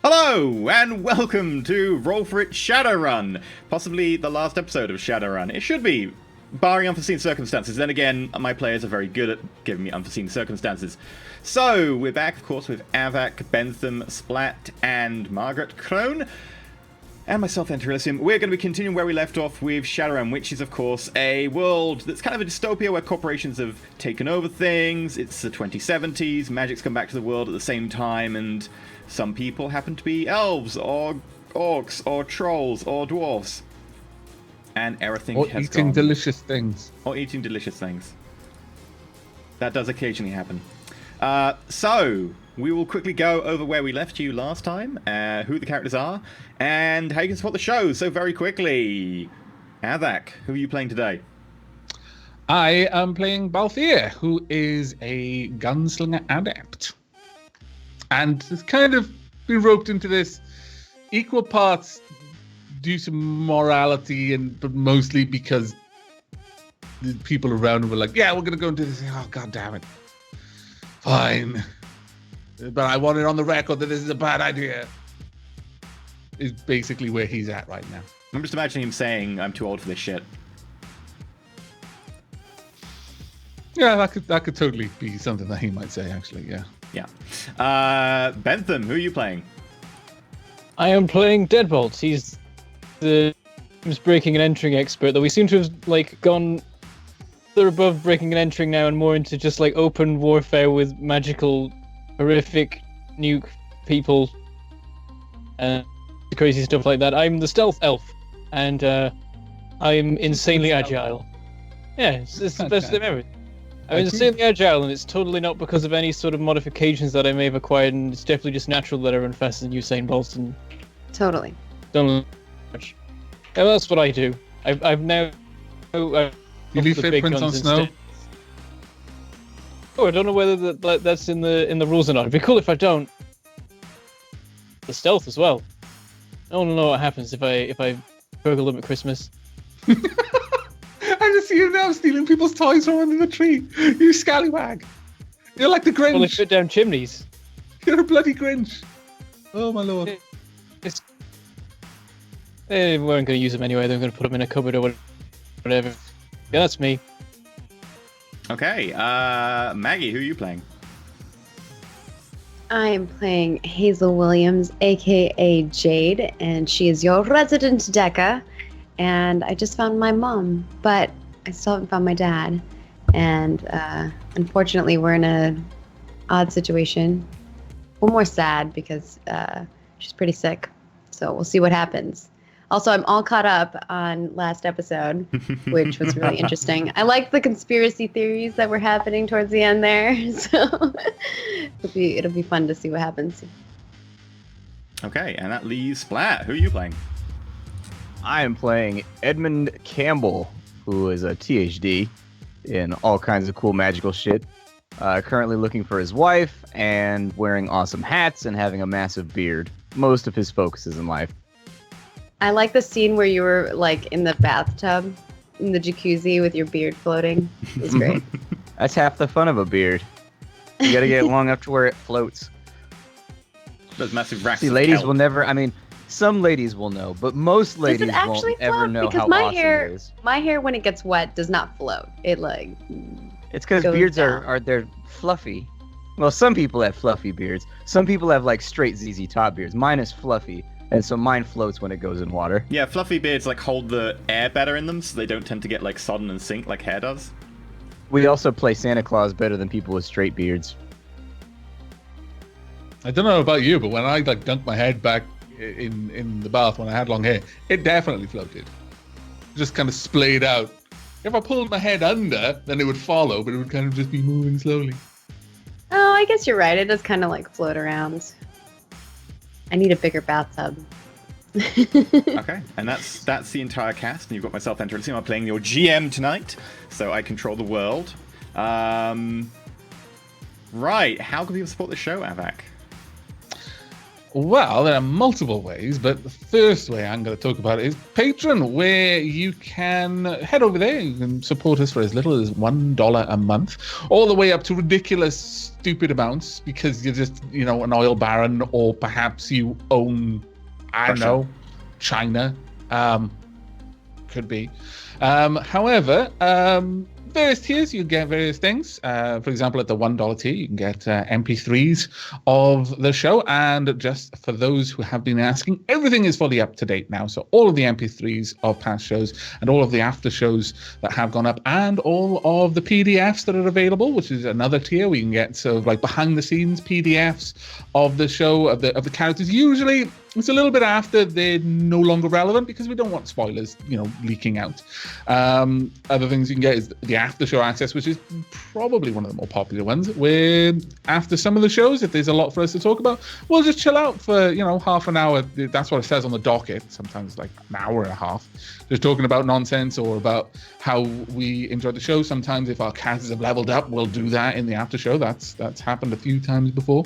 Hello, and welcome to Roll4It Shadowrun. Possibly the last episode of Shadowrun. It should be, barring unforeseen circumstances. Then again, my players are very good at giving me unforeseen circumstances. So, we're back, of course, with Avak, Bentham, Splat, and Margaret Crone. And myself, Enter Elysium. We're going to be continuing where we left off with Shadowrun, which is, of course, a world that's kind of a dystopia where corporations have taken over things. It's the 2070s, magic's come back to the world at the same time, and some people happen to be elves, or orcs, or trolls, or dwarves. And everything or has eating gone. delicious things. Or eating delicious things. That does occasionally happen. So, we will quickly go over where we left you last time, who the characters are, and how you can support the show. So very quickly, Avak, who are you playing today? I am playing Balthier, who is a gunslinger adept. And has kind of been roped into this equal parts due to morality, but mostly because the people around him were like, yeah, we're going to go and do this. Oh, God damn it. Fine. But I want it on the record that this is a bad idea. Is basically where he's at right now. I'm just imagining him saying, I'm too old for this shit. Yeah, that could totally be something that he might say, actually, yeah. Yeah. Bentham, who are you playing? I am playing Deadbolt. He's the breaking and entering expert, though we seem to have gone further above breaking and entering now and more into just open warfare with magical, horrific nuke people and crazy stuff like that. I'm the stealth elf, and I'm insanely agile. Yeah, it's the best thing ever. I'm insanely agile, and it's totally not because of any sort of modifications that I may have acquired, and it's definitely just natural that I run faster than Usain Bolt and Totally. don't much. Yeah, that's what I do. I've now. You leave footprints on snow? Oh, I don't know whether that's in the rules or not. It'd be cool if I don't. The stealth as well. I want to know what happens if I burgle them at Christmas. I just see you now stealing people's toys from under the tree. You scallywag. You're like the Grinch. Well, they fit down chimneys. You're a bloody Grinch. Oh, my lord. They weren't going to use them anyway. They were going to put them in a cupboard or whatever. Yeah, that's me. Okay, Maggie, who are you playing? I am playing Hazel Williams, aka Jade, and she is your resident Deca. And I just found my mom, but I still haven't found my dad. And unfortunately, we're in an odd situation. Well, more sad because she's pretty sick. So we'll see what happens. Also, I'm all caught up on last episode, which was really interesting. I like the conspiracy theories that were happening towards the end there. So it'll be fun to see what happens. Okay, and that leaves Splat. Who are you playing? I am playing Edmund Campbell, who is a THD in all kinds of cool magical shit. Currently looking for his wife and wearing awesome hats and having a massive beard. Most of his focuses in life. I like the scene where you were in the bathtub, in the jacuzzi with your beard floating. It was great. That's half the fun of a beard. You gotta get it long enough to where it floats. Those massive racks. See, ladies will never, some ladies will know, but most ladies won't ever know because how my awesome hair, it is. My hair, when it gets wet, does not float. It It's because goes beards down. they're fluffy. Well, some people have fluffy beards. Some people have straight ZZ Top beards. Mine is fluffy, and so mine floats when it goes in water. Yeah, fluffy beards hold the air better in them, so they don't tend to get sodden and sink like hair does. We also play Santa Claus better than people with straight beards. I don't know about you, but when I dunked my head back in the bath when I had long hair, it definitely floated. Just kind of splayed out. If I pulled my head under, then it would follow, but it would kind of just be moving slowly. Oh, I guess you're right. It does kind of float around. I need a bigger bathtub. Okay, and that's the entire cast, and you've got myself, Enter Elysium. I'm playing your GM tonight, so I control the world. Right, how can people support the show, Avak? Well, there are multiple ways, but the first way I'm going to talk about is Patreon, where you can head over there. You can support us for as little as $1 a month, all the way up to ridiculous, stupid amounts because you're just, an oil baron, or perhaps you own, I don't know, China. Could be. However, various tiers, you get various things. For example, at the $1 tier, you can get MP3s of the show. And just for those who have been asking, everything is fully up to date now. So all of the MP3s of past shows and all of the after shows that have gone up, and all of the PDFs that are available, which is another tier. We can get sort of like behind the scenes PDFs of the show, of the characters. Usually it's a little bit after they're no longer relevant because we don't want spoilers, leaking out. Other things you can get is the after show access, which is probably one of the more popular ones, where after some of the shows, if there's a lot for us to talk about, we'll just chill out for, half an hour. That's what it says on the docket. Sometimes like an hour and a half, just talking about nonsense or about how we enjoyed the show. Sometimes if our characters have leveled up, we'll do that in the after show. That's happened a few times before.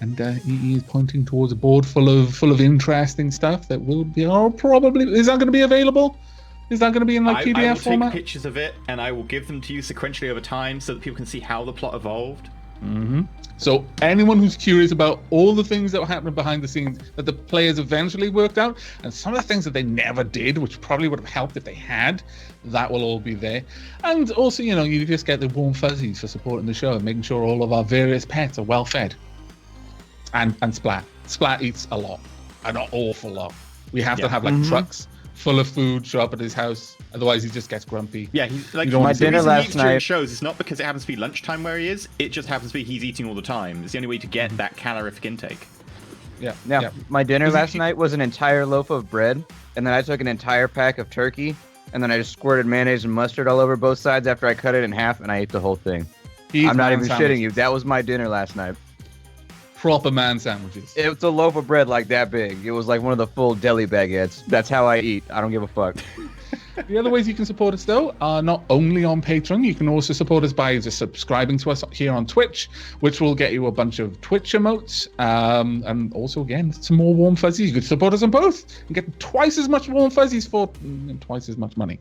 And he is pointing towards a board full of interesting stuff that will be probably. Is that going to be available? Is that going to be in like PDF I will format? take pictures of it and I will give them to you sequentially over time so that people can see how the plot evolved. Mm-hmm. So anyone who's curious about all the things that were happening behind the scenes that the players eventually worked out, and some of the things that they never did, which probably would have helped if they had, that will all be there. And also, you just get the warm fuzzies for supporting the show and making sure all of our various pets are well fed. And Splat. Splat eats a lot. An awful lot. We have to have trucks full of food show up at his house, otherwise he just gets grumpy. Yeah, he's like my dinner last night shows. It's not because it happens to be lunchtime where he is. It just happens to be he's eating all the time. It's the only way to get that calorific intake. Yeah. My dinner last night was an entire loaf of bread, and then I took an entire pack of turkey, and then I just squirted mayonnaise and mustard all over both sides after I cut it in half, and I ate the whole thing. I'm not even shitting you. That was my dinner last night. Proper man sandwiches. It's a loaf of bread like that big. It was like one of the full deli baguettes. That's how I eat. I don't give a fuck. The other ways you can support us, though, are not only on Patreon. You can also support us by just subscribing to us here on Twitch, which will get you a bunch of Twitch emotes. And also, again, some more warm fuzzies. You could support us on both and get twice as much warm fuzzies for twice as much money.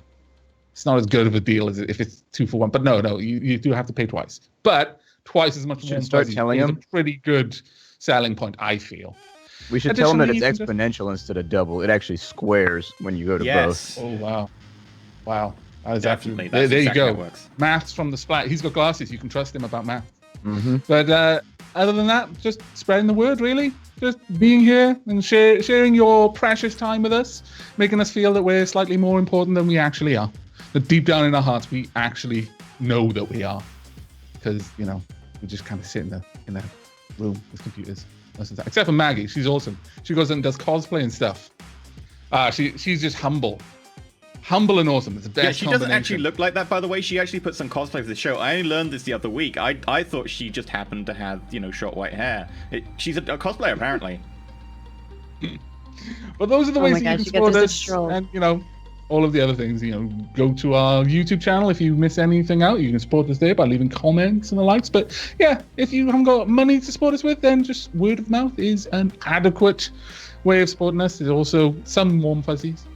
It's not as good of a deal as if it's 2 for 1. But no, you do have to pay twice. But twice as much warm fuzzies is a pretty good selling point, I feel. We should tell them that it's exponential instead of double. It actually squares when you go to both. Oh, wow. That is Definitely. there you exactly go. how it works. Maths from the Splat. He's got glasses. You can trust him about math. Mm-hmm. But other than that, just spreading the word, really. Just being here and sharing your precious time with us, making us feel that we're slightly more important than we actually are. That deep down in our hearts, we actually know that we are. Because, we just kind of sit in the room with computers. Except for Maggie, she's awesome. She goes and does cosplay and stuff. She's just humble and awesome. It's the best. Yeah, she doesn't actually look like that, by the way. She actually puts some cosplay for the show. I only learned this the other week. I thought she just happened to have short white hair. She's a cosplayer apparently. But those are the ways that you can support us, and all of the other things. Go to our YouTube channel if you miss anything out. You can support us there by leaving comments and the likes. But yeah, if you haven't got money to support us with, then just word of mouth is an adequate way of supporting us. There's also some warm fuzzies.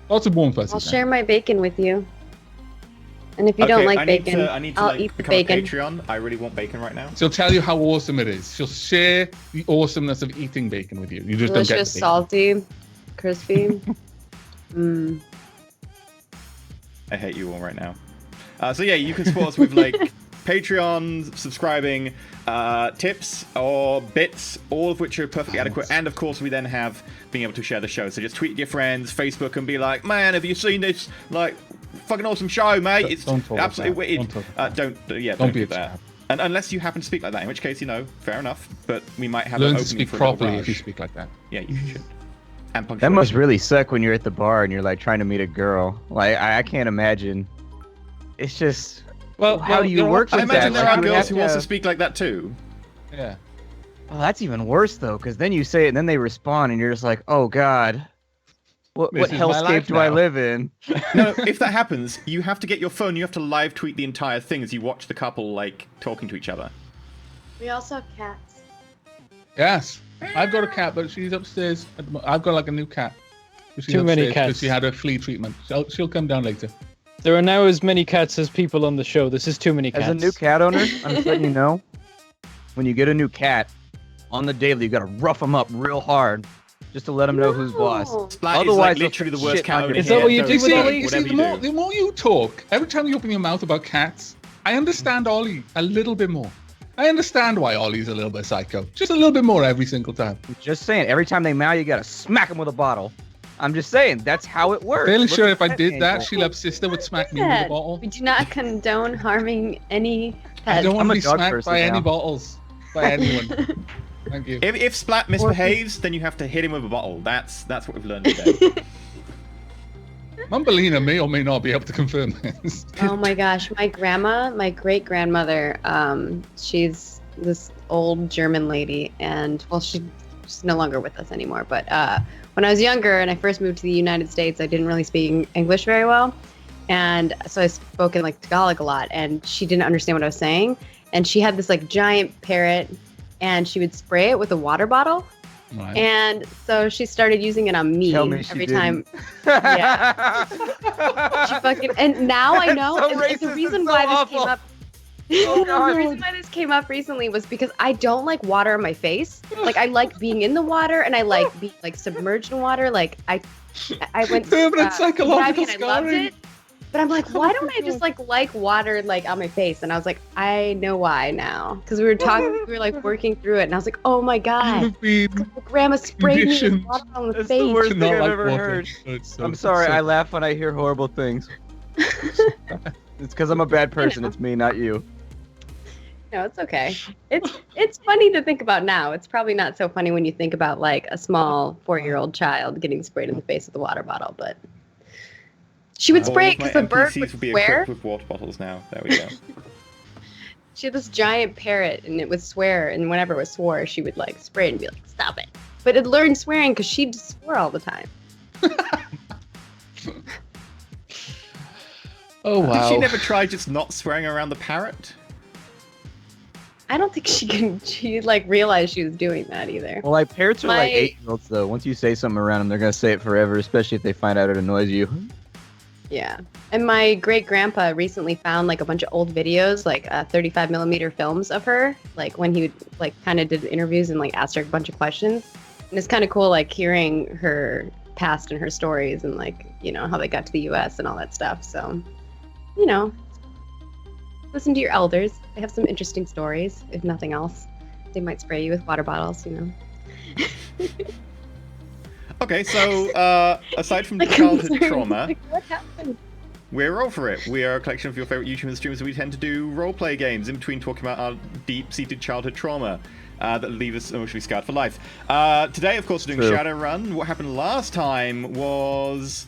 Lots of warm fuzzies. I'll share my bacon with you. And if you don't like bacon, I need to I'll eat the become a bacon. Patreon. I really want bacon right now. She'll tell you how awesome it is. She'll share the awesomeness of eating bacon with you. You just Delicious, don't get the bacon. salty, crispy. I hate you all right now. So yeah, you can support us with like Patreon, subscribing, tips or bits, all of which are perfectly adequate. And of course, we then have being able to share the show. So just tweet your friends, Facebook, and be like, "Man, have you seen this? Like, fucking awesome show, mate! It's absolutely wicked." Don't be do that. And unless you happen to speak like that, in which case, fair enough. But we might have Learn an to opening speak for properly a if you speak like that. Yeah, you should. And that must really suck when you're at the bar and you're like trying to meet a girl. Like I can't imagine. It's just. Well, how do you work with that? I imagine there are girls who also also speak like that too. Yeah. Oh, that's even worse though, because then you say it and then they respond and you're just like, oh god, what hellscape do I live in? No, if that happens, you have to get your phone. You have to live tweet the entire thing as you watch the couple like talking to each other. We also have cats. Yes, I've got a cat, but she's upstairs. I've got like a new cat. She's Too many upstairs 'cause cats. she had a flea treatment. She'll come down later. There are now as many cats as people on the show. This is too many cats. As a new cat owner, I'm just letting you know, when you get a new cat, on the daily, you gotta rough them up real hard, just to let them know who's boss. Splat is Otherwise, like they'll literally the start worst shitting cat on owner your Is that what you here. do You with see, Ollie? you see, Whatever the you more, do. the more you talk, every time you open your mouth about cats, I understand Ollie a little bit more. I understand why Ollie's a little bit psycho. Just a little bit more every single time. I'm just saying, every time they meow, you gotta smack them with a bottle. I'm just saying, that's how it works. Fairly Look sure at if I Pet did that, Angel. Sheila's sister would smack me with a Dad, bottle. we do not condone harming any I pets. don't want I'm to a be dog smacked person by any now. bottles. By anyone. Thank you. If Splat misbehaves, then you have to hit him with a bottle. That's what we've learned today. Mumbelina may or may not be able to confirm this. Oh my gosh, my grandma, my great grandmother, she's this old German lady, and well, she's no longer with us anymore. But when I was younger and I first moved to the United States, I didn't really speak English very well, and so I spoke in like Tagalog a lot, and she didn't understand what I was saying. And she had this like giant parrot, and she would spray it with a water bottle. Right. And so she started using it on me Tell me she every didn't. time. Yeah. She fucking, and now I know So and racist the reason and so why this awful. came up. Oh, God. The reason why this came up recently was because I don't like water on my face. Like I like being in the water, and I like being like submerged in water. Like I went Permanent psychological diving and I loved scarring. it. But I'm like, why don't I just like water like on my face? And I was like, I know why now, because we were talking, we were like working through it, and I was like, oh my god, You've been grandma sprayed me with conditioned. water on the That's the face. worst to thing not I've like ever water. heard. It's so- I'm sorry, so- I laugh when I hear horrible things. It's because I'm a bad person. know. It's me, not you. No, it's okay. It's funny to think about now. It's probably not so funny when you think about like a small 4-year-old child getting sprayed in the face with a water bottle, but she would spray it All of because my the bird NPCs would would be swear. equipped with water bottles now. There we go. She had this giant parrot, and it would swear, and whenever it swore, she would like spray it and be like, "Stop it!" But it learned swearing because she swore all the time. Oh wow. Did she never try just not swearing around the parrot? I don't think she like realized she was doing that either. Well, like parrots are like My- 8-year-olds though. Once you say something around them, they're gonna say it forever, especially if they find out it annoys you. Yeah. And my great grandpa recently found like a bunch of old videos, like 35mm films of her, like when he would like kind of did interviews and like asked her a bunch of questions. And it's kind of cool, like hearing her past and her stories and like, you know, how they got to the US and all that stuff. So, you know, listen to your elders. They have some interesting stories, if nothing else. They might spray you with water bottles, you know. Okay, so aside from Like, childhood I'm sorry, trauma, like, what happened? we're Roll4It. We are a collection of your favorite YouTubers and streamers. We tend to do roleplay games in between talking about our deep-seated childhood trauma that leave us emotionally scarred for life. Today, of course, we're doing True. Shadowrun. What happened last time was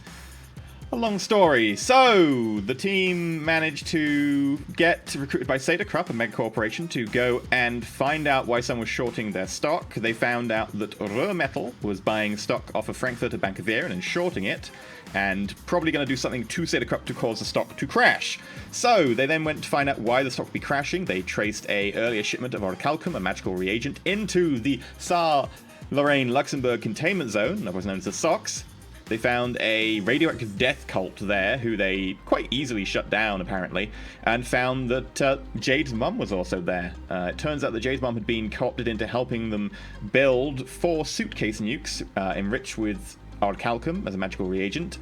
a long story. So, the team managed to get recruited by Seda Krupp, a mega corporation, to go and find out why someone was shorting their stock. They found out that Metal was buying stock off of Frankfurter Bank of Viren and shorting it, and probably going to do something to Seda Krupp to cause the stock to crash. So, they then went to find out why the stock would be crashing. They traced a earlier shipment of orichalcum, a magical reagent, into the Saar-Lorraine Luxembourg containment zone, otherwise known as the SOX. They found a radioactive death cult there, who they quite easily shut down, apparently, and found that Jade's mum was also there. It turns out that Jade's mum had been co-opted into helping them build 4 suitcase nukes, enriched with orichalcum as a magical reagent.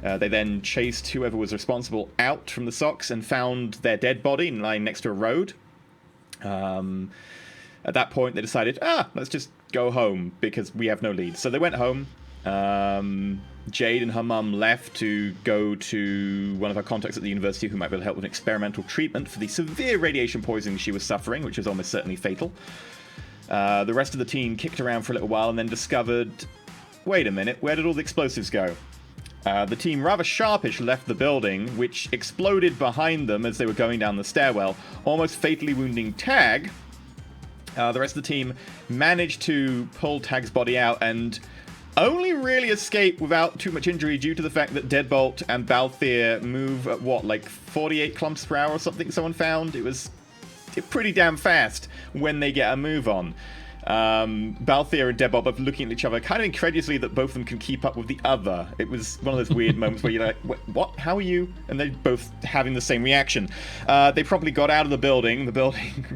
They then chased whoever was responsible out from the SOX and found their dead body lying next to a road. At that point, they decided, let's just go home, because we have no leads. So they went home. Jade and her mum left to go to one of her contacts at the university who might be able to help with an experimental treatment for the severe radiation poisoning she was suffering, which was almost certainly fatal. The rest of the team kicked around for a little while and then discovered, wait a minute, where did all the explosives go? The team, rather sharpish, left the building, which exploded behind them as they were going down the stairwell, almost fatally wounding Tag. The rest of the team managed to pull Tag's body out and only really escape without too much injury due to the fact that Deadbolt and Balthier move at what, like 48 kilometers per hour or something someone found? It was pretty damn fast when they get a move on. Balthier and Debbob both looking at each other, kind of incredulously that both of them can keep up with the other. It was one of those weird moments where you're like, what? How are you? And they're both having the same reaction. They probably got out of the building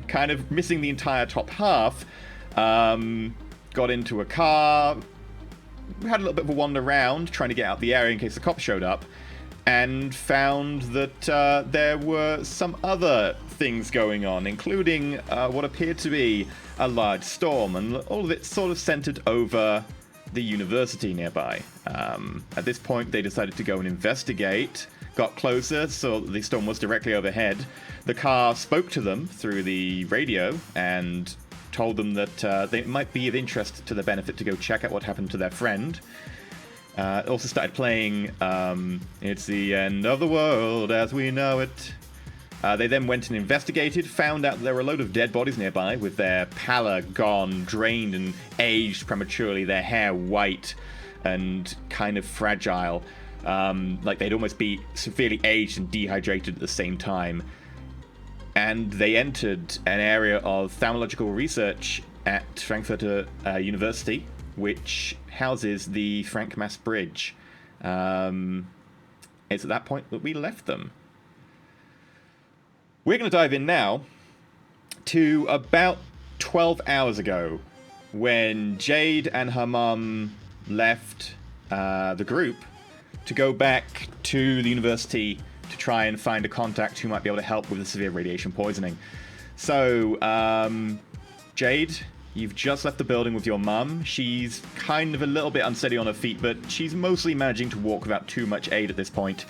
kind of missing the entire top half, got into a car, had a little bit of a wander around, trying to get out the area in case the cops showed up, and found that there were some other things going on, including what appeared to be a large storm, and all of it sort of centered over the university nearby. At this point, they decided to go and investigate, got closer, saw that the storm was directly overhead. The car spoke to them through the radio and told them that they might be of interest to their benefit to go check out what happened to their friend. Also started playing It's the End of the World as We Know It. They then went and investigated, found out that there were a load of dead bodies nearby with their pallor gone, drained and aged prematurely, their hair white and kind of fragile, like they'd almost be severely aged and dehydrated at the same time. And they entered an area of thermological research at Frankfurter University, which houses the Frank Mass Bridge. It's at that point that we left them. We're going to dive in now to about 12 hours ago, when Jade and her mum left the group to go back to the university to try and find a contact who might be able to help with the severe radiation poisoning. So, Jade, you've just left the building with your mum. She's kind of a little bit unsteady on her feet, but she's mostly managing to walk without too much aid at this point.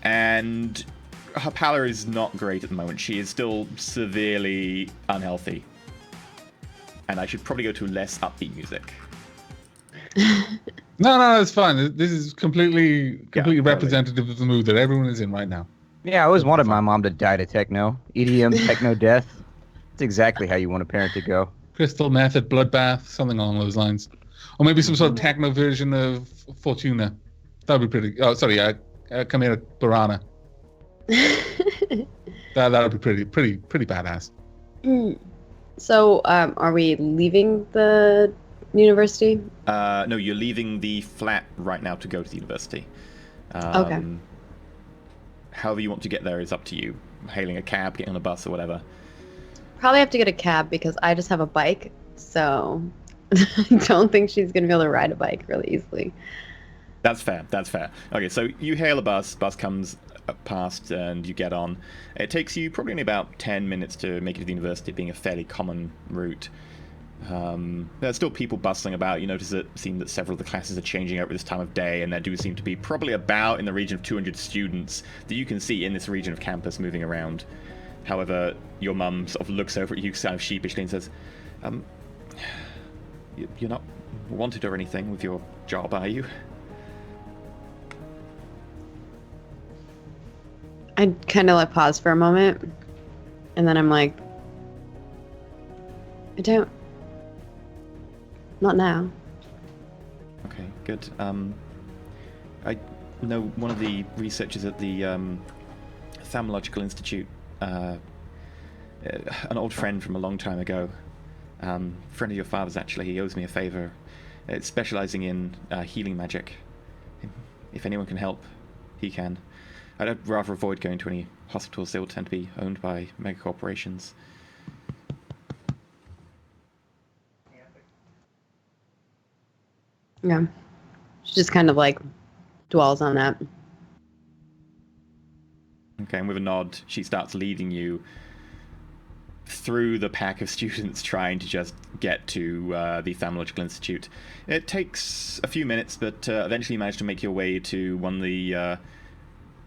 And her pallor is not great at the moment. She is still severely unhealthy. And I should probably go to less upbeat music. No, it's fine. This is completely totally representative of the mood that everyone is in right now. Yeah, I always wanted my mom to die to techno. EDM, techno death. That's exactly how you want a parent to go. Crystal method, bloodbath, something along those lines. Or maybe some sort of techno version of Fortuna. That would be pretty... Oh, sorry, Camila Burana. That would be pretty badass. So, are we leaving the university? No, you're leaving the flat right now to go to the university. Okay. However you want to get there is up to you. Hailing a cab, getting on a bus, or whatever. Probably have to get a cab because I just have a bike, so I don't think she's going to be able to ride a bike really easily. That's fair. Okay, so you hail a bus comes past and you get on. It takes you probably only about 10 minutes to make it to the university, being a fairly common route. There's still people bustling about. You notice that several of the classes are changing over this time of day, and there do seem to be probably about in the region of 200 students that you can see in this region of campus moving around. However, your mum sort of looks over at you kind of sheepishly and says, you're not wanted or anything with your job, are you? I kind of pause for a moment, and then I'm like, I don't. Not now. Okay, good. I know one of the researchers at the Thermological Institute, an old friend from a long time ago, friend of your father's actually. He owes me a favor. It's specializing in healing magic. If anyone can help, he can. I'd rather avoid going to any hospitals. They will tend to be owned by mega corporations. Yeah. She just kind of dwells on that. Okay, and with a nod, she starts leading you through the pack of students trying to just get to the Thermological Institute. It takes a few minutes, but eventually you manage to make your way to one of the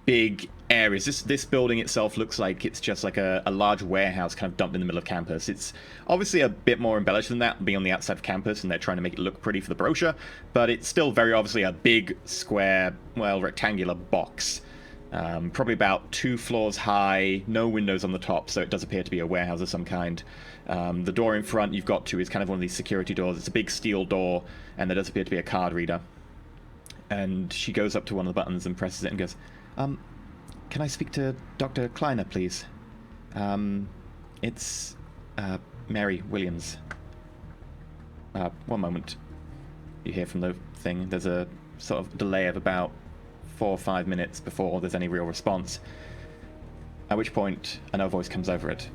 big areas. This building itself looks like it's just like a large warehouse kind of dumped in the middle of campus. It's obviously a bit more embellished than that, being on the outside of campus, and they're trying to make it look pretty for the brochure, but it's still very obviously a big, square, rectangular box. Probably about 2 floors high, no windows on the top, so it does appear to be a warehouse of some kind. The door in front you've got to is kind of one of these security doors. It's a big steel door, and there does appear to be a card reader. And she goes up to one of the buttons and presses it and goes, can I speak to Dr. Kleiner, please? It's Mary Williams. One moment. You hear from the thing. There's a sort of delay of about 4 or 5 minutes before there's any real response. At which point, another voice comes over it.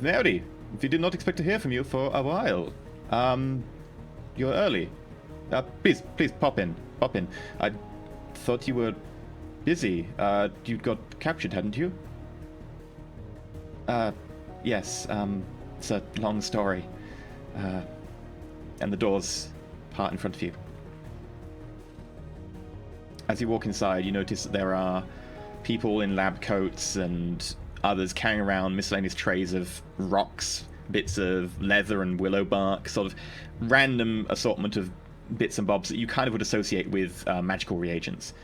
Mary, we did not expect to hear from you for a while. You're early. Please, pop in. I thought you were busy. You got captured, hadn't you? Yes, it's a long story. And the doors part in front of you. As you walk inside, you notice that there are people in lab coats and others carrying around miscellaneous trays of rocks, bits of leather and willow bark, sort of random assortment of bits and bobs that you kind of would associate with magical reagents.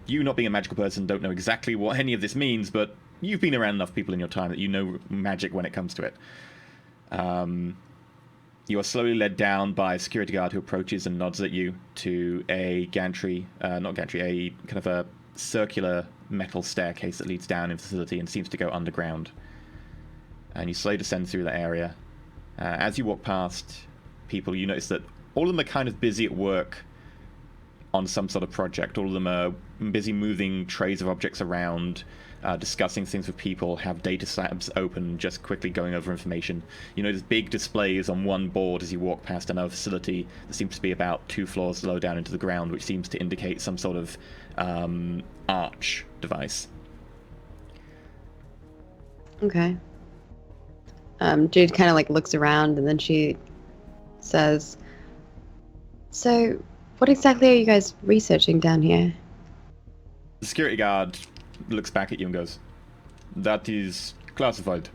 You, not being a magical person, don't know exactly what any of this means, but you've been around enough people in your time that you know magic when it comes to it. You are slowly led down by a security guard who approaches and nods at you to a gantry, a kind of a circular metal staircase that leads down in the facility and seems to go underground. And you slowly descend through the area. As you walk past people, you notice that all of them are kind of busy at work on some sort of project. All of them are busy moving trays of objects around, discussing things with people, have data slabs open, just quickly going over information. You know, there's big displays on one board as you walk past another facility that seems to be about 2 floors low down into the ground, which seems to indicate some sort of arch device. Okay. Jade kind of like looks around and then she says, "So, what exactly are you guys researching down here?" The security guard looks back at you and goes, "That is classified."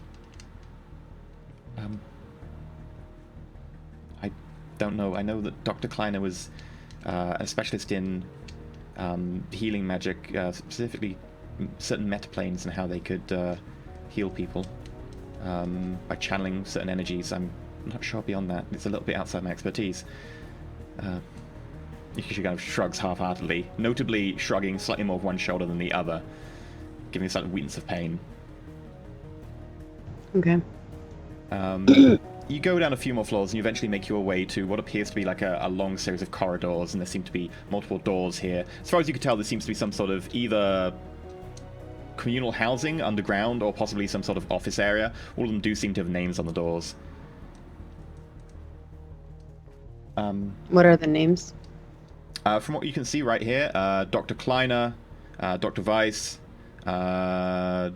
I don't know. I know that Dr. Kleiner was a specialist in healing magic, specifically certain metaplanes and how they could heal people by channeling certain energies. I'm not sure beyond that. It's a little bit outside my expertise. She kind of shrugs half-heartedly, notably shrugging slightly more of one shoulder than the other, giving a slight weakness of pain. Okay. You go down a few more floors and you eventually make your way to what appears to be like a long series of corridors, and there seem to be multiple doors here. As far as you can tell, there seems to be some sort of either communal housing underground or possibly some sort of office area. All of them do seem to have names on the doors. What are the names? From what you can see right here, Dr. Kleiner, Dr. Weiss, Dr.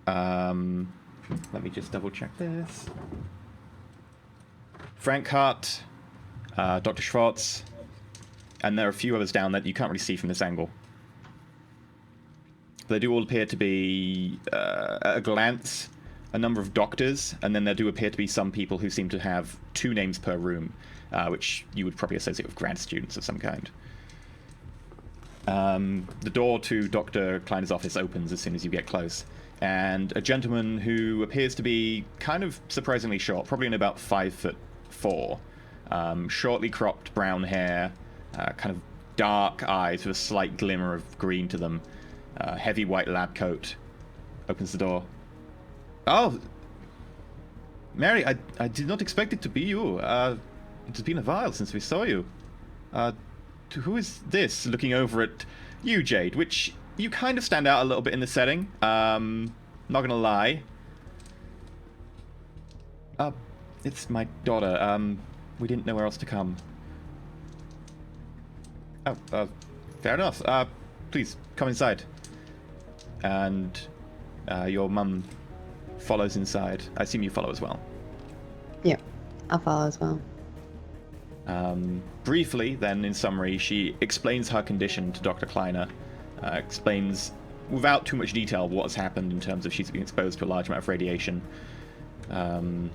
Let me just double check this. Frank Hart, Dr. Schwartz, and there are a few others down that you can't really see from this angle. They do all appear to be, at a glance, a number of doctors, and then there do appear to be some people who seem to have 2 names per room, which you would probably associate with grad students of some kind. The door to Dr. Kleiner's office opens as soon as you get close, and a gentleman who appears to be kind of surprisingly short, probably in about 5'4", shortly cropped brown hair, kind of dark eyes with a slight glimmer of green to them, heavy white lab coat, opens the door. "Oh, Mary, I did not expect it to be you. It's been a while since we saw you. Who is this?" Looking over at you, Jade, which you kind of stand out a little bit in the setting. Not gonna lie. It's my daughter. We didn't know where else to come. Oh, fair enough. Please, come inside. And your mum follows inside. I assume you follow as well. Yeah, I'll follow as well. Briefly, then, in summary, she explains her condition to Dr. Kleiner, explains, without too much detail, what has happened in terms of she's been exposed to a large amount of radiation. The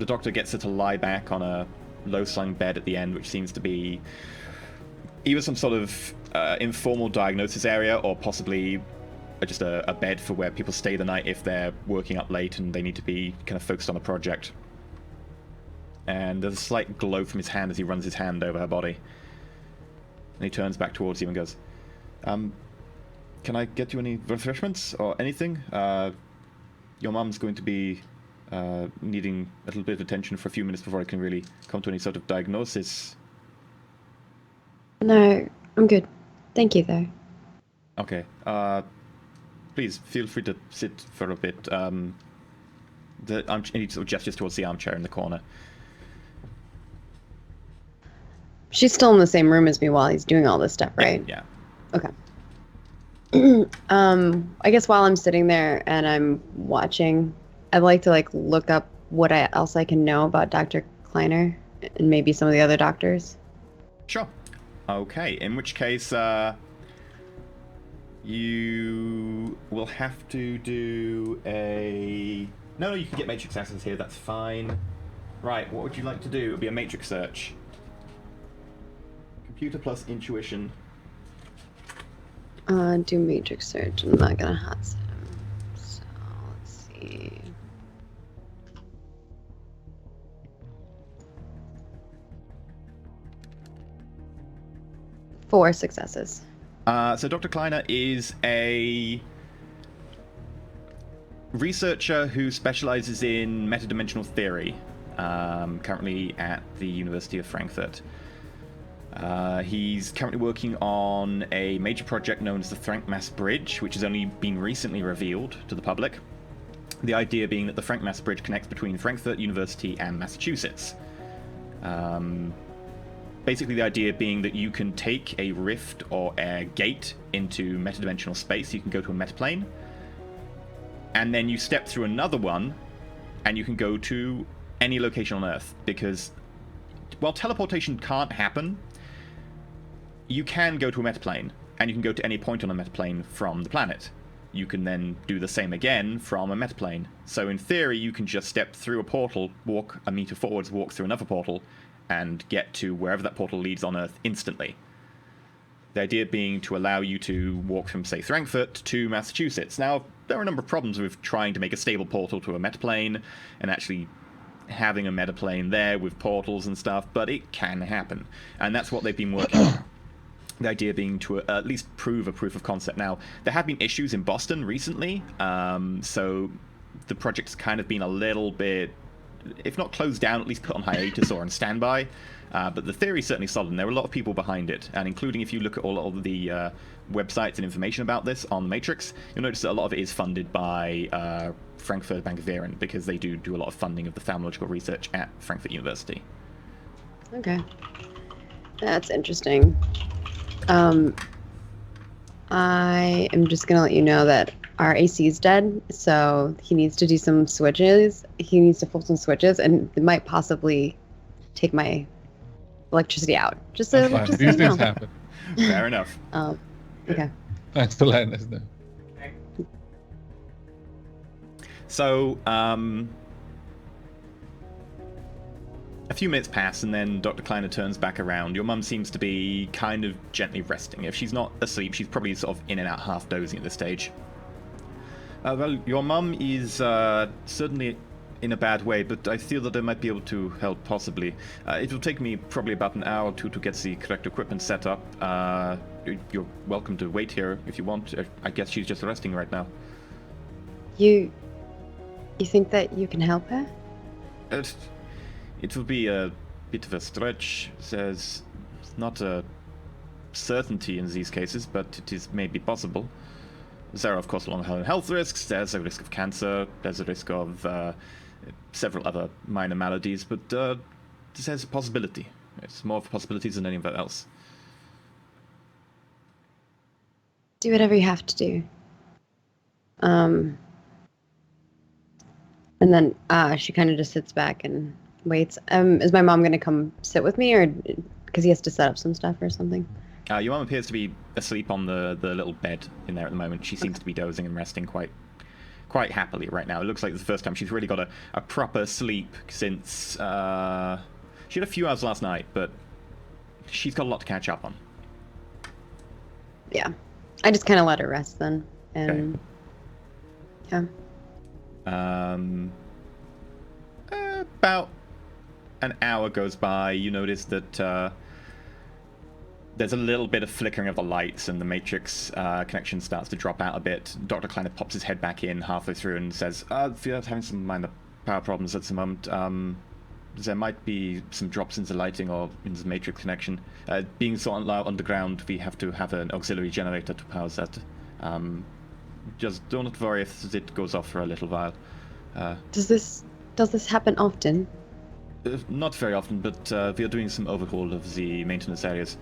doctor gets her to lie back on a low-slung bed at the end, which seems to be either some sort of informal diagnosis area or possibly just a bed for where people stay the night if they're working up late and they need to be kind of focused on a project. And there's a slight glow from his hand as he runs his hand over her body. And he turns back towards you and goes, "Can I get you any refreshments or anything? your mom's going to be needing a little bit of attention for a few minutes before I can really come to any sort of diagnosis. No, I'm good. Thank you, though. Okay. Please feel free to sit for a bit. And he sort of gestures towards the armchair in the corner. She's still in the same room as me while he's doing all this stuff, right? Yeah. Okay. I guess while I'm sitting there and I'm watching, I'd like to look up what else I can know about Dr. Kleiner and maybe some of the other doctors. Sure. Okay, in which case, you will have to do a... No, you can get matrix access here, that's fine. Right, what would you like to do? It would be a matrix search. Computer plus intuition. Do matrix search. I'm not gonna hot set him. So, let's see. Four successes. So Dr. Kleiner is a researcher who specializes in metadimensional theory, currently at the University of Frankfurt. He's currently working on a major project known as the Frankmass Bridge, which has only been recently revealed to the public. The idea being that the Frankmass Bridge connects between Frankfurt University and Massachusetts. Basically, the idea being that you can take a rift or a gate into metadimensional space. You can go to a metaplane, and then you step through another one, and you can go to any location on Earth. Because while teleportation can't happen, you can go to a metaplane, and you can go to any point on a metaplane from the planet. You can then do the same again from a metaplane. So in theory, you can just step through a portal, walk a meter forwards, walk through another portal, and get to wherever that portal leads on Earth instantly. The idea being to allow you to walk from, say, Frankfurt to Massachusetts. Now, there are a number of problems with trying to make a stable portal to a metaplane, and actually having a metaplane there with portals and stuff, but it can happen. And that's what they've been working on. The idea being to at least prove a proof of concept. Now, there have been issues in Boston recently, so the project's kind of been a little bit, if not closed down, at least put on hiatus or on standby. But the theory's certainly solid, and there are a lot of people behind it. And including if you look at all of the websites and information about this on the Matrix, you'll notice that a lot of it is funded by Frankfurt Bank of Veron, because they do a lot of funding of the pharmacological research at Frankfurt University. Okay. That's interesting. I am just gonna let you know that our AC is dead, so he needs to do some switches. He needs to flip some switches, and it might possibly take my electricity out. Just so, That's fine. just These so you things know. happen. Fair enough. Okay. Thanks for letting us know. So, a few minutes pass, and then Dr. Kleiner turns back around. Your mum seems to be kind of gently resting. If she's not asleep, she's probably sort of in and out, half dozing at this stage. Well, your mum is certainly in a bad way, but I feel that I might be able to help, possibly. It will take me probably about an hour or two to get the correct equipment set up. You're welcome to wait here if you want. I guess she's just resting right now. You think that you can help her? It will be a bit of a stretch. There's not a certainty in these cases, but it is maybe possible. There are, of course, long-term health risks. There's a risk of cancer. There's a risk of several other minor maladies, but there's a possibility. It's more of a possibility than anything else. Do whatever you have to do. And then she kind of just sits back and waits. Is my mom going to come sit with me, or because he has to set up some stuff or something? Your mum appears to be asleep on the little bed in there at the moment. She seems to be dozing and resting quite happily right now. It looks like it's the first time she's really got a proper sleep since... she had a few hours last night, but she's got a lot to catch up on. Yeah. I just kind of let her rest then. And okay. About an hour goes by. You notice that there's a little bit of flickering of the lights, and the matrix connection starts to drop out a bit. Dr. Kleiner pops his head back in halfway through and says, "I feel like having some minor power problems at the moment. There might be some drops in the lighting or in the matrix connection. Being so underground, we have to have an auxiliary generator to power that. Just do not worry if it goes off for a little while." Does this happen often? Not very often, but we are doing some overhaul of the maintenance areas.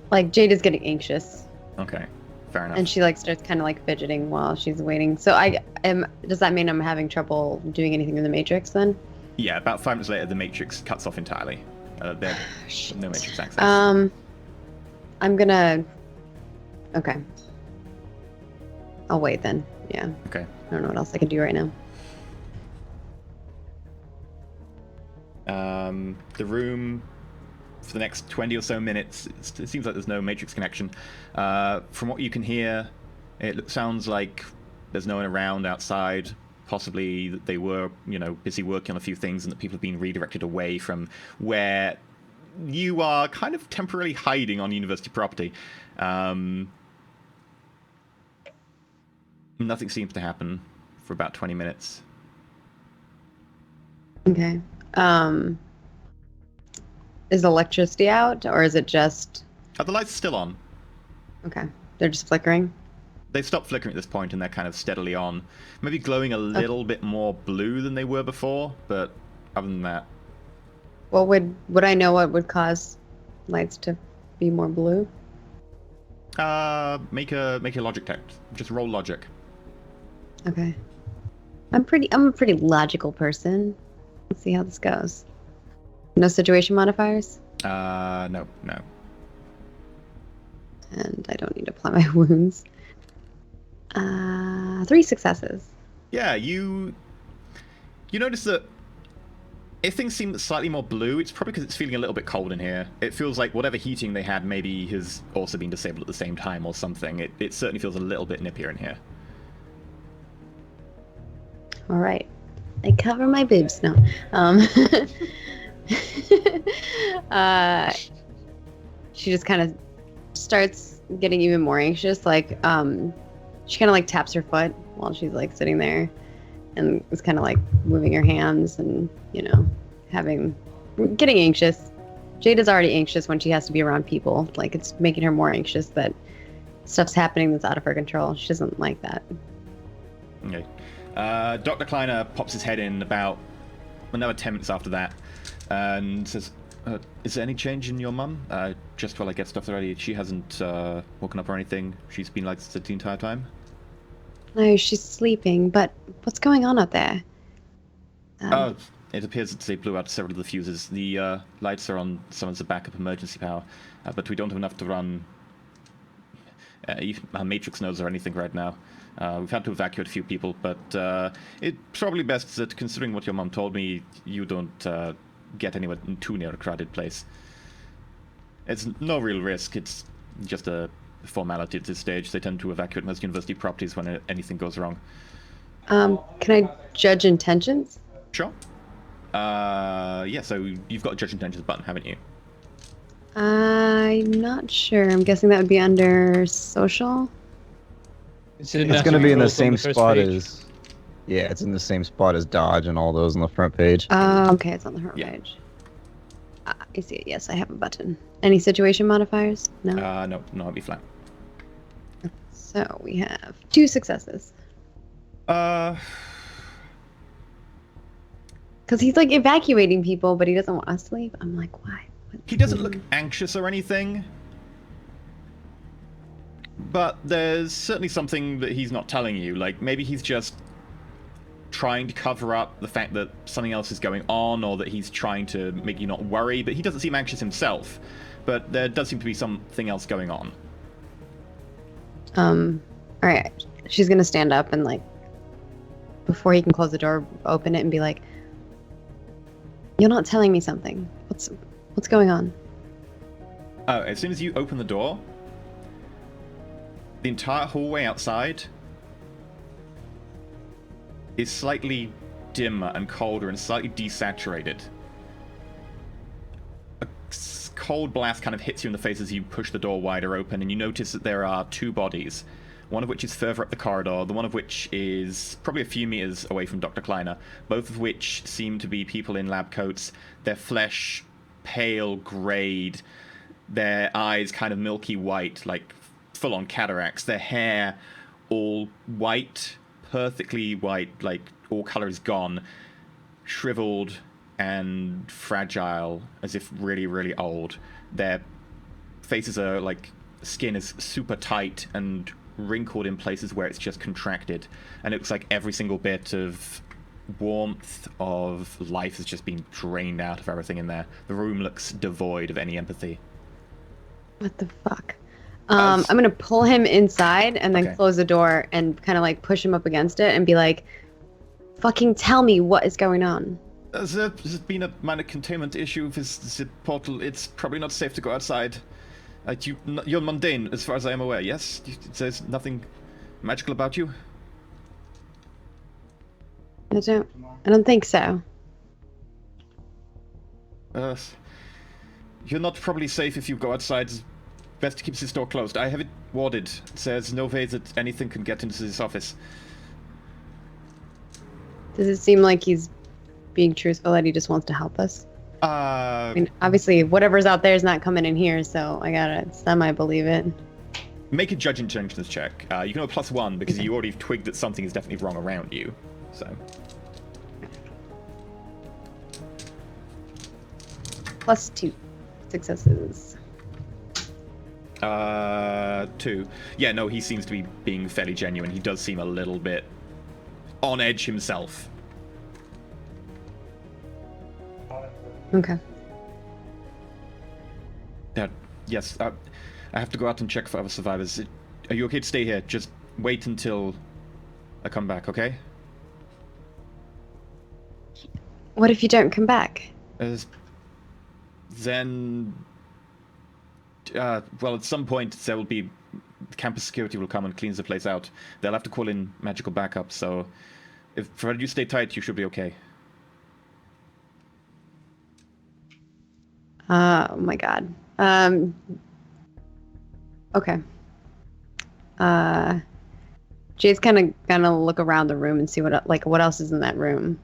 Like Jade is getting anxious, Okay, fair enough. and she like starts kind of like fidgeting while she's waiting. So does that mean I'm having trouble doing anything in the Matrix then? Yeah, about 5 minutes later, the matrix cuts off entirely. There's no matrix access. I'm gonna. Okay. I'll wait then. Yeah. Okay. I don't know what else I can do right now. The room, for the next 20 or so minutes, it seems like there's no matrix connection. From what you can hear, it sounds like there's no one around outside. Possibly that they were, busy working on a few things, and that people have been redirected away from where you are kind of temporarily hiding on university property. Nothing seems to happen for about 20 minutes. Okay. Is electricity out, or is it just? The lights are still on. Okay. They're just flickering. They've stopped flickering at this point, and they're kind of steadily on. Maybe glowing a little bit more blue than they were before, but other than that. What would I know what would cause lights to be more blue? Make a logic test. Just roll logic. Okay. I'm a pretty logical person. Let's see how this goes. No situation modifiers? No. And I don't need to apply my wounds. 3 successes. Yeah, you notice that if things seem slightly more blue, it's probably because it's feeling a little bit cold in here. It feels like whatever heating they had maybe has also been disabled at the same time or something. It certainly feels a little bit nippier in here. All right. I cover my boobs now. She just kind of starts getting even more anxious. Like, she kind of like taps her foot while she's like sitting there, and is kind of like moving her hands and getting anxious. Jade is already anxious when she has to be around people. Like, it's making her more anxious that stuff's happening that's out of her control. She doesn't like that. Okay. Dr. Kleiner pops his head in about another 10 minutes after that and says, "Is there any change in your mum? Just while I get stuff ready, she hasn't woken up or anything. She's been like this the entire time." No, she's sleeping, but what's going on out there? It appears that they blew out several of the fuses. The lights are on some of the backup emergency power, but we don't have enough to run even our matrix nodes or anything right now. We've had to evacuate a few people, but it's probably best that, considering what your mom told me, you don't get anywhere too near a crowded place. It's no real risk. It's just a formality at this stage. They tend to evacuate most university properties when anything goes wrong. Can I judge intentions? Sure. Yeah, so you've got a Judge Intentions button, haven't you? I'm not sure. I'm guessing that would be under social. It's going to be in the same spot as... Yeah, it's in the same spot as Dodge and all those on the front page. Okay, it's on the front page. I see it. Yes, I have a button. Any situation modifiers? No? No, it'd be flat. So we have 2 successes. Because he's like evacuating people, but he doesn't want us to leave. I'm like, why? He doesn't look anxious or anything. But there's certainly something that he's not telling you. Like, maybe he's just trying to cover up the fact that something else is going on, or that he's trying to make you not worry, but he doesn't seem anxious himself. But there does seem to be something else going on. Alright. She's gonna stand up and, like, before he can close the door, open it and be like, "You're not telling me something. What's going on?" Oh, as soon as you open the door, the entire hallway outside is slightly dimmer and colder and slightly desaturated. cold blast kind of hits you in the face as you push the door wider open, and you notice that there are two bodies. One of which is further up the corridor, the one of which is probably a few meters away from Dr. Kleiner, both of which seem to be people in lab coats, their flesh pale grayed, their eyes kind of milky white, like full-on cataracts, their hair all white, perfectly white, like all color is gone, shriveled and fragile, as if really, really old. Their faces are like, skin is super tight and wrinkled in places where it's just contracted, and it looks like every single bit of warmth of life has just been drained out of everything in there. The room looks devoid of any empathy. What the fuck? I'm gonna pull him inside and then Okay. close the door and kind of like push him up against it and be like, fucking tell me what is going on. There's been a minor containment issue with the portal. It's probably not safe to go outside. You're mundane, as far as I am aware, yes? There's nothing magical about you? I don't think so. You're not probably safe if you go outside. It's best to keep this door closed. I have it warded. There's no way that anything can get into this office. Does it seem like he's being truthful, that he just wants to help us? I mean, obviously, whatever's out there is not coming in here, so I gotta semi-believe it. Make a judge intelligence check. You can have +1 because you already twigged that something is definitely wrong around you. So. +2 successes. 2. Yeah, no, he seems to be being fairly genuine. He does seem a little bit on edge himself. Okay. Yes, I have to go out and check for other survivors. Are you okay to stay here? Just wait until I come back, okay? What if you don't come back? Then... well, at some point there will be... Campus security will come and cleans the place out. They'll have to call in magical backup, so... provided you stay tight, you should be okay. Oh my god. Okay. Jade's gonna look around the room and see what else is in that room.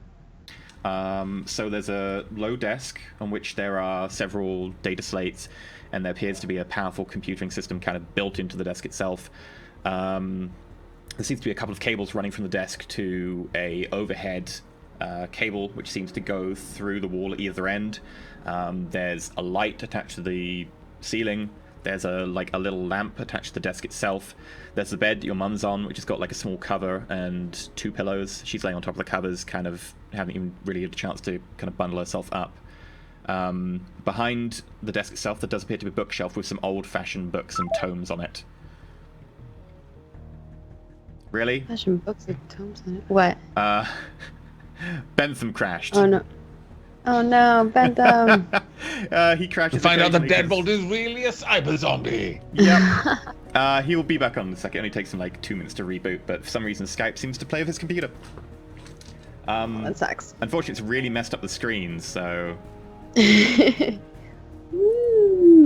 So there's a low desk on which there are several data slates, and there appears to be a powerful computing system kind of built into the desk itself. There seems to be a couple of cables running from the desk to a overhead cable, which seems to go through the wall at either end. There's a light attached to the ceiling. There's a little lamp attached to the desk itself. There's the bed your mum's on, which has got like a small cover and 2 pillows. She's laying on top of the covers, kind of haven't even really had a chance to kind of bundle herself up. Behind the desk itself, there does appear to be a bookshelf with some old-fashioned books and tomes on it. Really? Fashion books with tomes on it. What? Bentham crashed. Oh no. Oh no, Bentham. He crashed. To find out the occasionally deadbolt is really a cyber zombie. Yep. He will be back on in a second. It only takes him like 2 minutes to reboot, but for some reason Skype seems to play with his computer. That sucks. Unfortunately, it's really messed up the screen, so...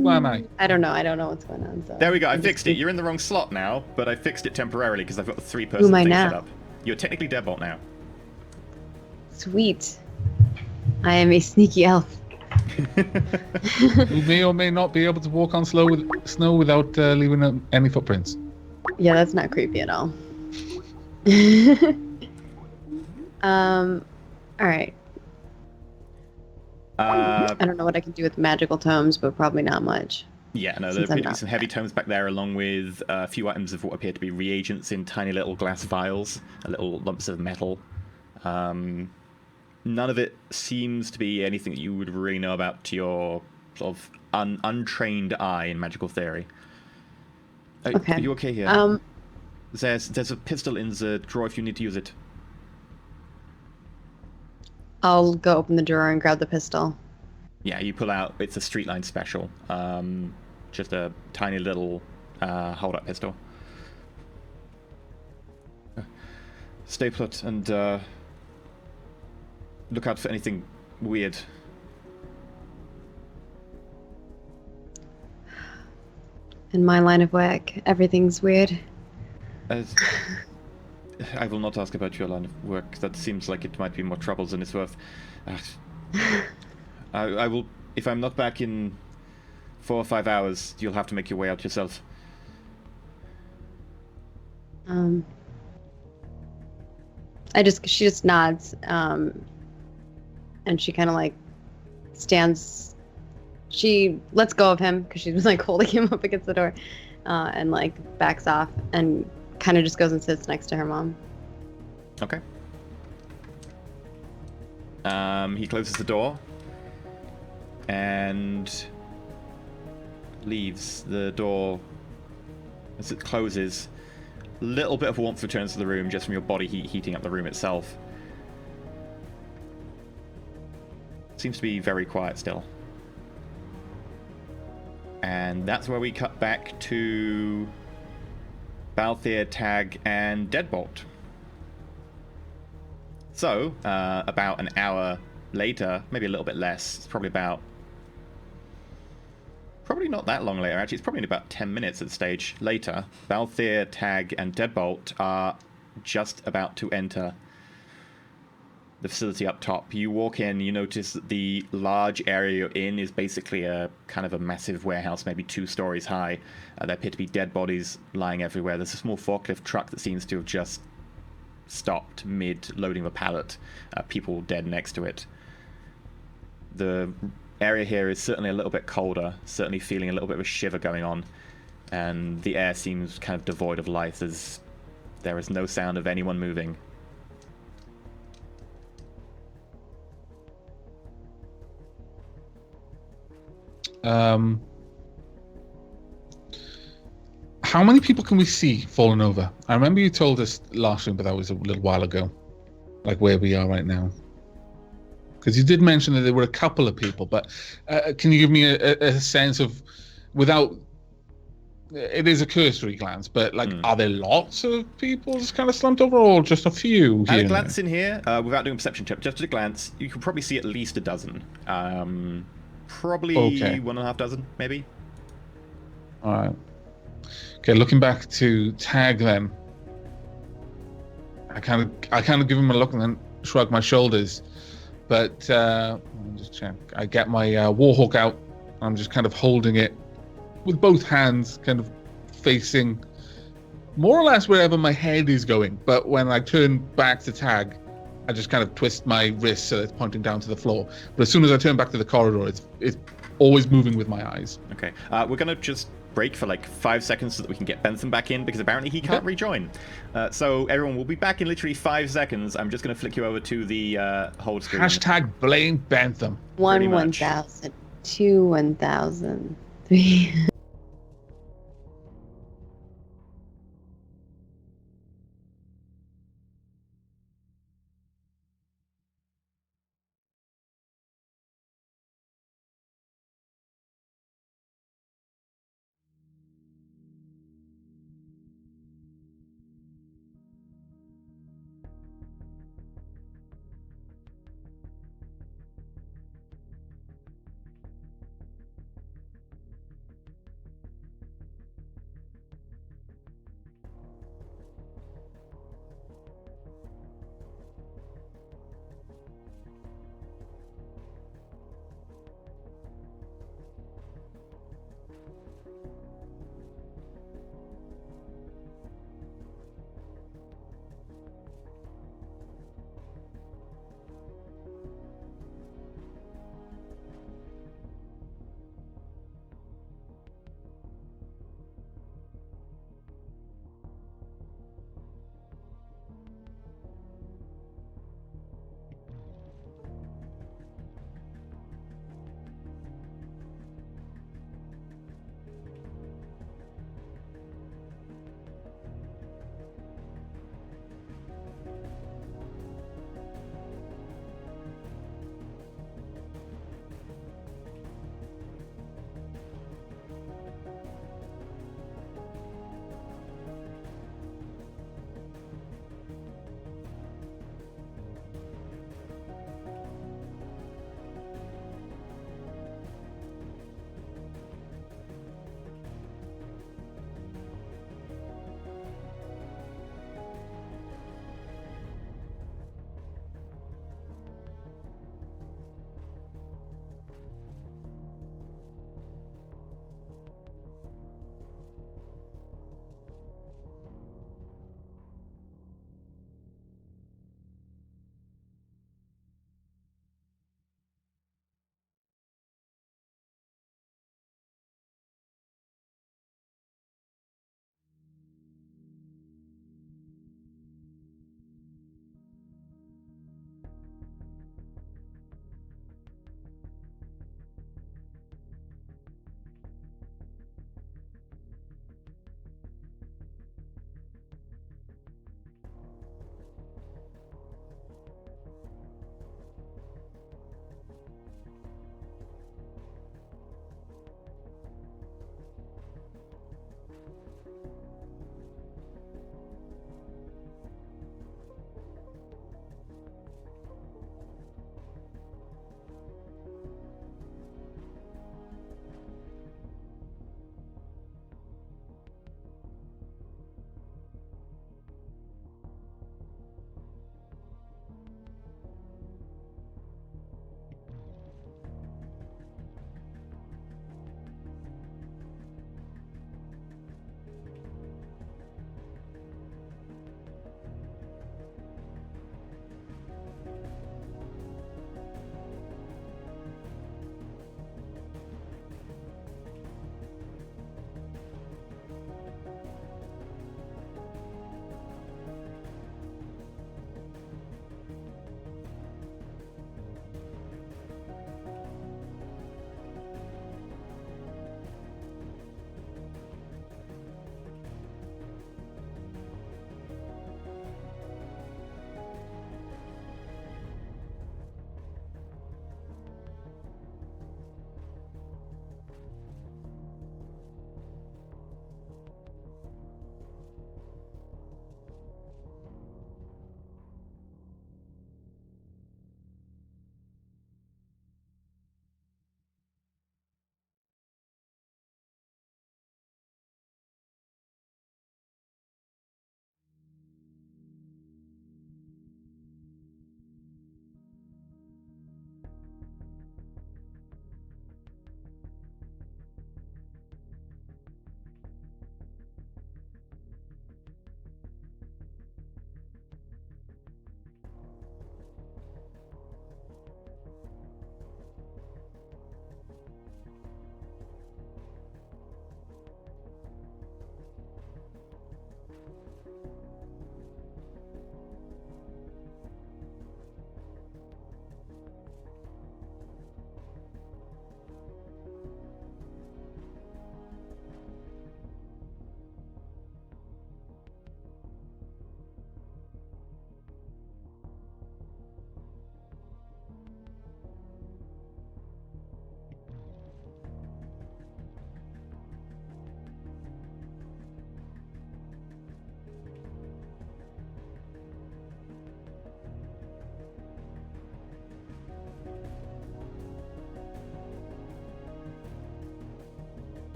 Why am I? I don't know what's going on. So There we go, I fixed it. You're in the wrong slot now, but I fixed it temporarily because I've got the 3-person Who am I thing now? set up. You're technically Deadbolt now. Sweet. I am a sneaky elf. Who may or may not be able to walk on snow without leaving any footprints. Yeah, that's not creepy at all. All right. I don't know what I can do with magical tomes, but probably not much. Yeah, no, there Since I'm appear to be not some heavy tomes back there, along with a few items of what appear to be reagents in tiny little glass vials, little lumps of metal. None of it seems to be anything that you would really know about to your sort of untrained eye in magical theory. Okay. Are you okay here? There's a pistol in the drawer if you need to use it. I'll go open the drawer and grab the pistol. Yeah, you pull out. It's a Streetline special. Just a tiny little hold-up pistol. Stay put and look out for anything weird. in my line of work, everything's weird. As I will not ask about your line of work. That seems like it might be more troubles than it's worth. I will. If I'm not back in 4 or 5 hours, you'll have to make your way out yourself. She just nods, and she kind of like stands. She lets go of him because she was like holding him up against the door, and like backs off and kind of just goes and sits next to her mom. Okay. He closes the door and leaves. The door, as it closes, a little bit of warmth returns to the room just from your body heat heating up the room itself. Seems to be very quiet still. And that's where we cut back to Balthier, Tag, and Deadbolt. So, about an hour later, maybe a little bit less, it's probably not that long later, actually, it's probably about 10 minutes at the stage later, Balthier, Tag, and Deadbolt are just about to enter the facility up top. You walk in, you notice that the large area you're in is basically a kind of a massive warehouse, maybe 2 stories high. There appear to be dead bodies lying everywhere. There's a small forklift truck that seems to have just stopped mid-loading a pallet. People dead next to it. The area here is certainly a little bit colder, certainly feeling a little bit of a shiver going on, and the air seems kind of devoid of life as there is no sound of anyone moving. How many people can we see falling over? I remember you told us last room, but that was a little while ago. Like where we are right now. Because you did mention that there were a couple of people, but can you give me a sense of, without, it is a cursory glance, but like, are there lots of people just kind of slumped over, or just a few? At a glance in here, without doing a perception check, just at a glance, you can probably see at least a dozen. Probably Okay. 1.5 dozen, maybe. All right. Okay, looking back to Tag then. I kind of give him a look and then shrug my shoulders. But let me just check. I get my warhawk out. I'm just kind of holding it with both hands, kind of facing more or less wherever my head is going. But when I turn back to Tag, I just kind of twist my wrist so it's pointing down to the floor. But as soon as I turn back to the corridor, it's always moving with my eyes. Okay. We're going to just break for like 5 seconds so that we can get Bentham back in, because apparently he can't rejoin. So everyone will be back in literally 5 seconds. I'm just going to flick you over to the hold screen. Hashtag blame Bentham. 1 1,000, 2 1,000, 3.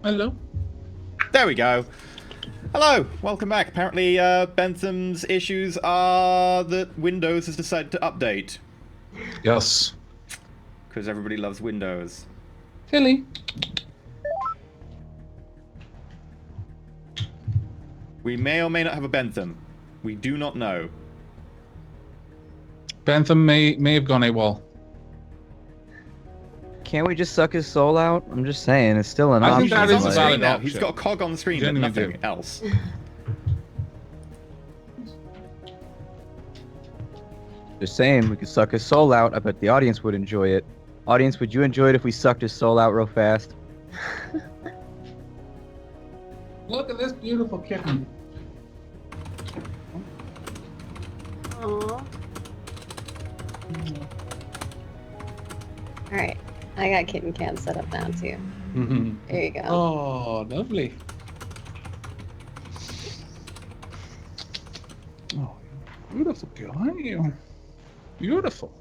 Hello. There we go. Hello, welcome back. Apparently, Bentham's issues are that Windows has decided to update. Yes. Because everybody loves Windows. Tilly. We may or may not have a Bentham. We do not know. Bentham may have gone AWOL. Can't we just suck his soul out? I'm just saying, it's still an I option. think that He's is on a the valid screen now. option. He's got a cog on the screen, but Genuinely nothing else. Just saying, we could suck his soul out. I bet the audience would enjoy it. Audience, would you enjoy it if we sucked his soul out real fast? Look at this beautiful kitten. Aww. Alright, I got kitten cat set up now too. There you go. Oh, lovely. Oh, beautiful girl, aren't you? Beautiful.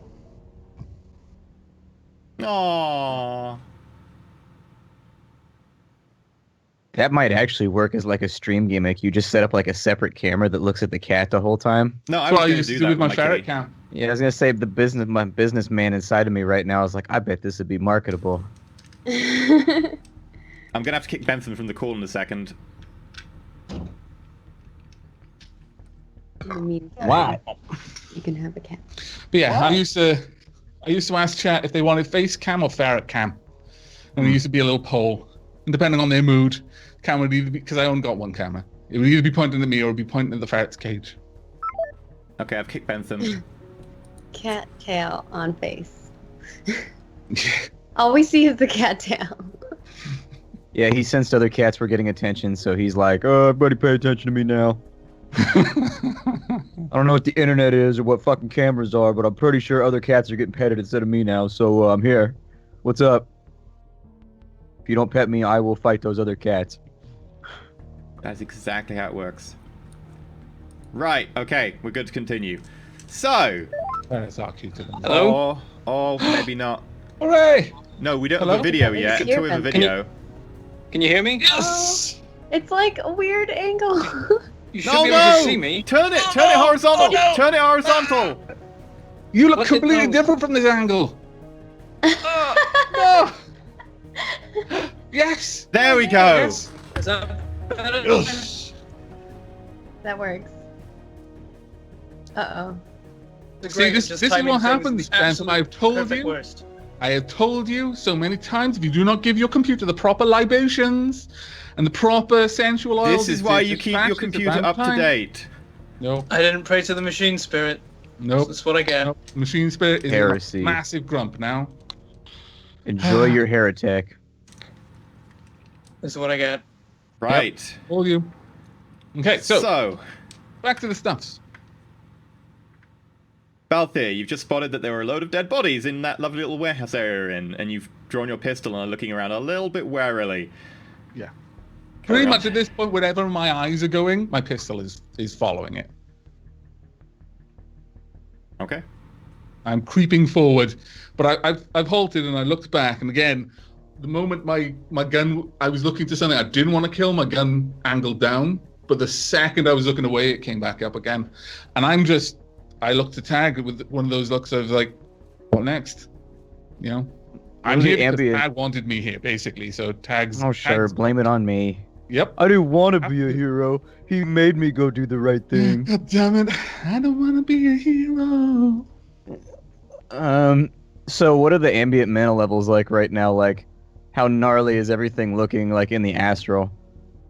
Aww. That might actually work as like a stream gimmick. You just set up like a separate camera that looks at the cat the whole time. No, That's I was what I going to used do to do that with my ferret kitty. cam. Yeah, I was gonna say my businessman inside of me right now is like, I bet this would be marketable. I'm going to have to kick Bentham from the call in a second. I mean, you can have a cat. But yeah, I used to ask chat if they wanted face cam or ferret cam, and there used to be a little poll, and depending on their mood, camera would either be, because I only got one camera, it would either be pointing at me or it would be pointing at the ferret's cage. Okay, I've kicked Bentham. Cat tail on face. All we see is the cat tail. Yeah, he sensed other cats were getting attention, so he's like, oh, everybody pay attention to me now. I don't know what the internet is or what fucking cameras are, but I'm pretty sure other cats are getting petted instead of me now, so I'm here. What's up? If you don't pet me, I will fight those other cats. That's exactly how it works. Right, okay, we're good to continue. So... Ferrets are cuter than Hello? Or maybe not. Hooray! No, we don't have Hello? a video It's yet. your Until we have a Bentham. video. Can you hear me? Yes! It's like a weird angle. You should No, be able no! to see me. Turn it horizontal! no! Turn it horizontal! You look Look at completely those. different from this angle. No! Yes! There we go! Yes! Is that better? Yes! That works. Uh-oh. See, this is what happens, Bentham. I've told you. Worst. I have told you so many times, if you do not give your computer the proper libations and the proper sensual oils... This is why you it's keep your fashion, computer it's up to about time. date. No, I didn't pray to the machine spirit. nope. That's what I get. Nope. Machine Spirit is Heresy. a massive grump now. Enjoy your hair attack. That's what I get. Right. All you. Okay, so So, back to the stuffs. Balthier, you've just spotted that there were a load of dead bodies in that lovely little warehouse area you're in, and you've drawn your pistol and are looking around a little bit warily. Yeah. Carry Pretty on. much at this point, wherever my eyes are going, my pistol is following it. Okay. I'm creeping forward, but I've halted and I looked back, and again, the moment my gun, I was looking to something I didn't want to kill, my gun angled down, but the second I was looking away, it came back up again. And I looked to Tag with one of those looks of like, what next? You know? I'm Was it here because ambient? Tag wanted me here, basically, so Tag's... Oh, sure, Tag's- blame it on me. Yep. I didn't want to be a hero. He made me go do the right thing. God damn it. I don't want to be a hero. So what are the ambient mana levels like right now? Like, how gnarly is everything looking like in the astral?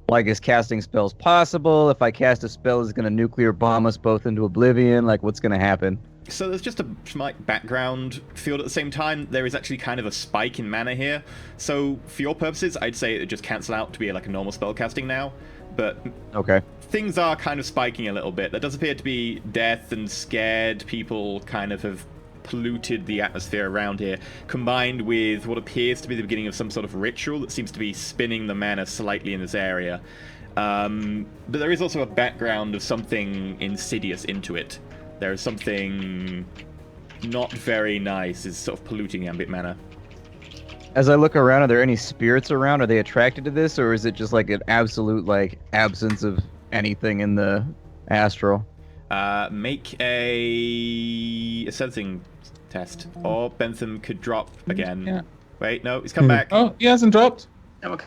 Like, is casting spells possible? If I cast a spell, is it going to nuclear bomb us both into oblivion? Like, what's going to happen? So there's just a slight background field at the same time. There is actually kind of a spike in mana here. So for your purposes, I'd say it would just cancel out to be like a normal spell casting now. But Okay. things are kind of spiking a little bit. There does appear to be death and scared people kind of have polluted the atmosphere around here, combined with what appears to be the beginning of some sort of ritual that seems to be spinning the mana slightly in this area. But there is also a background of something insidious into it. There is something not very nice is sort of polluting ambient mana. As I look around, are there any spirits around? Are they attracted to this, or is it just like an absolute like absence of anything in the astral? Make a sensing test, or Bentham could drop again. Yeah. Wait, no, he's come back. Oh, he hasn't dropped. I'm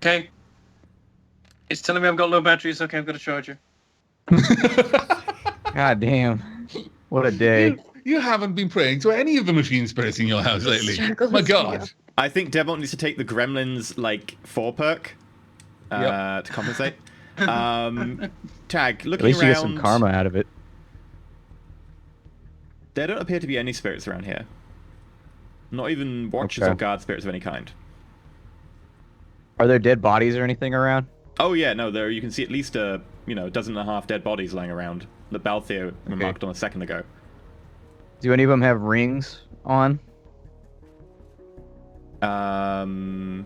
okay. It's telling me I've got low batteries. Okay, I've got a charger. God damn! What a day! You haven't been praying to any of the machine spirits in your house lately. Struggles, My God. yeah. I think Devon needs to take the Gremlins like 4 perk to compensate. Tag, At looking least around. you get some karma out of it. There don't appear to be any spirits around here. Not even watchers Okay. or guard spirits of any kind. Are there dead bodies or anything around? Oh yeah, no, there you can see at least a dozen and a half dead bodies lying around that Balthier remarked on a second ago. Do any of them have rings on?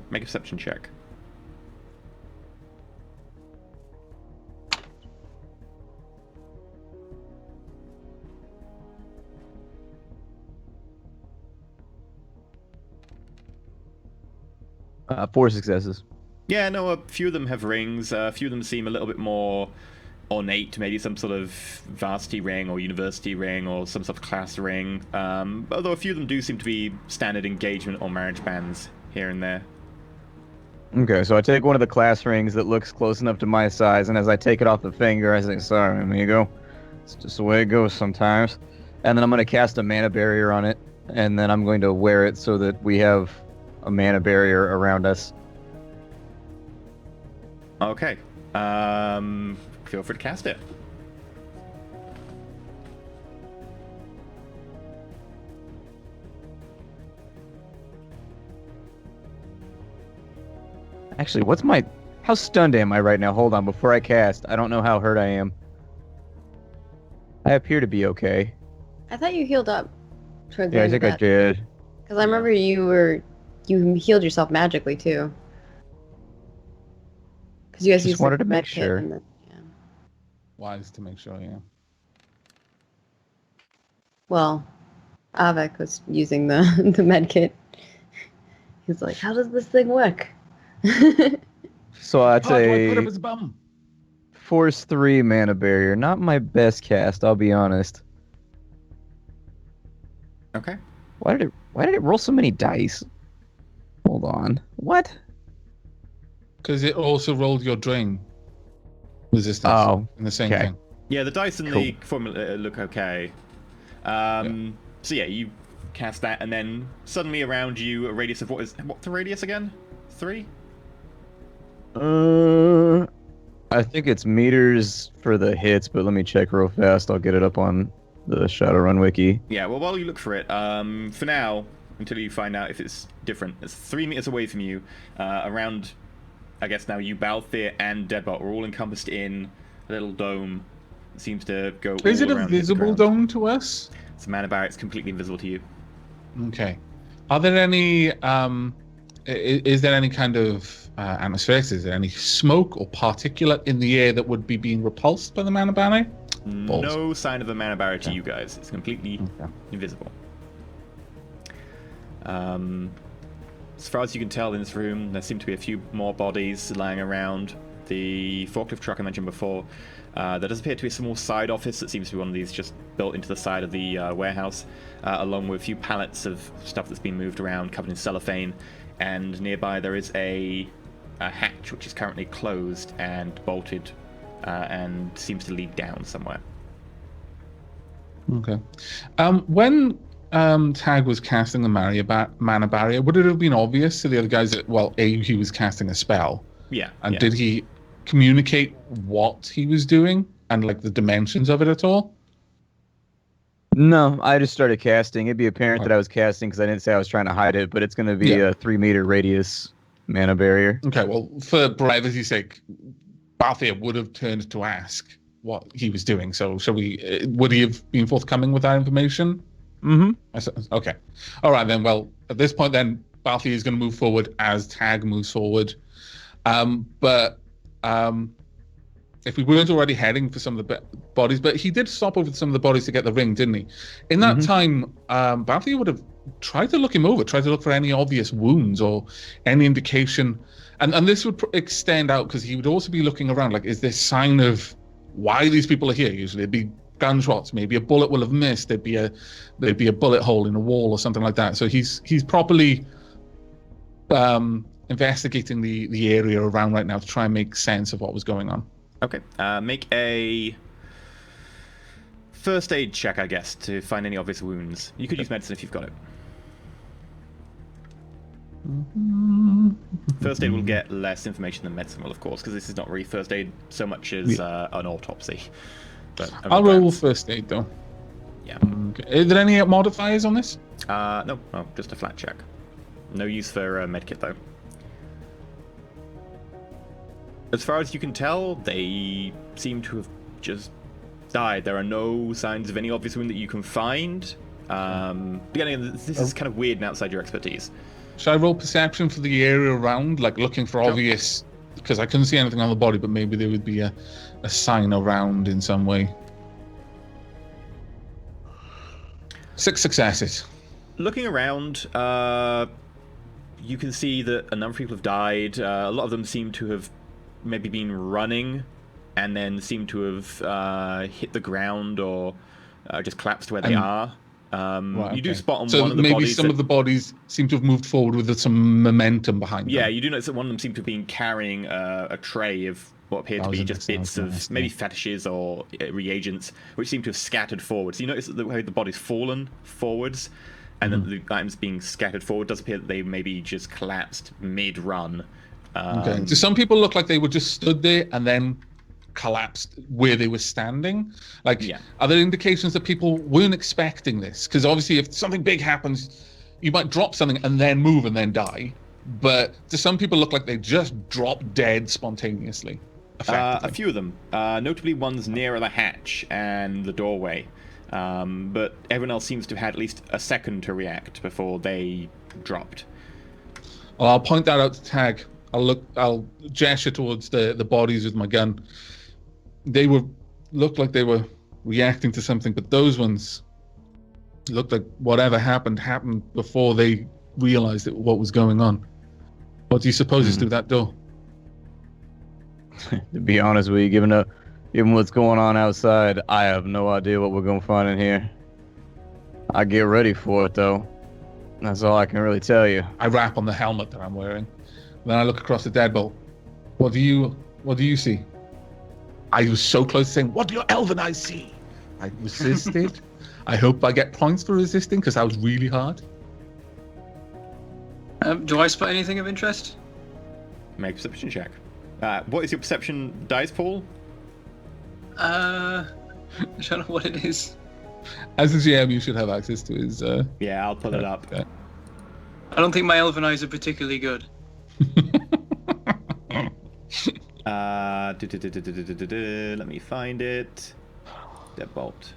Make a perception check. Four successes. Yeah, no, a few of them have rings. A few of them seem a little bit more ornate, maybe some sort of varsity ring or university ring or some sort of class ring. Although a few of them do seem to be standard engagement or marriage bands here and there. Okay, so I take one of the class rings that looks close enough to my size, and as I take it off the finger, I say, "Sorry, amigo. It's just the way it goes sometimes." And then I'm going to cast a mana barrier on it, and then I'm going to wear it so that we have a mana barrier around us. Okay. Feel free to cast it. Actually, how stunned am I right now? Hold on, before I cast, I don't know how hurt I am. I appear to be okay. I thought you healed up toward the Yeah, I end think of I that. did. Because I remember you healed yourself magically too. Because you guys Just used wanted the to make med kit sure. and the- yeah. Wise to make sure, yeah. Well, Avek was using the the med kit. He's like, "How does this thing work?" So I'd How do I put say up his bum? Force 3 mana barrier. Not my best cast, I'll be honest. Okay. Why did it roll so many dice? Hold on. What? Because it also rolled your drain resistance Oh, in the same okay. thing. Yeah, the dice in Cool. the formula look okay. So yeah, you cast that, and then suddenly around you, a radius of what's the radius again? 3? I think it's meters for the hits, but let me check real fast. I'll get it up on the Shadowrun wiki. Yeah, well, while you look for it, for now, until you find out if it's different, it's 3 meters away from you, around, I guess now you, Balthier, and Deadbot are all encompassed in a little dome. It seems to go Is all it a around the visible ground. dome to us? It's a mana barrier, it's completely invisible to you. Okay. Are there any is there any kind of atmospherics? Is there any smoke or particulate in the air that would be being repulsed by the mana barrier? Balls. No sign of a mana barrier to you guys. It's completely Okay. invisible. As far as you can tell in this room, there seem to be a few more bodies lying around. The forklift truck I mentioned before, there does appear to be a small side office that seems to be one of these just built into the side of the warehouse, along with a few pallets of stuff that's been moved around, covered in cellophane. And nearby there is a hatch which is currently closed and bolted, and seems to lead down somewhere. Okay. When Tag was casting the mana barrier, would it have been obvious to the other guys that, well, A, he was casting a spell, Yeah. and yeah. did he communicate what he was doing and like the dimensions of it at all? No, I just started casting. It'd be apparent Okay. that I was casting because I didn't say I was trying to hide it, but it's going to be Yeah. a 3-meter radius mana barrier. Okay, well, for brevity's sake, Balthier would have turned to ask what he was doing. So, shall we? Would he have been forthcoming with that information? Mm-hmm. Okay. All right then. Well, at this point, then Balthier is going to move forward as Tag moves forward. But if we weren't already heading for some of the bodies, but he did stop over some of the bodies to get the ring, didn't he? In that time, Balthier would have try to look him over. Try to look for any obvious wounds or any indication. And this would extend out because he would also be looking around. Like, is there sign of why these people are here? Usually, it'd be gunshots. Maybe a bullet will have missed. There'd be a bullet hole in a wall or something like that. So he's properly investigating the area around right now to try and make sense of what was going on. Okay. Make a first aid check, I guess, to find any obvious wounds. You could use medicine if you've got it. First aid will get less information than medicine will, of course, because this is not really first aid so much as an autopsy. But I'll roll first aid, though. Yeah. Okay. Are there any modifiers on this? No, just a flat check. No use for medkit, though. As far as you can tell, they seem to have just died. There are no signs of any obvious wound that you can find. Again, this is kind of weird and outside your expertise. Should I roll perception for the area around, like looking for obvious? Because I couldn't see anything on the body, but maybe there would be a sign around in some way. 6 successes. Looking around, you can see that a number of people have died. A lot of them seem to have maybe been running and then seem to have hit the ground or just collapsed where they are. Right, you do okay. spot on so one of the maybe bodies. Some of the bodies seem to have moved forward with some momentum behind them. Yeah, you do notice that one of them seemed to have been carrying a tray of what appeared to be just bits of maybe fetishes or reagents, which seem to have scattered forward. So you notice that the way the body's fallen forwards, and then the items being scattered forward, does appear that they maybe just collapsed mid-run. Okay. So some people look like they were just stood there and then collapsed where they were standing. Like, are there indications that people weren't expecting this? Because obviously, if something big happens, you might drop something and then move and then die. But do some people look like they just dropped dead spontaneously? A few of them, notably ones nearer the hatch and the doorway. But everyone else seems to have had at least a second to react before they dropped. Well, I'll point that out to Tag. I'll gesture towards the bodies with my gun. They looked like they were reacting to something, but those ones looked like whatever happened before they realized what was going on. What do you suppose is through that door? To be honest with you, given what's going on outside, I have no idea what we're gonna find in here. I get ready for it though. That's all I can really tell you. I rap on the helmet that I'm wearing. Then I look across the deadbolt. What do you see? I was so close to saying, what do your elven eyes see? I resisted. I hope I get points for resisting because that was really hard. Do I spot anything of interest? Make a perception check. What is your perception dice pool? I don't know what it is. As a GM, you should have access to his... Yeah, I'll pull it up. I don't think my elven eyes are particularly good. Let me find it. Deadbolt.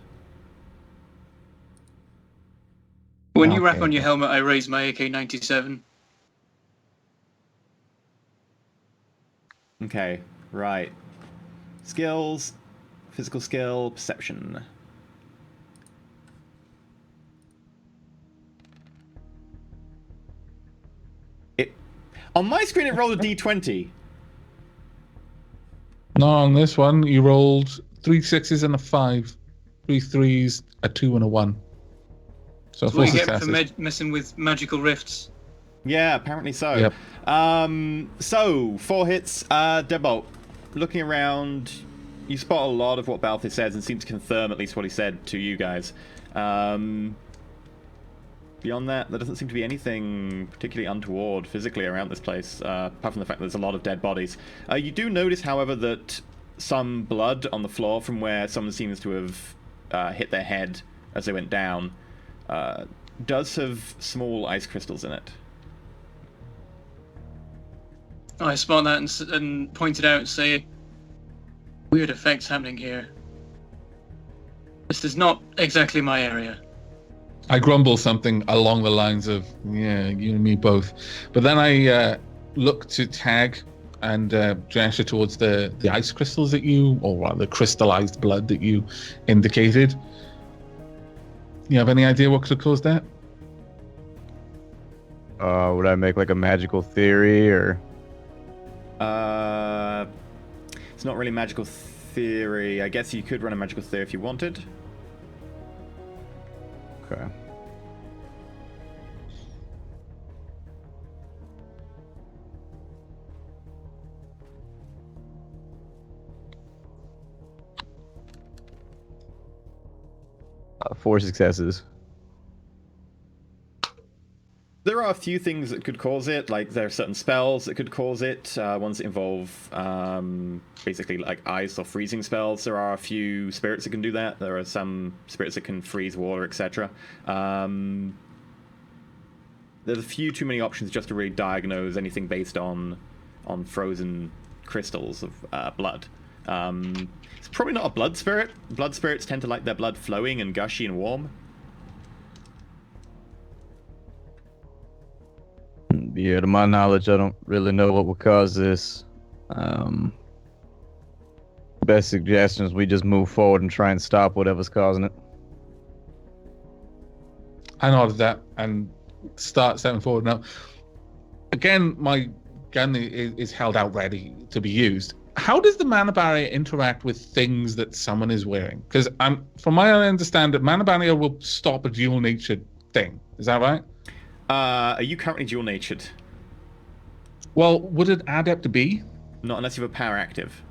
When you rap on your helmet, I raise my AK-97. Okay, right. Skills, physical skill, perception. On my screen, it rolled a d20. No, on this one, you rolled 3 6s and a 5. 3 3s, a 2 and a 1. So That's 4 what you successes. get for messing with magical rifts. Yeah, apparently so. Yep. So, 4 hits. Deadbolt, looking around, you spot a lot of what Balthus says and seem to confirm at least what he said to you guys. Beyond that, there doesn't seem to be anything particularly untoward physically around this place, apart from the fact that there's a lot of dead bodies. You do notice, however, that some blood on the floor from where someone seems to have hit their head as they went down does have small ice crystals in it. I spot that and point it out and say, weird effects happening here. This is not exactly my area. I grumble something along the lines of, yeah, you and me both. But then I look to Tag and gesture towards the ice crystals that or rather crystallized blood that you indicated. You have any idea what could have caused that? Would I make like a magical theory or? It's not really magical theory. I guess you could run a magical theory if you wanted. Okay. Four successes. There are a few things that could cause it, like there are certain spells that could cause it, ones that involve basically like ice or freezing spells. There are a few spirits that can do that. There are some spirits that can freeze water, etc. There's a few too many options just to really diagnose anything based on frozen crystals of blood. It's probably not a blood spirit. Blood spirits tend to like their blood flowing and gushy and warm. Yeah, to my knowledge, I don't really know what would cause this. Best suggestion is we just move forward and try and stop whatever's causing it. I nodded that and start stepping forward now. Again, my gun is held out ready to be used. How does the mana barrier interact with things that someone is wearing? Because from my understand, that mana barrier will stop a dual-natured thing. Is that right? Are you currently dual-natured? Well, would an adept be? Not unless you have a power active.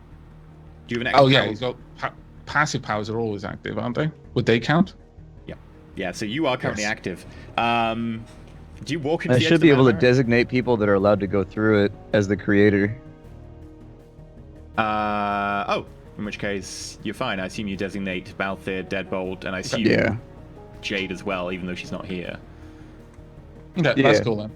Do you have an active Oh yeah, power? he's got passive powers are always active, aren't they? Would they count? Yeah, so you are currently Yes. active. Do you walk into I the edge should of be the able to mana barrier? designate people that are allowed to go through it as the creator. Oh, in which case you're fine. I assume you designate Balthier, Deadbolt, and I assume Yeah. Jade as well, even though she's not here. Okay, Yeah. that's cool then.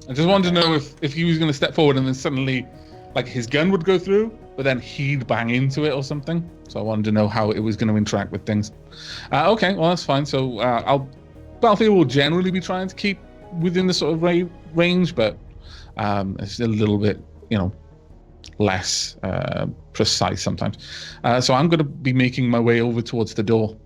I just wanted to know if he was going to step forward and then suddenly, like, his gun would go through, but then he'd bang into it or something. So I wanted to know how it was going to interact with things. Okay, well, that's fine. So Balthier will generally be trying to keep within the sort of range, but it's a little bit, less precise sometimes. So I'm going to be making my way over towards the door.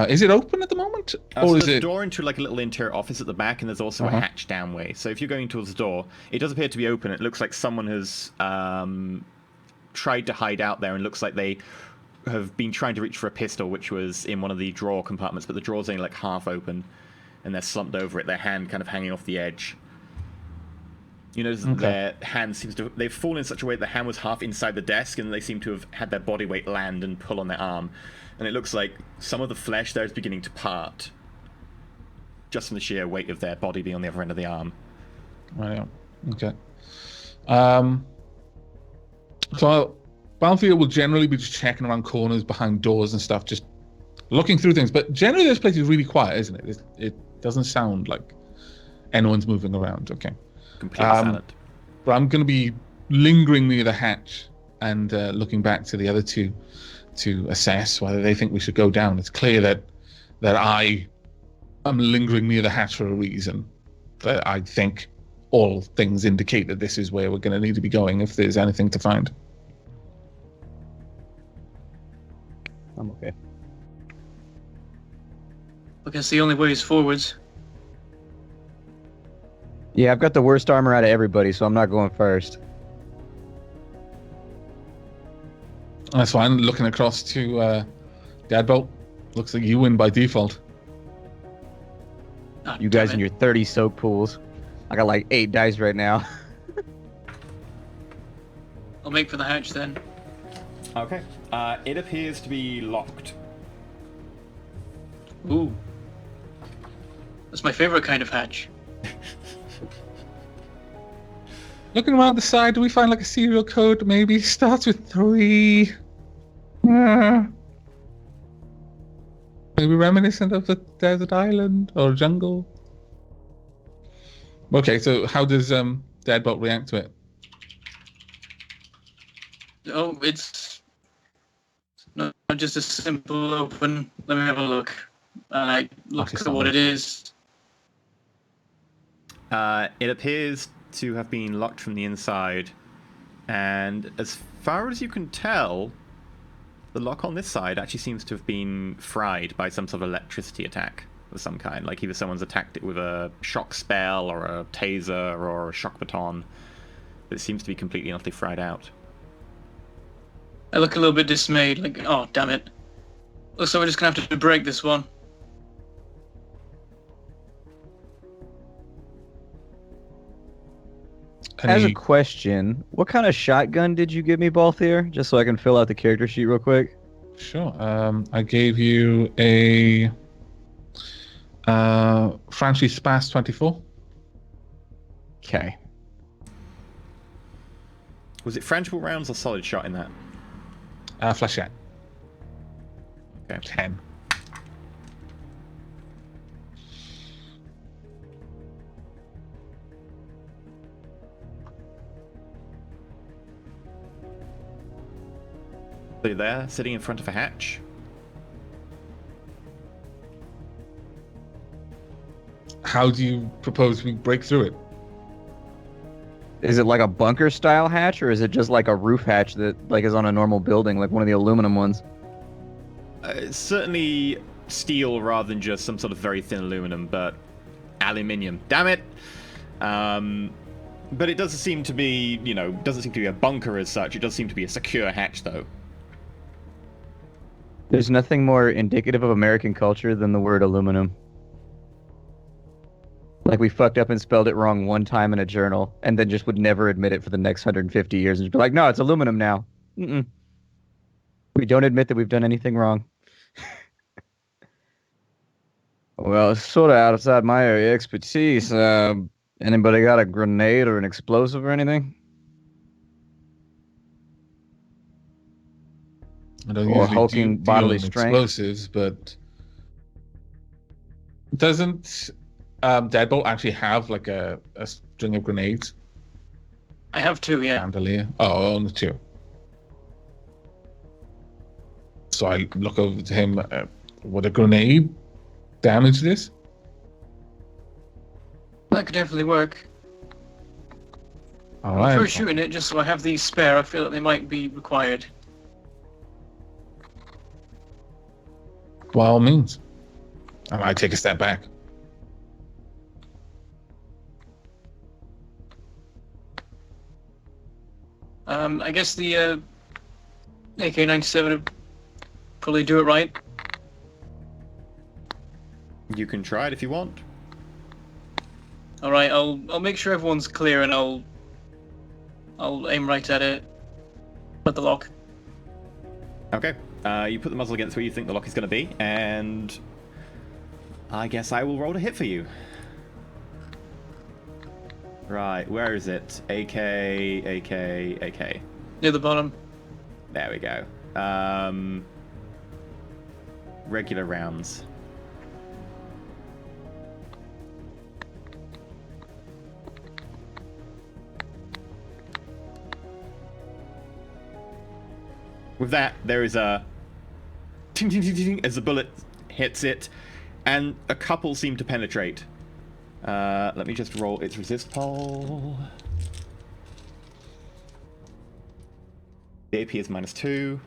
Is it open at the moment? So Or is there's a it... door into like a little interior office at the back, and there's also a hatch downway. So if you're going towards the door, it does appear to be open. It looks like someone has tried to hide out there, and looks like they have been trying to reach for a pistol, which was in one of the drawer compartments, but the drawer's only like half open, and they're slumped over it, their hand kind of hanging off the edge. You notice that their hand seems to... They've fallen in such a way that the hand was half inside the desk, and they seem to have had their body weight land and pull on their arm. And it looks like some of the flesh there is beginning to part, just from the sheer weight of their body being on the other end of the arm. Right, okay. So Balthier will generally be just checking around corners, behind doors and stuff, just looking through things. But generally this place is really quiet, isn't it? It doesn't sound like anyone's moving around. Okay. Completely silent. But I'm going to be lingering near the hatch and looking back to the other two to assess whether they think we should go down. It's clear that I am lingering near the hatch for a reason. But I think all things indicate that this is where we're going to need to be going if there's anything to find. I'm okay. I guess the only way is forwards. Yeah, I've got the worst armor out of everybody, so I'm not going first. That's fine. Looking across to Deadbolt, looks like you win by default. Ah, You guys damn in it. your 30 soak pools. I got like 8 dice right now. I'll make for the hatch then. Okay. It appears to be locked. Ooh. That's my favorite kind of hatch. Looking around the side, do we find like a serial code? Maybe starts with 3. Maybe reminiscent of the desert island or jungle. Okay, so how does Deadbolt react to it? Oh, it's not just a simple open. Let me have a look. And I look Okay, at what it is. It appears to have been locked from the inside, and as far as you can tell, the lock on this side actually seems to have been fried by some sort of electricity attack. of some kind. Like either someone's attacked it with a shock spell or a taser or a shock baton. But it seems to be completely and utterly fried out. I look a little bit dismayed, like, oh, damn it. Looks like we're just gonna have to break this one. As a question, what kind of shotgun did you give me, Balthier? Just so I can fill out the character sheet real quick. Sure. I gave you a Franchi Spas 24. Okay. Was it frangible rounds or solid shot in that? Flechette. Okay. 10. So you're there, sitting in front of a hatch. How do you propose we break through it? Is it like a bunker style hatch, or is it just like a roof hatch that like is on a normal building, like one of the aluminum ones? It's certainly steel rather than just some sort of very thin aluminum, but aluminium. Damn it! But it doesn't seem to be, doesn't seem to be a bunker as such. It does seem to be a secure hatch, though. There's nothing more indicative of American culture than the word aluminum. Like we fucked up and spelled it wrong one time in a journal, and then just would never admit it for the next 150 years, and just be like, "No, it's aluminum now." Mm-mm. We don't admit that we've done anything wrong. Well, it's sort of outside my area of expertise. Anybody got a grenade or an explosive or anything? I don't Or usually hulking deal bodily in strength? explosives, but doesn't Deadbolt actually have like a string of grenades? I have 2, yeah. Chandelier. Oh, only 2. So I look over to him. Would a grenade damage this? That could definitely work. All I'm right. for shooting it just so I have these spare. I feel that they might be required. By all means. I might take a step back. I guess the AK-97 would probably do it right. You can try it if you want. All right, I'll make sure everyone's clear, and I'll aim right at it. At the lock. Okay. You put the muzzle against where you think the lock is going to be, and I guess I will roll a hit for you. Right, where is it? AK. Near the bottom. There we go. Regular rounds. With that, there is a ting, ting, ting, ting, as the bullet hits it, and a couple seem to penetrate. Let me just roll its resist poll. The AP is -2.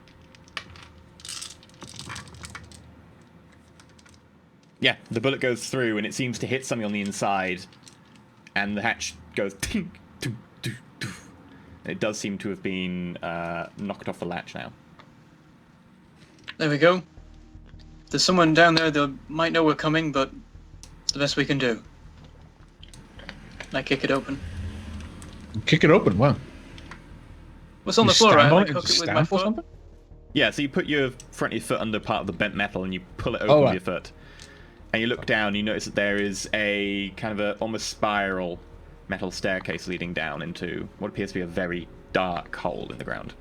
Yeah, the bullet goes through, and it seems to hit something on the inside, and the hatch goes ting, ting, ting, ting. And it does seem to have been knocked off the latch now. There we go. There's someone down there that might know we're coming, but it's the best we can do. I kick it open. Kick it open. Wow. What's on You the floor, stand right? on I it and hook it with stamp my or foot. something? Yeah, so you put your front of your foot under part of the bent metal, and you pull it open Oh, with right. your foot. And you look down, and you notice that there is a kind of a almost spiral metal staircase leading down into what appears to be a very dark hole in the ground.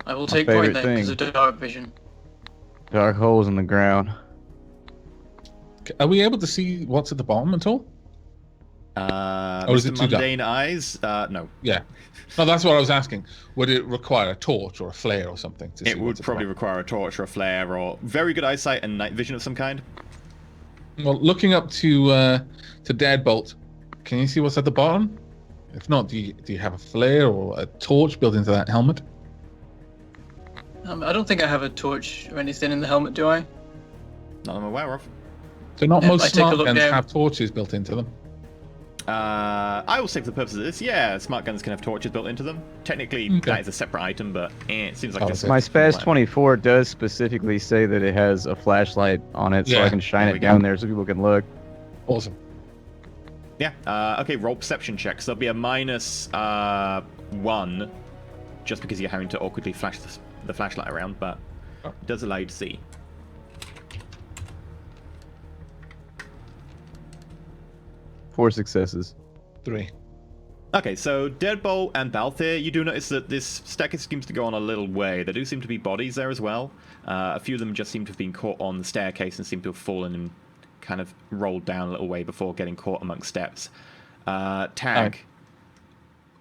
I will take favorite point then, because thing. of dark vision. Dark holes in the ground. Are we able to see what's at the bottom at all? Or is Mr. it too dark? Mundane Eyes? No. Yeah. No, that's what I was asking. Would it require a torch or a flare or something? To see It would what's at the probably bottom? require a torch or a flare or very good eyesight and night vision of some kind. Well, looking up to Deadbolt, can you see what's at the bottom? If not, do you have a flare or a torch built into that helmet? I don't think I have a torch or anything in the helmet, do I? Not I'm aware of. So not Yeah, I most take a smart look guns down. have torches built into them. I will say for the purpose of this, yeah, smart guns can have torches built into them. Technically, Okay. that is a separate item, but it seems like Oh, just okay. My a Spaz plan. 24 does specifically say that it has a flashlight on it, so Yeah, I can shine there we it go. down there so people can look. Awesome. Yeah. Okay. Roll perception checks. There'll be a minus 1, just because you're having to awkwardly flash the flashlight around, but Oh. it does allow you to see. Four successes. 3. Okay, so Deadbolt and Balthier, you do notice that this staircase seems to go on a little way. There do seem to be bodies there as well. A few of them just seem to have been caught on the staircase and seem to have fallen and kind of rolled down a little way before getting caught amongst steps. Tag.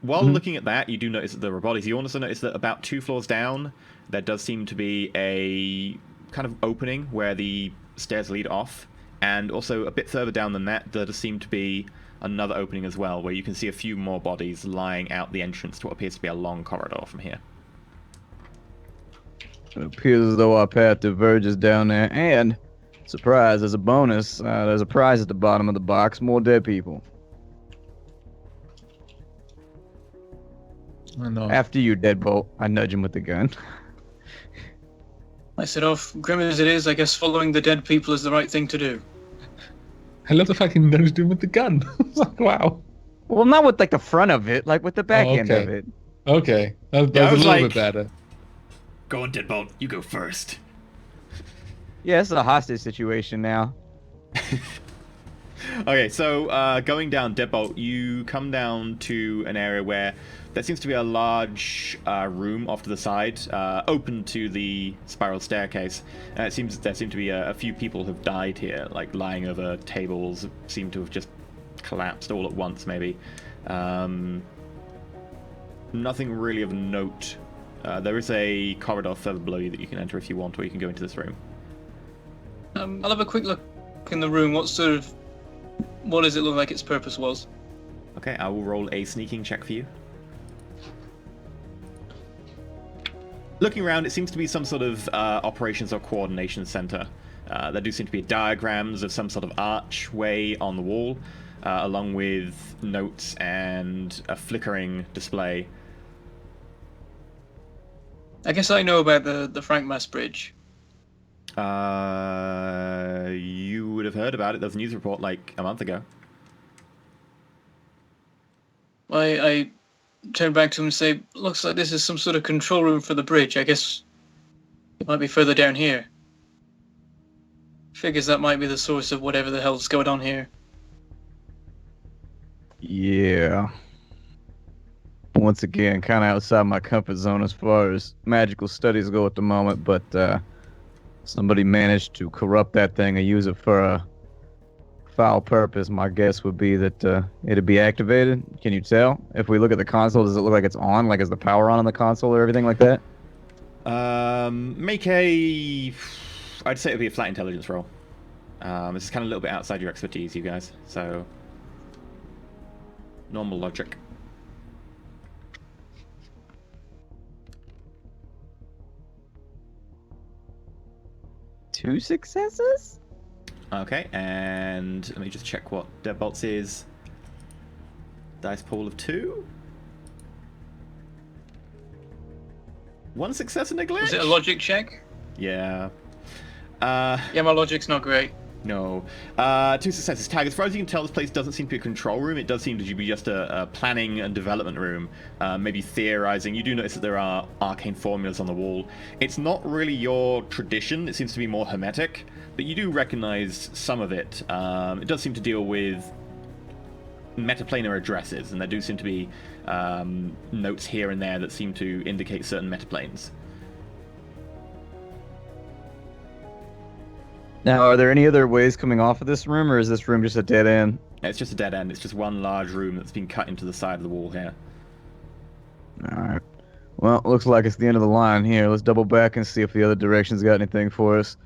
While looking at that, you do notice that there were bodies. You also notice that about 2 floors down, there does seem to be a kind of opening where the stairs lead off. And also a bit further down than that, there does seem to be another opening as well, where you can see a few more bodies lying out the entrance to what appears to be a long corridor from here. It appears as though our path diverges down there, and, surprise, as a bonus, there's a prize at the bottom of the box, more dead people. I know. After you, Deadbolt. I nudge him with the gun. I said off, grim as it is, I guess following the dead people is the right thing to do. I love the fact he nudged him with the gun. It's like, wow. Well, not with, like, the front of it, like with the back end of okay. it. Okay. That's Yeah, I a was little like- bit better. Go on, Deadbolt. You go first. Yeah, it's a hostage situation now. Okay, so going down Deadbolt, you come down to an area where there seems to be a large room off to the side, open to the spiral staircase. It seems there seem to be a few people have died here, like lying over tables, seem to have just collapsed all at once, maybe. Nothing really of note. There is a corridor further below you that you can enter if you want, or you can go into this room. I'll have a quick look in the room. What does it look like its purpose was? Okay, I will roll a sneaking check for you. Looking around, it seems to be some sort of operations or coordination center. There do seem to be diagrams of some sort of archway on the wall, along with notes and a flickering display. I guess I know about the Frank Mass Bridge. You would have heard about it. There was a news report like a month ago. I turn back to him and say, looks like this is some sort of control room for the bridge. I guess it might be further down here. Figures that might be the source of whatever the hell's going on here. Yeah. Once again, kind of outside my comfort zone as far as magical studies go at the moment, but somebody managed to corrupt that thing and use it for a foul purpose. My guess would be that it'd be activated. Can you tell? If we look at the console, does it look like it's on? Like, is the power on the console or everything like that? Make a... I'd say it would be a flat intelligence roll. This is kind of a little bit outside your expertise, you guys. So, normal logic. Two successes? Okay, and let me just check what Deadbolt's is. Dice pool of 2. 1 success and a glitch. Is it a logic check? Yeah. Yeah, my logic's not great. No. 2 successes. Tag, as far as you can tell, this place doesn't seem to be a control room. It does seem to be just a planning and development room. Maybe theorizing. You do notice that there are arcane formulas on the wall. It's not really your tradition. It seems to be more hermetic. But you do recognize some of it. It does seem to deal with metaplanar addresses. And there do seem to be notes here and there that seem to indicate certain metaplanes. Now, are there any other ways coming off of this room, or is this room just a dead end? It's just a dead end. It's just one large room that's been cut into the side of the wall here. Alright. Well, looks like it's the end of the line here. Let's double back and see if the other direction's got anything for us.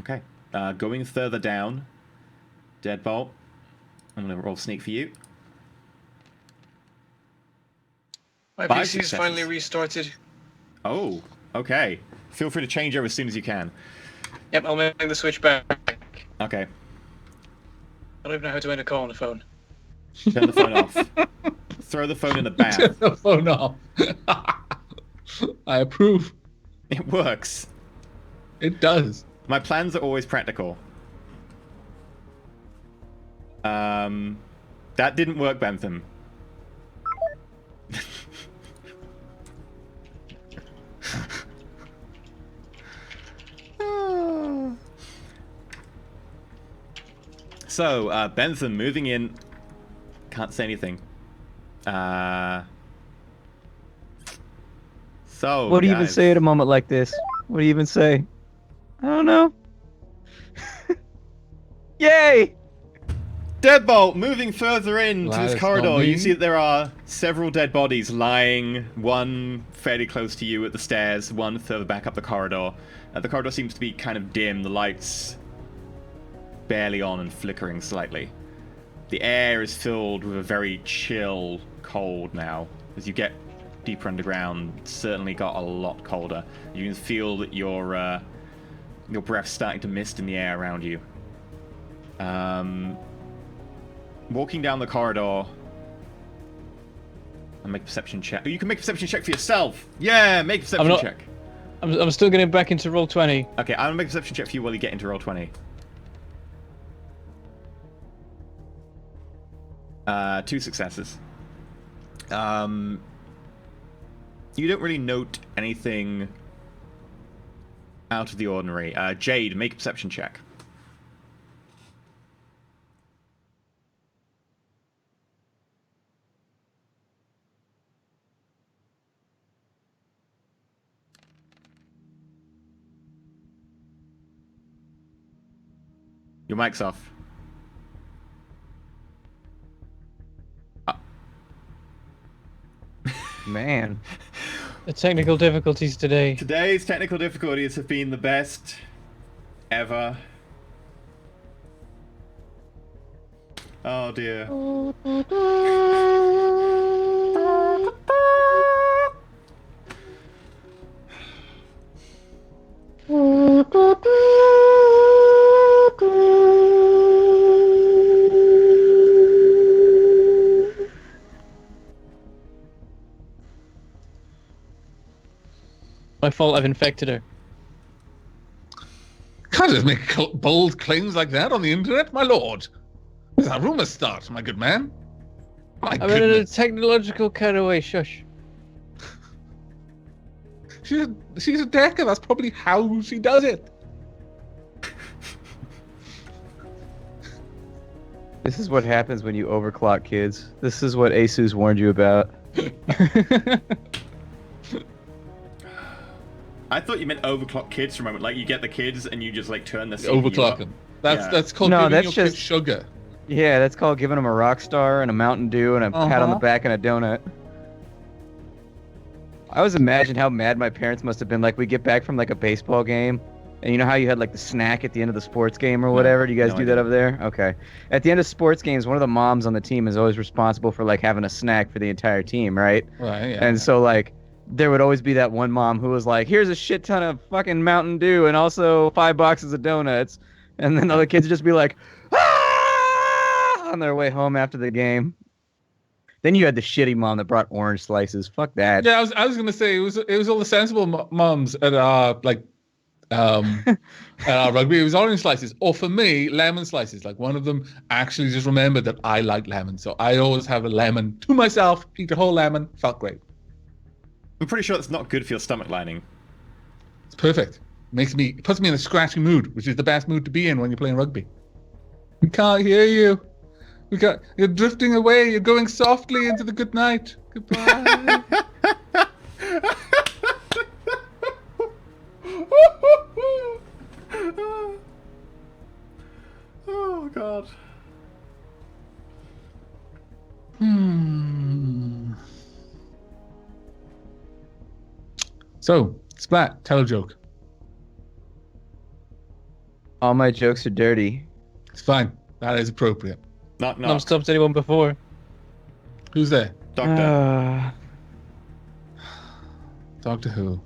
Okay. Going further down, Deadbolt. I'm going to roll sneak for you. My 5 PC's successes. finally restarted. Oh, okay. Feel free to change over as soon as you can. Yep, I'll make the switch back. Okay. I don't even know how to end a call on the phone. Turn the phone off. Throw the phone in the bath. Turn the phone off. I approve. It works. It does. My plans are always practical. That didn't work, Bentham. So, Bentham moving in. Can't say anything. So, What do you even guys. say at a moment like this? What do you even say? I don't know. Yay! Deadbolt moving further into Glad this it's corridor. not me. You see that there are several dead bodies lying, one fairly close to you at the stairs, one further back up the corridor. The corridor seems to be kind of dim, the lights barely on and flickering slightly. The air is filled with a very chill cold now. As you get deeper underground, it's certainly got a lot colder. You can feel that your breath's starting to mist in the air around you. Walking down the corridor, and make a perception check. Oh, you can make a perception check for yourself. Yeah, make a perception check. I'm still getting back into roll 20. Okay, I'm gonna make a perception check for you while you get into roll 20. 2 successes. You don't really note anything out of the ordinary. Jade, make a perception check. Your mic's off. Man. The technical difficulties today. Today's technical difficulties have been the best ever. Oh dear. My fault, I've infected her. Can't just make bold claims like that on the internet, my lord. There's a rumour start, my good man. My I'm in a goodness. technological cutaway, shush. She's a decker, that's probably how she does it. This is what happens when you overclock kids. This is what Asus warned you about. I thought you meant overclock kids for a moment. Like you get the kids and you just like turn the CPU Overclock up. them. Yeah. That's called No, giving that's your just- kids sugar. Yeah, that's called giving them a rock star and a Mountain Dew and a pat on the back and a donut. I always imagine how mad my parents must have been. Like, we get back from like a baseball game, and you know how you had like the snack at the end of the sports game or whatever? Do you guys no, do I that don't. over there? Okay. At the end of sports games, one of the moms on the team is always responsible for like having a snack for the entire team, right? Right, yeah. And so like there would always be that one mom who was like, here's a shit ton of fucking Mountain Dew and also 5 boxes of donuts. And then the other kids would just be like, ah! On their way home after the game. Then you had the shitty mom that brought orange slices. Fuck that. Yeah, I was gonna say it was all the sensible moms at our at our rugby. It was orange slices, or for me, lemon slices. Like one of them actually just remembered that I like lemon, so I always have a lemon to myself. Eat a whole lemon, felt great. I'm pretty sure that's not good for your stomach lining. It's perfect. It puts me in a scratchy mood, which is the best mood to be in when you're playing rugby. We can't hear you. You're drifting away. You're going softly into the good night. Goodbye. Oh god. So, Splat, tell a joke. All my jokes are dirty. It's fine. That is appropriate. Knock Not knock. stopped anyone before. Who's there? Doctor. Doctor Who.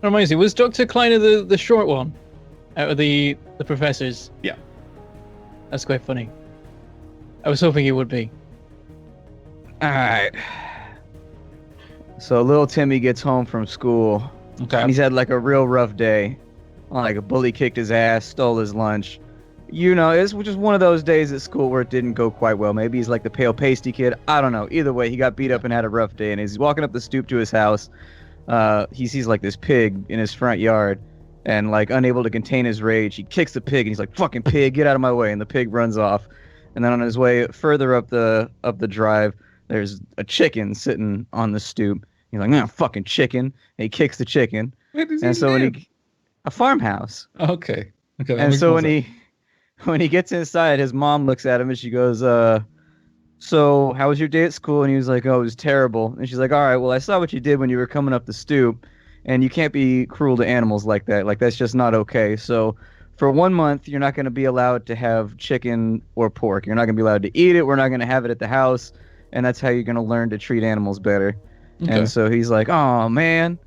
Reminds me, was Dr. Kleiner the short one out of the professors? Yeah. That's quite funny. I was hoping he would be. All right. So little Timmy gets home from school. Okay. And he's had like a real rough day. Like a bully kicked his ass, stole his lunch. You know, it's just one of those days at school where it didn't go quite well. Maybe he's like the pale pasty kid. I don't know. Either way, he got beat up and had a rough day. And as he's walking up the stoop to his house, he sees like this pig in his front yard. And like unable to contain his rage, he kicks the pig and he's like, "Fucking pig, get out of my way!" And the pig runs off. And then on his way further up the drive, there's a chicken sitting on the stoop. He's like, "Nah, fucking chicken!" And he kicks the chicken. Where does And he so live? a farmhouse. Okay. Okay. that And makes so more sense. when he gets inside, his mom looks at him and she goes, "So how was your day at school?" And he was like, "Oh, it was terrible." And she's like, "All right, well, I saw what you did when you were coming up the stoop, and you can't be cruel to animals like that. Like that's just not okay. So for 1 month, you're not going to be allowed to have chicken or pork. You're not going to be allowed to eat it. We're not going to have it at the house, and that's how you're going to learn to treat animals better." Okay. And so he's like, "Oh man."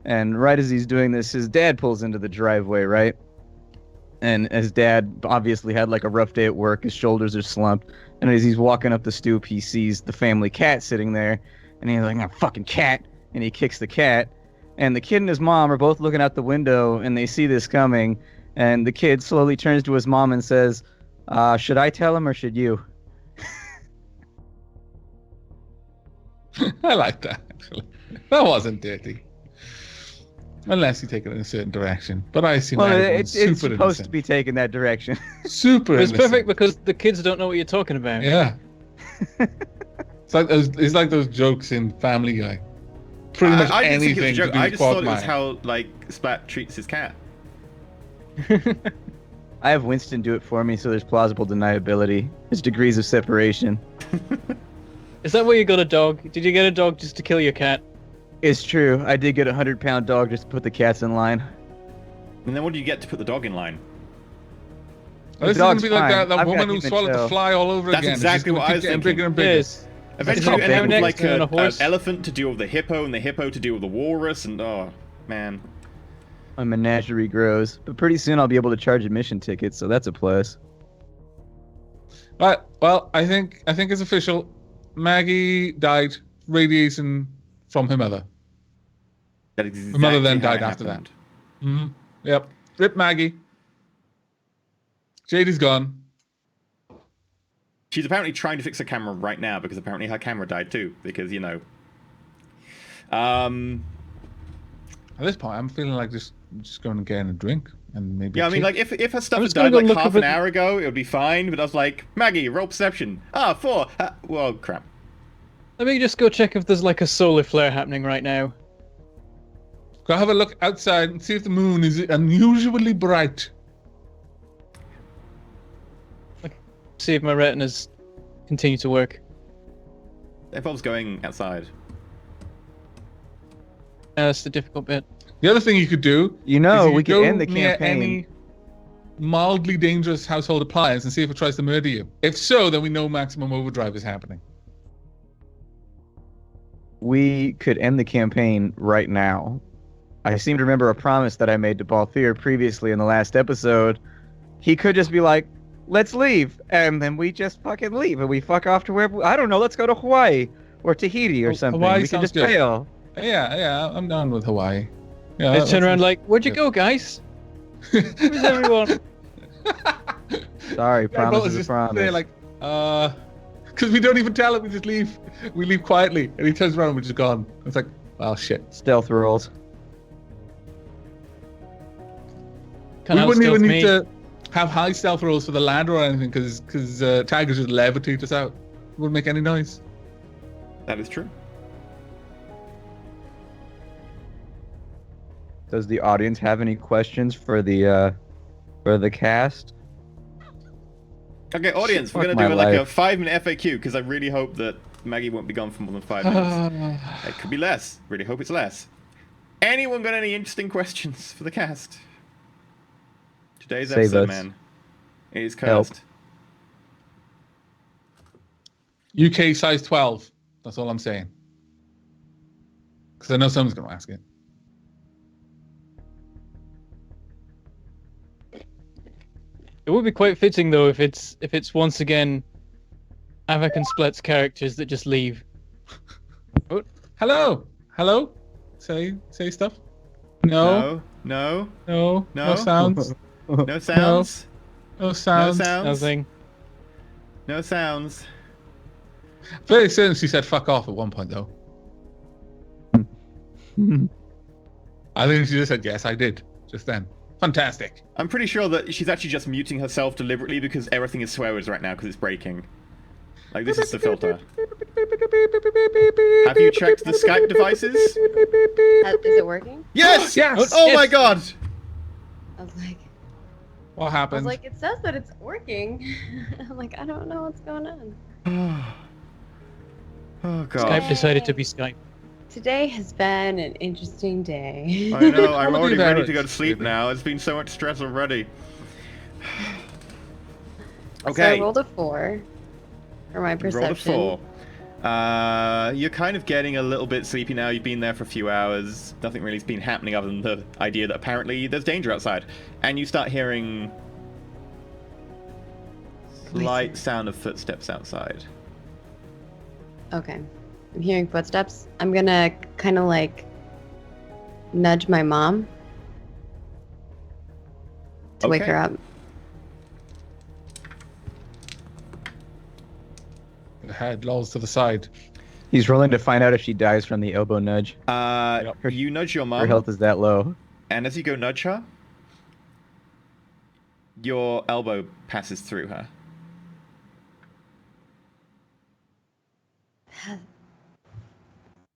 And right as he's doing this, his dad pulls into the driveway, right? And his dad obviously had like a rough day at work. His shoulders are slumped. And as he's walking up the stoop, he sees the family cat sitting there. And he's like, "Oh, fucking cat." And he kicks the cat. And the kid and his mom are both looking out the window and they see this coming. And the kid slowly turns to his mom and says, "Should I tell him or should you?" I like that, actually. That wasn't dirty. Unless you take it in a certain direction. But I assume Well, everyone's it's super supposed innocent. to be taken that direction. Super It's innocent. perfect because the kids don't know what you're talking about. Yeah. It's like those jokes in Family Guy. Pretty much I didn't think it was a anything joke. to do I with just thought it was Quagmire. how like Splat treats his cat. I have Winston do it for me, so there's plausible deniability. There's degrees of separation. Is that why you got a dog? Did you get a dog just to kill your cat? It's true. I did get a 100-pound dog just to put the cats in line. And then what do you get to put the dog in line? Oh, this is The going dog's to be like fine. that I've got woman who human swallowed tail. the fly all over That's again. exactly what I was Getting thinking. bigger and bigger. Yes. Eventually, you It's end up with next like to a an horse. elephant to deal with the hippo, and the hippo to deal with the walrus, and oh man. My menagerie grows. But pretty soon I'll be able to charge admission tickets, so that's a plus. Right. Well, I think it's official. Maggie died radiation from her mother. That is Her mother then exactly how died it after that. happened. Mm-hmm. Yep. Rip Maggie. Jade is gone. She's apparently trying to fix her camera right now because apparently her camera died too. Because you know. At this point, I'm feeling like just going to get a drink and maybe. Yeah, I mean, tea. like if her stuff I'm had just gonna died go like look half up an at- hour ago, it would be fine. But I was like, Maggie, roll perception. 4. Well, crap. Let me just go check if there's like a solar flare happening right now. Go have a look outside and see if the moon is unusually bright. See if my retinas continue to work. It involves going outside. That's the difficult bit. The other thing you could do, You know, is you we could go end the near campaign. any mildly dangerous household appliance and see if it tries to murder you. If so, then we know maximum overdrive is happening. We could end the campaign right now. I seem to remember a promise that I made to Balthier previously in the last episode. He could just be like, "Let's leave," and then we just fucking leave, and we fuck off to wherever. I don't know. Let's go to Hawaii or Tahiti or Oh, something. Hawaii We can sounds just good. bail. Yeah, I'm down with Hawaii. Yeah, Let's turn that's- around like, where'd you go, guys? Where's everyone? Sorry, Yeah, promise but it's is a just promise. there like, because we don't even tell him, we just leave. We leave quietly, and he turns around and we're just gone. It's like, well, shit. Stealth rolls. Can't We wouldn't outstealth even me. need to have high stealth rolls for the ladder or anything, because tigers just levitate us out. Wouldn't make any noise. That is true. Does the audience have any questions for the cast? Okay, audience, we're Fuck gonna do my like a life. 5-minute FAQ because I really hope that Maggie won't be gone for more than 5 minutes. It could be less. Really hope it's less. Anyone got any interesting questions for the cast? Today's Save episode, us. man. It is Help. cursed. UK size 12. That's all I'm saying. Because I know someone's going to ask it. It would be quite fitting though if it's once again Avak and Splet's characters that just leave. Oh, hello. Hello. Say stuff. No. No. No. No. No sounds. No sounds. No sounds. No sounds. Nothing. No sounds. Very certain she said fuck off at one point though. I think she just said yes, I did just then. Fantastic. I'm pretty sure that she's actually just muting herself deliberately because everything is swear words right now because it's breaking. Like, this is the filter. Have you checked the Skype devices? Is it working? Yes! Yes! Oh Yes! my god! I was like, What happened? it says that it's working. I'm like, I don't know what's going on. Oh god. Skype decided to be Skype. Today has been an interesting day. I know, I'm Probably already better, ready to go to sleep maybe. now. It's been so much stress already. So I Okay. rolled a 4 for my perception. Roll a 4. You're kind of getting a little bit sleepy now. You've been there for a few hours. Nothing really's been happening other than the idea that apparently there's danger outside. And you start hearing slight sound of footsteps outside. Okay. I'm hearing footsteps. I'm gonna kind of like nudge my mom to wake Okay. her up. The head lolls to the side. He's rolling to find out if she dies from the elbow nudge. You nudge your Her mom, health is that low. and as you go nudge her, your elbow passes through her.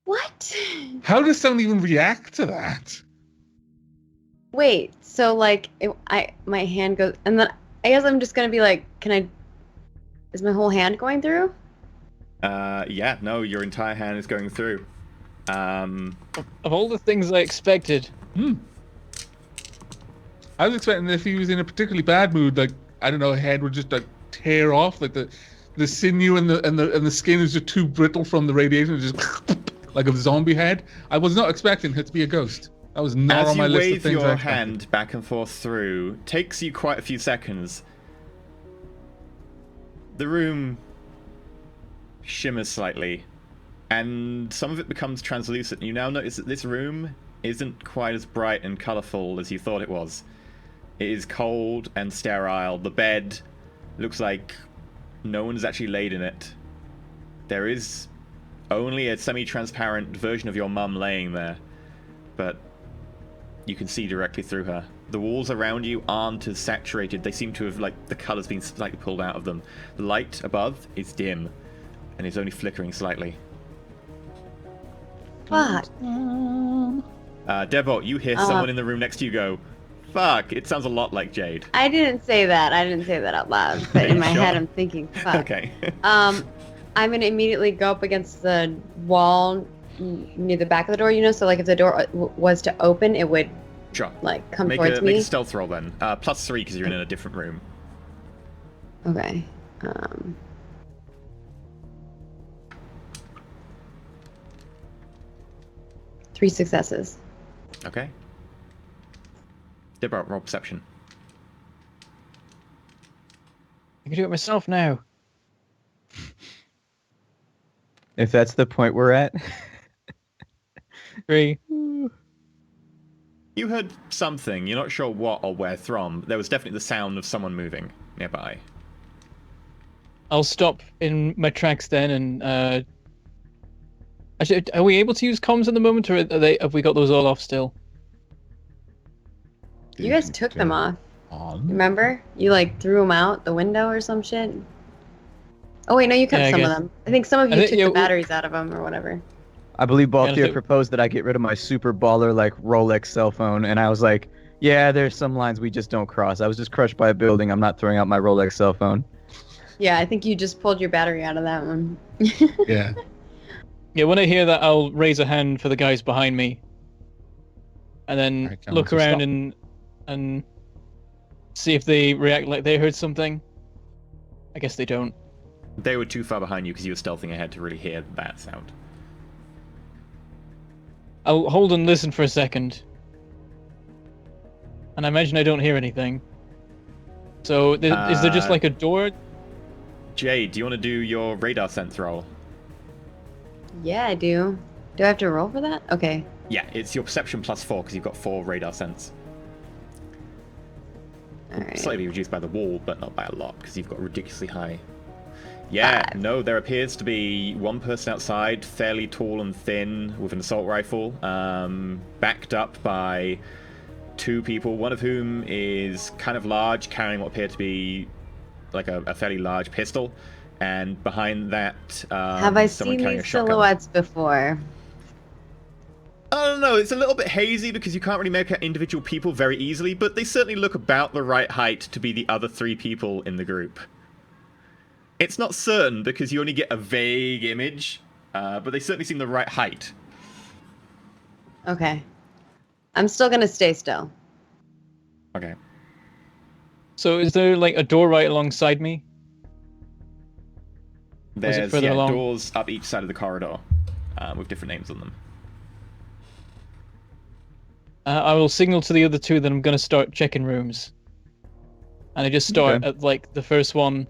What? How does someone even react to that? Wait. So like, my hand goes, and then I guess I'm just gonna be like, is my whole hand going through? Yeah, no, your entire hand is going through. Of all the things I expected, I was expecting that if he was in a particularly bad mood, like I don't know, a head would just like tear off, like the sinew and the skin is just too brittle from the radiation, just like a zombie head. I was not expecting her to be a ghost. That was not As on my you list of wave things I your expected. hand back and forth through, takes you quite a few seconds. The room shimmers slightly, and some of it becomes translucent. You now notice that this room isn't quite as bright and colourful as you thought it was. It is cold and sterile. The bed looks like no one's actually laid in it. There is only a semi-transparent version of your mum laying there, but you can see directly through her. The walls around you aren't as saturated. They seem to have, like, the colour's been slightly pulled out of them. The light above is dim, and is only flickering slightly. Fuck. Devolt, you hear someone in the room next to you go, fuck, it sounds a lot like Jade. I didn't say that. I didn't say that out loud. But in my Sure. head, I'm thinking, fuck. Okay. I'm gonna immediately go up against the wall near the back of the door. You know, so like if the door was to open, it would Sure. like come Make towards a me. stealth roll then. +3 because you're in a different room. Okay. 3 successes. Okay. Deborah, roll perception. I can do it myself now. If that's the point we're at. 3. You heard something. You're not sure what or where from. There was definitely the sound of someone moving nearby. I'll stop in my tracks then, and actually, are we able to use comms at the moment, or have we got those all off still? You guys took them off. On. Remember? You like threw them out the window or some shit. Oh wait, no, you kept Yeah, I some of guess. them. I think some of I you think- took yeah, the we- batteries out of them or whatever. I believe Yeah, Balthier so- proposed that I get rid of my super baller like Rolex cell phone, and I was like, yeah, there's some lines we just don't cross. I was just crushed by a building. I'm not throwing out my Rolex cell phone. Yeah, I think you just pulled your battery out of that one. Yeah. Yeah, when I hear that, I'll raise a hand for the guys behind me, and then Alright, tell look them to around stop. and See if they react like they heard something. I guess they don't. They were too far behind you because you were stealthing ahead to really hear that sound. I'll hold and listen for a second. And I imagine I don't hear anything. So, is there just like a door? Jade, do you want to do your radar sense roll? Yeah, I do. Do I have to roll for that? Okay. Yeah, it's your perception +4 because you've got 4 radar sense. All right. Slightly reduced by the wall, but not by a lot because you've got ridiculously high. Yeah, 5. no, there appears to be one person outside, fairly tall and thin, with an assault rifle, backed up by 2 people, one of whom is kind of large, carrying what appear to be like a fairly large pistol, and behind that, Have I someone seen carrying a these shotgun. silhouettes before? I don't know, it's a little bit hazy because you can't really make out individual people very easily, but they certainly look about the right height to be the other 3 people in the group. It's not certain because you only get a vague image, but they certainly seem the right height. Okay. I'm still gonna stay still. Okay. So is there like a door right alongside me? There's further along? doors up each side of the corridor with different names on them. I will signal to the other 2 that I'm going to start checking rooms. And I just start Okay. at like the first one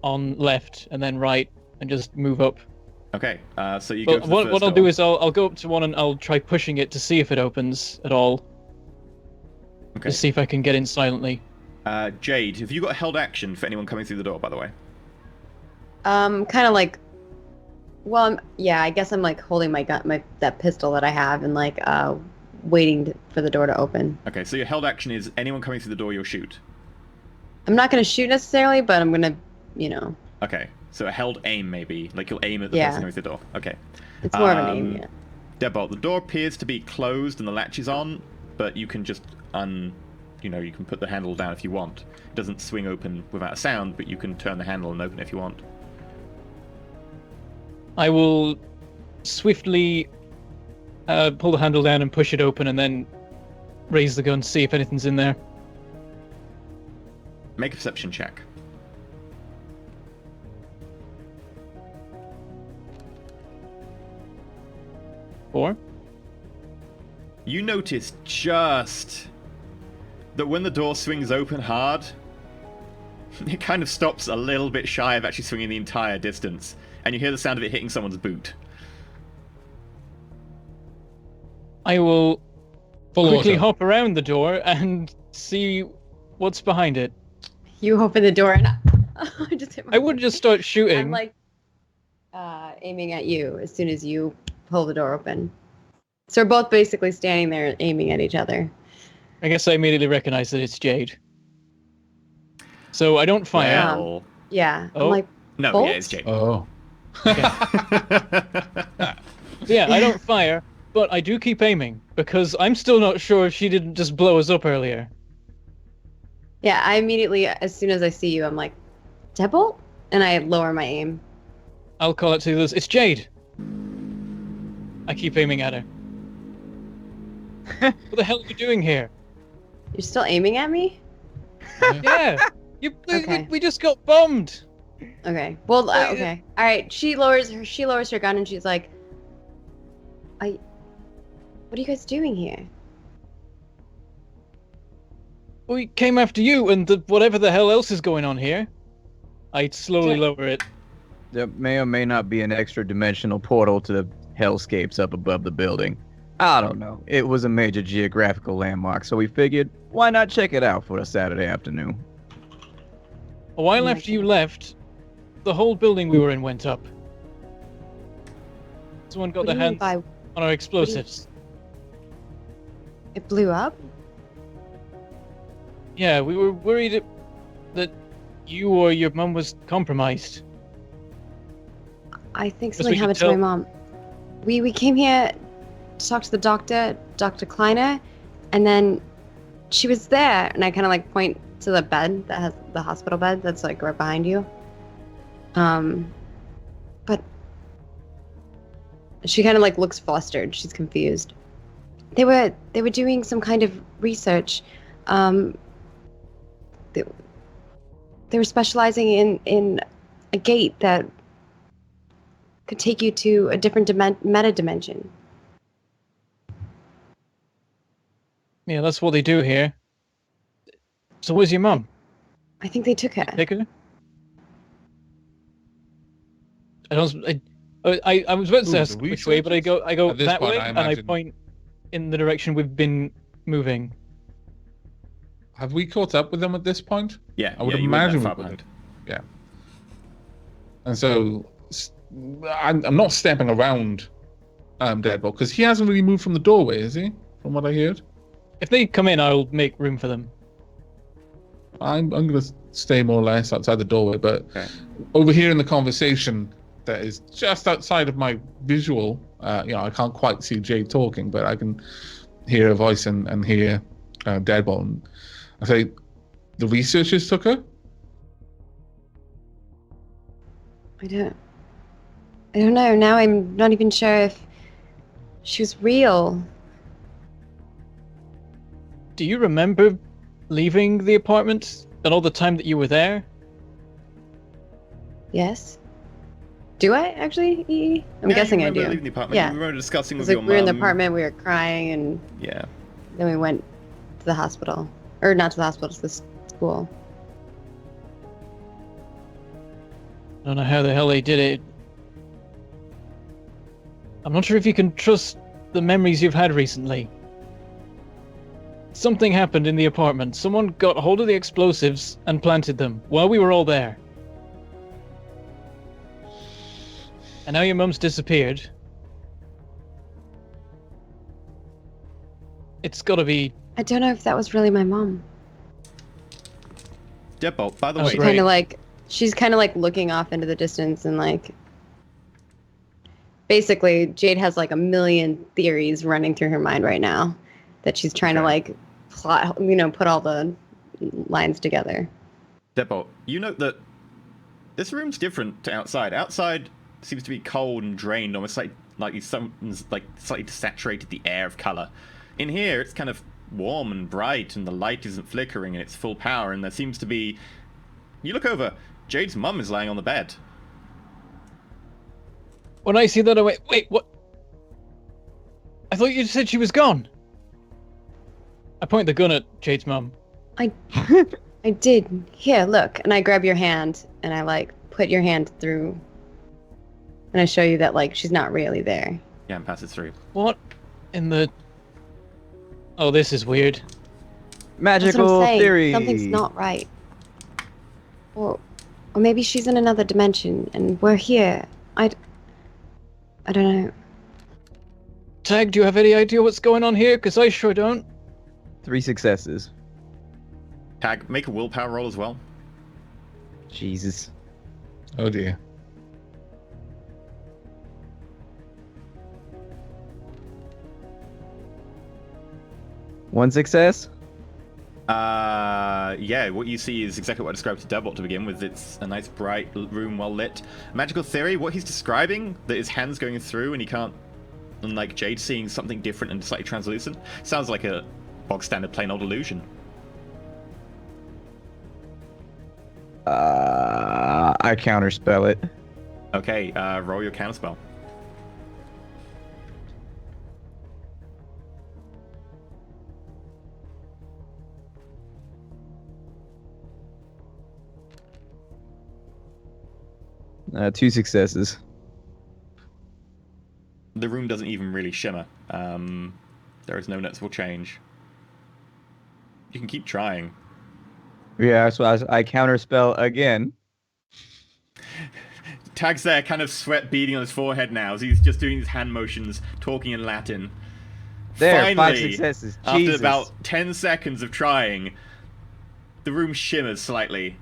on left and then right and just move up. Okay, so you go But to the what first I'll door. do is I'll go up to one and I'll try pushing it to see if it opens at all. Okay. To see if I can get in silently. Jade, have you got held action for anyone coming through the door, by the way? Kind of like. Well, yeah. I guess I'm like holding my gun, that pistol that I have, and like waiting for the door to open. Okay, so your held action is anyone coming through the door, you'll shoot. I'm not gonna shoot necessarily, but I'm gonna, Okay, so a held aim maybe, like you'll aim at the Yeah. person coming through the door. Okay. It's more of an aim. Yeah. Deadbolt, the door appears to be closed and the latch is on, but you can just you can put the handle down if you want. It doesn't swing open without a sound, but you can turn the handle and open it if you want. I will swiftly pull the handle down and push it open and then raise the gun, see if anything's in there. Make a perception check. Or You notice just that when the door swings open hard, it kind of stops a little bit shy of actually swinging the entire distance, and you hear the sound of it hitting someone's boot. I will Full quickly auto. hop around the door and see what's behind it. You open the door and I just hit my I would just start shooting. I'm like aiming at you as soon as you pull the door open. So we're both basically standing there aiming at each other. I guess I immediately recognize that it's Jade. So I don't fire. Well, Yeah. Oh. I'm like, no, bolts? yeah, it's Jade. Oh. Yeah, I don't fire, but I do keep aiming because I'm still not sure if she didn't just blow us up earlier. yeah, I immediately, as soon as I see you, I'm like, Deadbolt? And I lower my aim. I'll call it to this. It's Jade. I keep aiming at her. What the hell are you doing here? You're still aiming at me? Yeah, Okay. we just got bombed. Okay. Well, Wait, okay. All right. She lowers her gun and she's like, what are you guys doing here? We came after you and whatever the hell else is going on here. I slowly lower it. There may or may not be an extra dimensional portal to the hellscapes up above the building. I don't know. It was a major geographical landmark, so we figured, why not check it out for a Saturday afternoon? A while Oh my after you left, the whole building we were in went up. Someone got What do their you mean hands by on our explosives. it blew up? Yeah, we were worried that you or your mum was compromised. I think Guess something we should happened to my tell- mom. We came here to talk to the doctor, Dr. Kleiner, and then she was there, and I kind of like point to the bed that has the hospital bed that's like right behind you. But she kind of like looks flustered. She's confused. They were doing some kind of research. they were specializing in a gate that could take you to a different meta dimension. Yeah, that's what they do here. So where's your mum? I think they took her. Take her? I was about to Ooh, ask the which way, but I go At this that point, way, I and I imagine- point in the direction we've been moving. Have we caught up with them at this point? Yeah, I would you weren't that imagine far we would. behind. Yeah. And so I'm not stepping around Deadbolt because he hasn't really moved from the doorway, is he? From what I heard. If they come in, I'll make room for them. I'm going to stay more or less outside the doorway, but Okay. over here in the conversation that is just outside of my visual, I can't quite see Jade talking, but I can hear her voice and hear Deadbolt. And I say, the researchers took her? I don't know. Now I'm not even sure if she was real. Do you remember leaving the apartment and all the time that you were there? Yes. Do I actually? E? I'm Yeah, guessing you I remember do. leaving the apartment. Yeah. You remember discussing with Like, your we were in the mum. apartment, we were crying, and Yeah. then we went to the hospital. Or not to the hospital, to the school. I don't know how the hell they did it. I'm not sure if you can trust the memories you've had recently. Something happened in the apartment. Someone got hold of the explosives and planted them while we were all there. And now your mum's disappeared. It's gotta be... I don't know if that was really my mom. Deadbolt, by the Oh, way, she Kind of like, she's kind of like looking off into the distance and like, basically Jade has like a million theories running through her mind right now that she's trying to Okay. like plot, put all the lines together. Deadbolt, you note that this room's different to outside. Outside seems to be cold and drained, almost like something's like slightly saturated the air of color. In here, it's kind of warm and bright, and the light isn't flickering, and it's full power. And there seems to be. You look over. Jade's mum is lying on the bed. When I see that, I went, wait, what? I thought you said she was gone. I point the gun at Jade's mum. I did. Here, look. And I grab your hand and I like put your hand through and I show you that like she's not really there. Yeah, and passes through. What in the... Oh, this is weird. That's what Magical I'm saying. theory. Something's not right. Or maybe she's in another dimension and we're here. I don't know. Tag, do you have any idea what's going on here? Because I sure don't. 3 successes. Tag, make a willpower roll as well. Jesus. Oh dear. One success. Yeah, what you see is exactly what I described to Deadbolt to begin with. It's a nice bright room, well lit. Magical theory, what he's describing, that his hand's going through and he can't, and like Jade seeing something different and slightly translucent, sounds like a bog standard plain old illusion. I counterspell it. Okay, roll your counterspell. Two successes. The room doesn't even really shimmer. There is no noticeable change. You can keep trying. Yeah, so I counterspell again. Tag's there, kind of sweat beading on his forehead now, as he's just doing his hand motions, talking in Latin. There, Finally, 5 successes. after Jesus. about 10 seconds of trying, the room shimmers slightly,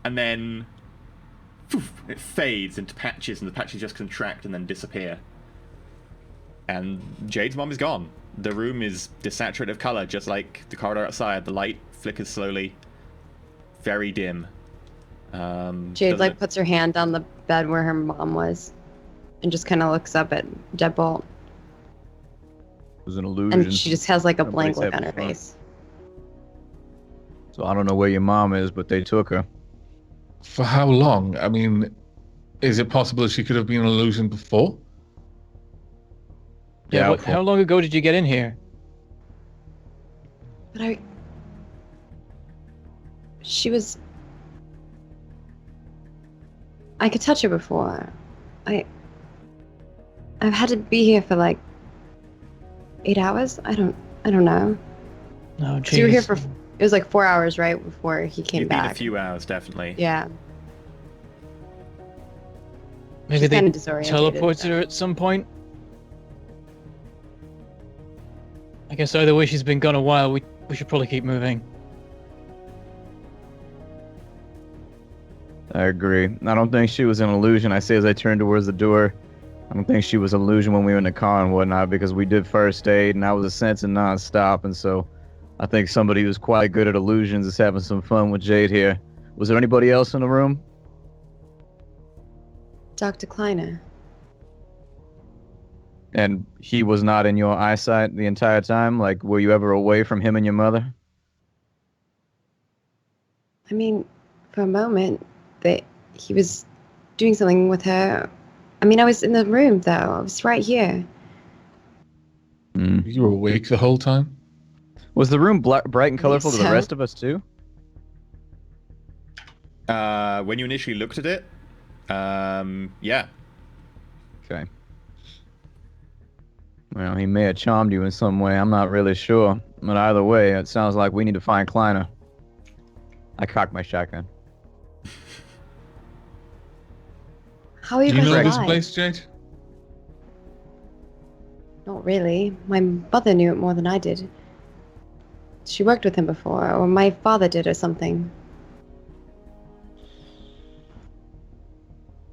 and then poof, it fades into patches, and the patches just contract and then disappear. And Jade's mom is gone. The room is desaturated of color, just like the corridor outside. The light flickers slowly, very dim. Jade doesn't like it- puts her hand on the bed where her mom was and just kind of looks up at Deadbolt. It was an illusion. And she just has like a Nobody's blank look had on her before. face. It's So I don't know where your mom is, but they took her. For how long? I mean, is it possible she could have been an illusion before? Yeah, Doubtful. how long ago did you get in here? But she was. I could touch her before. I've had to be here for like 8 hours. I don't know. No, So you were here jeez. for. It was like 4 hours, right, before he came You've back. been a few hours, definitely. Yeah. Maybe She's they kinda disorientated, teleported so. her at some point. I guess either way, she's been gone a while. We should probably keep moving. I agree. I don't think she was an illusion. I say as I turn towards the door. I don't think she was an illusion when we were in the car and whatnot because we did first aid and I was a sensing nonstop. And so I think somebody who's quite good at illusions is having some fun with Jade here. Was there anybody else in the room? Dr. Kleiner. And he was not in your eyesight the entire time? Like, were you ever away from him and your mother? I mean, for a moment, that he was doing something with her. I mean, I was in the room though. I was right here. You were awake the whole time? Was the room bright and think colorful to the so. rest of us too? When you initially looked at it, yeah. Okay. Well, he may have charmed you in some way. I'm not really sure. But either way, it sounds like we need to find Kleiner. I cocked my shotgun. How are you Do you guys know alive? this place, Jade? Not really. My mother knew it more than I did. She worked with him before, or my father did, or something.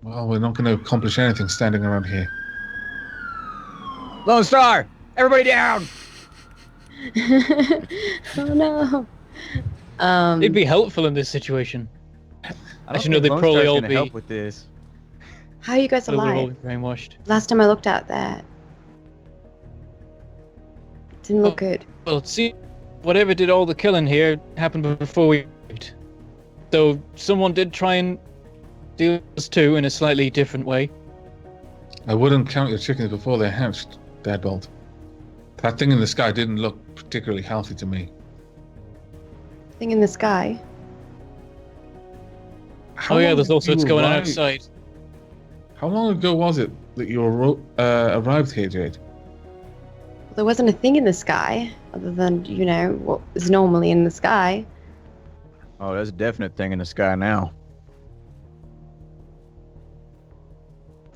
Well, we're not going to accomplish anything standing around here. Lone Star! Everybody down! Oh no. They'd be helpful in this situation. I should know they'd Lone probably Star's all gonna be- help with this. How are you guys They would all alive? be brainwashed. Last time I looked out there, didn't look good. Well, see, whatever did all the killing here happened before we arrived. So someone did try and do us too in a slightly different way. I wouldn't count your chickens before they hatched, Deadbolt. That thing in the sky didn't look particularly healthy to me. Thing in the sky. How Oh yeah, long there's did also you what's going on arrive- outside. How long ago was it that you arrived here, Jade? There wasn't a thing in the sky, other than, what is normally in the sky. Oh, there's a definite thing in the sky now.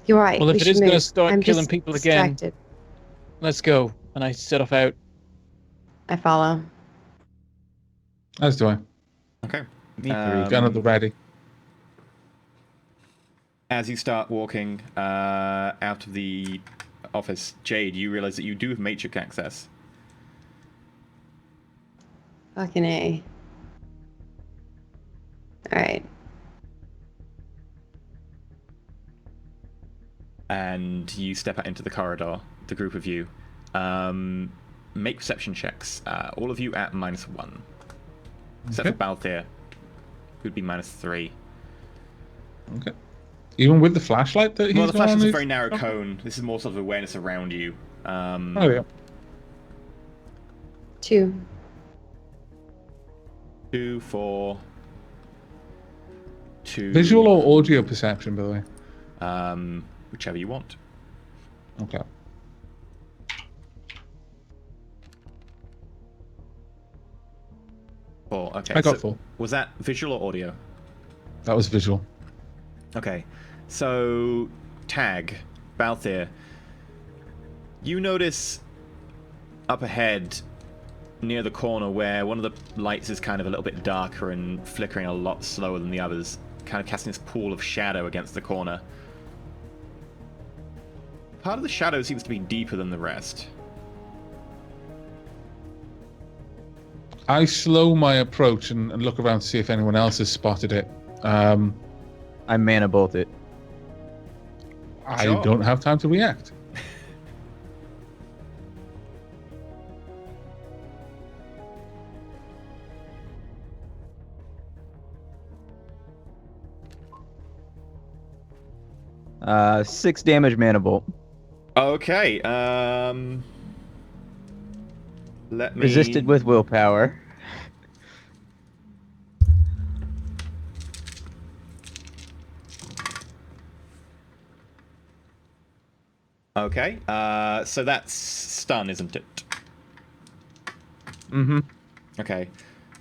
You're right. Well, if we it should is gonna move. start I'm killing just people again- distracted. Let's go. And I set off out. I follow. As do I. Okay. Me Gun at the ready. As you start walking out of the office, Jade, you realize that you do have matrix access. Fucking A. Alright. And you step out into the corridor, the group of you. Make perception checks. All of you at -1. Except Okay. for Balthier, who'd be -3. Okay. Even with the flashlight that he's Well, the flash on is a his- very narrow cone. This is more sort of awareness around you. Oh yeah. 2. 2, 4, 2. Visual or audio perception, by the way. Whichever you want. Okay. 4. Okay. I got so 4. Was that visual or audio? That was visual. Okay. So, Tag, Balthier, you notice up ahead near the corner where one of the lights is kind of a little bit darker and flickering a lot slower than the others, kind of casting this pool of shadow against the corner. Part of the shadow seems to be deeper than the rest. I slow my approach and look around to see if anyone else has spotted it. I mana bolt it. I Sure. don't have time to react. 6 damage mana bolt. Okay. Let me. Resisted with willpower. Okay. So that's stun, isn't it? Mm-hmm. Okay.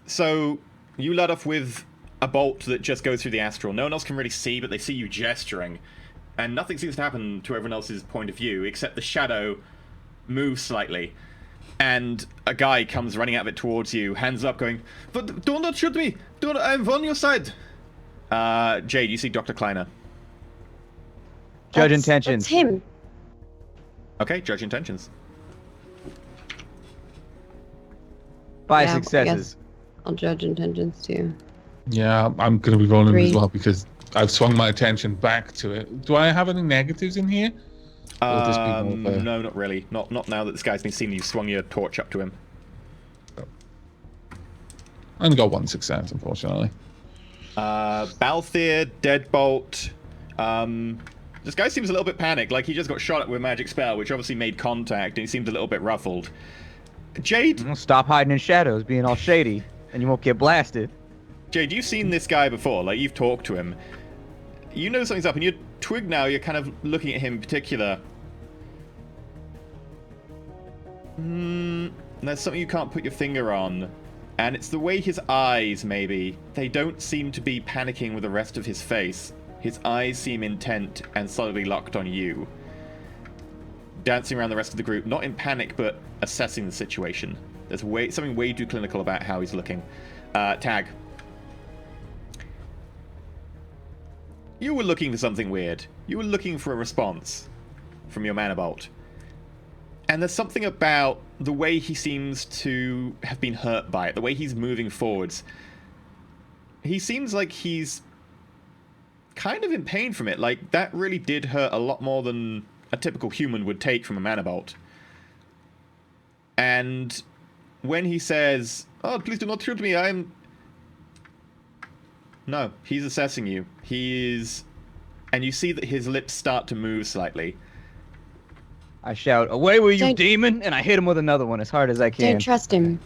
So you let off with a bolt that just goes through the astral. No one else can really see, but they see you gesturing. And nothing seems to happen to everyone else's point of view, except the shadow moves slightly. And a guy comes running out of it towards you, hands up, going, "But do not shoot me! I'm on your side!" Jade, you see Dr. Kleiner. Judge That's intentions. him. Okay, judge intentions. 5 Yeah, I successes. I'll judge intentions too. Yeah, I'm going to be rolling as 3. well because I've swung my attention back to it. Do I have any negatives in here? Or will this be more of a- No, not really. Not now that this guy's been seen you swung your torch up to him. I only got 1 success, unfortunately. Balthier, Deadbolt. This guy seems a little bit panicked, like he just got shot at with a magic spell, which obviously made contact, and he seems a little bit ruffled. Jade, Stop hiding in shadows, being all shady, and you won't get blasted. Jade, you've seen this guy before, like you've talked to him. You know something's up, and you're twig now, you're kind of looking at him in particular. There's something you can't put your finger on, and it's the way his eyes, maybe. They don't seem to be panicking with the rest of his face. His eyes seem intent and solidly locked on you. Dancing around the rest of the group, not in panic, but assessing the situation. There's something way too clinical about how he's looking. Tag. You were looking for something weird. You were looking for a response from your mana bolt. And there's something about the way he seems to have been hurt by it, the way he's moving forwards. He seems like he's kind of in pain from it. Like, that really did hurt a lot more than a typical human would take from a mana bolt. And when he says, "Oh, please do not shoot me, No, he's assessing you. And you see that his lips start to move slightly. I shout, "Away with you, Don't- demon!" And I hit him with another one as hard as I can. Don't trust him.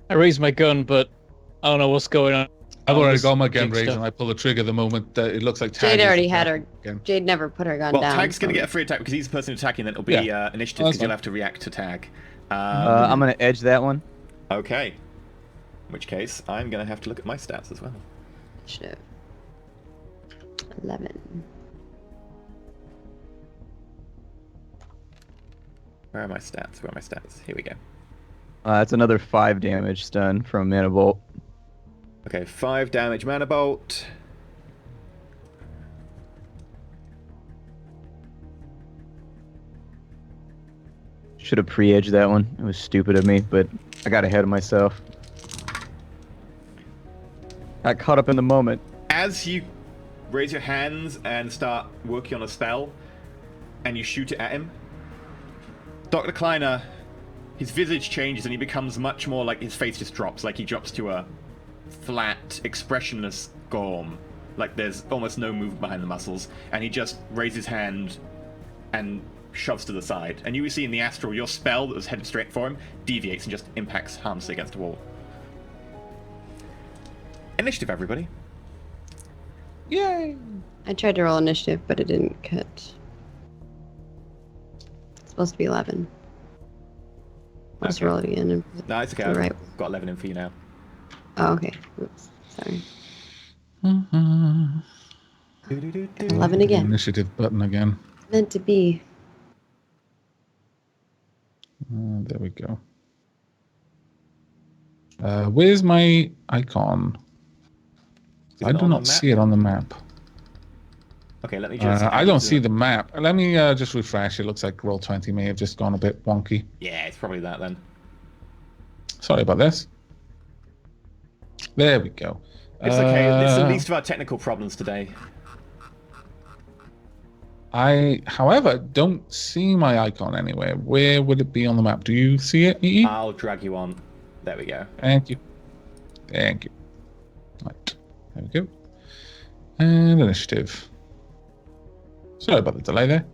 I raise my gun, but I don't know what's going on. I've already This got my gun big raised, stuff. and I pull the trigger the moment that it looks like Tag Jade is already had her. again. Jade never put her gun Well, down. Tag's going to so- get a free attack because he's the person attacking, then it'll be Yeah. initiative That's because you'll fine. have to react to Tag. I'm gonna edge that one. Okay. In which case, I'm going to have to look at my stats as well. Initiative. 11. Where are my stats? Where are my stats? Here we go. That's another 5 damage stun from mana bolt. Okay, 5 damage mana bolt. Should have pre-edged that one. It was stupid of me, but I got ahead of myself. Got caught up in the moment. As you raise your hands and start working on a spell, and you shoot it at him, Dr. Kleiner, his visage changes and he becomes much more like his face just drops, like he drops to a flat, expressionless gorm. Like there's almost no movement behind the muscles, and he just raises his hand and shoves to the side. And you see in the astral, your spell that was headed straight for him deviates and just impacts harmlessly against the wall. Initiative, everybody. Yay! I tried to roll initiative, but it didn't cut. It's supposed to be 11. Let's Okay. roll it again. And put No, it's okay. the I've right. got 11 in for you now. Oh, okay. Oops. Sorry. Mhm. 11 again. Initiative button again. Meant to be. There we go. Where's my icon? Is I it do on the not map? see it on the map. Okay, let me just... I don't see the map. Let me just refresh. It looks like Roll20 may have just gone a bit wonky. Yeah, it's probably that then. Sorry about this. There we go. It's okay. It's the least of our technical problems today. I, however, don't see my icon anywhere. Where would it be on the map? Do you see it, EE? I'll drag you on. There we go. Thank you. Thank you. Right. There we go. And initiative. Sorry about the delay there.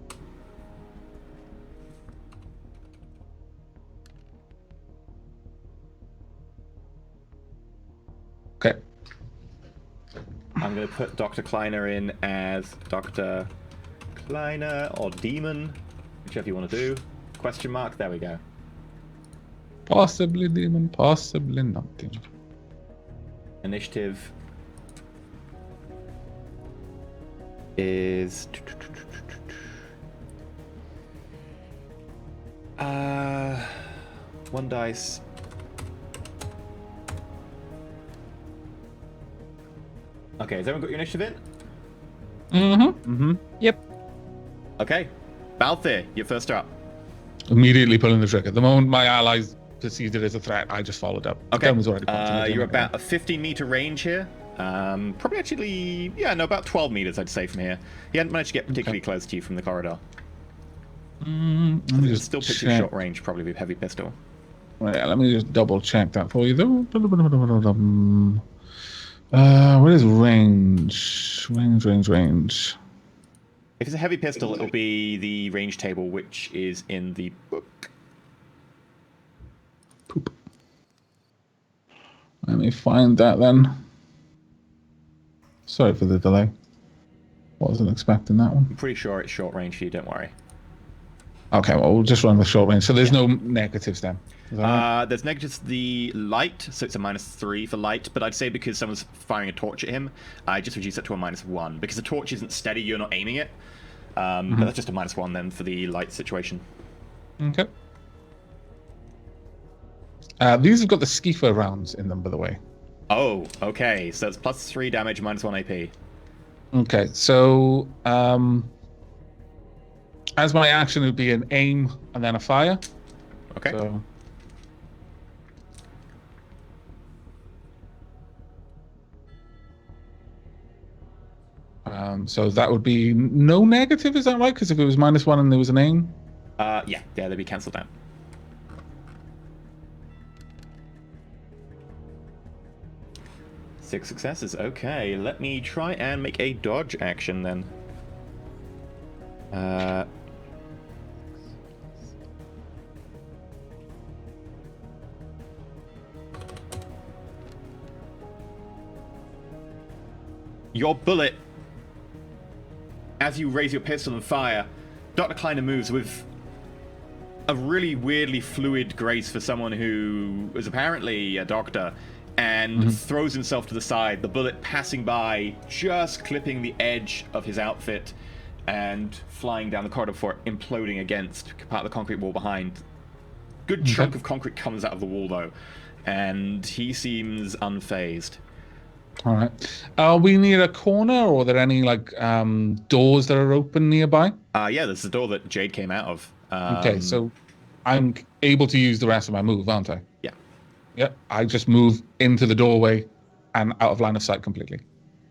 Okay. I'm going to put Dr. Kleiner in as Dr. Kleiner or Demon, whichever you want to do. Question mark, there we go. Possibly demon, possibly not demon. Initiative is... one dice. Okay, has everyone got your initiative in? Mm-hmm. Yep. Okay. Balthier, you're first up. Immediately pulling the trigger. The moment my allies perceived it as a threat, I just followed up. The Okay. gun was already pointing. I didn't You're want to about a 15-meter range here. Probably actually, about 12 meters, I'd say, from here. He hadn't managed to get particularly close to you from the corridor. Let me just Still picture check. short range, probably with heavy pistol. Yeah, let me just double check that for you though. What is range? Range. If it's a heavy pistol, it'll be the range table, which is in the book. Poop. Let me find that then. Sorry for the delay. Wasn't expecting that one. I'm pretty sure it's short range for you, don't worry. Okay, well, we'll just run the short range. So there's no negatives then. Is that right? There's negatives to the light, so it's a -3 for light, but I'd say because someone's firing a torch at him, I just reduce it to a -1. Because the torch isn't steady, you're not aiming it. But that's just a -1 then for the light situation. Okay. These have got the Skifa rounds in them, by the way. Oh, okay. So it's +3 damage, -1 AP. Okay, so as my action, it would be an aim and then a fire. Okay. So that would be no negative, is that right? Because if it was -1 and there was an aim. Yeah, they'd be cancelled out. Six successes. Okay, let me try and make a dodge action then. Your bullet, as you raise your pistol and fire, Dr. Kleiner moves with a really weirdly fluid grace for someone who is apparently a doctor, and throws himself to the side, the bullet passing by, just clipping the edge of his outfit and flying down the corridor before imploding against part of the concrete wall behind. Good chunk of concrete comes out of the wall though, and he seems unfazed. All right. Are we near a corner, or are there any like doors that are open nearby? Yeah, there's the door that Jade came out of. Okay, so I'm able to use the rest of my move, aren't I? Yeah. Yep. I just move into the doorway and out of line of sight completely.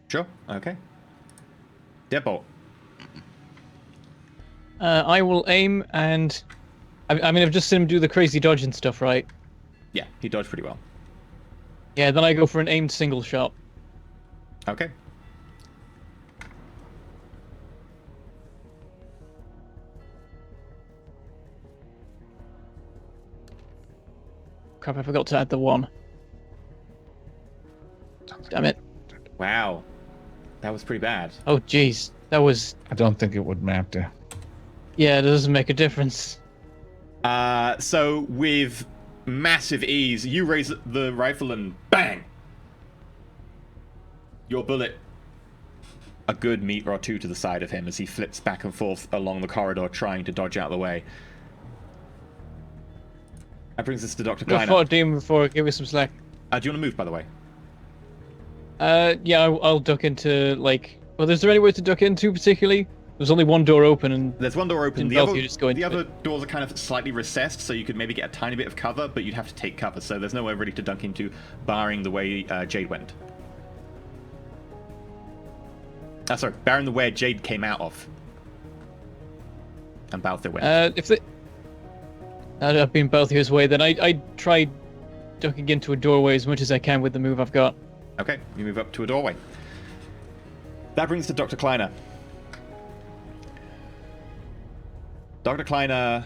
Sure. Okay. Deadbolt. I will aim and... I mean, I've just seen him do the crazy dodge and stuff, right? Yeah, he dodged pretty well. Yeah, then I go for an aimed single shot. Okay. Crap, I forgot to add the 1. Damn it. Wow. That was pretty bad. Oh, jeez. That was... I don't think it would matter. Yeah, it doesn't make a difference. So with massive ease, you raise the rifle and bang! Your bullet a good meter or two to the side of him as he flips back and forth along the corridor trying to dodge out of the way. That brings us to Dr. I Kleiner. fought a demon before, give me some slack. Do you want to move, by the way? Yeah, I'll duck into, like... Well, is there any way to duck into, particularly? There's only one door open, and... There's one door open. Didn't The know if other, you just go into the other it. doors are kind of slightly recessed, so you could maybe get a tiny bit of cover, but you'd have to take cover, so there's nowhere really to dunk into, barring the way Jade went. Sorry, barring the way Jade came out of. And Balthier went. If they... I've been Balthier's way, then I try ducking into a doorway as much as I can with the move I've got. Okay, you move up to a doorway. That brings us to Dr. Kleiner. Dr. Kleiner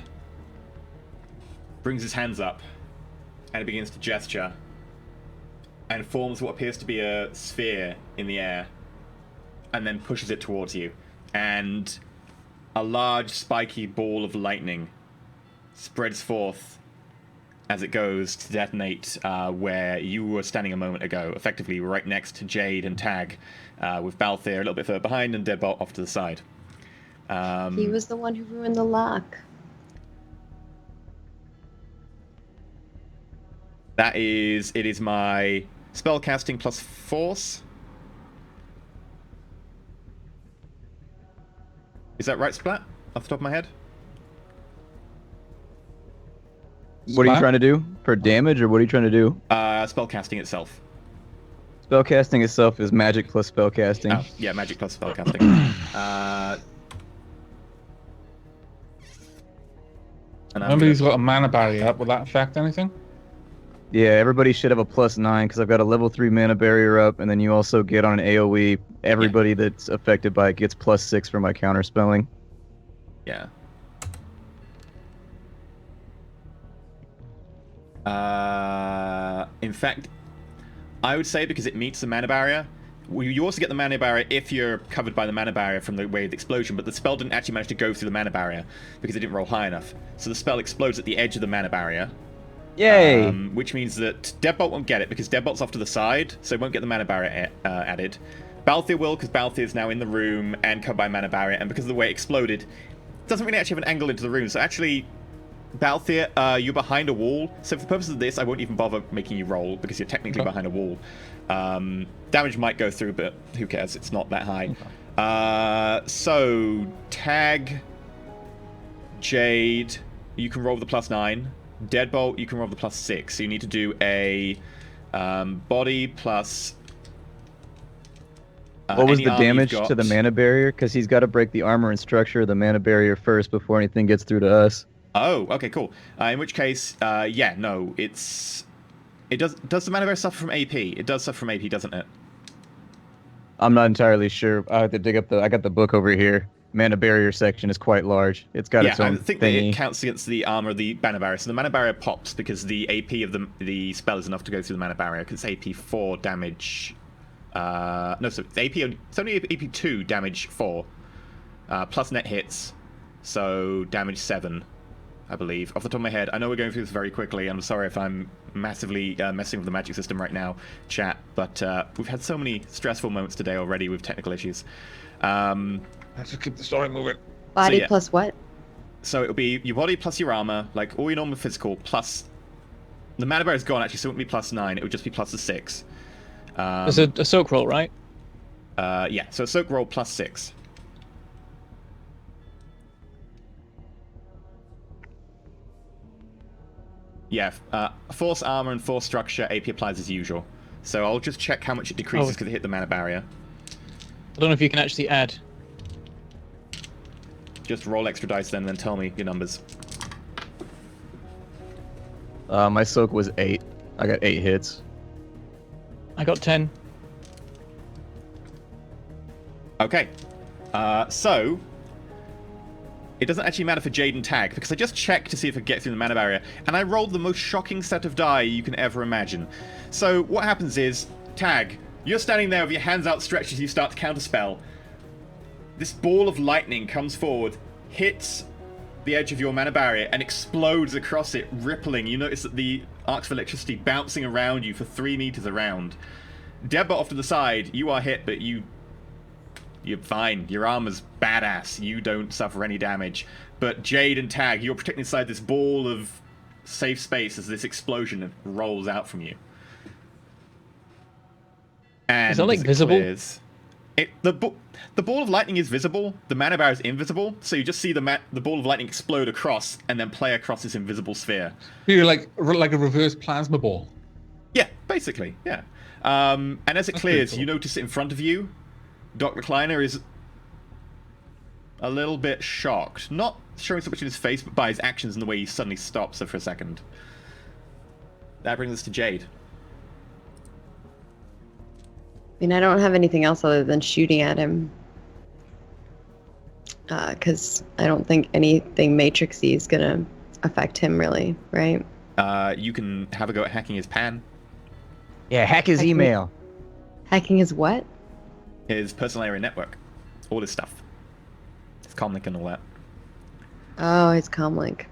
brings his hands up and he begins to gesture and forms what appears to be a sphere in the air and then pushes it towards you. And a large spiky ball of lightning spreads forth as it goes to detonate where you were standing a moment ago, effectively right next to Jade and Tag, with Balthier a little bit further behind and Deadbolt off to the side. He was the one who ruined the lock. It is my spellcasting plus force. Is that right, Splat? Off the top of my head? What are you trying to do? For damage, or what are you trying to do? Spellcasting itself. Spellcasting itself is magic plus spellcasting. Oh, yeah, magic plus spellcasting. Remember, he's got a mana barrier up. Will that affect anything? Yeah, everybody should have a +9 because I've got a level 3 mana barrier up, and then you also get on an AoE. Everybody that's affected by it gets +6 for my counter spelling. Yeah. In fact, I would say because it meets the mana barrier, you also get the mana barrier if you're covered by the mana barrier from the wave explosion, but the spell didn't actually manage to go through the mana barrier because it didn't roll high enough. So the spell explodes at the edge of the mana barrier. Yay! Which means that Deadbolt won't get it because Deadbolt's off to the side, so it won't get the mana barrier added. Balthier will, because Balthier is now in the room and covered by mana barrier, and because of the way it exploded, it doesn't really actually have an angle into the room. So actually, Balthier, you're behind a wall, so for the purpose of this, I won't even bother making you roll because you're technically behind a wall. Damage might go through, but who cares? It's not that high. So Tag, Jade, you can roll the +9. Deadbolt, you can roll the +6. So you need to do a body plus. What was the damage to the mana barrier? Because he's got to break the armor and structure of the mana barrier first before anything gets through to us. Oh, okay, cool. In which case, yeah, no, it does the mana barrier suffer from AP? It does suffer from AP, doesn't it? I'm not entirely sure. I have to dig up I got the book over here. Mana barrier section is quite large. It's got its own I think that it counts against the armor of the mana barrier. So the mana barrier pops because the AP of the spell is enough to go through the mana barrier because it's AP 4 damage. No, so it's only AP 2 damage 4 plus net hits, so damage 7. I believe, off the top of my head. I know we're going through this very quickly. I'm sorry if I'm massively messing with the magic system right now, chat, but we've had so many stressful moments today already with technical issues. Let's just keep the story moving. Body plus what? So it'll be your body plus your armor, like all your normal physical, plus... The mana barrier's gone, actually, so it wouldn't be +9, it would just be +6. It's a soak roll, right? Yeah, so a soak roll +6. Yeah, force armor and force structure, AP applies as usual. So I'll just check how much it decreases because it hit the mana barrier. I don't know if you can actually add. Just roll extra dice then, and then tell me your numbers. My soak was 8. I got 8 hits. I got 10. Okay. So... It doesn't actually matter for Jade and Tag, because I just checked to see if I could get through the mana barrier, and I rolled the most shocking set of die you can ever imagine. So what happens is, Tag, you're standing there with your hands outstretched as you start to counterspell. This ball of lightning comes forward, hits the edge of your mana barrier, and explodes across it, rippling. You notice that the arcs of electricity bouncing around you for 3 meters around. Deadbolt off to the side, you are hit, but you're fine. Your armor's badass. You don't suffer any damage. But Jade and Tag, you're protecting inside this ball of safe space as this explosion rolls out from you. And is that like visible? The ball of lightning is visible. The mana barrier is invisible. So you just see the ball of lightning explode across and then play across this invisible sphere. You're like a reverse plasma ball. Yeah, basically. Yeah. And as it clears, cool. you notice in front of you, Dr. Kleiner is a little bit shocked. Not showing so much in his face, but by his actions and the way he suddenly stops for a second. That brings us to Jade. mean, I don't have anything else other than shooting at him. Because I don't think anything Matrixy is going to affect him, really, right? You can have a go at hacking his pan, Yeah, hack his Hacking- email. Hacking is what? his personal area network, all this stuff. His comlink and all that. Oh, his comlink.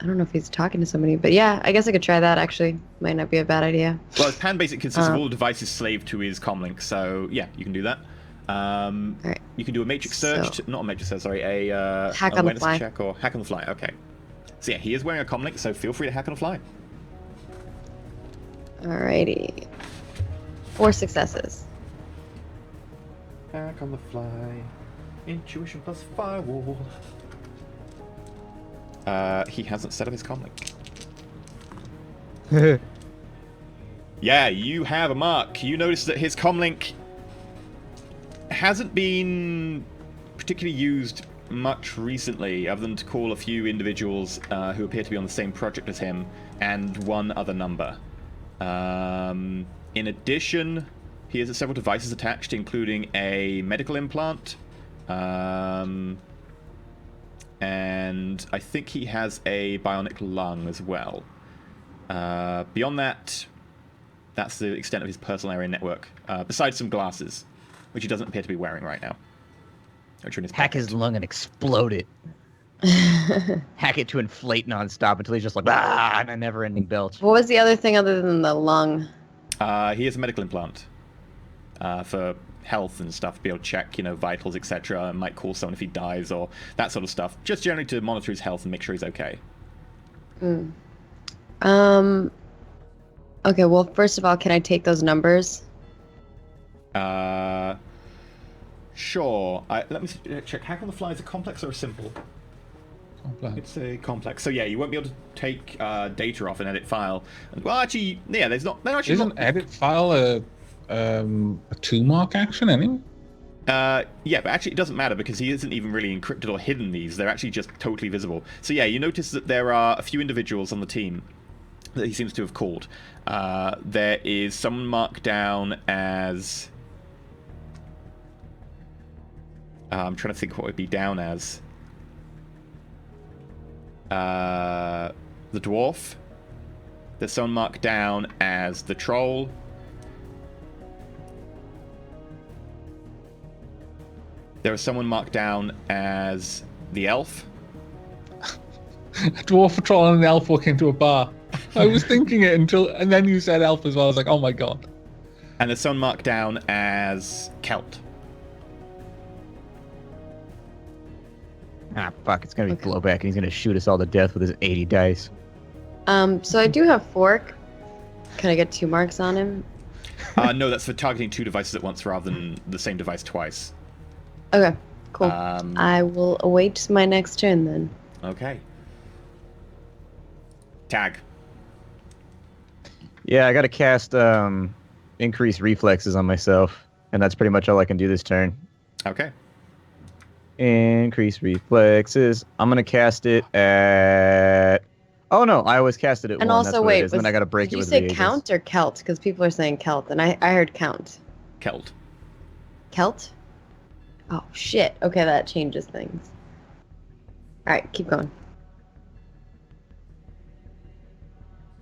I don't know if he's talking to somebody, but yeah, I guess I could try that, actually. Might not be a bad idea. Well, his pan basically consists of all the devices slaved to his comlink, so yeah, you can do that. Alright. You can do a matrix search, not a matrix search, sorry, a Hack on the awareness fly. check or hack on the fly. Okay. So yeah, he is wearing a comlink, so feel free to hack on the fly. Alrighty. 4 successes. Hack on the fly. Intuition plus firewall. He hasn't set up his comlink. Yeah, you have a mark. You notice that his comlink hasn't been particularly used much recently, other than to call a few individuals who appear to be on the same project as him, and one other number. In addition, he has several devices attached, including a medical implant, and I think he has a bionic lung as well. Beyond that, that's the extent of his personal area network, besides some glasses, which he doesn't appear to be wearing right now. Which are in his Hack his pocket. lung and explode it. Hack it to inflate nonstop until he's just like, and a never-ending belch. What was the other thing other than the lung? He has a medical implant for health and stuff, to be able to check, vitals, etc. Might call someone if he dies or that sort of stuff. Just generally to monitor his health and make sure he's okay. Okay, well, first of all, can I take those numbers? Sure. Let me check. Hack on the fly is a complex or a simple? Complex. It's a complex. So yeah, you won't be able to take data off an edit file. Well, actually, yeah, there's not. They're actually Isn't not. edit file a 2-mark action anyway? Yeah, but actually it doesn't matter because he isn't even really encrypted or hidden these. They're actually just totally visible. So yeah, you notice that there are a few individuals on the team that he seems to have called. There is someone marked down as... I'm trying to think what would be down as. The dwarf. There's someone marked down as the troll. There was someone marked down as the elf. A dwarf patrol and an elf walk into a bar. I was thinking it and then you said elf as well. I was like, oh my god. And there's someone marked down as Celt. Ah, fuck, it's gonna be blowback and he's gonna shoot us all to death with his 80 dice. So I do have fork. Can I get 2 marks on him? No, that's for targeting 2 devices at once rather than the same device twice. Okay, cool. I will await my next turn then. Okay. Tag. Yeah, I gotta cast increase reflexes on myself, and that's pretty much all I can do this turn. Okay. Increase reflexes. I'm gonna cast it at... Oh no, I always cast it at And 1. also, that's what wait, it is. And then I gotta break did it with you say reagents. count or Celt? Because people are saying Celt, and I heard count. Celt. Celt? Oh, shit. Okay, that changes things. Alright, keep going.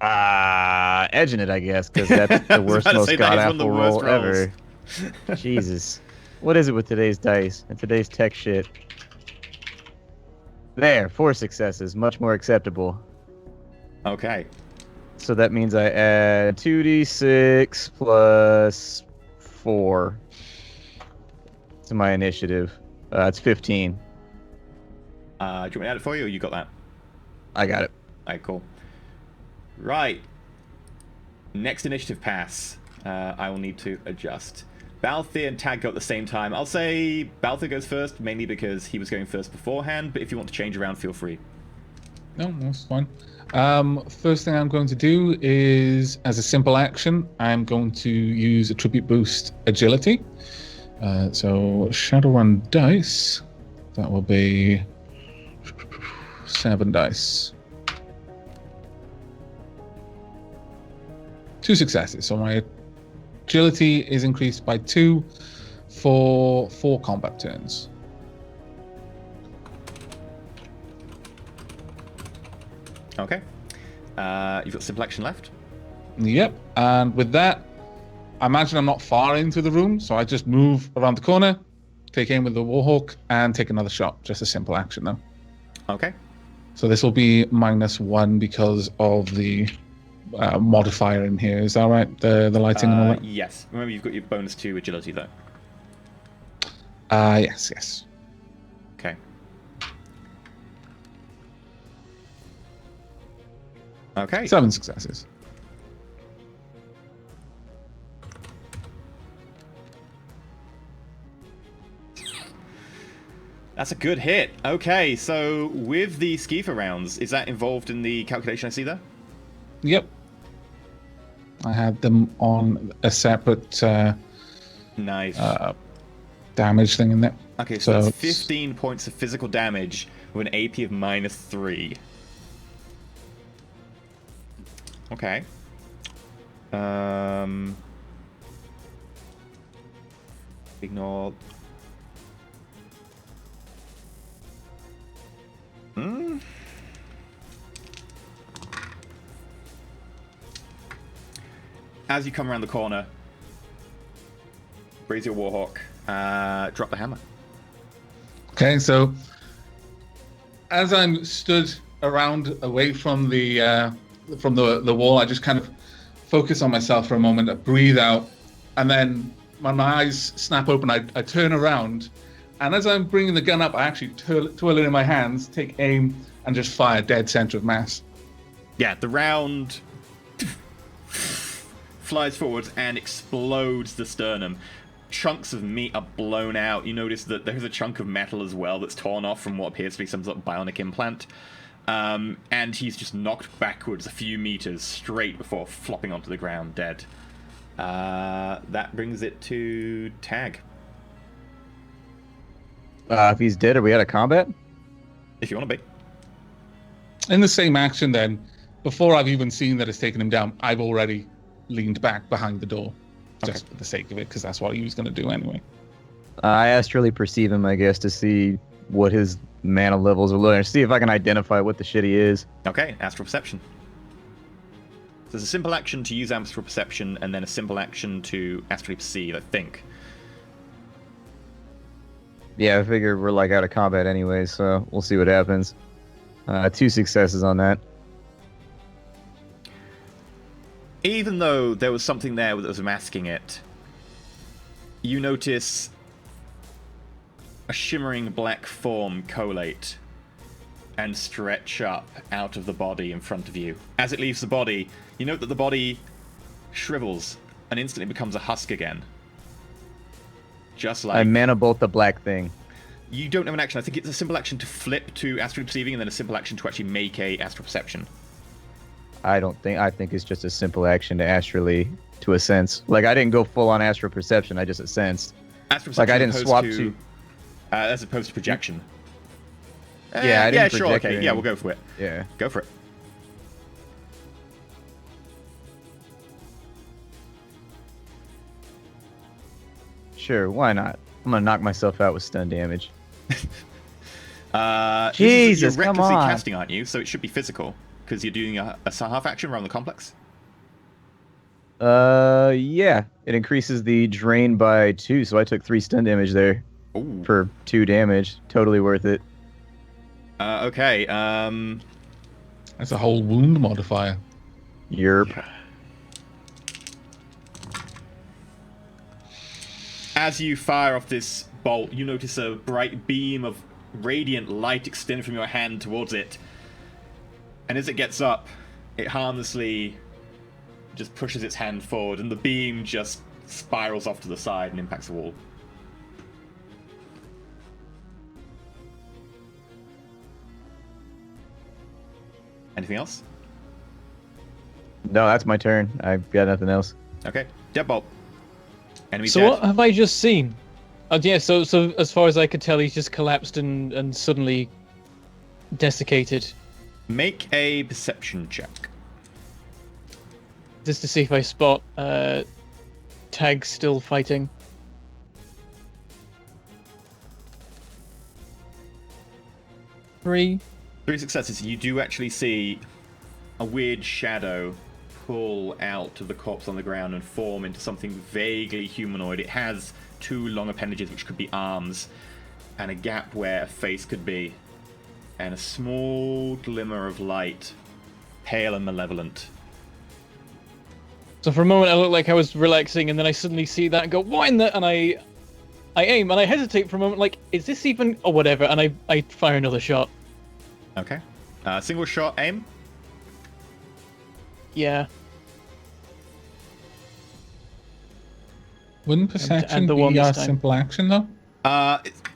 Edging it, I guess, because that's the worst, about to most say, that is one of the god-awful worst roll ever. Jesus. What is it with today's dice and today's tech shit? There, 4 successes. Much more acceptable. Okay. So that means I add 2d6 plus 4 to my initiative. It's 15. Do you want me to add it for you, or you got that? I got it. Alright, cool. Right. Next initiative pass. I will need to adjust. Balthier and Tag go at the same time. I'll say Balthier goes first, mainly because he was going first beforehand, but if you want to change around, feel free. No, that's fine. First thing I'm going to do is, as a simple action, I'm going to use Attribute Boost Agility. So Shadowrun dice, that will be 7 dice. 2 successes, so my agility is increased by 2 for 4 combat turns. Okay. You've got simple action left. Yep. And with that, I imagine I'm not far into the room, so I just move around the corner, take aim with the Warhawk, and take another shot. Just a simple action, though. Okay. So this will be -1 because of the modifier in here. Is that right? The lighting and all that? Yes. Remember, you've got your bonus to agility, though. Yes. Okay. Okay. 7 successes. That's a good hit. Okay, so with the Skeefer rounds, is that involved in the calculation I see there? Yep. I had them on a separate Nice. damage thing in there. Okay, so it's it's 15 points of physical damage with an AP of -3. Okay. Ignore. As you come around the corner, raise your Warhawk, drop the hammer. Okay, so as I'm stood around away from the wall, I just kind of focus on myself for a moment, I breathe out, and then when my eyes snap open, I turn around, and as I'm bringing the gun up, I actually twirl it in my hands, take aim, and just fire dead center of mass. Yeah, the round flies forwards and explodes the sternum. Chunks of meat are blown out. You notice that there's a chunk of metal as well that's torn off from what appears to be some sort of bionic implant. And he's just knocked backwards a few meters straight before flopping onto the ground dead. That brings it to Tag. If he's dead, are we out of combat? If you want to be. In the same action, then, before I've even seen that it's taken him down, I've already leaned back behind the door, just for the sake of it, because that's what he was going to do anyway. I astrally perceive him, I guess, to see what his mana levels are looking. See if I can identify what the shit he is. Okay, astral perception. So there's a simple action to use astral perception, and then a simple action to astrally perceive, I think. Yeah, I figure we're like out of combat anyway, so we'll see what happens. 2 successes on that. Even though there was something there that was masking it, you notice a shimmering black form collate and stretch up out of the body in front of you. As it leaves the body, you note that the body shrivels and instantly becomes a husk again. Just like... I mana bolt the black thing. You don't have an action. I think it's a simple action to flip to astral perceiving and then a simple action to actually make a astral perception. I think it's just a simple action to astrally, to a sense. Like, I didn't go full on astral perception, I just sensed. Astral perception like, I didn't swap to... as opposed to projection. Yeah, I didn't sure, project okay. it. Yeah, we'll go for it. Yeah. Go for it. Sure, why not? I'm gonna knock myself out with stun damage. you're Jesus, come recklessly on. casting, aren't you? So it should be physical, because you're doing a half action around the complex. Yeah. It increases the drain by 2, so I took 3 stun damage there. Ooh. For 2 damage. Totally worth it. Okay, That's a whole wound modifier. Yerp. as you fire off this bolt, you notice a bright beam of radiant light extend from your hand towards it. And as it gets up, it harmlessly just pushes its hand forward, and the beam just spirals off to the side and impacts the wall. Anything else? No, that's my turn. I've got nothing else. Okay, deadbolt. Enemy So dead. what have I just seen? Yeah, so as far as I could tell, he's just collapsed and suddenly desiccated. Make a perception check. Just to see if I spot Tag's still fighting. Three. 3 successes. You do actually see a weird shadow pull out of the corpse on the ground and form into something vaguely humanoid. It has 2 long appendages, which could be arms, and a gap where a face could be, and a small glimmer of light, pale and malevolent. So for a moment I looked like I was relaxing, and then I suddenly see that and go, what in the... And I aim, and I hesitate for a moment, like, is this even... Or whatever, and I fire another shot. Okay. Single shot aim. Yeah. Wouldn't perception the one be a this time. simple action, though?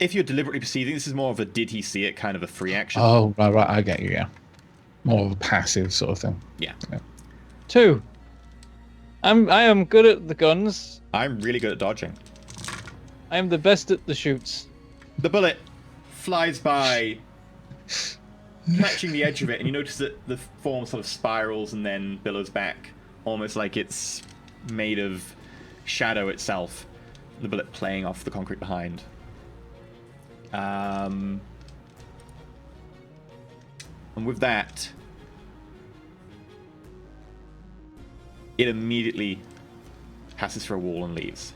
If you're deliberately perceiving, this is more of a did he see it kind of a free action. Oh, right, I get you, yeah. More of a passive sort of thing. Yeah. 2. I am good at the guns. I'm really good at dodging. I am the best at the shoots. The bullet flies by, catching the edge of it, and you notice that the form sort of spirals and then billows back, almost like it's made of shadow itself. The bullet playing off the concrete behind. And with that, it immediately passes through a wall and leaves.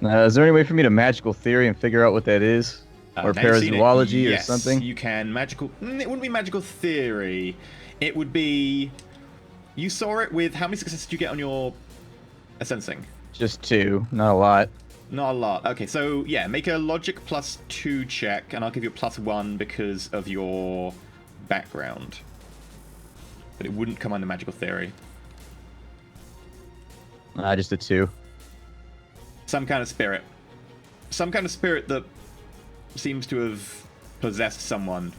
Is there any way for me to magical theory and figure out what that is? Or Now you've seen it. parazoology or Yes, something? you can magical... It wouldn't be magical theory. It would be... You saw it with... How many successes did you get on your sensing? Just 2, not a lot. Not a lot. Okay, so yeah, make a logic +2 check, and I'll give you a +1 because of your background. But it wouldn't come under magical theory. Just a 2. Some kind of spirit. Some kind of spirit that seems to have possessed someone.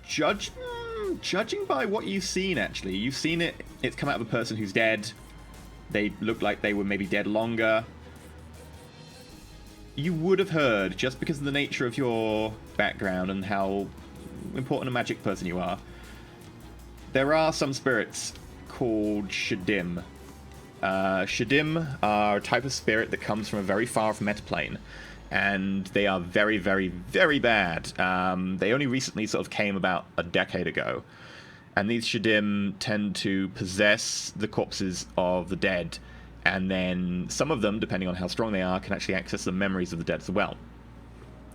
Judging by what you've seen, actually. You've seen it. It's come out of a person who's dead. They look like they were maybe dead longer. You would have heard, just because of the nature of your background and how important a magic person you are, there are some spirits called Shadim. Shadim are a type of spirit that comes from a very far off metaplane, and they are very, very, very bad. They only recently sort of came about a decade ago, and these Shadim tend to possess the corpses of the dead, and then some of them, depending on how strong they are, can actually access the memories of the dead as well.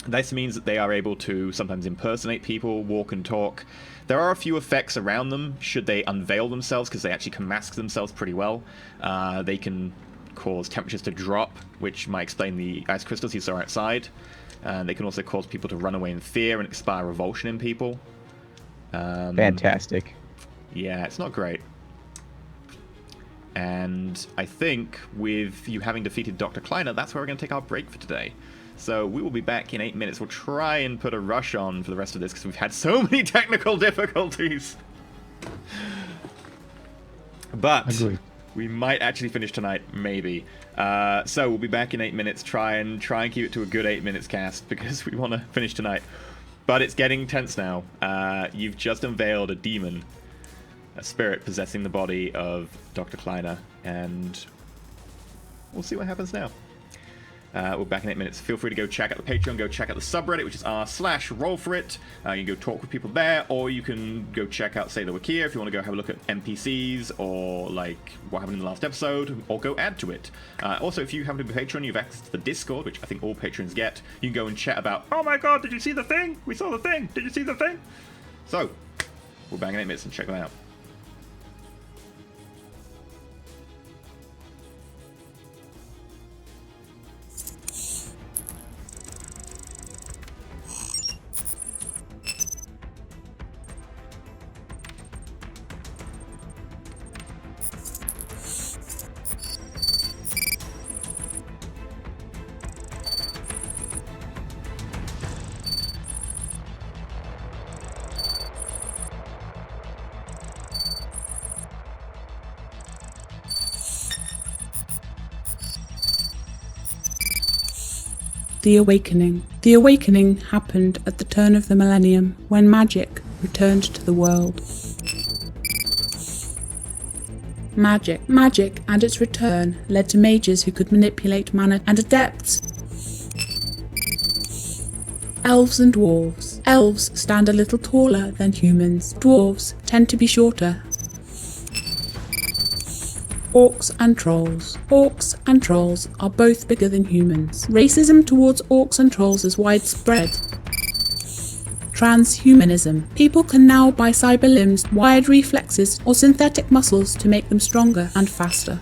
This means that they are able to sometimes impersonate people, walk and talk. There are a few effects around them should they unveil themselves, because they actually can mask themselves pretty well. They can cause temperatures to drop, which might explain the ice crystals you saw outside. They can also cause people to run away in fear and inspire revulsion in people. Fantastic. Yeah, it's not great. And I think with you having defeated Dr. Kleiner, that's where we're going to take our break for today. So we will be back in 8 minutes. We'll try and put a rush on for the rest of this because we've had so many technical difficulties. But Agreed. we might actually finish tonight, maybe. So we'll be back in 8 minutes. Try and keep it to a good 8 minutes cast because we want to finish tonight. But it's getting tense now. You've just unveiled a demon, a spirit possessing the body of Dr. Kleiner, and we'll see what happens now. We're back in 8 minutes. Feel free to go check out the Patreon, go check out the subreddit, which is r/Roll4It. You can go talk with people there, or you can go check out Say the Wikia if you want to go have a look at NPCs, or like what happened in the last episode, or go add to it. Also, if you happen to be a Patreon, you have access to the Discord, which I think all patrons get. You can go and chat about, oh my god, did you see the thing? We saw the thing. Did you see the thing? So, we're back in 8 minutes and check that out. The Awakening. The Awakening happened at the turn of the millennium, when magic returned to the world. Magic. Magic and its return led to mages who could manipulate mana, and adepts. Elves and dwarves. Elves stand a little taller than humans. Dwarves tend to be shorter. Orcs and trolls. Orcs and trolls are both bigger than humans. Racism towards orcs and trolls is widespread. Transhumanism. People can now buy cyber limbs, wired reflexes, or synthetic muscles to make them stronger and faster.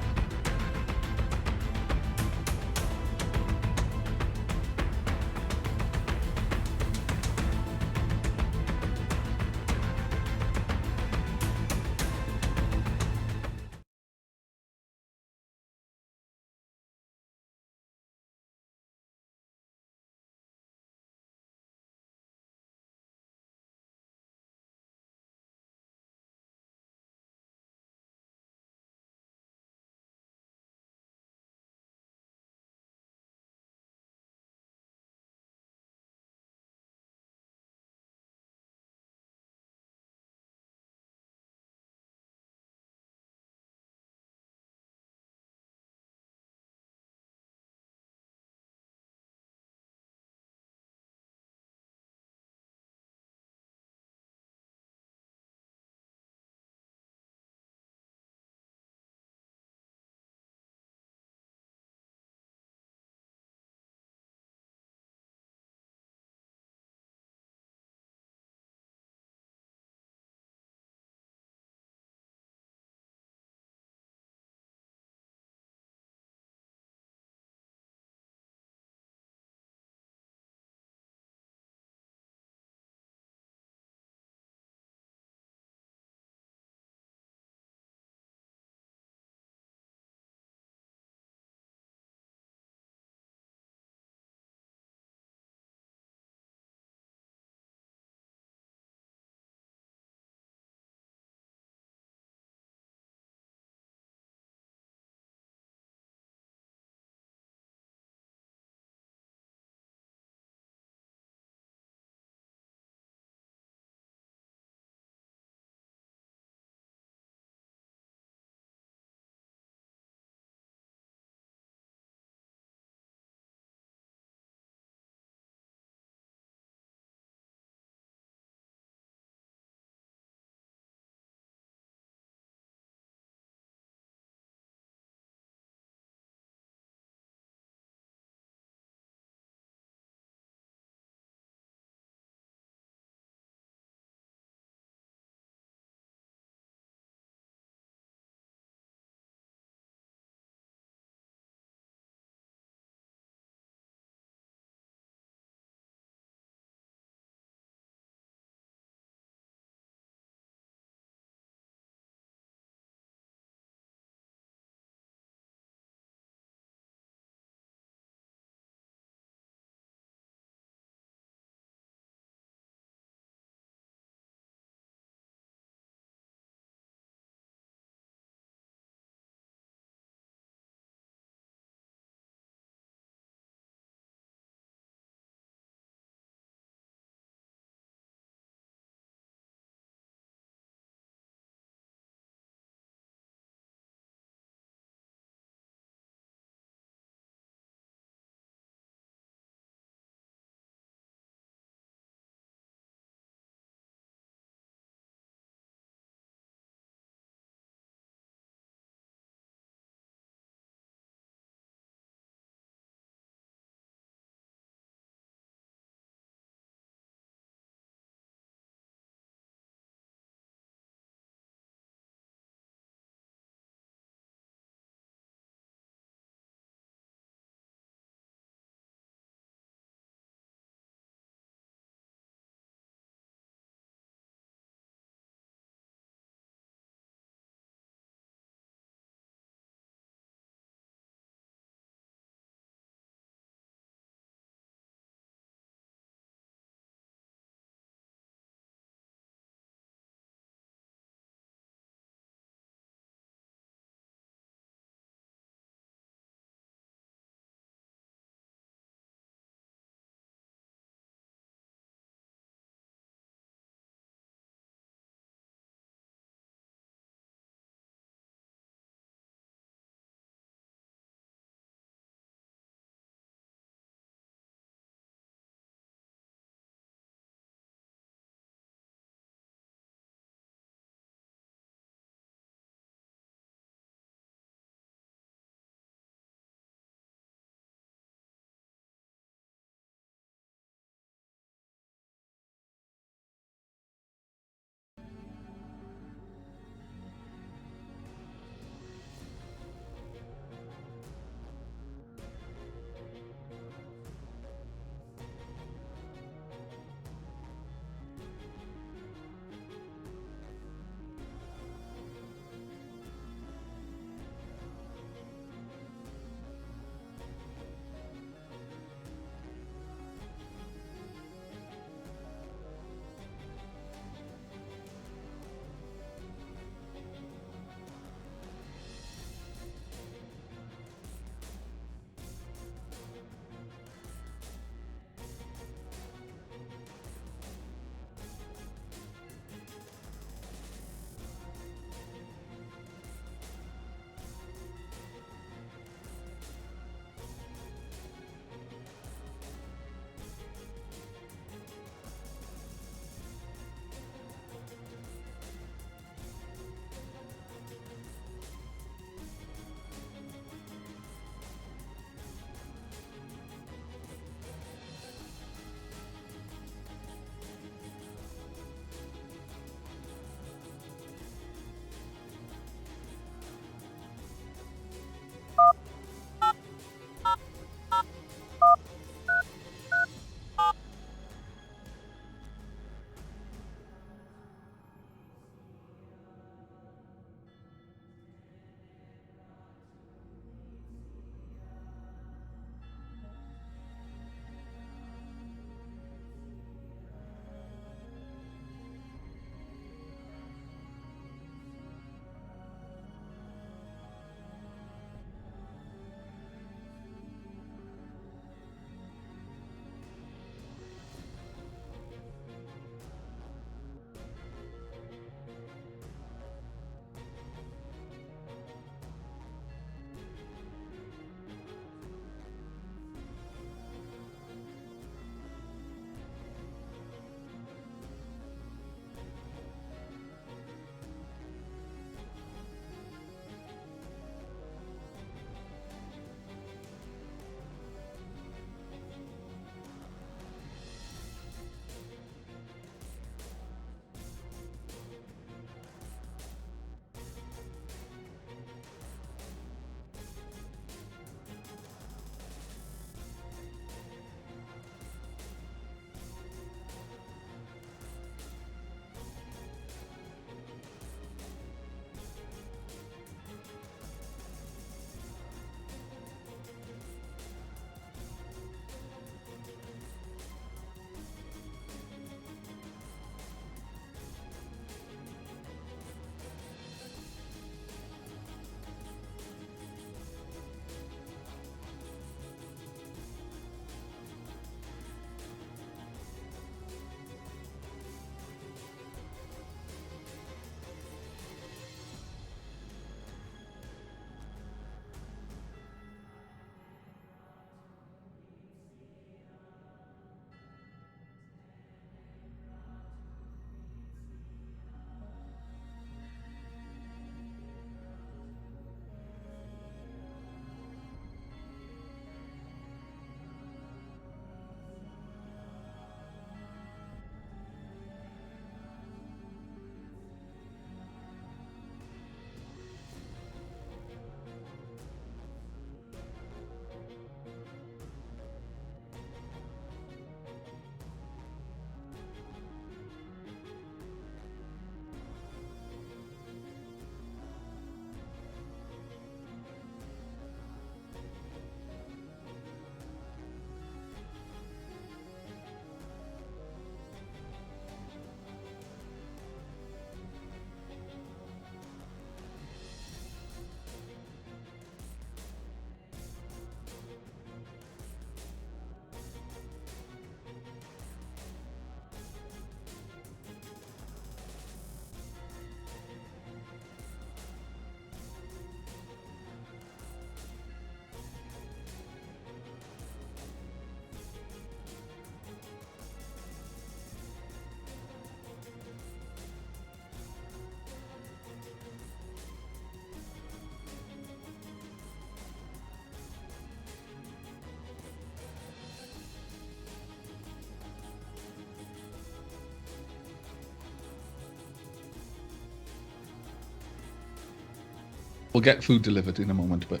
We'll get food delivered in a moment, but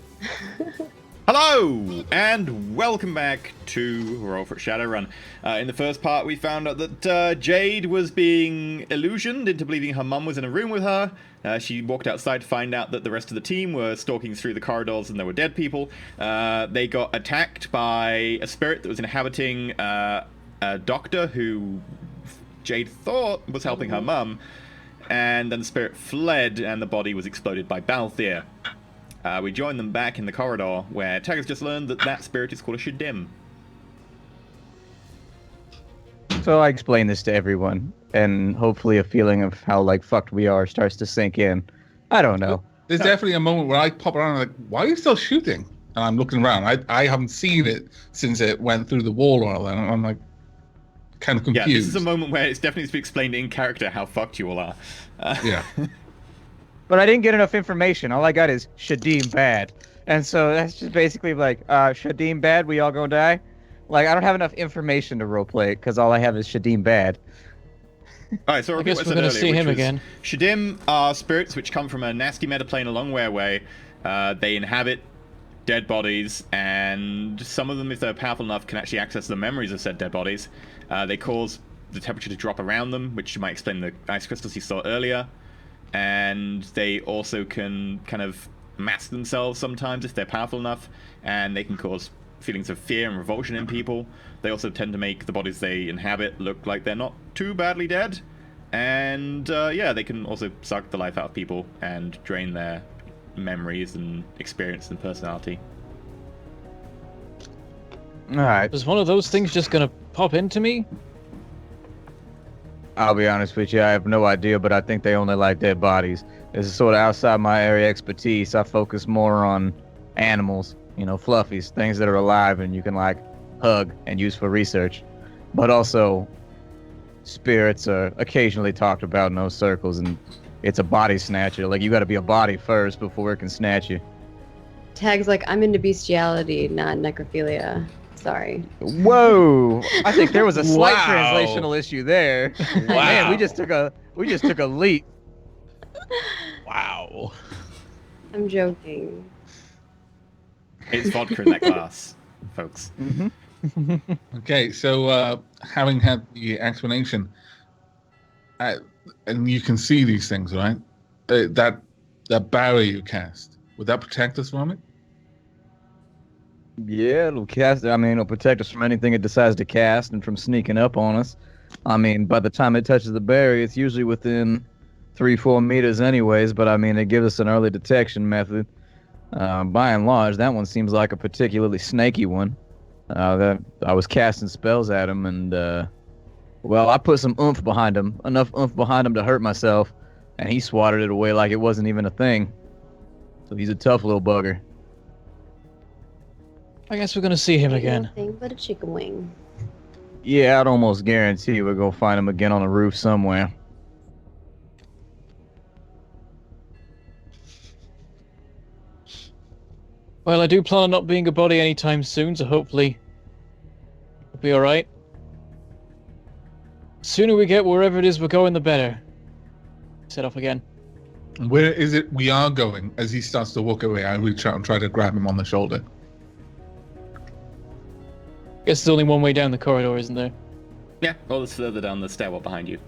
Hello, and welcome back to Roll4It Shadowrun. In the first part, we found out that Jade was being illusioned into believing her mum was in a room with her. She walked outside to find out that the rest of the team were stalking through the corridors and there were dead people. They got attacked by a spirit that was inhabiting a doctor who Jade thought was helping her mum. And then the spirit fled and the body was exploded by Balthier. We join them back in the corridor, where Tag has just learned that spirit is called a Shadim. So I explain this to everyone, and hopefully a feeling of how, like, fucked we are starts to sink in. I don't know. there's definitely a moment where I pop around and like, why are you still shooting? And I'm looking around. I haven't seen it since it went through the wall or all that. And I'm like, kind of confused. Yeah, this is a moment where it's definitely to be explained in character how fucked you all are. Yeah. But I didn't get enough information. All I got is Shadim bad. And so that's just basically like, Shadim bad, we all gonna die? Like, I don't have enough information to roleplay it, because all I have is Shadim bad. Alright, so I repeat guess what we're said gonna earlier, see which him was, again. Shadim are spirits which come from a nasty metaplane a long way away. They inhabit dead bodies, and some of them, if they're powerful enough, can actually access the memories of said dead bodies. They cause the temperature to drop around them, which might explain the ice crystals you saw earlier. And they also can kind of mask themselves sometimes if they're powerful enough, and they can cause feelings of fear and revulsion in people. They also tend to make the bodies they inhabit look like they're not too badly dead. And yeah, they can also suck the life out of people and drain their memories and experience and personality. Alright, Was one of those things just gonna pop into me? I'll be honest with you, I have no idea, but I think they only like dead bodies. This is sort of outside my area of expertise. I focus more on animals, you know, fluffies, things that are alive and you can, like, hug and use for research. But also, spirits are occasionally talked about in those circles, and it's a body snatcher. Like, you gotta be a body first before it can snatch you. Tag's like, I'm into bestiality, not necrophilia. Sorry. Whoa! I think there was a slight Wow. translational issue there. Man, we just took a leap. Wow. I'm joking. It's vodka in that glass, folks. Okay, so having had the explanation, and you can see these things, right? That barrier you cast, would that protect us from it? Yeah, it'll cast. I mean, it'll protect us from anything it decides to cast and from sneaking up on us. I mean, by the time it touches the barrier, it's usually within 3-4 meters, anyways. But I mean, it gives us an early detection method. By and large, that one seems like a particularly snaky one. That I was casting spells at him, and well, I put some oomph behind him, enough oomph behind him to hurt myself, and he swatted it away like it wasn't even a thing. So he's a tough little bugger. I guess we're gonna see him Ain't again. Nothing but a chicken wing. Yeah, I'd almost guarantee we're gonna find him again on a roof somewhere. Well, I do plan on not being a body anytime soon, so hopefully it'll be alright. Sooner we get wherever it is we're going, the better. Set off again. Where is it we are going? As he starts to walk away, I reach out and try to grab him on the shoulder. Guess there's only one way down the corridor, isn't there? Yeah, all this further down the stairwell behind you.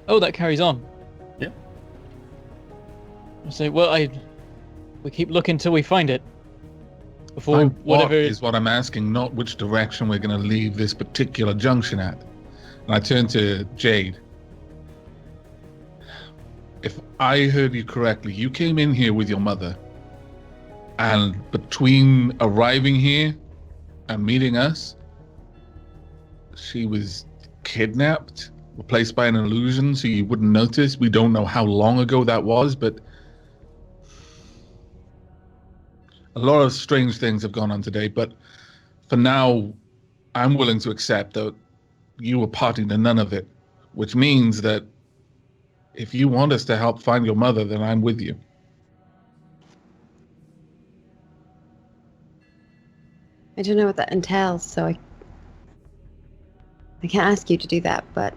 Oh, that carries on. Yeah. I say, well, we keep looking till we find it. Before Find what whatever. is what I'm asking, not which direction we're going to leave this particular junction at. And I turn to Jade. If I heard you correctly, you came in here with your mother, and between arriving here and meeting us, she was kidnapped, replaced by an illusion, so you wouldn't notice. We don't know how long ago that was, but a lot of strange things have gone on today. But for now, I'm willing to accept that you were party to none of it, which means that if you want us to help find your mother, then I'm with you. I don't know what that entails, so I can't ask you to do that, but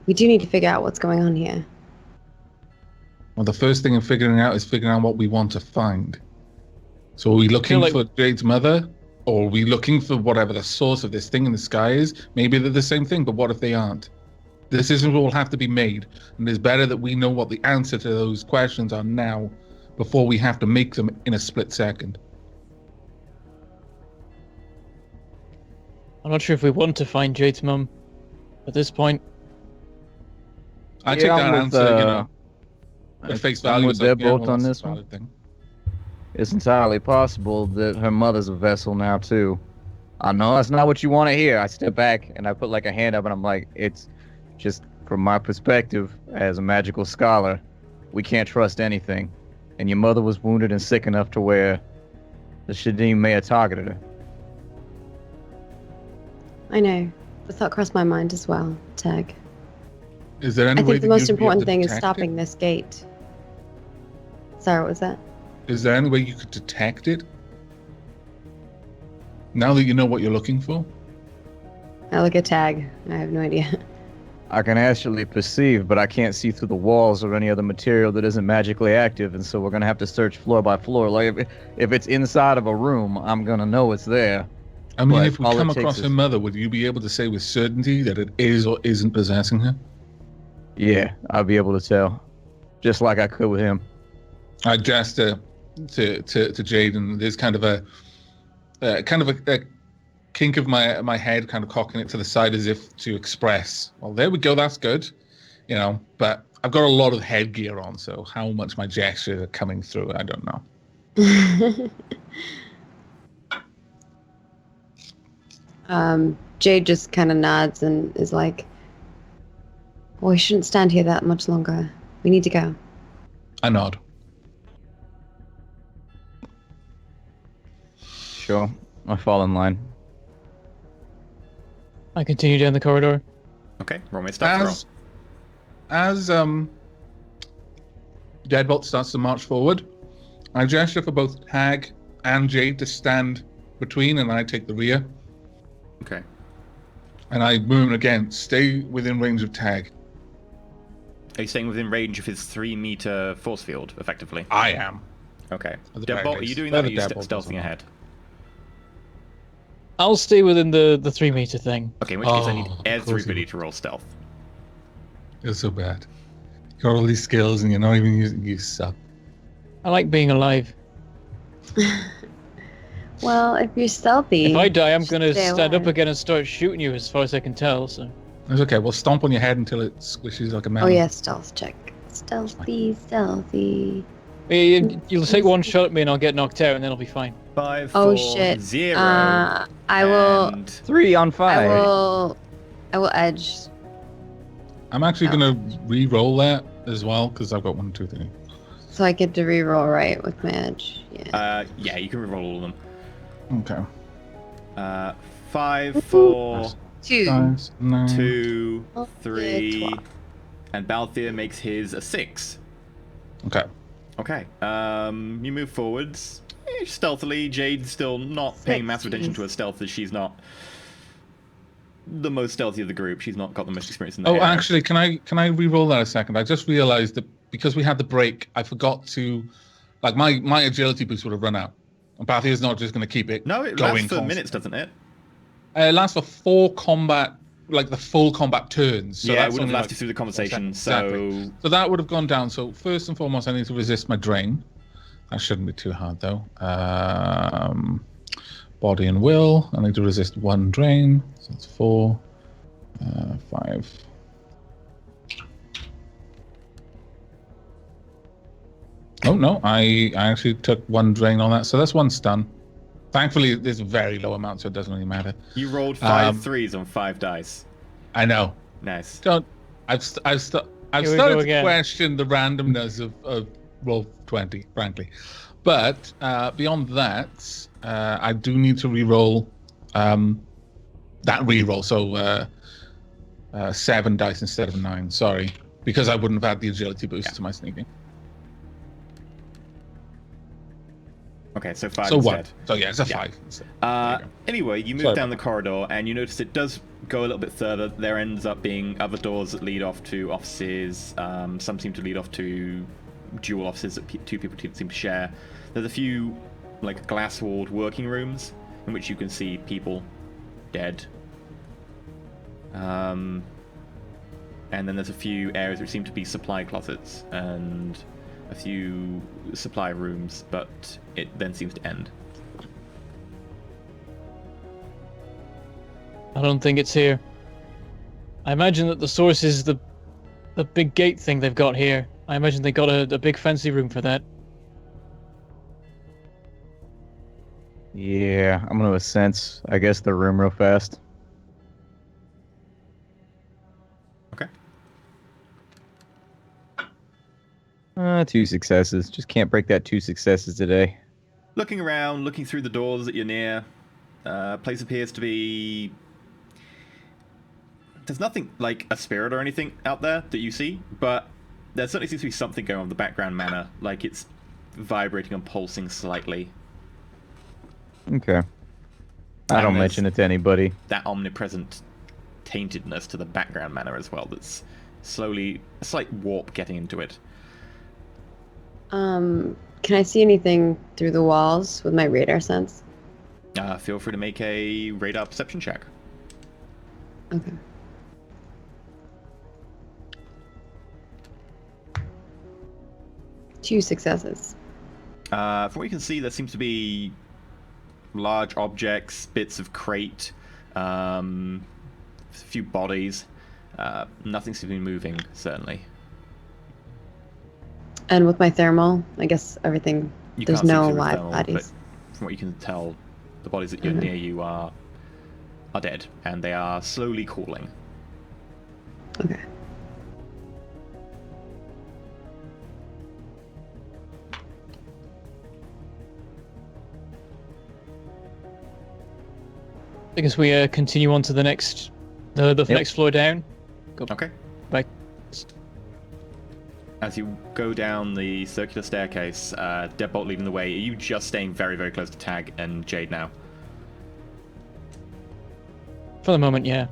we do need to figure out what's going on here. Well, the first thing in figuring out is figuring out what we want to find. So are we looking like- for Jade's mother? Or are we looking for whatever the source of this thing in the sky is? Maybe they're the same thing, but what if they aren't? Decisions will have to be made, and it's better that we know what the answer to those questions are now before we have to make them in a split second. I'm not sure if we want to find Jade's mum at this point. I take that answer, at face value. with Deadbolt on this one. Thing. It's entirely possible that her mother's a vessel now too. I know that's not what you want to hear. I step back and I put like a hand up and I'm like, it's just from my perspective as a magical scholar, we can't trust anything. And your mother was wounded and sick enough to where the Shadim may have targeted her. I know. The thought crossed my mind as well, Tag. Is there any I way think the that most you'd be able important to thing is detect stopping it? this gate. Sorry, what was that? Is there any way you could detect it? Now that you know what you're looking for? I look at Tag. I have no idea. I can actually perceive, but I can't see through the walls or any other material that isn't magically active, and so we're gonna have to search floor by floor. Like if it's inside of a room, I'm gonna know it's there. I mean, But if we all it come takes across is- her mother, would you be able to say with certainty that it is or isn't possessing her? Yeah, I'll be able to tell, just like I could with him. I gesture to Jade, and there's kind of a kink of my head, kind of cocking it to the side as if to express, well, there we go, that's good, But I've got a lot of headgear on, so how much my gestures are coming through, I don't know. Jade just kind of nods and is like, well, we shouldn't stand here that much longer. We need to go. I nod. Sure, I fall in line. I continue down the corridor. Okay, roll me a stealth roll. As Deadbolt starts to march forward, I gesture for both Hag and Jade to stand between, and I take the rear. Okay. And I move again, stay within range of Tag. Are you staying within range of his 3-meter force field, effectively? I am. Okay. At the very Deadbolt, are you least. doing that, or are Whether you Deadbolt does or stealthing not. ahead? I'll stay within the 3-meter thing. Okay, in which case I need Oh, of course everybody you to roll stealth. You're so bad. You got all these skills and you're not even using. You suck. I like being alive. Well, if you're stealthy. If I die, I'm gonna stay stand up alive. again and start shooting you as far as I can tell, so. It's okay. We'll stomp on your head until it squishes like a Oh, melon. yeah, stealth check. Stealthy. You'll take one shot at me and I'll get knocked out and then I'll be fine. 5, Oh 4, shit. 0. I will. and 3 on 5. I will edge. I'm actually gonna re-roll that as well because I've got 1, 2, 3. So I get to reroll right with my edge. Yeah. Yeah, you can reroll all of them. Okay. 5, 4, 2. 5, 9. 2, Oh, 3, yeah, and Balthier makes his a 6. Okay. Okay. You move forwards stealthily. Jade's still not paying massive attention to her stealth, as she's not the most stealthy of the group. She's not got the most experience in the Oh, air. actually, can I re-roll that a second? I just realized that because we had the break, I forgot to, like, my agility boost would have run out. And Bathier's not just going to keep it No, it going lasts for constantly. minutes, doesn't it? It lasts for 4 combat, like the full combat turns. So yeah, it that's would have only, lasted like, through the conversation. Exactly. So that would have gone down. So first and foremost, I need to resist my drain. That shouldn't be too hard, though. Body and will. I need to resist 1 drain. So that's 4, 5. Oh, no. I actually took 1 drain on that. So that's 1 stun. Thankfully, there's a very low amount, so it doesn't really matter. You rolled 5 threes on 5 dice. I know. Nice. Here I've we started go to again. question the randomness of Roll4It, frankly. But beyond that, I do need to re-roll that re-roll. So 7 dice instead of 9. Sorry, because I wouldn't have had the agility boost to my sneaking. Okay, so 5 So instead. 1. So yeah, it's a Yeah. 5. Instead. There you go. Anyway, you move Sorry down the about corridor, and you notice it does go a little bit further. There ends up being other doors that lead off to offices. Some seem to lead off to dual offices that two people seem to share. There's a few like glass-walled working rooms in which you can see people dead. And then there's a few areas which seem to be supply closets and a few supply rooms, but it then seems to end. I don't think it's here. I imagine that the source is the big gate thing they've got here. I imagine they got a big fancy room for that. Yeah, I'm gonna sense, I guess, the room real fast. Okay. 2 successes. Just can't break that 2 successes today. Looking around, looking through the doors that you're near, place appears to be... There's nothing like a spirit or anything out there that you see, but there certainly seems to be something going on in the background manner, like it's vibrating and pulsing slightly. Okay. I don't mention it to anybody. That omnipresent taintedness to the background manner as well that's slowly... a slight warp getting into it. Can I see anything through the walls with my radar sense? Feel free to make a radar perception check. Okay. Two successes. From what you can see, there seems to be large objects, bits of crate, a few bodies. Nothing seems to be moving, certainly. And with my thermal, I guess everything. You There's can't see no through live thermal, bodies. but from what you can tell, the bodies that are near you are dead, and they are slowly cooling. Okay. I guess we continue on to the next, the next floor down. Go Okay. back. As you go down the circular staircase, Deadbolt leading the way, are you just staying very, very close to Tag and Jade now? For the moment, yeah.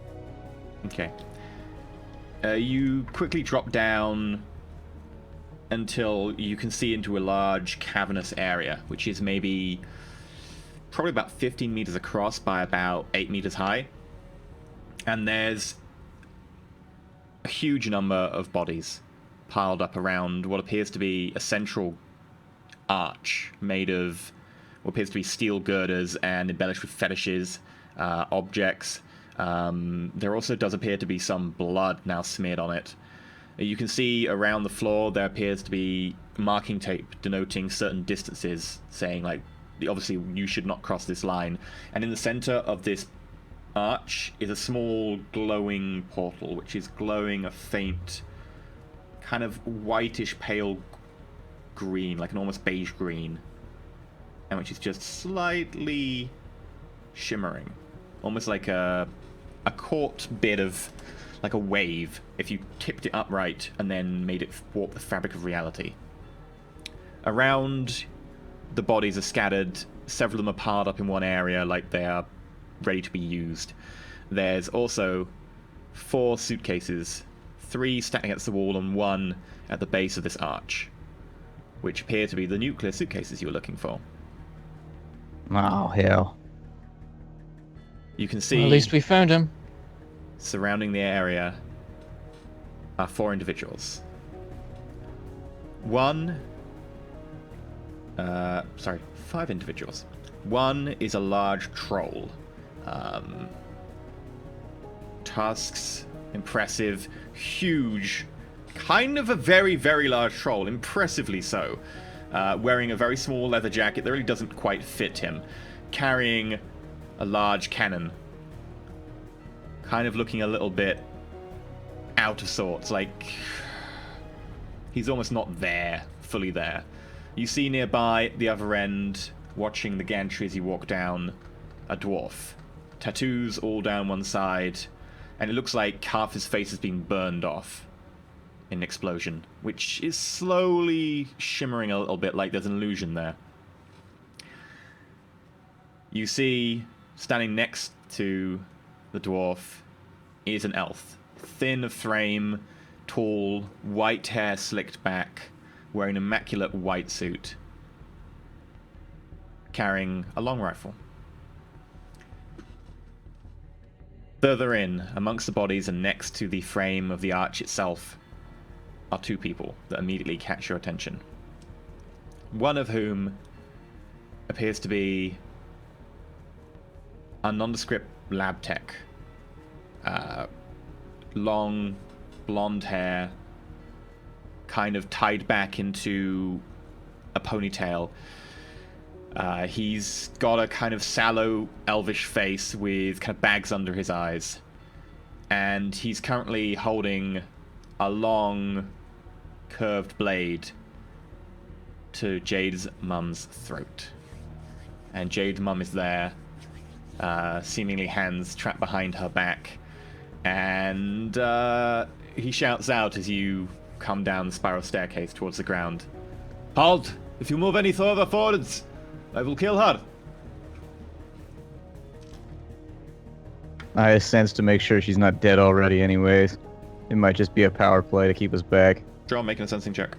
Okay. You quickly drop down until you can see into a large cavernous area, which is maybe probably about 15 meters across by about 8 meters high. And there's a huge number of bodies piled up around what appears to be a central arch made of what appears to be steel girders and embellished with fetishes, objects. There also does appear to be some blood now smeared on it. You can see around the floor there appears to be marking tape denoting certain distances, saying like, obviously you should not cross this line. And in the center of this arch is a small glowing portal, which is glowing a faint kind of whitish pale green, like an almost beige green, and which is just slightly shimmering, almost like a caught bit of like a wave if you tipped it upright and then made it warp the fabric of reality. Around the bodies are scattered, several of them are piled up in one area like they are ready to be used. There's also 4 suitcases, 3 stacked against the wall and 1 at the base of this arch, which appear to be the nuclear suitcases you were looking for. Oh, hell. You can see Well, at least we found him. surrounding the area are 4 individuals. 5 individuals. 1 is a large troll. Tusks, impressive, huge, kind of a very, very large troll, impressively so. Wearing a very small leather jacket that really doesn't quite fit him. Carrying a large cannon. Kind of looking a little bit out of sorts, like he's almost not there, fully there. You see nearby, at the other end, watching the gantry as you walk down, a dwarf. Tattoos all down one side, and it looks like half his face has been burned off in an explosion, which is slowly shimmering a little bit like there's an illusion there. You see, standing next to the dwarf is an elf. Thin of frame, tall, white hair slicked back, wearing an immaculate white suit, carrying a long rifle. Further in, amongst the bodies and next to the frame of the arch itself, are two people that immediately catch your attention. One of whom appears to be a nondescript lab tech. Long, blonde hair, kind of tied back into a ponytail. He's got a kind of sallow, elvish face with kind of bags under his eyes. And he's currently holding a long, curved blade to Jade's mum's throat. And Jade's mum is there, seemingly hands trapped behind her back. And he shouts out as you come down the spiral staircase towards the ground. Halt! If you move any further forwards, I will kill her. I sense to make sure she's not dead already anyways. It might just be a power play to keep us back. Draw, making a sensing check.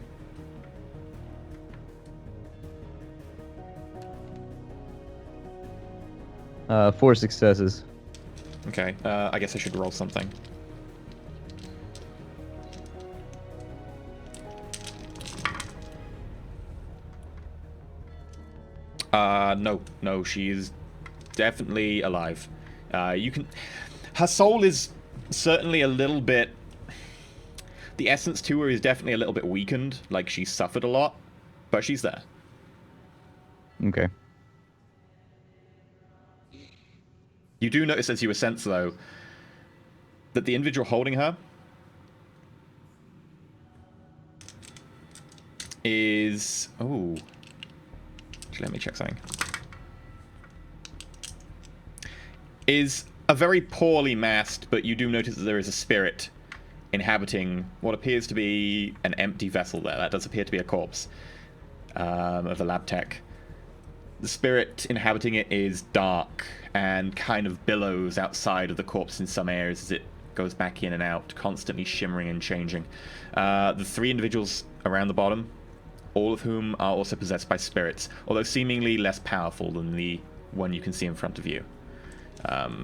Four successes. Okay, I guess I should roll something. No, she is definitely alive. You can... Her soul is certainly a little bit... The essence to her is definitely a little bit weakened, like she's suffered a lot, but she's there. Okay. You do notice as you ascend, though, that the individual holding her is... Oh. Let me check something. Is a very poorly masked, but you do notice that there is a spirit inhabiting what appears to be an empty vessel there. That does appear to be a corpse of the lab tech. The spirit inhabiting it is dark and kind of billows outside of the corpse in some areas as it goes back in and out, constantly shimmering and changing. The three individuals around the bottom, all of whom are also possessed by spirits, although seemingly less powerful than the one you can see in front of you.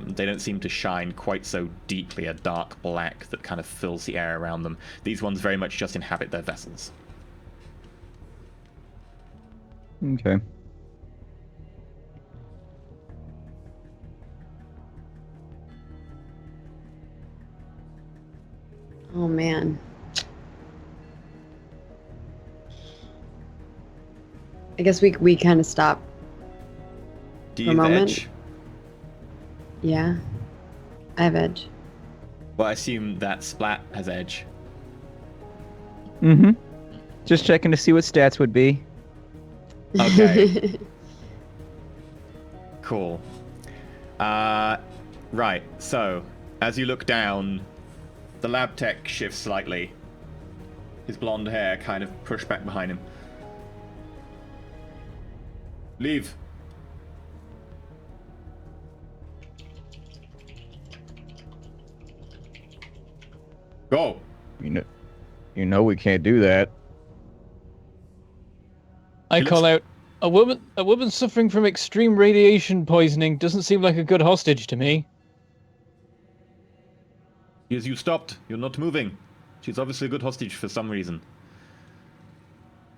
They don't seem to shine quite so deeply a dark black that kind of fills the air around them. These ones very much just inhabit their vessels. Okay. Oh man. I guess we kind of stop. Do For you a have moment. edge? Yeah. I have edge. Well, I assume that Splat has edge. Mm-hmm. Just checking to see what stats would be. Okay. Cool. Right, so, as you look down, the lab tech shifts slightly. His blonde hair kind of pushed back behind him. Leave. Go. You know we can't do that. I He call looks- out, a woman suffering from extreme radiation poisoning doesn't seem like a good hostage to me. Yes, you stopped. You're not moving. She's obviously a good hostage for some reason.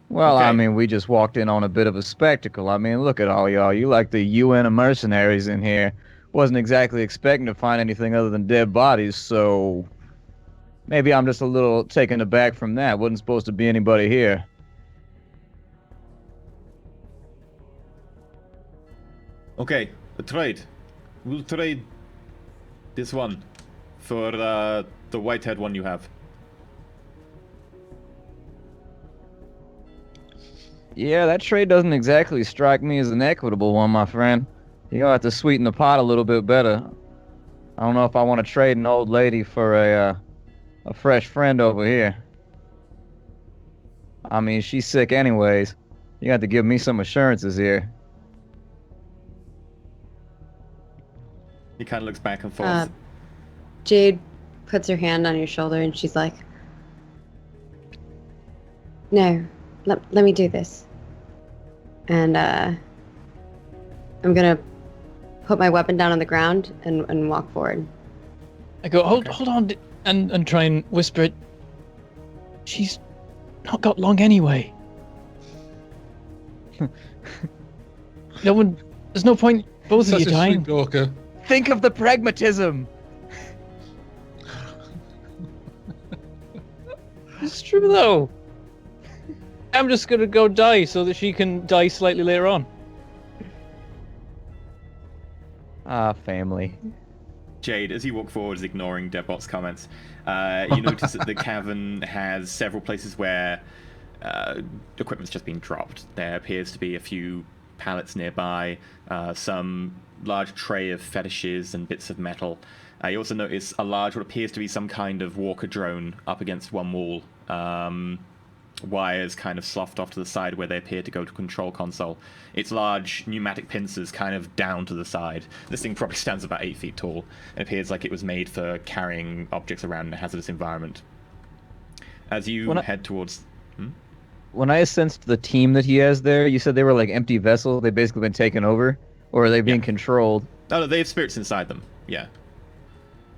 Well, Okay. I mean, we just walked in on a bit of a spectacle. I mean, look at all y'all. You like the UN of mercenaries in here. Wasn't exactly expecting to find anything other than dead bodies, so... Maybe I'm just a little taken aback from that. Wasn't supposed to be anybody here. Okay, a trade. We'll trade this one for the white-haired one you have. Yeah, that trade doesn't exactly strike me as an equitable one, my friend. You're gonna have to sweeten the pot a little bit better. I don't know if I want to trade an old lady for a fresh friend over here. I mean, she's sick anyways. You have to give me some assurances here. He kind of looks back and forth. Jade puts her hand on your shoulder and she's like, "No, let me do this. And I'm gonna put my weapon down on the ground and walk forward. I go, hold Okay. hold on, and try and whisper it. She's not got long anyway. No one. There's no point. Both Such of you a dying. sweet talker. Think of the pragmatism. It's true though. I'm just gonna go die so that she can die slightly later on. Ah, family. Jade, as you walk forwards, ignoring Debot's comments, you notice that the cavern has several places where equipment's just been dropped. There appears to be a few pallets nearby, some large tray of fetishes and bits of metal. You also notice a large, what appears to be some kind of walker drone up against one wall. Wires kind of sloughed off to the side where they appear to go to control console. Its large pneumatic pincers kind of down to the side. This thing probably stands about 8 feet tall. It appears like it was made for carrying objects around in a hazardous environment. As you head towards... When I sensed the team that he has there, you said they were like empty vessels. They've basically been taken over, or are they being controlled? Oh, no, they have spirits inside them. Yeah.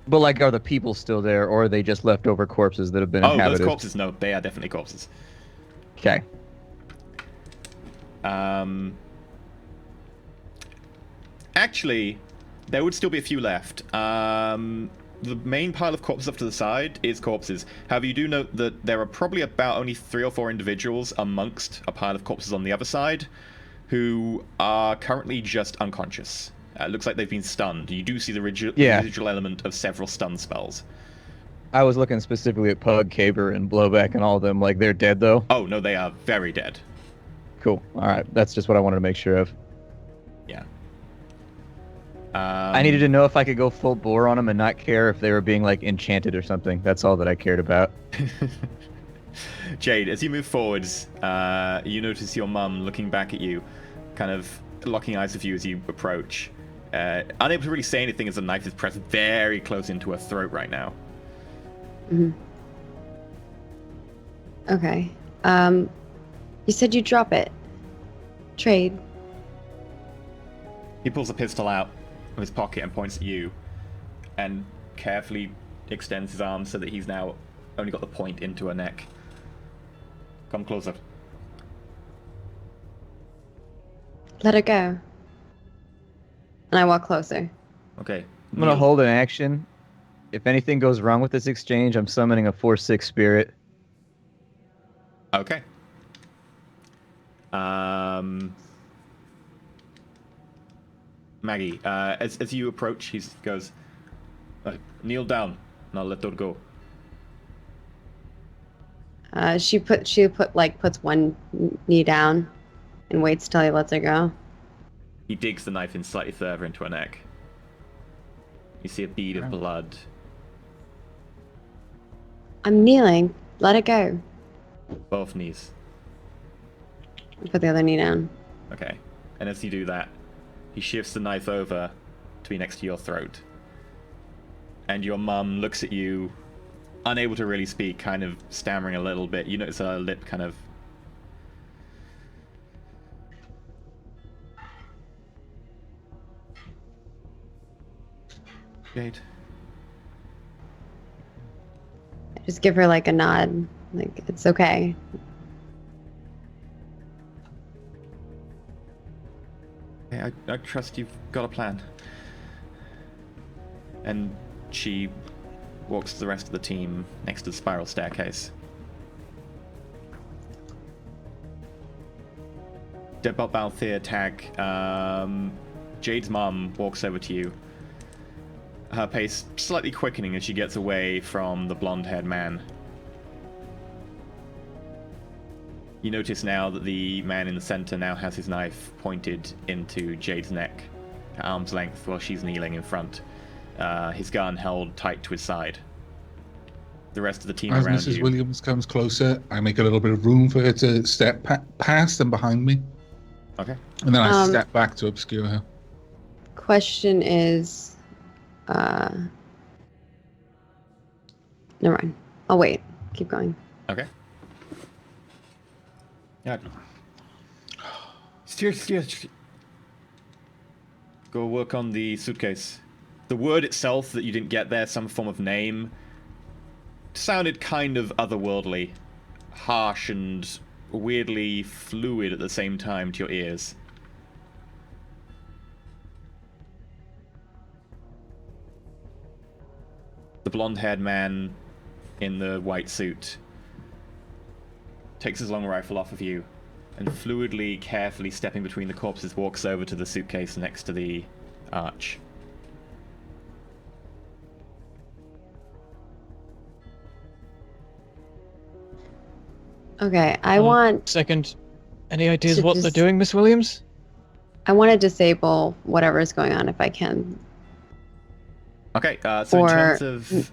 But like, are the people still there, or are they just leftover corpses that have been Oh, inhabited? those corpses, no, they are definitely corpses. Okay. Actually, there would still be a few left. The main pile of corpses off to the side is corpses. However, you do note that there are probably about only 3 or 4 individuals amongst a pile of corpses on the other side who are currently just unconscious. It looks like they've been stunned. You do see the residual element of several stun spells. I was looking specifically at Pug, Caber, and Blowback and all of them. Like, they're dead, though? Oh, no, they are very dead. Cool. All right. That's just what I wanted to make sure of. Yeah. I needed to know if I could go full bore on them and not care if they were being, like, enchanted or something. That's all that I cared about. Jade, as you move forwards, you notice your mum looking back at you, kind of locking eyes with you as you approach. Unable to really say anything as the knife is pressed very close into her throat right now. Mm-hmm. Okay. You said you drop it. Trade. He pulls a pistol out of his pocket and points at you, and carefully extends his arm so that he's now only got the point into her neck. Come closer. Let her go. And I walk closer. Okay. I'm going to hold an action. If anything goes wrong with this exchange, I'm summoning a 4/6 spirit. Okay. Maggie, as you approach, he goes, kneel down, and I'll let her go. She puts one knee down and waits till he lets her go. He digs the knife in slightly further into her neck. You see a bead of blood. I'm kneeling. Let it go. Both knees. Put the other knee down. Okay. And as you do that, he shifts the knife over to be next to your throat. And your mum looks at you, unable to really speak, kind of stammering a little bit. You notice her lip kind of... Jade. I just give her like a nod. Like, it's okay. Hey, I trust you've got a plan. And she walks to the rest of the team next to the spiral staircase. Deadbolt Balthier tag. Jade's mom walks over to you. Her pace slightly quickening as she gets away from the blonde-haired man. You notice now that the man in the center now has his knife pointed into Jade's neck, at arm's length, while she's kneeling in front. His gun held tight to his side. The rest of the team As around Mrs. you... Williams comes closer, I make a little bit of room for her to step past and behind me. Okay. And then I step back to obscure her. Question is... Never mind. I'll wait. Keep going. Okay. Yeah. Seriously. Go work on the suitcase. The word itself that you didn't get there, some form of name, sounded kind of otherworldly, harsh and weirdly fluid at the same time to your ears. The blonde-haired man in the white suit takes his long rifle off of you and fluidly, carefully stepping between the corpses, walks over to the suitcase next to the arch. Okay, I want Second, any ideas To what they're just- doing, Miss Williams? to disable whatever is going on if I can. Okay, so in Or terms of...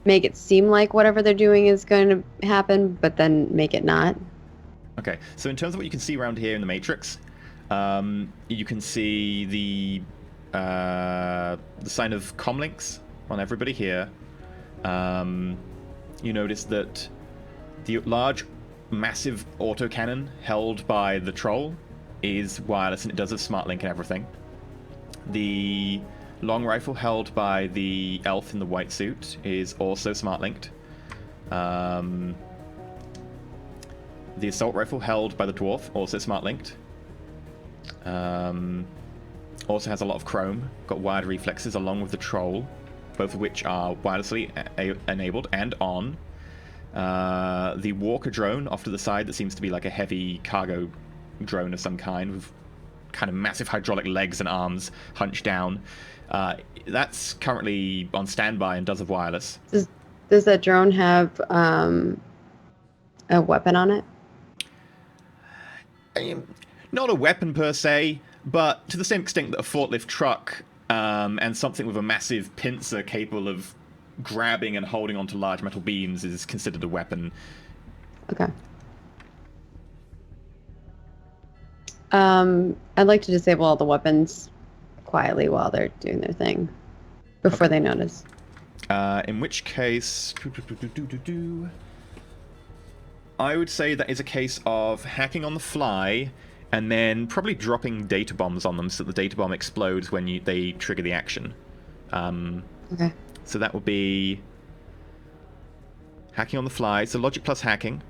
make it seem like whatever they're doing is going to happen, but then make it not. Okay, so in terms of what you can see around here in the Matrix, you can see the sign of comlinks on everybody here. You notice that the large, massive autocannon held by the troll is wireless, and it does have smart link and everything. The long rifle held by the elf in the white suit is also smart linked. The assault rifle held by the dwarf, also smart linked. Also has a lot of chrome, got wired reflexes along with the troll, both of which are wirelessly enabled and on. The walker drone off to the side that seems to be like a heavy cargo drone of some kind with kind of massive hydraulic legs and arms hunched down. That's currently on standby and does have wireless. Does that drone have a weapon on it? Not a weapon per se, but to the same extent that a forklift truck and something with a massive pincer capable of grabbing and holding onto large metal beams is considered a weapon. Okay. I'd like to disable all the weapons quietly while they're doing their thing before they notice. In which case, I would say that is a case of hacking on the fly and then probably dropping data bombs on them so the data bomb explodes when they trigger the action. Okay. So that would be hacking on the fly. So logic plus hacking.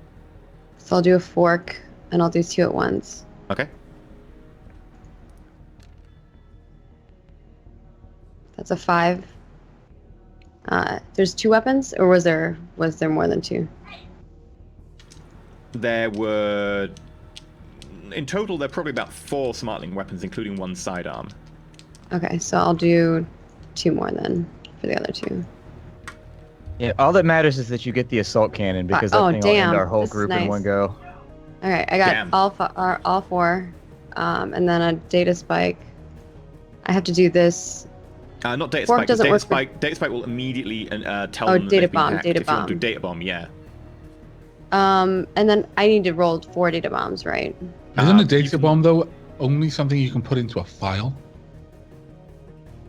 So I'll do a fork and I'll do 2 at once. Okay. That's a 5. There's 2 weapons, or was there more than 2? There were... In total, there are probably about 4 smartling weapons, including 1 sidearm. Okay, so I'll do 2 more then for the other 2. Yeah, all that matters is that you get the assault cannon because oh, that thing will end damn, our whole this is group in nice. one go. All right, I got Damn. all 4, and then a data spike. I have to do this. Not data Fork spike. doesn't Data work for- spike. Data spike will immediately tell Oh, them that data they've been bomb, hacked. data If you want to do bomb. data bomb, yeah. And then I need to roll 4 data bombs, right? Isn't a you data can- bomb, though, only something you can put into a file?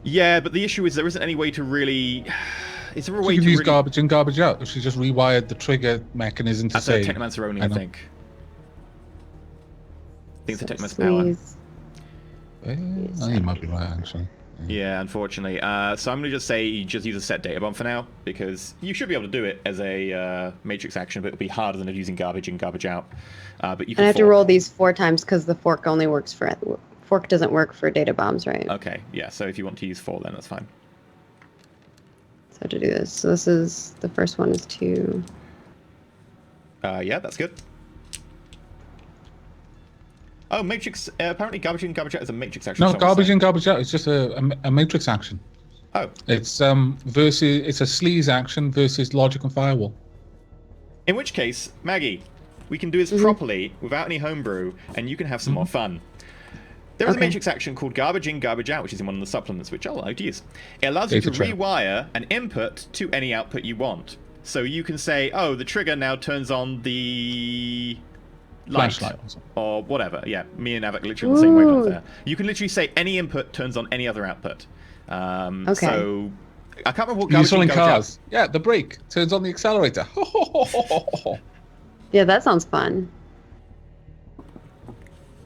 Yeah, but the issue is there isn't any way to really... Is there a way She to could use really... garbage in, garbage out. If she just rewired the trigger mechanism to That's say... a Technomancer only, I I know. think. I think it's a So Technomancer power. squeeze. Oh, you might be right, actually. Yeah, unfortunately. So I'm going to just say you just use a set data bomb for now, because you should be able to do it as a matrix action, but it'll be harder than using garbage in, garbage out. But you can And I have to fork. roll these 4 times because the fork only works for... Fork doesn't work for data bombs, right? Okay, yeah, so if you want to use 4, then that's fine. So I have to do this. So this is... The first one is 2. Yeah, that's good. Oh, matrix... apparently garbage in, garbage out is a matrix action. No, so garbage I'm in, garbage out. It's just a matrix action. saying- Oh, It's versus it's a sleaze action versus logic and firewall. in which case, Maggie, we can do this Mm-hmm. properly without any homebrew, and you can have some more fun. There is a Okay. matrix action called garbage in, garbage out, which is in one of the supplements, which I'll like to use. It allows you Data to trap. rewire an input to any output you want. So you can say, oh, the trigger now turns on the light. Flashlight or something. Or whatever. Yeah, me and Avik literally on the same wavelength Ooh. there. You can literally say any input turns on any other output. Okay. So I can't remember what You're garbage in, selling garbage out. cars. Yeah, the brake turns on the accelerator. Yeah, that sounds fun.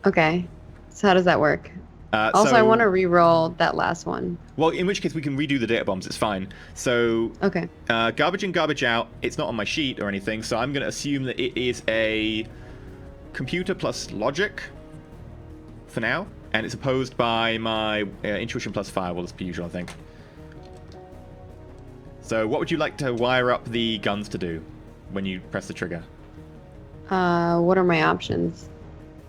Okay. So how does that work? Also, so, I want to re-roll that last one. Well, in which case we can redo the data bombs. It's fine. So, Okay. garbage in, garbage out. It's not on my sheet or anything, so I'm going to assume that it is a computer plus logic for now, and it's opposed by my intuition plus firewall as per usual, I think. So, what would you like to wire up the guns to do when you press the trigger? What are my options?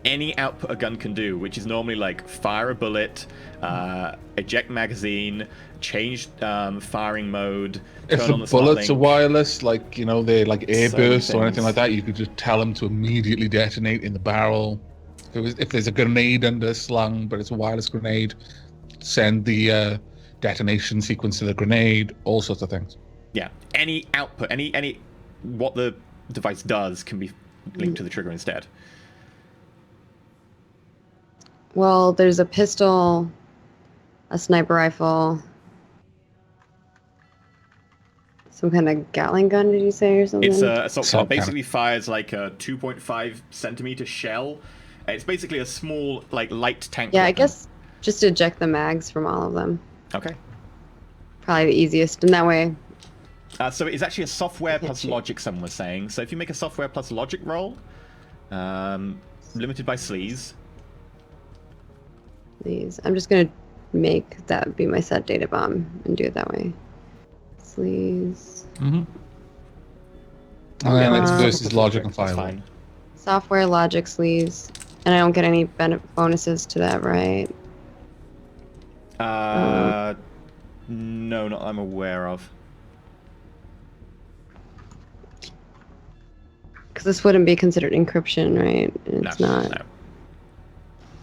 Any output a gun can do, which is normally like fire a bullet, eject magazine, change firing mode, If turn the on the smart bullets are link. wireless, like, they're like air So many bursts or anything things. like that, you could just tell them to immediately detonate in the barrel. If there's a grenade under slung, but it's a wireless grenade, send the detonation sequence to the grenade, all sorts of things. Yeah, any output, any what the device does can be linked to the trigger instead. Well, there's a pistol, a sniper rifle, some kind of Gatling gun, did you say, or something? It's a assault Assault cannon. cannon. Basically fires like a 2.5 centimeter shell. It's basically a small, like, light tank. Yeah, I weapon. guess just eject the mags from all of them. Okay. Probably the easiest, and that way. So it's actually a software plus shoot. logic, someone was saying. So if you make a software plus logic roll, limited by sleaze. Please. I'm just gonna make that be my set data bomb and do it that way. Sleaze. Mm-hmm. And then it's Uh, versus logic and That's firewall. fine. Software, logic, sleaze. And I don't get any bonuses to that, right? No, not I'm aware of. Because this wouldn't be considered encryption, right? And it's No, not. no.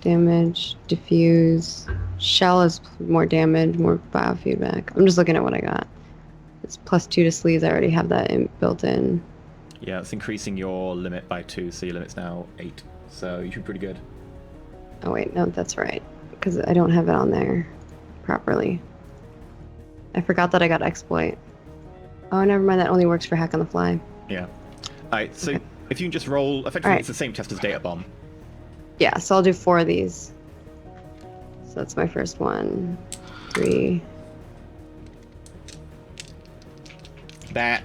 Damage, diffuse. Shell is more damage, more biofeedback. I'm just looking at what I got. It's +2 to sleaze. I already have that built in. Yeah, it's increasing your limit by 2, so your limit's now 8. So you should be pretty good. Oh wait, no, that's right. Because I don't have it on there properly. I forgot that I got exploit. Oh, never mind. That only works for hack on the fly. Yeah. Alright, so Okay. if you can just roll, effectively Alright. it's the same test as data bomb. Yeah, so I'll do 4 of these. So that's my first one. 3. That,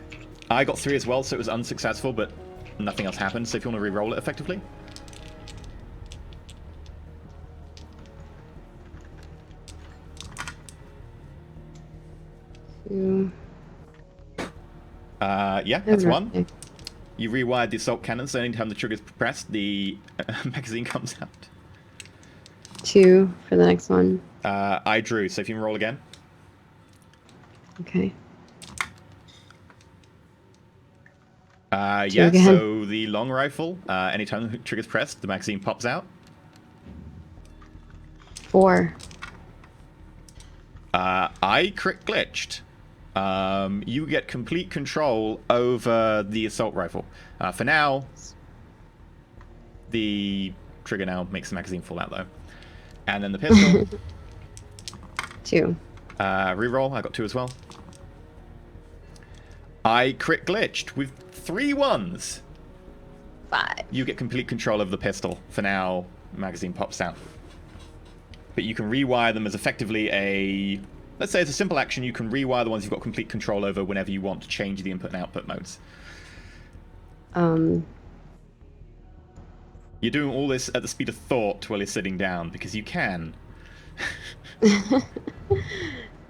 I got 3 as well, so it was unsuccessful, but nothing else happened. So if you want to re-roll it effectively. Two. Yeah, that's Okay. one. You rewired the assault cannon, so anytime the trigger's pressed, the magazine comes out. 2 for the next one. I drew, so if you can roll again. Okay. Yeah, again. so the long rifle, anytime the trigger's pressed, the magazine pops out. 4. I crit glitched. You get complete control over the assault rifle. For now, the trigger now makes the magazine fall out, though. And then the pistol. 2. Reroll, I got 2 as well. I crit glitched with 3 1s. 5. You get complete control of the pistol. For now, magazine pops out. But you can rewire them as effectively a... Let's say as a simple action, you can rewire the ones you've got complete control over whenever you want to change the input and output modes. You're doing all this at the speed of thought while you're sitting down, because you can. All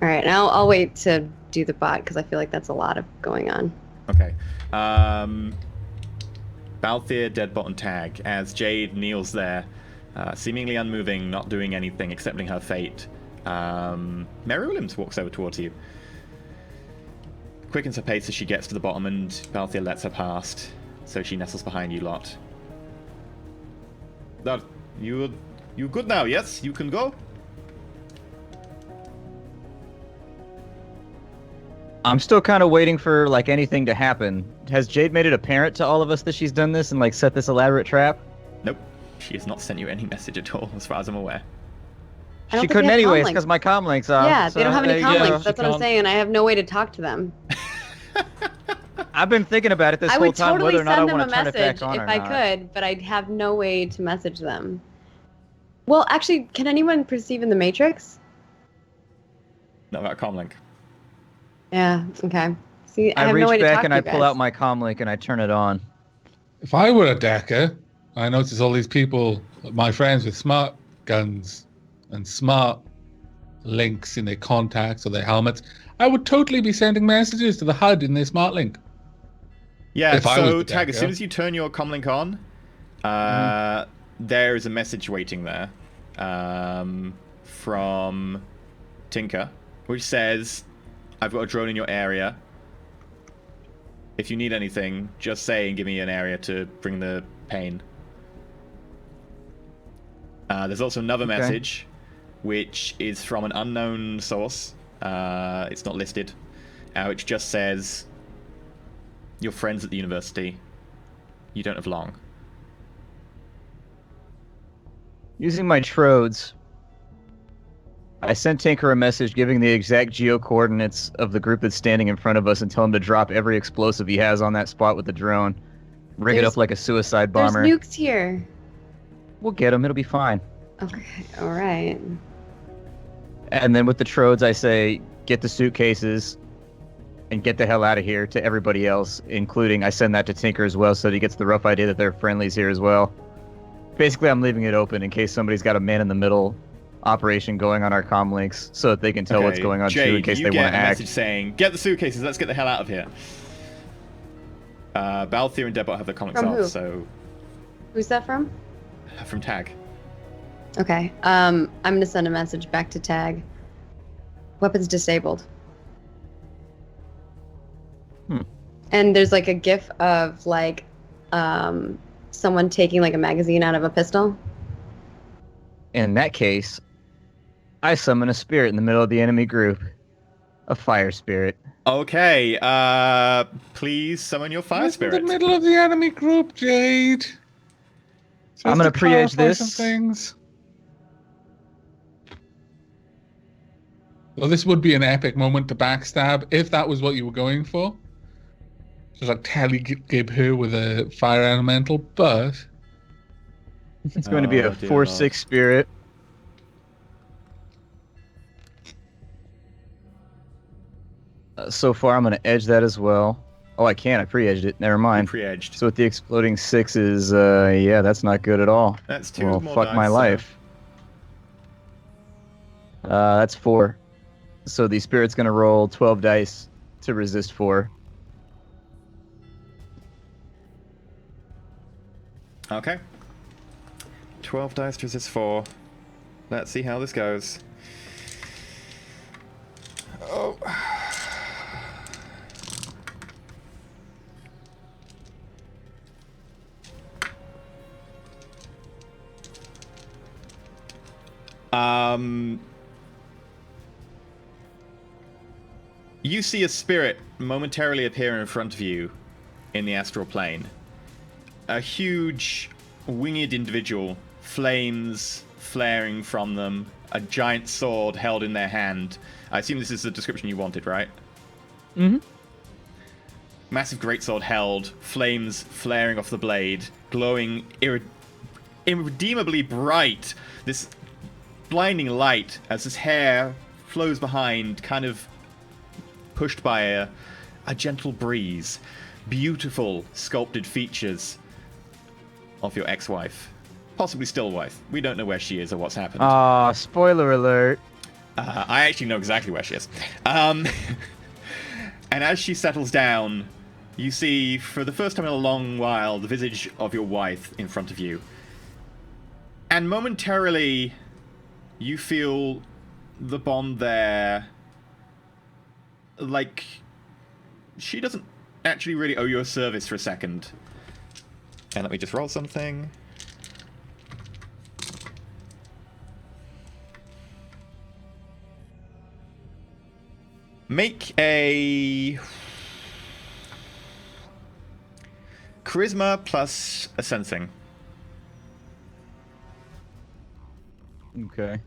right, now I'll wait to do the bot because I feel like that's a lot of going on. Okay. Balthier, Deadbot, and Tag. As Jade kneels there, seemingly unmoving, not doing anything, accepting her fate, Mary Williams walks over towards you. Quickens her pace as she gets to the bottom, and Balthier lets her past, so she nestles behind you lot. That, you good now, yes? You can go? I'm still kind of waiting for like anything to happen. Has Jade made it apparent to all of us that she's done this and like set this elaborate trap? Nope. She has not sent you any message at all, as far as I'm aware. I don't She think couldn't they have anyways comm because links. my comm links are. Yeah, they don't have any comm links. That's what I'm can't. saying. I have no way to talk to them. I've been thinking about it this I whole would time totally whether or not I send them want a to turn it message back on if or I not. could, but I'd have no way to message them. Well, actually, can anyone perceive in the Matrix? Not about comlink. Yeah. Okay. See, I I have no reach way to back talk and to I you pull guys. out my comlink and I turn it on. If I were a Decker, I notice all these people, my friends with smart guns and smart links in their contacts or their helmets. I would totally be sending messages to the HUD in their smart link. Yeah, If I was so the Tag, as Decker. soon as you turn your comlink on, there is a message waiting there from Tinker, which says, I've got a drone in your area. If you need anything, just say and give me an area to bring the pain. There's also another message, which is from an unknown source. It's not listed. Which just says, your friends at the university, you don't have long. Using my trodes, I sent Tinker a message giving the exact geo-coordinates of the group that's standing in front of us and tell him to drop every explosive he has on that spot with the drone. Rig it There's- up like a suicide There's bomber. nukes here. We'll get him, it'll be fine. Okay. All right. And then with the trodes, I say, get the suitcases and get the hell out of here to everybody else, including I send that to Tinker as well so that he gets the rough idea that there are friendlies here as well. Basically, I'm leaving it open in case somebody's got a man-in-the-middle operation going on our comm links so that they can tell what's going on Jade, too in case you they get want to a act. message saying, get the suitcases, let's get the hell out of here. Balthier and Debot have their comics From off, who? so Who's that from? from Tag. Okay. I'm gonna send a message back to Tag. Weapons disabled. And there's like a gif of like someone taking like a magazine out of a pistol. In that case, I summon a spirit in the middle of the enemy group. A fire spirit. Okay, please summon your fire That's in spirit. the middle of the enemy group, Jade. I'm gonna pre-edge clarify this. some things. Well, this would be an epic moment to backstab if that was what you were going for. Just like tele-gib her with a fire elemental, but It's going to be a Oh, dear 4/6 Lord. spirit. So far, I'm going to edge that as well. Oh, I can't. I pre-edged it. Never You mind. pre-edged. So with the exploding sixes, yeah, that's not good at all. That's two Well, more fuck dice, my so- life. That's 4. So the spirit's going to roll 12 dice to resist 4. Okay. 12 dice to resist 4. Let's see how this goes. Oh. You see a spirit momentarily appear in front of you in the astral plane. A huge winged individual, flames flaring from them, a giant sword held in their hand. I assume this is the description you wanted, right? Mm-hmm. Massive greatsword held, flames flaring off the blade, glowing irredeemably bright. This blinding light as his hair flows behind, kind of pushed by a gentle breeze. Beautiful sculpted features of your ex-wife. Possibly still wife. We don't know where she is or what's happened. Ah, spoiler alert. I actually know exactly where she is. And as she settles down, you see, for the first time in a long while, the visage of your wife in front of you. And momentarily, you feel the bond there. Like, she doesn't actually really owe you a service for a second. And let me just roll something. Make a charisma plus a sensing. Okay.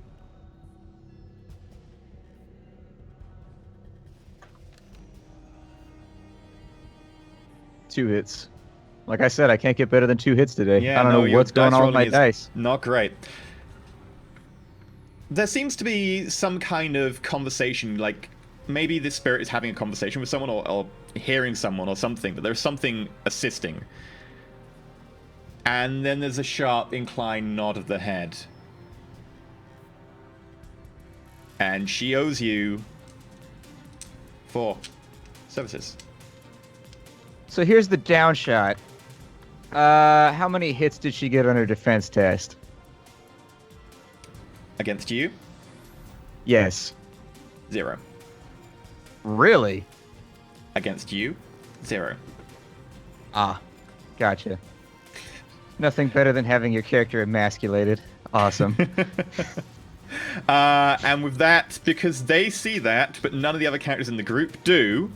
Two hits. Like I said, I can't get better than 2 hits today. Yeah, I don't no, know your what's going dice on with my rolling is dice. Not great. There seems to be some kind of conversation, like maybe this spirit is having a conversation with someone or hearing someone or something, but there's something assisting. And then there's a sharp inclined nod of the head. And she owes you 4 services. So here's the downshot. How many hits did she get on her defense test? Against you, Yes. 0. Really? Against you, 0. Ah, gotcha. Nothing better than having your character emasculated. Awesome. And with that, because they see that, but none of the other characters in the group do,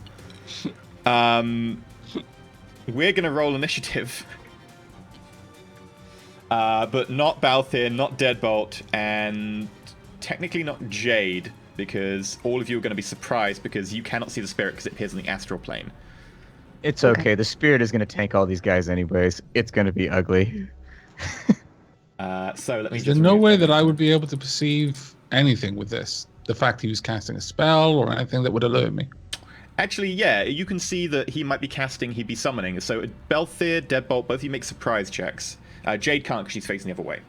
we're gonna roll initiative. But not Balthier, not Deadbolt, and technically not Jade, because all of you are going to be surprised because you cannot see the spirit because it appears in the astral plane. It's okay. The spirit is going to tank all these guys anyways. It's going to be ugly. So let me Is just there no remove way that. that I would be able to perceive anything with this? The fact he was casting a spell or anything that would alert me? Actually, yeah, you can see that he might be casting, he'd be summoning. So Balthier, Deadbolt, both of you make surprise checks. Jade can't because she's facing the other way.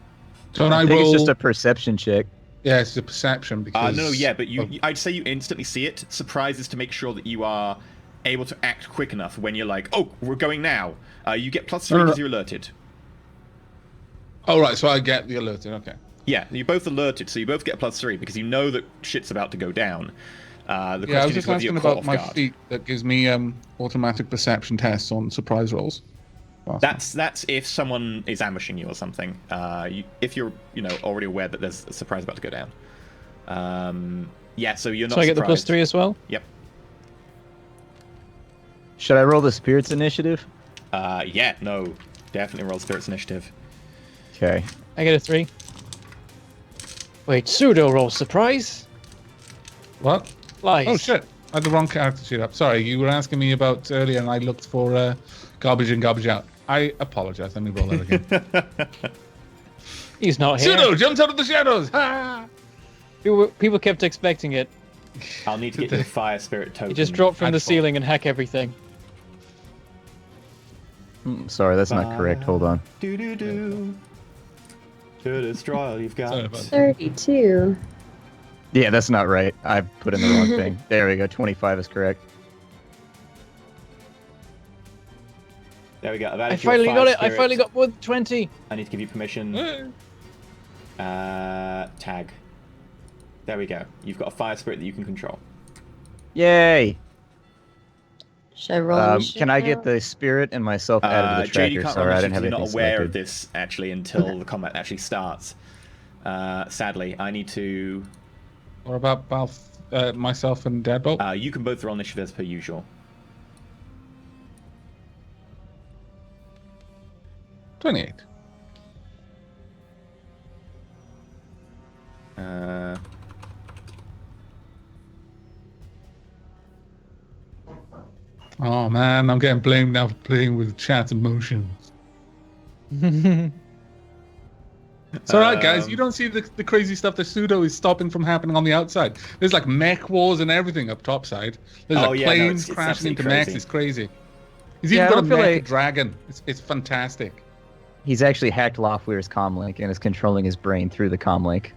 So when I I think roll, it's just a perception check. yeah, it's a perception because No, yeah, but of- I'd say you instantly see it. Surprise is to make sure that you are able to act quick enough when you're like, oh, we're going now. You get +3 No, no, because no. you're alerted. Oh right, so I get the alerted. Okay. Yeah, you're both alerted, so you both get +3 because you know that shit's about to go down. The Yeah, I was question is just whether you're asking caught about off my guard. feat that gives me automatic perception tests on surprise rolls. Awesome. That's if someone is ambushing you or something. If you're already aware that there's a surprise about to go down. Yeah, so you're not. So I get the surprised. +3 as well? Yep. Should I roll the spirit's initiative? Yeah, no, definitely roll Spirit's Initiative. Okay. I get a 3. Wait, pseudo roll surprise? What? Lies. Oh shit! I had the wrong character sheet up. Sorry, you were asking me about earlier, and I looked for garbage in, garbage out. I apologize. Let me roll that again. He's not here. Pseudo jumps out of the shadows. Ha! People kept expecting it. I'll need to get you the Fire Spirit token. You just drop from the Actual. ceiling and hack everything. Sorry, that's not correct. Hold on. Do. To destroy all you've got. Sorry about that. 32. Yeah, that's not right. I put in the wrong thing. There we go. 25 is correct. There we go. I've I added your finally Fire got it. I Spirit. finally got more than 20. I need to give you permission. Tag. There we go. You've got a Fire Spirit that you can control. Yay! Should I roll initiative Can I now? get the spirit and myself added to the Jade, you tracker? can't Sorry, roll I didn't have initiative. anything You're not aware selected. of this actually until the combat actually starts. Sadly, I need to. Or about myself and Deadbolt? You can both roll initiative as per usual. 28. Oh man, I'm getting blamed now for playing with chat emotions. It's alright, guys. You don't see the crazy stuff that Pseudo is stopping from happening on the outside. There's like mech wars and everything up topside. There's Oh, like yeah, no, planes it's crashing absolutely into mechs. crazy. It's crazy. He's Yeah, even I got a don't feel mech like- dragon. It's fantastic. He's actually hacked Loftweir's comlink and is controlling his brain through the comlink.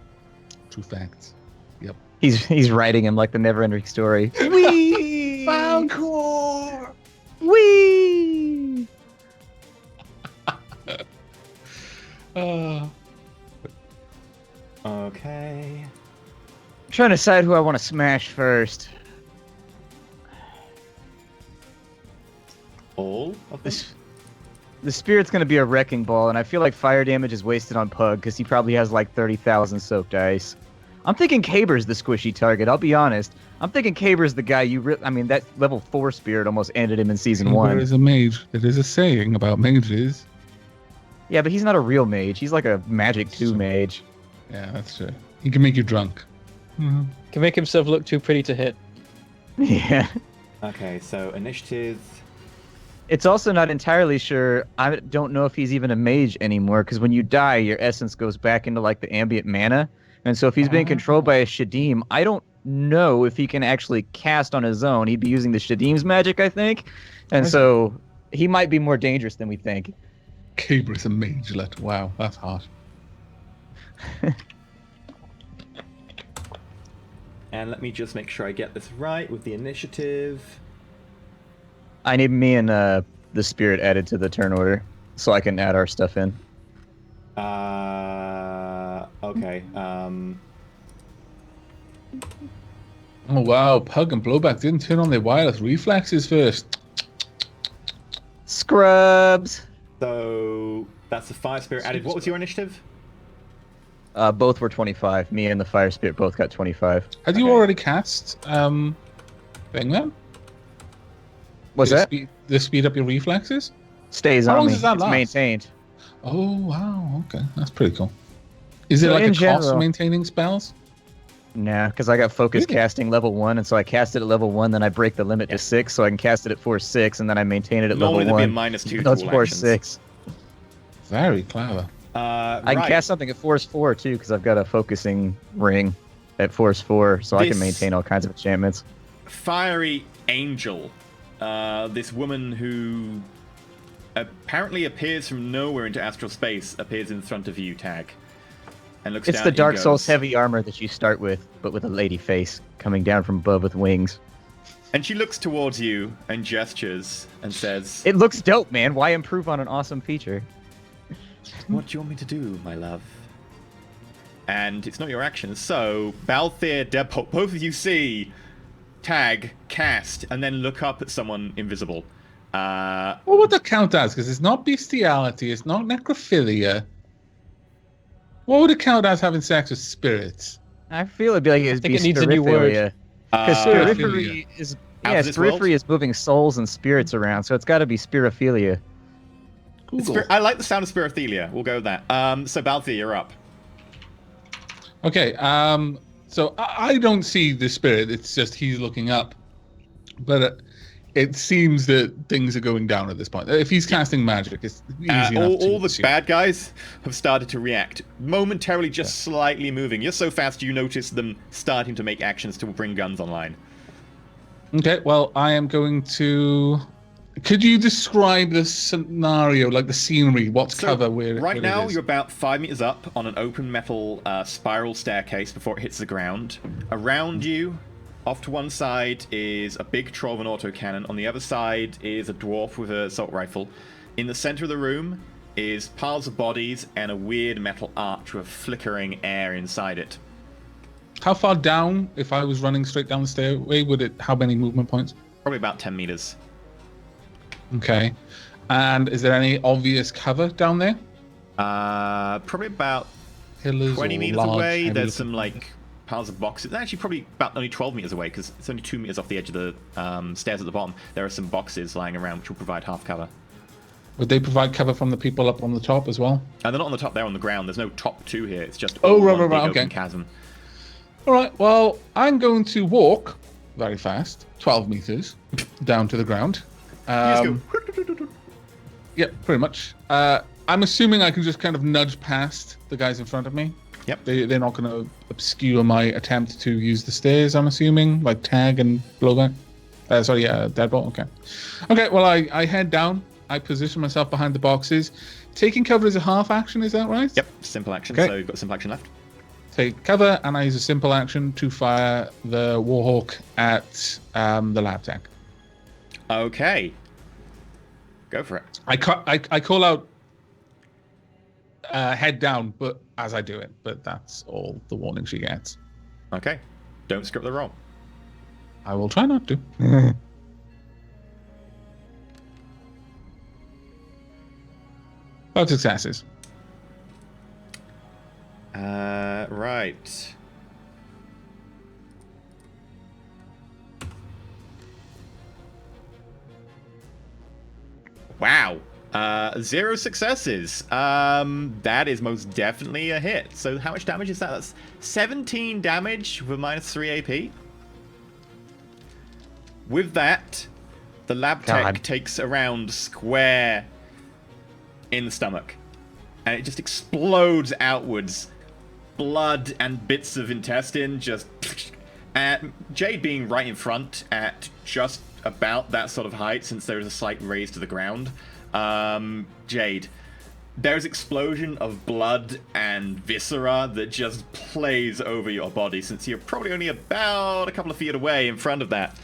True facts. Yep. He's writing him like the never-ending story. Wee! Falcor! Whee! Okay. I'm trying to decide who I want to smash first. All of them? The spirit's gonna be a wrecking ball, and I feel like fire damage is wasted on Pug because he probably has like 30,000 soaked ice. I'm thinking Caber's the squishy target. I'll be honest. I'm thinking Caber's the guy that level 4 spirit almost ended him in season There 1. is a mage. There is a saying about mages. Yeah, but he's not a real mage. He's like a magic 2 mage. Yeah, that's true. He can make you drunk. Mhm. Can make himself look too pretty to hit. Yeah. Okay, so initiative. It's also not entirely sure. I don't know if he's even a mage anymore because when you die, your essence goes back into like the ambient mana. And so if he's being controlled by a Shadim, I don't know if he can actually cast on his own. He'd be using the Shadim's magic, I think. And so he might be more dangerous than we think. Cabrith and Magelet. Wow, that's harsh. And let me just make sure I get this right with the initiative. I need me and the spirit added to the turn order so I can add our stuff in. Okay. Oh wow, Pug and Blowback didn't turn on their wireless reflexes first. Scrubs. So that's the fire spirit added. What was your initiative? Both were 25. Me and the fire spirit both got 25. Had you already cast thing then? What's that? Speed up your reflexes? Stays How on long me. does that It's last? maintained. Oh wow, okay, that's pretty cool. Is it So like in a cost general- maintaining spells? Nah, because I got focus Really? casting level 1, and so I cast it at level 1, then I break the limit to 6, so I can cast it at force 6, and then I maintain it at Normally level there'd be 1. a -2 No, it's to all force actions. 6. Very clever. I can Right. cast something at force 4, too, because I've got a focusing ring at force 4, so I can This- maintain all kinds of enchantments. Fiery angel. This woman who apparently appears from nowhere into astral space appears in front of you, Tag. And looks It's down the at you and Dark Souls goes- heavy armor that you start with, but with a lady face coming down from above with wings. And she looks towards you and gestures and says, It looks dope, man. Why improve on an awesome feature? "What do you want me to do, my love?" And it's not your action. So, Balthier, Deadbolt, both of you see Tag cast and then look up at someone invisible. What would that count as? Because it's not bestiality, it's not necrophilia. What would it count as having sex with spirits? I feel it'd be like it'd think be it needs a new word. spiritphilia. Because Spiritphilia. spiriphilia is Out yeah, of this world? spiriphilia is moving souls and spirits around, so it's got to be spirophilia. Google. I like the sound of Spirothelia. We'll go with that. So, Balthier, you're up. Okay, so I don't see the spirit, it's just he's looking up. But it seems that things are going down at this point. If he's casting magic, it's easy enough to All the assume. bad guys have started to react, momentarily just slightly moving. You're so fast you notice them starting to make actions to bring guns online. Okay, well, I am going to... Could you describe the scenario, like the scenery, what's So, cover, where right it now, is? you're about 5 meters up on an open metal spiral staircase before it hits the ground. Around you, off to one side, is a big troll of an autocannon. On the other side is a dwarf with an assault rifle. In the center of the room is piles of bodies and a weird metal arch with flickering air inside it. How far down, if I was running straight down the stairway, how many movement points? Probably about 10 meters. Okay. And is there any obvious cover down there? Probably about Pillars 20 or meters large, away. heavy There's looking- some like piles of boxes. Actually, probably about only 12 meters away because it's only 2 meters off the edge of the stairs at the bottom. There are some boxes lying around which will provide half cover. Would they provide cover from the people up on the top as well? And they're not on the top; they're on the ground. There's no top two here. It's just Oh, all right, one right, big okay. open chasm. All right, well, I'm going to walk very fast, 12 meters, down to the ground. You just go, Yeah, pretty much. I'm assuming I can just kind of nudge past the guys in front of me. Yep. They're not going to obscure my attempt to use the stairs, I'm assuming, like tag and blowback. Deadbolt, okay. Okay, well, I head down. I position myself behind the boxes. Taking cover is a half action, is that right? Yep, simple action. Okay. So you've got simple action left. Take cover, and I use a simple action to fire the Warhawk at the lab tech. Okay. Go for it. I call out head down, but as I do it, but that's all the warning she gets. Okay. Don't script the roll. I will try not to. 5 successes. Right. Wow. 0 successes. That is most definitely a hit. So how much damage is that? That's 17 damage with -3 AP. With that, the lab tech God. takes a round square in the stomach. And it just explodes outwards, blood and bits of intestine just... Jade being right in front at just about that sort of height, since there is a slight raise to the ground. Jade, there's explosion of blood and viscera that just plays over your body, since you're probably only about a couple of feet away in front of that.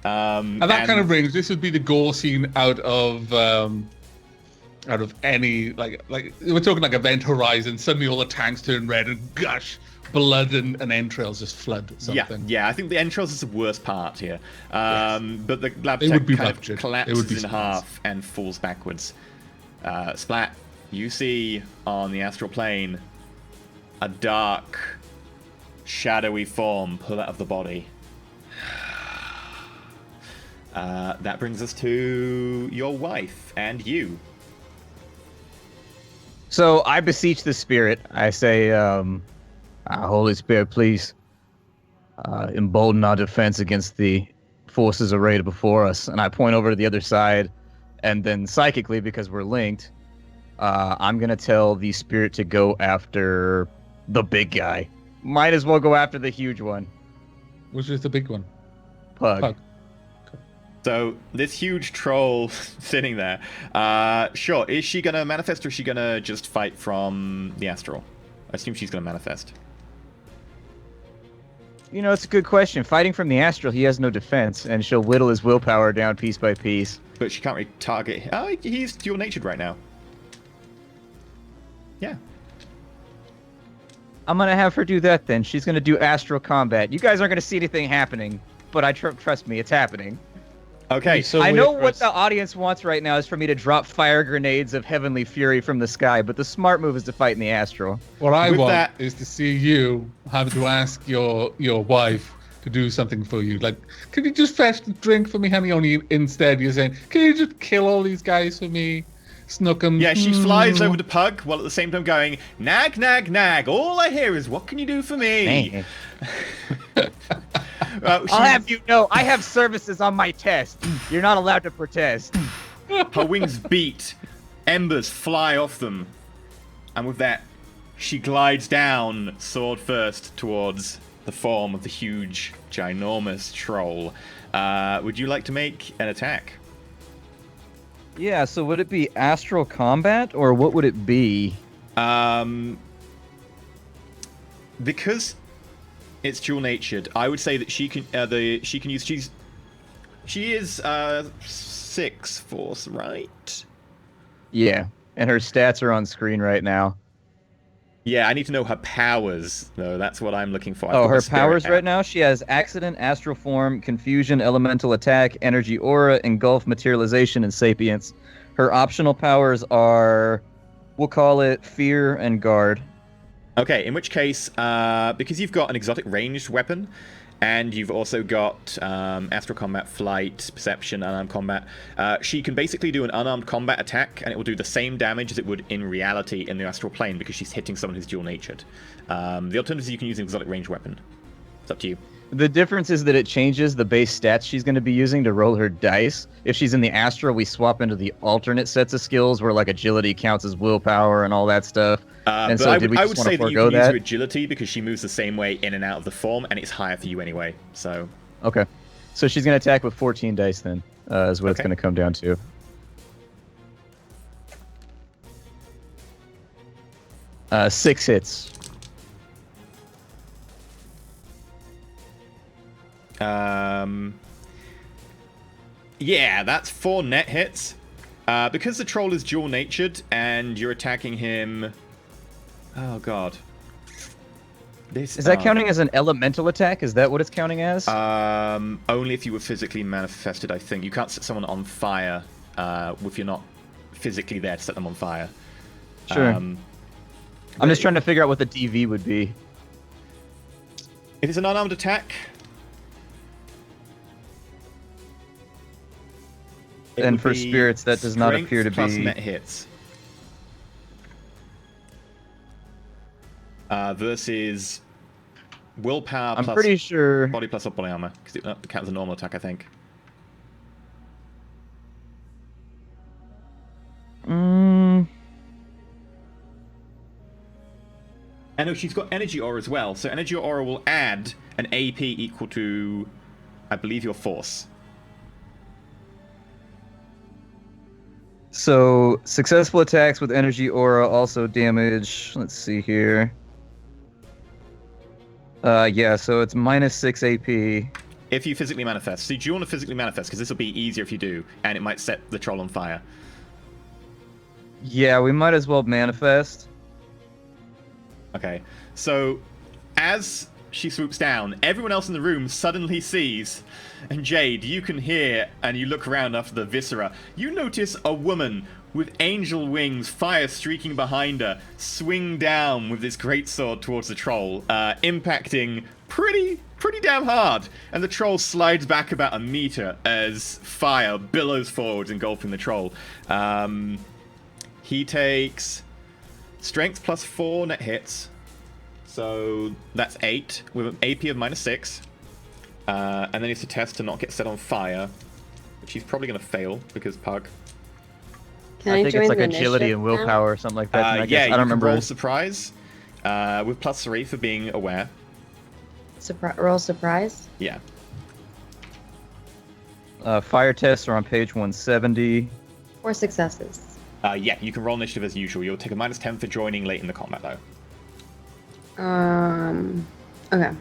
And that kind of range, this would be the gore scene out of any, like we're talking like Event Horizon. Suddenly all the tanks turn red and gush blood and entrails just flood something. Yeah, I think the entrails is the worst part here. Yes. But the lab It tech would be kind of ruptured. It collapses would be in split. half and falls backwards. Splat, you see on the astral plane a dark, shadowy form pull out of the body. That brings us to your wife and you. So I beseech the spirit. I say, Holy Spirit, please embolden our defense against the forces arrayed before us. And I point over to the other side, and then psychically, because we're linked, I'm going to tell the spirit to go after the big guy. Might as well go after the huge one. Which is the big one? Pug. So this huge troll sitting there, sure, is she going to manifest or is she going to just fight from the astral? I assume she's going to manifest. You know, it's a good question. Fighting from the astral, he has no defense, and she'll whittle his willpower down piece by piece. But she can't really target... Oh, he's dual-natured right now. Yeah. I'm going to have her do that then. She's going to do astral combat. You guys aren't going to see anything happening, but trust me, it's happening. Okay. So I weird know for what us. the audience wants right now is for me to drop fire grenades of heavenly fury from the sky, but the smart move is to fight in the astral. What I With want that- is to see you have to ask your wife to do something for you. Like, can you just fetch the drink for me, honey? Only instead you're saying, can you just kill all these guys for me? Snook them. Yeah, she flies over to Pug while at the same time going, nag, nag, nag. All I hear is, what can you do for me? I'll have you know, I have services on my test. You're not allowed to protest. Her wings beat. Embers fly off them. And with that, she glides down, sword first, towards the form of the huge, ginormous troll. Would you like to make an attack? Yeah, so would it be astral combat, or what would it be? Because it's dual-natured, I would say that she can use... She is 6 force, right? Yeah, and her stats are on screen right now. Yeah, I need to know her powers, though. That's what I'm looking for. Oh, her powers right now? She has Accident, Astral Form, Confusion, Elemental Attack, Energy Aura, Engulf, Materialization, and Sapience. Her optional powers are, we'll call it Fear and Guard. Okay, in which case, because you've got an exotic ranged weapon, and you've also got Astral Combat, Flight, Perception, Unarmed Combat, she can basically do an unarmed combat attack, and it will do the same damage as it would in reality in the Astral Plane, because she's hitting someone who's dual-natured. The alternative is you can use an exotic ranged weapon. It's up to you. The difference is that it changes the base stats she's going to be using to roll her dice. If she's in the Astral, we swap into the alternate sets of skills where like agility counts as willpower and all that stuff. And but so I did would, we I just would want say to that you forego can use that? your agility because she moves the same way in and out of the form, and it's higher for you anyway. So Okay. So she's going to attack with 14 dice then, is what it's Okay. going to come down to. Six hits. Yeah, that's 4 net hits. Because the troll is dual-natured and you're attacking him... Oh, God. This Is that counting as an elemental attack? Is that what it's counting as? Only if you were physically manifested, I think. You can't set someone on fire if you're not physically there to set them on fire. Sure. I'm just trying to figure out what the DV would be. If it's an unarmed attack... it And would for be spirits, that does not strength appear to plus be... net hits. Versus willpower I'm plus pretty sure... body plus body armor, because it counts as a normal attack, I think. And no, she's got energy aura as well. So energy aura will add an AP equal to, I believe, your force. So successful attacks with energy aura also damage. Let's see here. Yeah, so it's -6 AP. If you physically manifest. So do you want to physically manifest? Because this will be easier if you do, and it might set the troll on fire. Yeah, we might as well manifest. Okay, so as she swoops down, everyone else in the room suddenly sees, and Jade, you can hear, and you look around after the viscera, you notice a woman with angel wings, fire streaking behind her, swing down with this greatsword towards the troll, impacting pretty damn hard, and the troll slides back about a meter as fire billows forwards, engulfing the troll. He takes strength +4 net hits, so that's 8 with an AP of -6, and then he has to test to not get set on fire, which he's probably going to fail because Pug. Can I think join it's like the agility initiative and now? willpower or something like that. I Yeah, guess. I you don't can remember. roll surprise with +3 for being aware. Roll surprise. Yeah. Fire tests are on page 170. 4 successes. Yeah, you can roll initiative as usual. You'll take a -10 for joining late in the combat, though. Okay.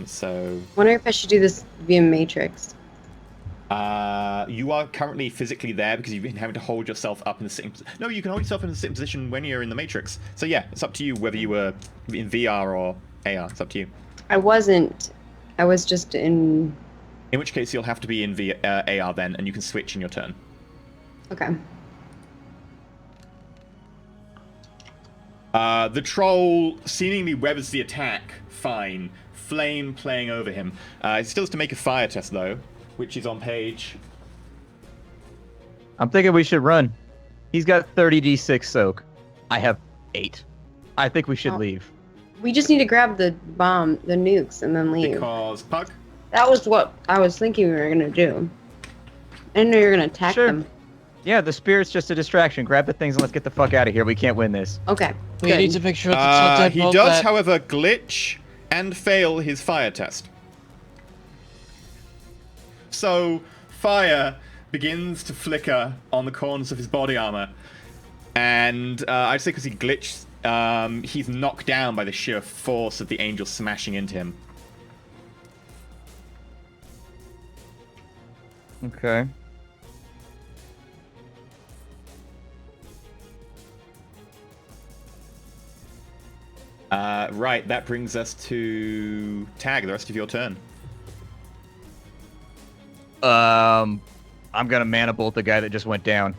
So Wondering if I should do this via Matrix. you are currently physically there because you've been having to hold yourself up in the same. No, you can hold yourself in the same position when you're in the Matrix. So yeah, it's up to you whether you were in VR or AR. It's up to you. I wasn't. I was just in. In which case, you'll have to be in AR then, and you can switch in your turn. Okay. The troll seemingly weathers the attack fine, flame playing over him. He still has to make a fire test, though, which is on page... I'm thinking we should run. He's got 30d6 soak. I have 8. I think we should leave. We just need to grab the bomb, the nukes, and then leave. Because Pug? That was what I was thinking we were gonna do. I didn't know you were gonna attack Sure. them. Yeah, the spirit's just a distraction. Grab the things and let's get the fuck out of here. We can't win this. Okay. We good. need to make sure that He does, however, glitch and fail his fire test. So, fire begins to flicker on the corners of his body armor. And I'd say because he glitched, he's knocked down by the sheer force of the angel smashing into him. Okay. Right, that brings us to Tag, the rest of your turn. I'm gonna mana bolt the guy that just went down.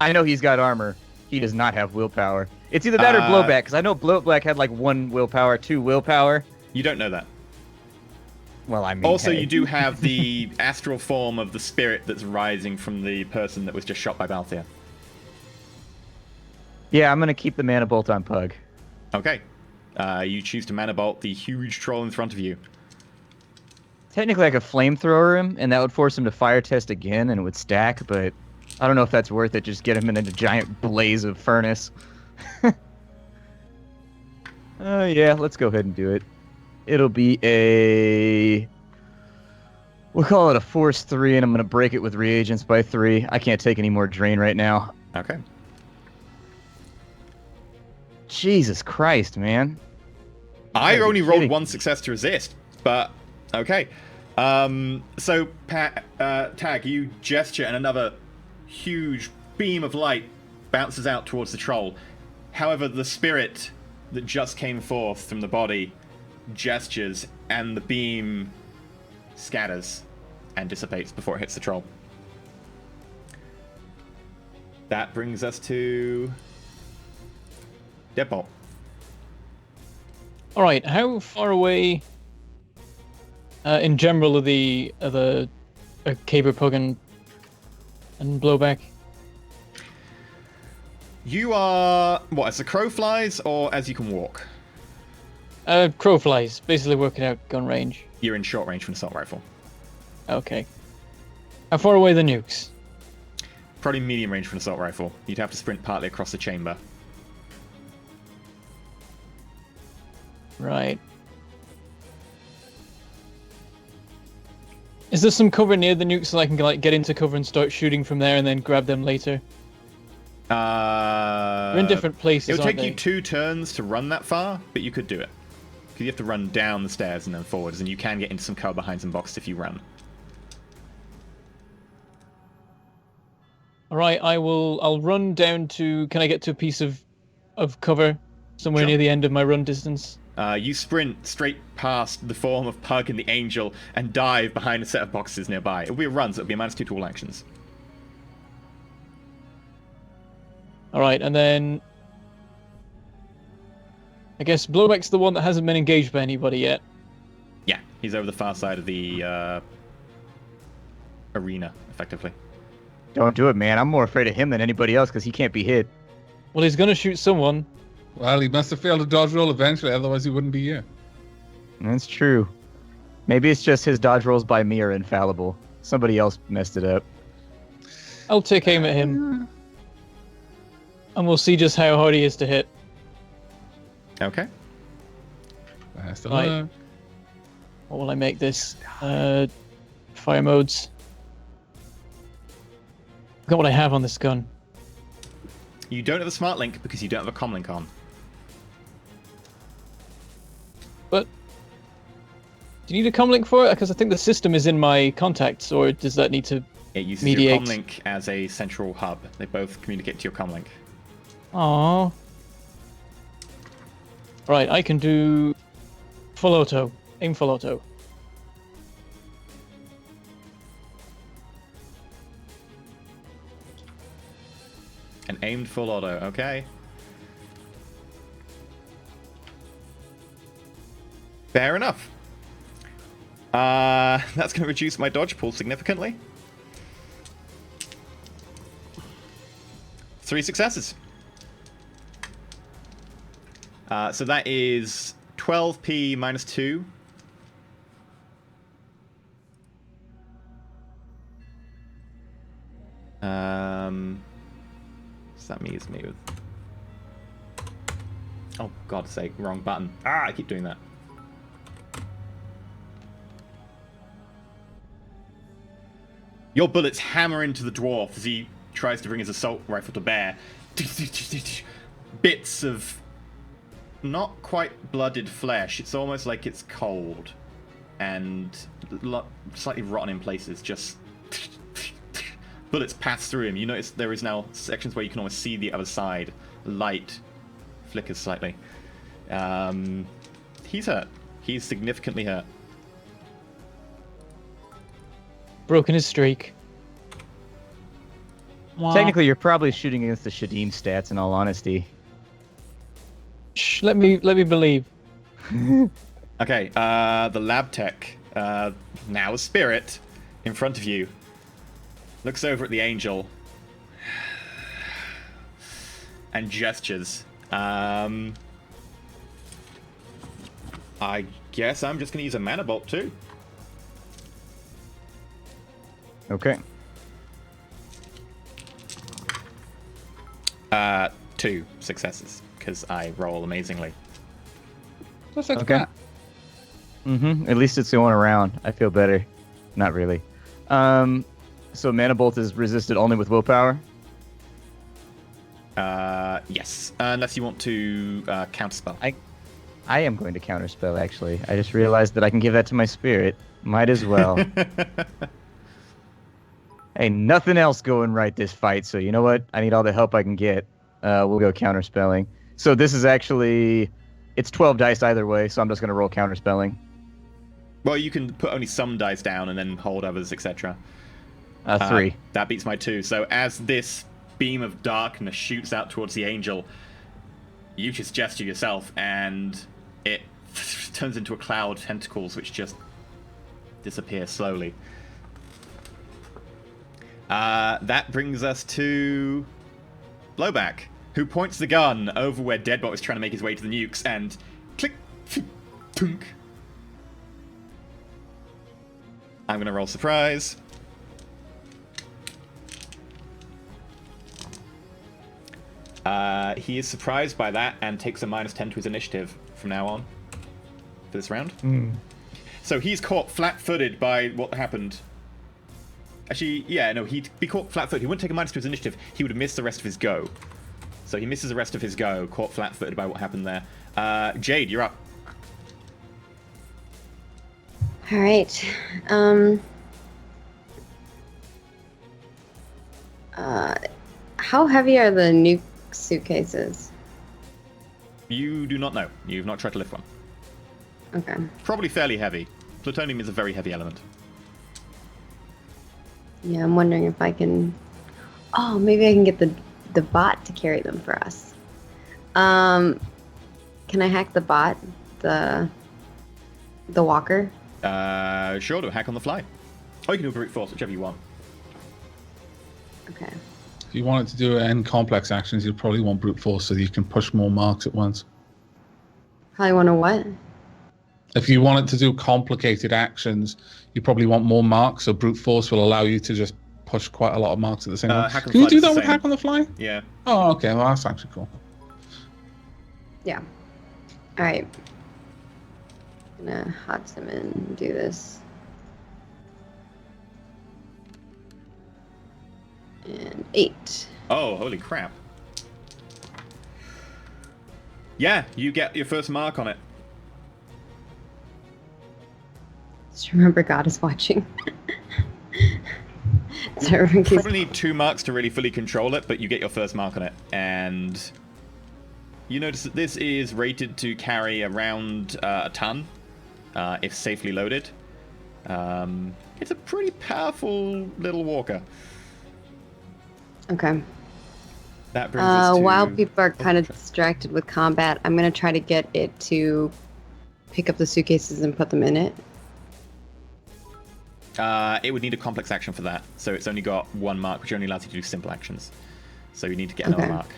I know he's got armor. He does not have willpower. It's either that or blowback, because I know blowback had like 1 willpower, 2 willpower. You don't know that. Well, I mean, Also, hey. you do have the astral form of the spirit that's rising from the person that was just shot by Balthier. Yeah, I'm gonna keep the mana bolt on Pug. Okay. You choose to mana bolt the huge troll in front of you. Technically, I could flamethrower him, and that would force him to fire test again, and it would stack, but I don't know if that's worth it. Just get him in a giant blaze of furnace. Yeah, let's go ahead and do it. It'll be a... We'll call it a Force 3, and I'm going to break it with reagents by 3. I can't take any more drain right now. Okay. Jesus Christ, man. I gotta be only rolled kidding. 1 success to resist, but okay. So, Tag, you gesture and another huge beam of light bounces out towards the troll. However, the spirit that just came forth from the body gestures and the beam scatters and dissipates before it hits the troll. That brings us to Deadbolt. All right, how far away, in general, are the Caber Pug and Blowback? You are, what, as the crow flies or as you can walk? Crow flies, basically working out gun range. You're in short range from an assault rifle. Okay. How far away are the nukes? Probably medium range from an assault rifle. You'd have to sprint partly across the chamber. Right. Is there some cover near the nuke so I can like get into cover and start shooting from there and then grab them later? We're in different places. It would aren't take you they? 2 turns to run that far, but you could do it. Because you have to run down the stairs and then forwards, and you can get into some cover behind some boxes if you run. All right, I'll run down to. Can I get to a piece of cover somewhere Sure. near the end of my run distance? You sprint straight past the form of Pug and the Angel and dive behind a set of boxes nearby. It'll be a run, so it'll be a -2 to all actions. All right, and then I guess Blowback's the one that hasn't been engaged by anybody yet. Yeah, he's over the far side of the arena, effectively. Don't do it, man. I'm more afraid of him than anybody else because he can't be hit. Well, he's gonna shoot someone. Well, he must have failed a dodge roll eventually, otherwise he wouldn't be here. That's true. Maybe it's just his dodge rolls by me are infallible. Somebody else messed it up. I'll take aim at him, and we'll see just how hard he is to hit. Okay. Best of Right. luck. What will I make this? Fire modes. Look at what I have on this gun. You don't have a smart link because you don't have a comm link on. But do you need a comlink for it? Because I think the system is in my contacts, or does that need to? It uses Mediate. your comm link as a central hub. They both communicate to your comm link. Aww. Right, I can do full auto. Aim full auto. And aimed full auto, okay. Fair enough. That's going to reduce my dodge pool significantly. 3 successes. So that is 12p -2. Does that mean it's me with... Oh, God's sake, wrong button. Ah, I keep doing that. Your bullets hammer into the dwarf as he tries to bring his assault rifle to bear. Bits of not quite blooded flesh. It's almost like it's cold and slightly rotten in places. Just bullets pass through him. You notice there is now sections where you can almost see the other side. Light flickers slightly. He's hurt. He's significantly hurt. Broken his streak. Wah. Technically, you're probably shooting against the Shadim stats, in all honesty. Shh, let me believe. Okay, the lab tech, now a spirit, in front of you, looks over at the angel and gestures. I guess I'm just going to use a mana bolt too. Okay. 2 successes, because I roll amazingly. Just like Okay. that. Mm-hmm. At least it's going around. I feel better. Not really. So Mana Bolt is resisted only with willpower? Yes, unless you want to counterspell. I am going to counterspell, actually. I just realized that I can give that to my spirit. Might as well. Hey, nothing else going right this fight, so you know what? I need all the help I can get. We'll go counterspelling. So this is actually... It's 12 dice either way, so I'm just going to roll counterspelling. Well, you can put only some dice down and then hold others, etc. 3. That beats my 2. So as this beam of darkness shoots out towards the angel, you just gesture yourself, and it turns into a cloud of tentacles which just disappear slowly. That brings us to Blowback, who points the gun over where Deadbot is trying to make his way to the nukes, and click, tunk. I'm going to roll surprise. He is surprised by that and takes a -10 to his initiative from now on. for this round. Hmm. So he's caught flat-footed by what happened. Actually, yeah, no, he'd be caught flat-footed. He wouldn't take a minus to his initiative. He would have missed the rest of his go. So he misses the rest of his go, caught flat-footed by what happened there. Jade, you're up. All right. How heavy are the nuke suitcases? You do not know. You've not tried to lift one. Okay. Probably fairly heavy. Plutonium is a very heavy element. Yeah, I'm wondering if I can. Oh, maybe I can get the bot to carry them for us. Can I hack the bot, the walker? Sure, do a hack on the fly. Or you can do a brute force, whichever you want. Okay. If you wanted to do N complex actions, you'd probably want brute force so that you can push more marks at once. Probably want to what? If you wanted to do complicated actions, you probably want more marks, so brute force will allow you to just push quite a lot of marks at the same time. Hack on Can you fly do is that the with same. hack on the fly? Yeah. Oh, okay. Well, that's actually cool. Yeah. All right. I'm gonna hot summon and do this. And 8. Oh, holy crap. Yeah, you get your first mark on it. Just remember, God is watching. So everyone keeps- Probably need 2 marks to really fully control it, but you get your first mark on it. And you notice that this is rated to carry around a ton, if safely loaded. It's a pretty powerful little walker. Okay. That brings us to... While people are kind of sure. distracted with combat, I'm gonna try to get it to pick up the suitcases and put them in it. It would need a complex action for that, so it's only got 1 mark, which only allows you to do simple actions. So you need to get another Okay. mark.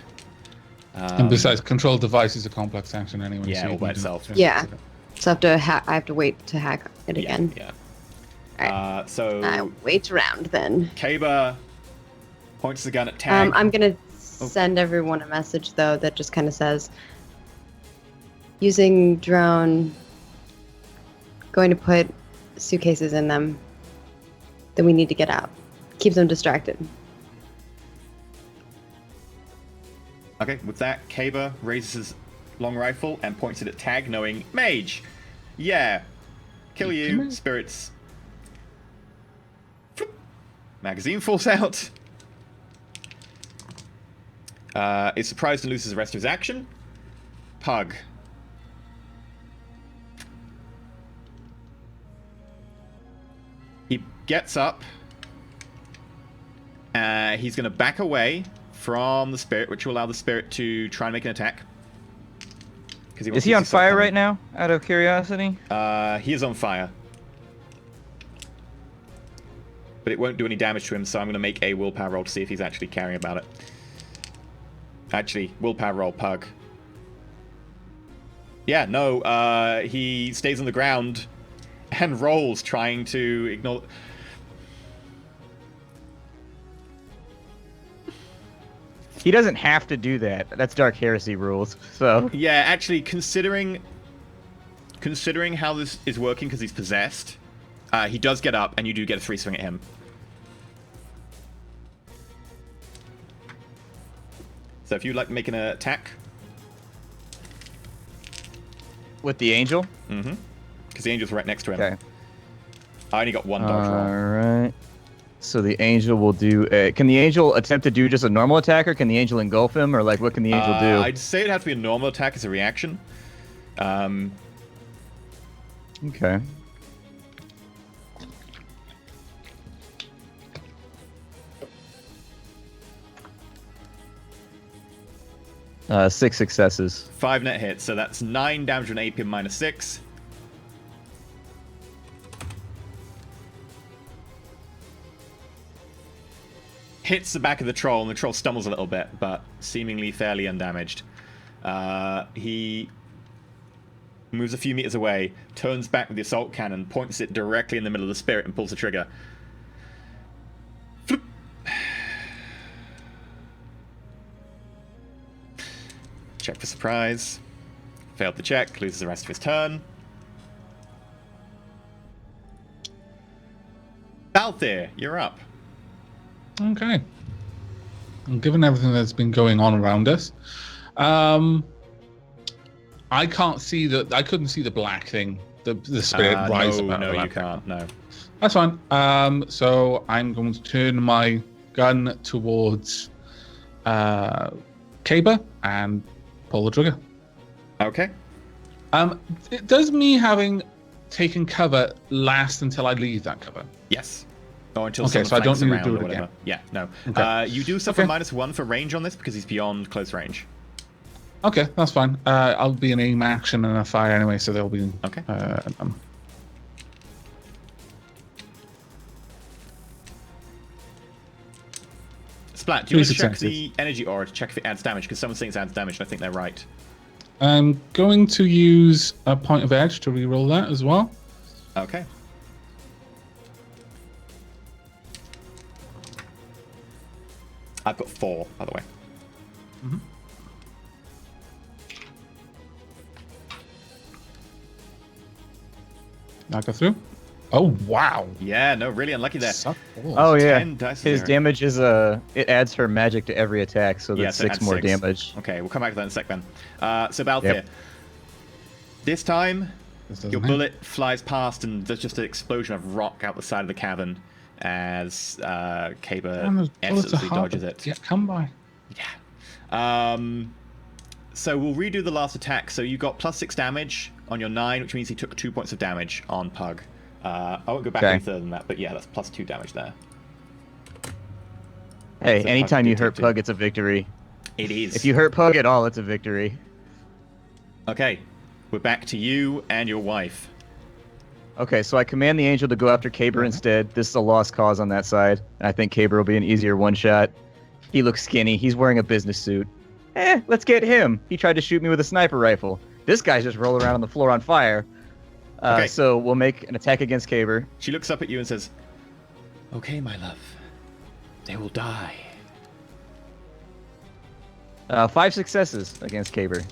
And besides, control device is a complex action anyway. Yeah, so you all by can do- itself. Yeah. So I have to wait to hack it again. Yeah. Alright. So I wait around then. Kaba points the gun at Tag. I'm gonna send everyone a message though that just kind of says, using drone, going to put suitcases in them. Then we need to get out. Keep them distracted. Okay, with that, Kaba raises his long rifle and points it at Tag, knowing Mage. Yeah, kill you, spirits. Magazine falls out. Is surprised and loses the rest of his action. Pug. He gets up. He's going to back away from the spirit, which will allow the spirit to try and make an attack. Is he on fire right now, out of curiosity? He is on fire. But it won't do any damage to him, so I'm going to make a willpower roll to see if he's actually caring about it. Actually, willpower roll, Pug. Yeah, no, he stays on the ground and rolls, trying to ignore... He doesn't have to do that. That's Dark Heresy rules, so... Yeah, actually, considering how this is working, because he's possessed, he does get up, and you do get a 3 swing at him. So if you'd like to make an attack... With the angel? Mm-hmm. Because the angel's right next to him. Okay. I only got 1 dodge roll. Alright. So the angel will do... can the angel attempt to do just a normal attack, or can the angel engulf him, or like what can the angel do? I'd say it'd have to be a normal attack as a reaction. Okay. Six successes. 5 net hits, so that's 9 damage on AP minus 6. Hits the back of the troll, and the troll stumbles a little bit, but seemingly fairly undamaged. He moves a few meters away, turns back with the assault cannon, points it directly in the middle of the spirit, and pulls the trigger. Floop. Check for surprise. Failed the check, loses the rest of his turn. Balthier, you're up. Okay. And given everything that's been going on around us, I can't see I couldn't see the black thing, the spirit rise up. No, you can't. No. That's fine. So I'm going to turn my gun towards Kaber and pull the trigger. Okay. Does me having taken cover last until I leave that cover? Yes. Or until Okay, someone so I don't flanks need to around do or it whatever. again. Yeah, no. Okay. You do suffer Okay. -1 for range on this because he's beyond close range. Okay, that's fine. I'll be an aim action and a fire anyway, so they'll be Okay. Splat, do you want to check successes. the energy aura to check if it adds damage? Because someone's saying it adds damage, and I think they're right. I'm going to use a point of edge to reroll that as well. Okay. I've got 4, by the way. Knock it through. Oh wow! Yeah, no, really unlucky there. Suck balls. Oh yeah, 10 dice his there. damage is it adds her magic to every attack, so Yeah, that's so it 6 adds more 6. damage. Okay, we'll come back to that in a sec then. So Balthier, Yep. this time This doesn't your hit. bullet flies past and there's just an explosion of rock out the side of the cavern as Damn, Kaber those bullets are effortlessly hard dodges to it. get come by. Yeah. So we'll redo the last attack. So you got +6 damage on your 9, which means he took 2 points of damage on Pug. I won't go back Okay. any further than that, but yeah, that's +2 damage there. Hey, So anytime Pug you did hurt take 2. Pug, it's a victory. It is. If you hurt Pug at all, it's a victory. Okay, we're back to you and your wife. Okay, so I command the angel to go after Kaber instead. This is a lost cause on that side, and I think Kaber will be an easier one-shot. He looks skinny. He's wearing a business suit. Let's get him. He tried to shoot me with a sniper rifle. This guy's just rolling around on the floor on fire. Okay. So we'll make an attack against Kaber. She looks up at you and says, "Okay, my love, they will die." 5 successes against Kaber.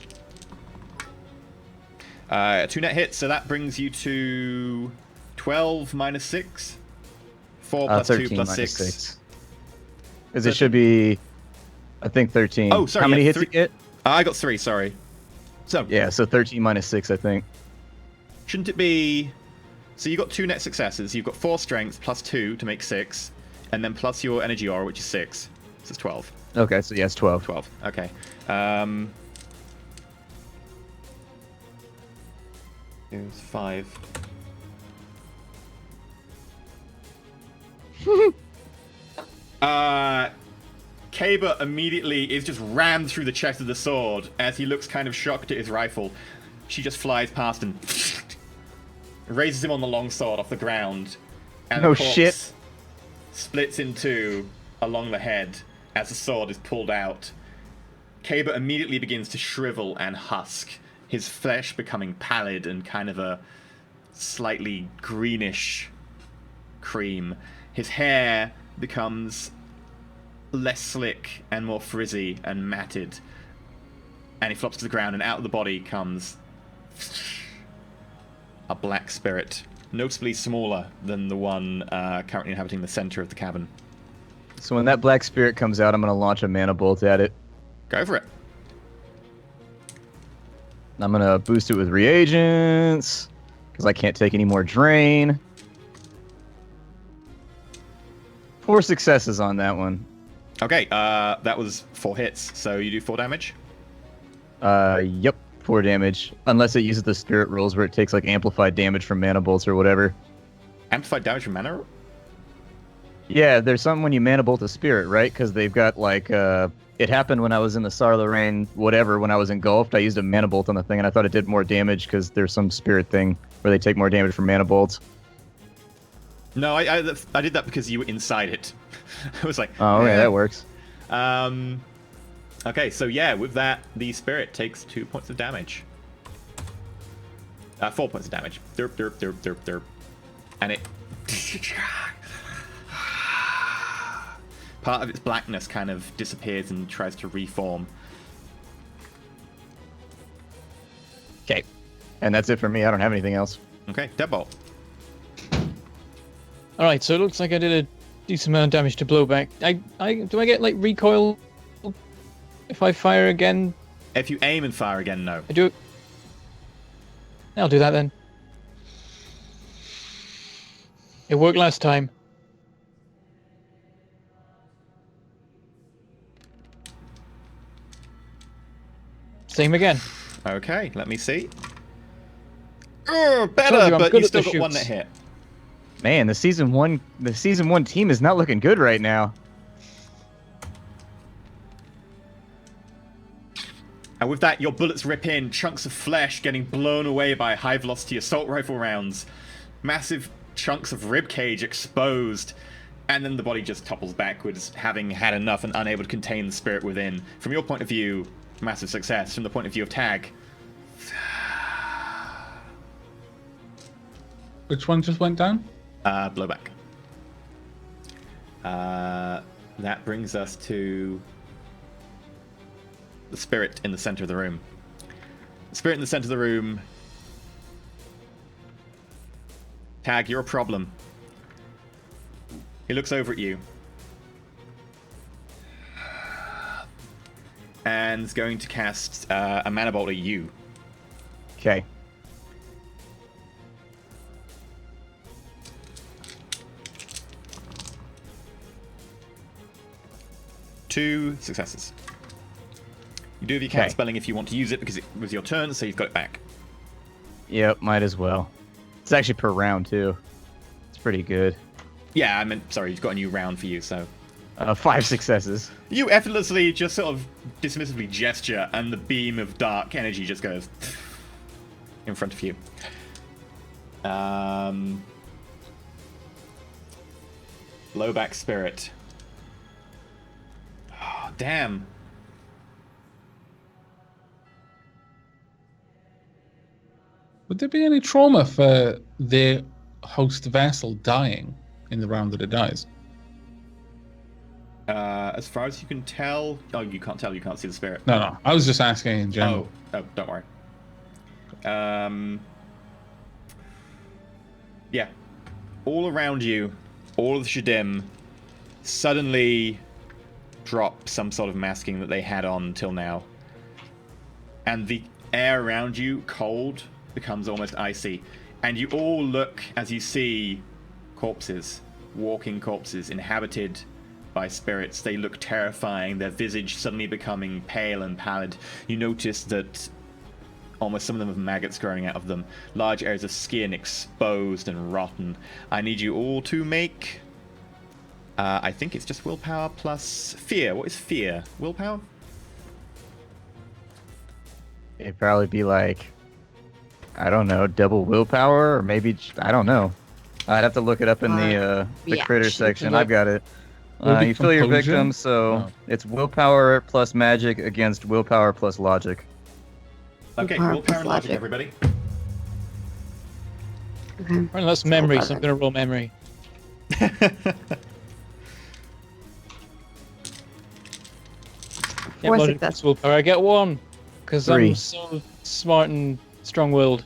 2 net hits, so that brings you to 12 minus 6. 4 plus 2 13 plus minus 6. Because it should be, I think, 13. Oh, sorry, How many yeah, hits 3 you get? I got 3, sorry. So, Yeah, so 13 minus 6, I think. shouldn't it be... So you got 2 net successes, you've got 4 strength plus 2 to make 6, and then plus your energy aura, which is 6. So it's 12. Okay, so yes, 12. 12, okay. Here's 5. Kaber immediately is just rammed through the chest of the sword as he looks kind of shocked at his rifle. She just flies past and raises him on the longsword off the ground. And No the corpse shit. splits in two along the head as the sword is pulled out. Kaber immediately begins to shrivel and husk, his flesh becoming pallid and kind of a slightly greenish cream. His hair becomes less slick and more frizzy and matted, and he flops to the ground, and out of the body comes a black spirit, noticeably smaller than the one currently inhabiting the center of the cavern. So when that black spirit comes out, I'm going to launch a mana bolt at it. Go for it. I'm going to boost it with reagents, because I can't take any more drain. 4 successes on that one. Okay, that was 4 hits, so you do 4 damage. Yep, 4 damage. Unless it uses the spirit rules where it takes like amplified damage from mana bolts or whatever. Amplified damage from mana? Yeah, there's something when you mana bolt a spirit, right? Because they've got like it happened when I was in the Shadowrun, whatever. When I was engulfed, I used a mana bolt on the thing, and I thought it did more damage because there's some spirit thing where they take more damage from mana bolts. No, I did that because you were inside it. I was like, Oh, yeah, eh. that works. Okay, so yeah, with that, the spirit takes 2 points of damage. 4 points of damage. Derp, derp, derp, derp, derp. And it... part of its blackness kind of disappears and tries to reform. Okay. And that's it for me. I don't have anything else. Okay, Deadbolt. All right, so it looks like I did a decent amount of damage to blowback. Do I get like recoil if I fire again? If you aim and fire again, no. I do. I'll do that then. It worked last time. Same again. Okay, let me see. Oh, Told better, you, I'm but good you at still the got one that shoots. hit. Man, the season one team is not looking good right now. And with that, your bullets rip in, chunks of flesh getting blown away by high-velocity assault rifle rounds. Massive chunks of rib cage exposed. And then the body just topples backwards, having had enough and unable to contain the spirit within. From your point of view, massive success. From the point of view of Tag, Which one just went down? blowback. That brings us to the spirit in the center of the room. The spirit in the center of the room. Tag, you're a problem. He looks over at you. And is going to cast a mana bolt at you. Okay. Two successes. You do have your counter Okay. spelling if you want to use it because it was your turn, so you've got it back. Yep, might as well. It's actually per round too. It's pretty good. Yeah, I meant, sorry, you've got a new round for you, so. 5 successes. You effortlessly just sort of dismissively gesture, and the beam of dark energy just goes in front of you. Blowback spirit. Oh, damn. Would there be any trauma for their host vessel dying in the round that it dies? As far as you can tell... Oh, you can't tell, you can't see the spirit. No. I was just asking in general. Oh, don't worry. Yeah. All around you, all of the Shadim suddenly drop some sort of masking that they had on till now. And the air around you, cold, becomes almost icy. And you all look as you see corpses, walking corpses, inhabited by spirits. They look terrifying, their visage suddenly becoming pale and pallid. You notice that almost some of them have maggots growing out of them. Large areas of skin exposed and rotten. I need you all to make... I think it's just willpower plus fear. What is fear? Willpower? It'd probably be like, I don't know, double willpower, or maybe, I don't know. I'd have to look it up in the yeah, critter shoot. section. I've got it. Would it be You fill your composure? victim, so Oh. it's willpower plus magic against willpower plus logic. Okay, Willpower willpower plus and logic, logic. everybody. Okay. Right, that's memory, so I'm gonna roll memory. Yeah, Four logic success. plus willpower. I get 1 because 3. I'm so smart and strong-willed.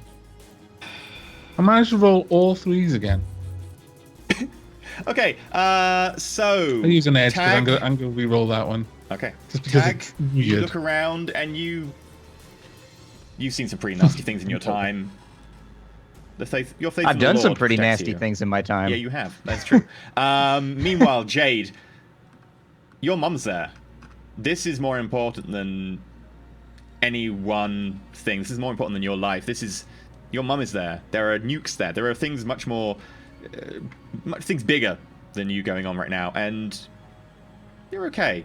I managed to roll all 3s again. Okay, so... I use an edge because Tag... I'm gonna re-roll that one. Okay. Just because Tag, it's you weird. look around and you've seen some pretty nasty things in your time. Your faith I've in the done some Lord pretty protects nasty you. things in my time. Yeah, you have. That's true. Meanwhile, Jade, your mum's there. This is more important than any one thing. This is more important than your life. Your mum is there. There are nukes there. There are things much more, things bigger than you going on right now, and you're okay.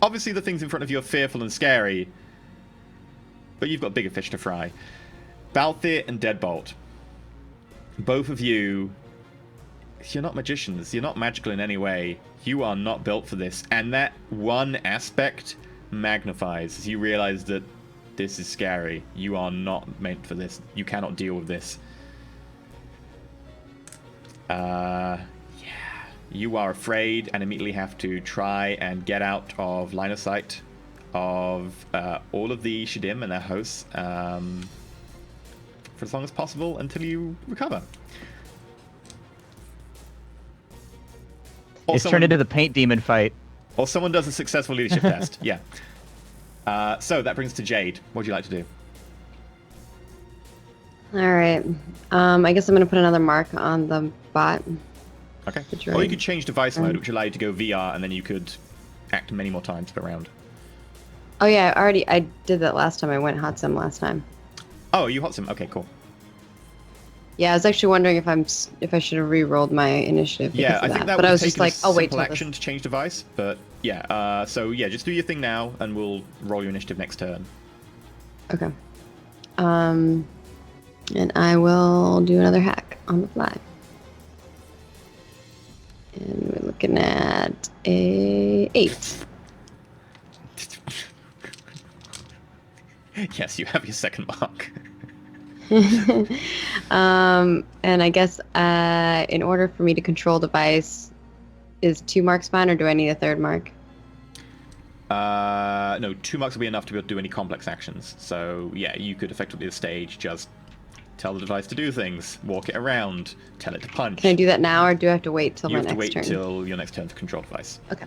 Obviously the things in front of you are fearful and scary, but you've got bigger fish to fry. Balthier and Deadbolt, both of you, you're not magicians. You're not magical in any way. You are not built for this, and that one aspect magnifies as you realize that this is scary. You are not meant for this. You cannot deal with this. Yeah. You are afraid and immediately have to try and get out of line of sight of all of the Shadim and their hosts for as long as possible until you recover. It's turned into the paint demon fight. Or someone does a successful leadership test. Yeah. So that brings to Jade. What would you like to do? All right. I guess I'm gonna put another mark on the bot. Okay. The Or you droid. could change device mode, which allow you to go VR, and then you could act many more times per round. Oh yeah, I did that last time. I went hot sim last time. Oh, you hot sim. Okay, cool. Yeah, I was actually wondering if I should have re-rolled my initiative. Yeah, because I of think that but would I was take just like, a oh wait, simple till action this. to change device. But yeah, so yeah, just do your thing now, and we'll roll your initiative next turn. Okay. And I will do another hack on the fly. And we're looking at a 8. Yes, you have your second mark. And I guess in order for me to control device, is 2 marks fine, or do I need a 3rd mark? No, 2 marks will be enough to be able to do any complex actions. So yeah, you could effectively at the stage just tell the device to do things, walk it around, tell it to punch. Can I do that now, or do I have to wait till You my have to next wait turn? till your next turn to control device. Okay.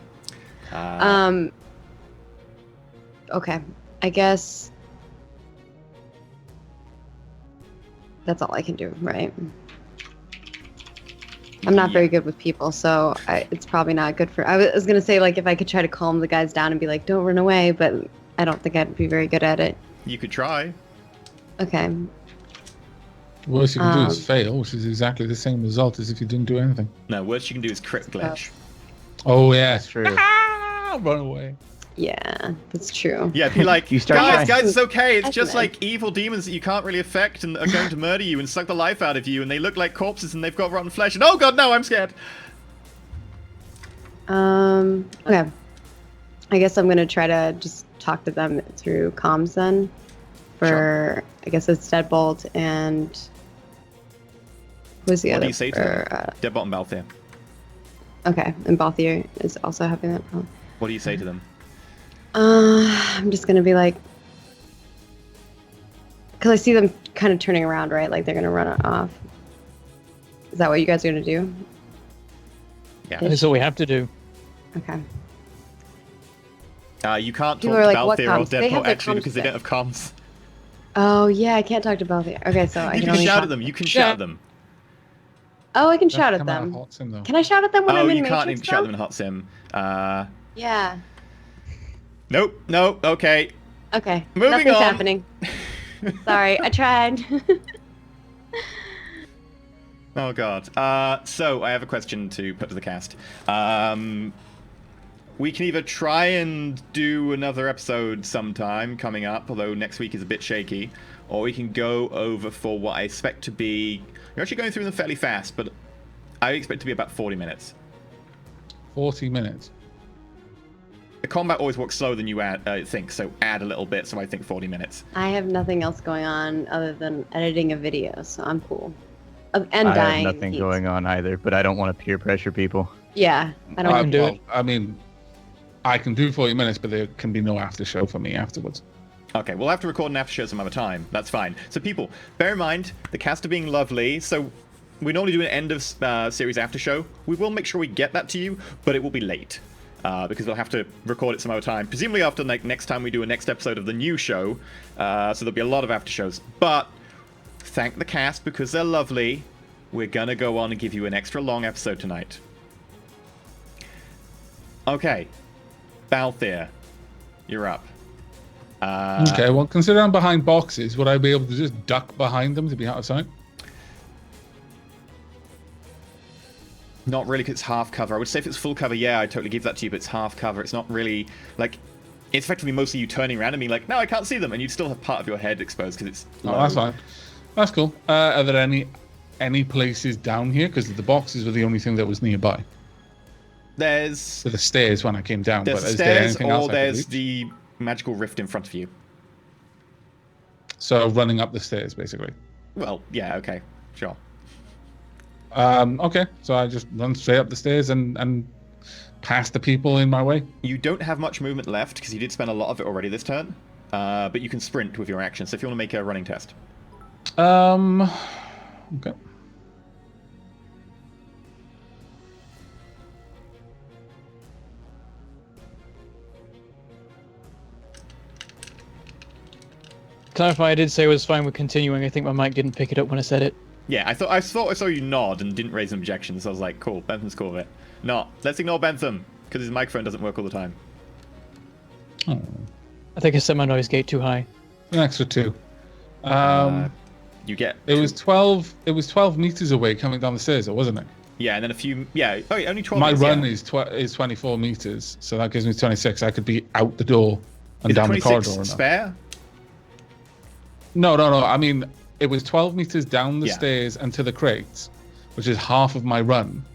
Uh, Okay. I guess that's all I can do, right? I'm not very good with people, so it's probably not good for. I was gonna say, like, if I could try to calm the guys down and be like, "Don't run away," but I don't think I'd be very good at it. You could try. Okay. Worst you can do is fail, which is exactly the same result as if you didn't do anything. No, worst you can do is crit glitch. Oh yeah, That's true. run away. Yeah, that's true. Yeah, be like, You start guys, trying- it's okay. It's just Estimate. like evil demons that you can't really affect and are going to murder you and suck the life out of you, and they look like corpses and they've got rotten flesh. And oh god, no, I'm scared. Okay. I guess I'm gonna try to just talk to them through comms then. For I guess it's Deadbolt and who's the What other? do you say to them? Deadbot and Balthier. Okay, and Balthier is also having that problem. What do you say to them? I'm just gonna be like, because I see them kind of turning around, right? Like they're gonna run off. Is that what you guys are gonna do? Yeah. That's what we have to do. Okay. You can't talk People to are like, what Balthier or comms? They have Deadbot their actually comms because they thing. don't have comms. Oh yeah, I can't talk to Balthier. Okay, so I You can can only shout talk- at them. You can Shout. shout at them. Oh, I can Don't shout at come out of them. hot sim, though. Can I shout at them when Oh, I'm in you can't Matrix? even shout at though? them in Hot Sim. Yeah. Nope. Okay. Okay. Moving Nothing's on. happening. Sorry, I tried. Oh god. So I have a question to put to the cast. We can either try and do another episode sometime coming up, although next week is a bit shaky, or we can go over for what I expect to be. You're actually going through them fairly fast, but I expect to be about 40 minutes. 40 minutes. The combat always works slower than you think, so add a little bit. So I think 40 minutes. I have nothing else going on other than editing a video, so I'm cool. And I dying. have in nothing heat. going on either, but I don't want to peer pressure people. Yeah, I don't want to do it. I mean, I can do 40 minutes, but there can be no after show for me afterwards. Okay, we'll have to record an after show some other time. That's fine. So people, bear in mind, the cast are being lovely, so we normally do an end of series after show. We will make sure we get that to you, but it will be late. Because we'll have to record it some other time. Presumably after next time we do a next episode of the new show. So there'll be a lot of after shows. But thank the cast because they're lovely. We're gonna go on and give you an extra long episode tonight. Okay. Balthier, you're up. Okay, well, consider I'm behind boxes. Would I be able to just duck behind them to be out of sight? Not really, because it's half cover. I would say if it's full cover, yeah, I'd totally give that to you, but it's half cover. It's not really, like, it's effectively mostly you turning around and being like, no, I can't see them, and you'd still have part of your head exposed because it's low. Oh, that's fine. That's cool. Are there any places down here? Because the boxes were the only thing that was nearby. There's So the stairs when I came down. the But is there stairs, anything else or I could there's reach? the magical rift in front of you. So running up the stairs, basically. Well, yeah, okay, sure. Okay, so I just run straight up the stairs and past the people in my way. You don't have much movement left because you did spend a lot of it already this turn, but you can sprint with your action. So if you want to make a running test, Okay. clarify, I did say I was fine with continuing. I think my mic didn't pick it up when I said it. Yeah, I thought I saw you nod and didn't raise an objection, so I was like, cool, Bentham's cool with it. No, let's ignore Bentham, because his microphone doesn't work all the time. Oh, I think I set my noise gate too high. an extra 2. You get... It was 12. It was 12 meters away coming down the stairs, wasn't it? Yeah, and then a few... Yeah, oh, yeah, only 12 My minutes, run yeah. is 24 meters, so that gives me 26. I could be out the door and Is down the 26 corridor. spare? No. I mean, it was 12 meters down the Yeah. stairs and to the crates, which is half of my run.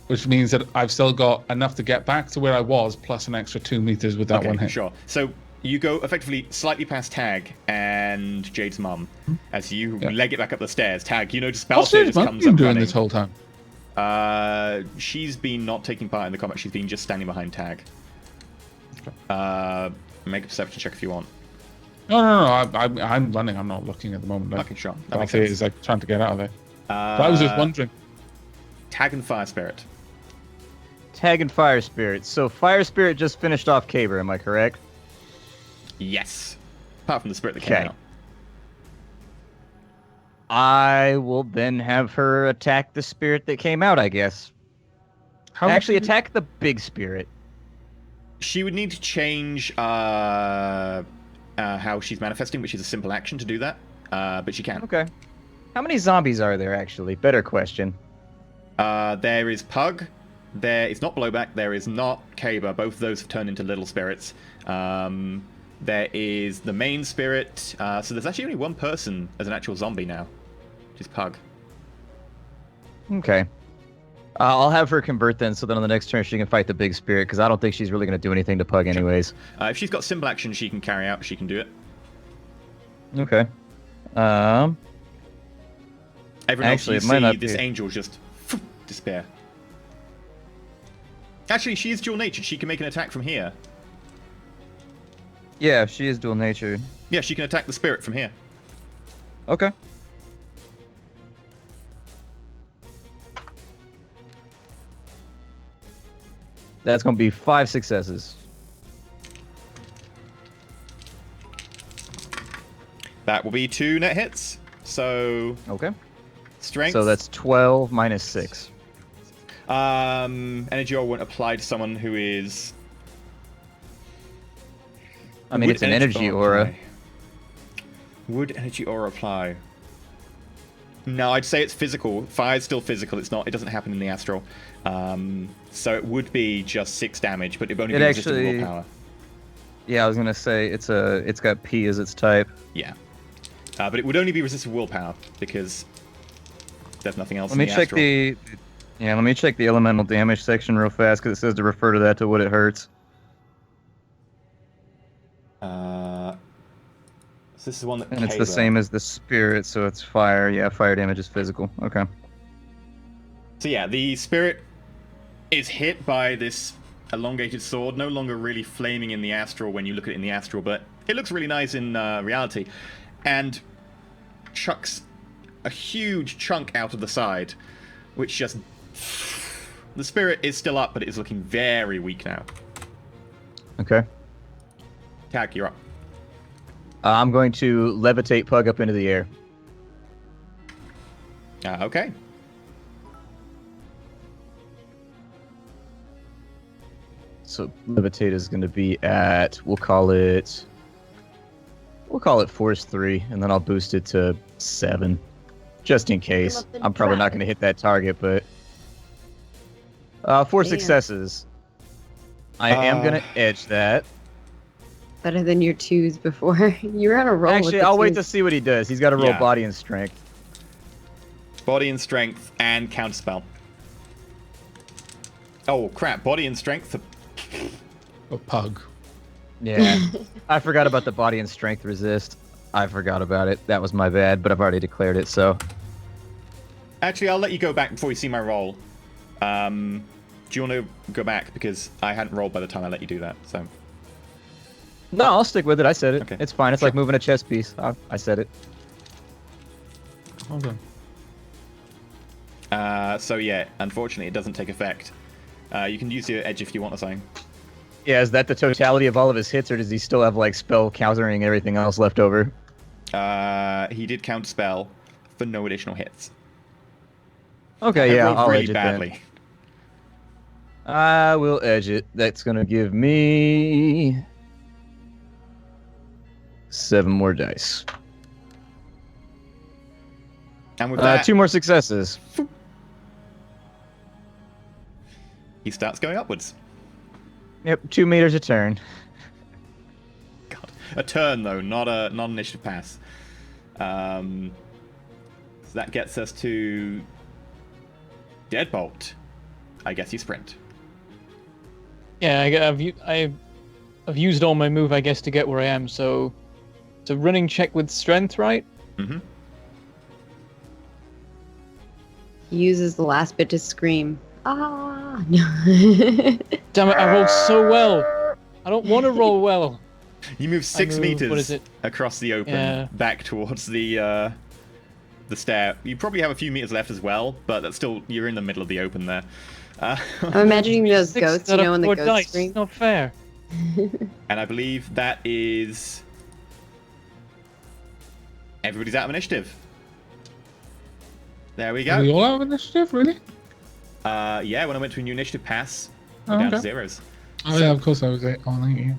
Which means that I've still got enough to get back to where I was, plus an extra 2 meters with that Okay, one hit. sure. So you go effectively slightly past Tag and Jade's mum as you leg it back up the stairs. Tag, you notice Balthier just What's comes been up doing running. this whole time? She's been not taking part in the combat. She's been just standing behind Tag. Make a perception check if you want. No. I'm running. I'm not looking at the moment. Okay, sure. That makes Balthier sense. is like trying to get out of there. But I was just wondering. Tag and Fire Spirit. Tag and Fire Spirit. So Fire Spirit just finished off Caber, am I correct? Yes. Apart from the spirit that came Okay. out. I will then have her attack the spirit that came out, I guess. How Actually, attack the big spirit. She would need to change how she's manifesting, which is a simple action to do that. But she can. Okay. How many zombies are there, actually? Better question. There is Pug. There is not Blowback. There is not Caber. Both of those have turned into little spirits. There is the main spirit. So there's actually only one person as an actual zombie now, which is Pug. Okay. I'll have her convert then, so then on the next turn she can fight the big spirit, because I don't think she's really going to do anything to Pug anyways. If she's got simple action she can carry out, she can do it. Okay. Everyone Actually, else it you might see, not this be- angel just despair. Actually, she is dual natured. She can make an attack from here. Yeah, she is dual natured. Yeah, she can attack the spirit from here. Okay. That's going to be 5 successes. That will be 2 net hits. So Okay. strength. So that's 12 minus 6. Energy aura won't apply to someone who is. I mean, Would it's an energy aura. apply? Would energy aura apply? No, I'd say it's physical. Fire's still physical. It's not. It doesn't happen in the astral. So it would be just 6 damage, but it would only It be resistant actually- willpower. Yeah, I was going to say it's got P as its type. Yeah. But it would only be resistant willpower because there's nothing else Let in me the check astral. let me check the elemental damage section real fast because it says to refer to that to what it hurts. So this is one that. And it's the Caber- same as the spirit, so it's fire. Yeah, fire damage is physical. Okay. So yeah, the spirit is hit by this elongated sword, no longer really flaming in the astral when you look at it in the astral, but it looks really nice in reality, and chucks a huge chunk out of the side, which just... The spirit is still up, but it is looking very weak now. Okay. Tag, you're up. I'm going to levitate Pug up into the air. Okay. So levitate is going to be at, we'll call it force 3, and then I'll boost it to 7, just in case. up and I'm probably not drop going to it. hit that target, but 4 Damn. successes. I am going to edge that. Better than your 2s before. You were on a roll with Actually, the I'll wait 2s. to see what he does. He's got to roll Yeah. body and strength. Body and strength and counterspell. Oh crap, body and strength. A pug. Yeah. I forgot about the body and strength resist. I forgot about it. That was my bad, but I've already declared it, so. Actually, I'll let you go back before you see my roll. Do you want to go back? Because I hadn't rolled by the time I let you do that, so... No, I'll stick with it. I said it. Okay. It's fine. It's like moving a chess piece. I said it. Hold on. So yeah, unfortunately it doesn't take effect. You can use your edge if you want or something. Yeah, is that the totality of all of his hits, or does he still have like spell countering and everything else left over? He did count spell for no additional hits. Okay, I yeah, rolled I'll really edge it badly. then. I will edge it. That's gonna give me 7 more dice. And with that, 2 more successes. he starts going upwards. Yep, 2 meters a turn. God, a turn though, not an initiative pass. So that gets us to Deadbolt. I guess you sprint. Yeah, I've used all my move, I guess, to get where I am. So it's a running check with strength, right? Mm-hmm. He uses the last bit to scream. Ah! Damn it! I rolled so well. I don't want to roll well. You move 6 meters what is it? across the open, Yeah. back towards the stair. You probably have a few meters left as well, but that's still, you're in the middle of the open there. I'm imagining those 6 goats, out of when the 4 goats dice. scream. It's not fair. And I believe that is everybody's out of initiative. There we Do we go. all have initiative, really? Yeah, when I went to a new initiative pass, we're Oh, down to okay. zeros. Oh, yeah, of course I was 8. Oh, thank you.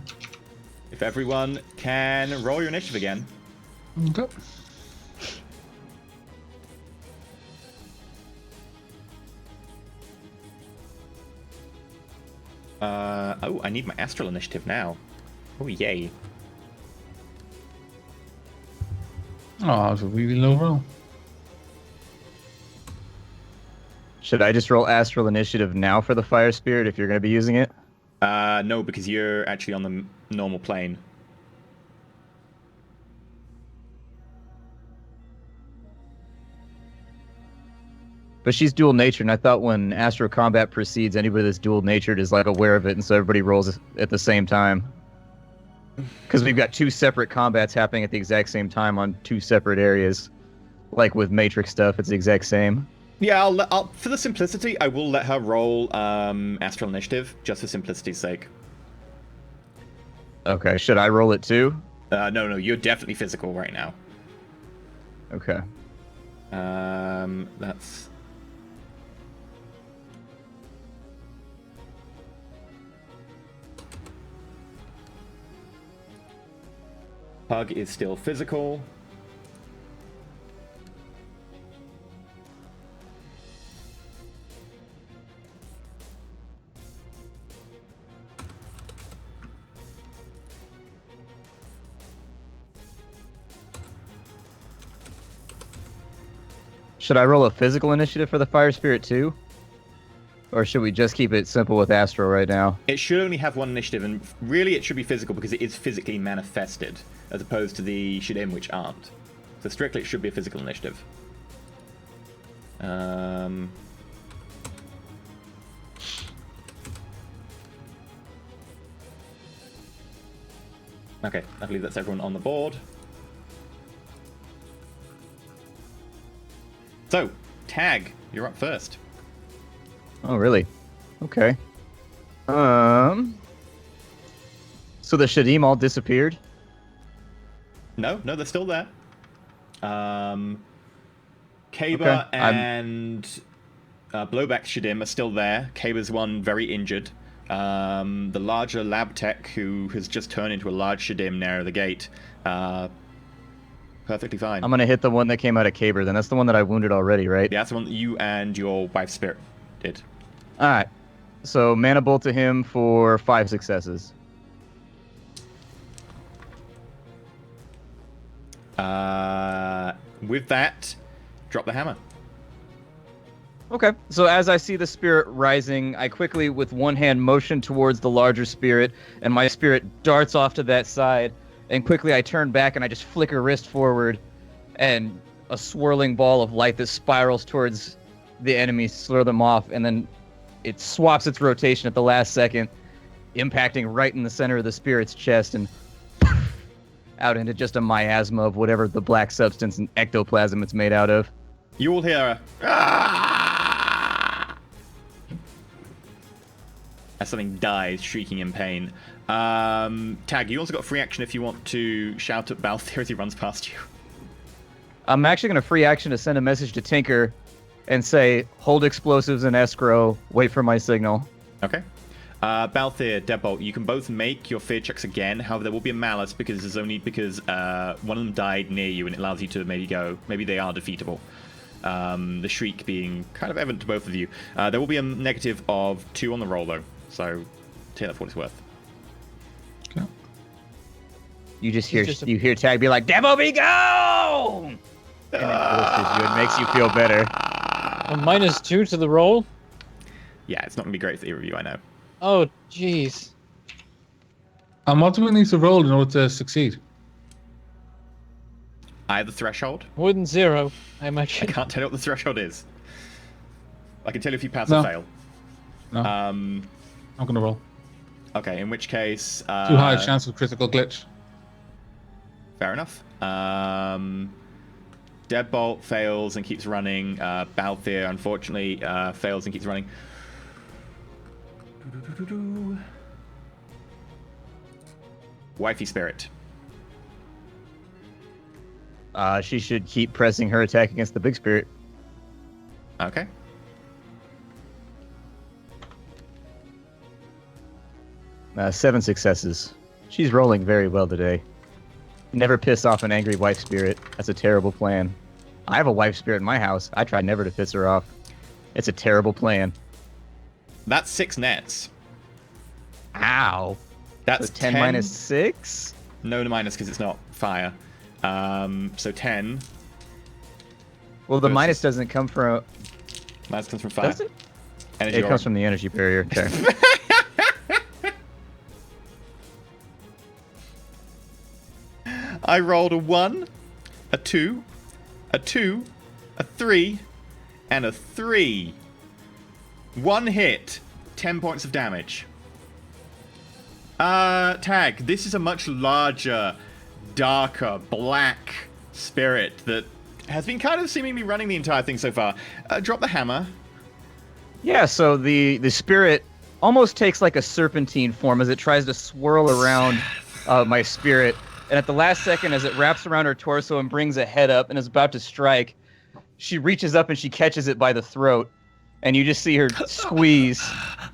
If everyone can roll your initiative again. Okay. Oh, I need my astral initiative now. Oh, yay. Oh, that was a really low roll. Should I just roll Astral Initiative now for the Fire Spirit if you're going to be using it? No, because you're actually on the normal plane. But she's dual natured, and I thought when Astral Combat proceeds, anybody that's dual natured is like aware of it, and so everybody rolls at the same time. Because we've got 2 separate combats happening at the exact same time on 2 separate areas. Like with Matrix stuff, it's the exact same. Yeah, I'll for the simplicity, I will let her roll astral initiative, just for simplicity's sake. Okay, should I roll it too? No, you're definitely physical right now. Okay. That's... Pug is still physical. Should I roll a physical initiative for the Fire Spirit too? Or should we just keep it simple with Astral right now? It should only have 1 initiative, and really it should be physical because it is physically manifested, as opposed to the Shidim, which aren't. So strictly it should be a physical initiative. Okay, I believe that's everyone on the board. So, Tag, you're up first. Oh, really? Okay. So the Shadim all disappeared? No, they're still there. Kaba Okay, and Blowback Shadim are still there. Kaba's one very injured. The larger lab tech, who has just turned into a large Shadim near the gate, perfectly fine. I'm gonna hit the one that came out of Caber, then. That's the one that I wounded already, right? Yeah, that's the one that you and your wife's spirit did. Alright. So, Mana Bolt to him for 5 successes. With that, drop the hammer. Okay. So as I see the spirit rising, I quickly, with one hand, motion towards the larger spirit, and my spirit darts off to that side. And quickly I turn back and I just flick a wrist forward, and a swirling ball of light that spirals towards the enemy, slur them off, and then it swaps its rotation at the last second, impacting right in the center of the spirit's chest and out into just a miasma of whatever the black substance and ectoplasm it's made out of. You will hear a... "Ah!" as something dies, shrieking in pain. Tag, you also got free action if you want to shout at Balthier as he runs past you. I'm actually going to free action to send a message to Tinker and say, hold explosives in escrow, wait for my signal. Okay. Balthier, Deadbolt, you can both make your fear checks again. However, there will be a malice because it's only because one of them died near you and it allows you to maybe go, maybe they are defeatable. The shriek being kind of evident to both of you. There will be a negative of 2 on the roll, though. So take that for what it's worth. Okay. You just hear you hear Tag be like, Devil be gone! And it forces you and makes you feel better. A -2 to the roll? Yeah, it's not going to be great for either of you, I know. Oh, jeez. And what do we need to roll in order to succeed? I have the threshold. More than 0, I I imagine. can't tell you what the threshold is. I can tell you if you pass No. or fail. No, I'm gonna roll. Okay, in which case... Too high a chance of critical glitch. Fair enough. Deadbolt fails and keeps running. Balthier, unfortunately, fails and keeps running. Wifey Spirit. She should keep pressing her attack against the big spirit. Okay. Seven successes. She's rolling very well today. Never piss off an angry wife spirit. That's a terrible plan. I have a wife spirit in my house. I try never to piss her off. It's a terrible plan. That's 6 nets. Ow. That's So 10 minus 6? No minus because it's not fire. So 10. Well, the Versus- minus doesn't come from... Minus comes from fire. Does it? Energy It aura. comes from the energy barrier. Okay. I rolled a 1, a 2, a 2, a 3, and a 3. 1 hit, 10 points of damage. Tag, this is a much larger, darker, black spirit that has been kind of seemingly running the entire thing so far. Drop the hammer. Yeah, so the spirit almost takes like a serpentine form as it tries to swirl around my spirit. And at the last second, as it wraps around her torso and brings a head up and is about to strike, she reaches up and she catches it by the throat. And you just see her squeeze,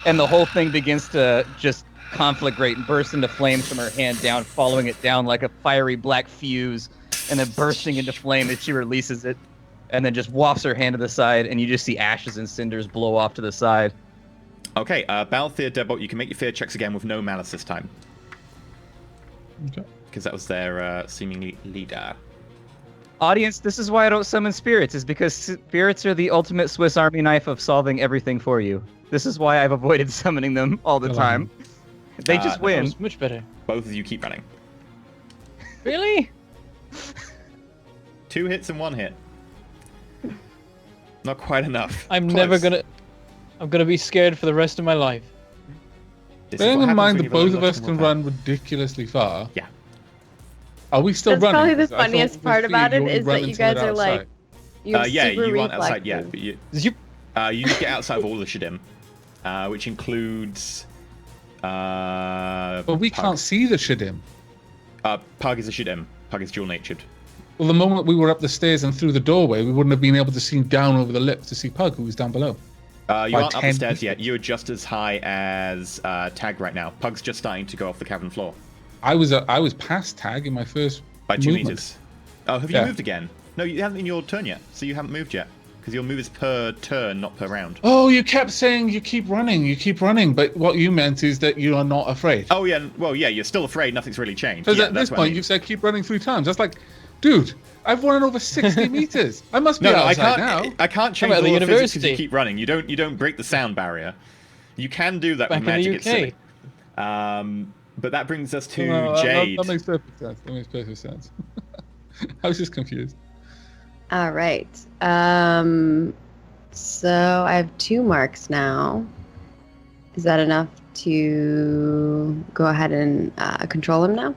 and the whole thing begins to just conflagrate and burst into flames from her hand down, following it down like a fiery black fuse, and then bursting into flame as she releases it, and then just wafts her hand to the side, and you just see ashes and cinders blow off to the side. Okay, Balthier, Deadbolt, you can make your fear checks again with no malice this time. Okay. Because that was their seemingly leader. Audience, this is why I don't summon spirits, is because spirits are the ultimate Swiss Army knife of solving everything for you. This is why I've avoided summoning them all the time. They just That win. was much better. Both of you keep running. Really? 2 hits and 1 hit. Not quite enough. I'm Close. never gonna... I'm gonna be scared for the rest of my life. This is Bearing what in happens mind when that you have a both of lot us more can power. run ridiculously far. Yeah. Are we still That's running? probably the 'Cause I thought funniest with part fear, about you it only is run that you until guys they're are like, outside. you have Yeah, super you aren't outside yet, reflexes. but you need to get outside of all the Shadim, which includes. But we Pug. can't see the Shadim. Pug is a Shadim. Pug is dual-natured. Well, the moment we were up the stairs and through the doorway, we wouldn't have been able to see down over the lip to see Pug, who was down below. You By aren't up the 10 stairs yet. feet. You're just as high as Tag right now. Pug's just starting to go off the cavern floor I was past Tag in my first by 2 movement. meters. Oh, have you Yeah. moved again? No, you haven't in your turn yet. So you haven't moved yet because your move is per turn, not per round. Oh, you kept saying you keep running, but what you meant is that you are not afraid. Oh yeah, well yeah, you're still afraid. Nothing's really changed. Because Yeah, at that's this what I point, mean. you've said keep running 3 times. That's like, dude, I've run over 60 meters. I must be No, I outside can't. now. I can't change at the the law of physics because you university. keep running. You don't break the sound barrier. You can do that Back with in the magic. It's UK. silly. But that brings us to No, Jade. That makes perfect sense. That makes perfect sense. I was just confused. All right. So I have 2 marks now. Is that enough to go ahead and control him now?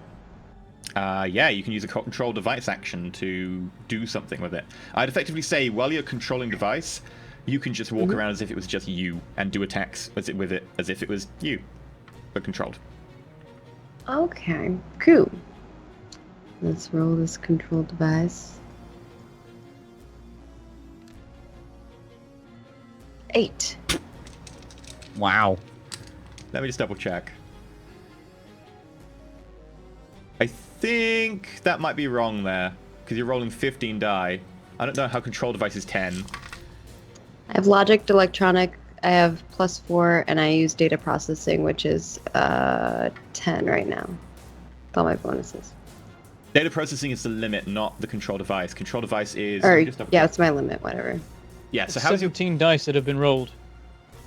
Yeah, you can use a control device action to do something with it. I'd effectively say while you're controlling device, you can just walk around as if it was just you and do attacks as if it was you, but controlled. Okay, cool. Let's roll this control device. 8. Wow. Let me just double check. I think that might be wrong there, because you're rolling 15 die. I don't know how control device is 10. I have logic, electronic, I have +4, and I use data processing, which is 10 right now. With all my bonuses. Data processing is the limit, not the control device. Control device is... Or, let me just double yeah, check. it's my limit, whatever. Yeah, so how's your 17 dice that have been rolled.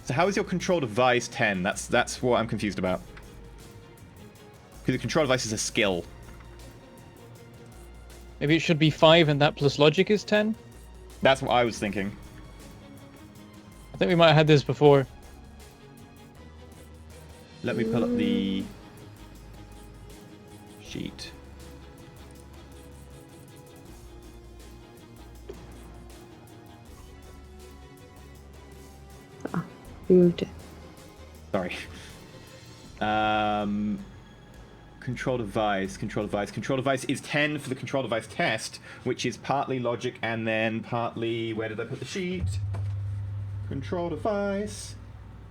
your control device 10? That's what I'm confused about. Because the control device is a skill. Maybe it should be 5 and that plus logic is 10? That's what I was thinking. I think we might have had this before. Let me pull up the sheet. We moved it. Sorry. Control device is 10 for the control device test, which is partly logic and then partly, where did I put the sheet? Control device.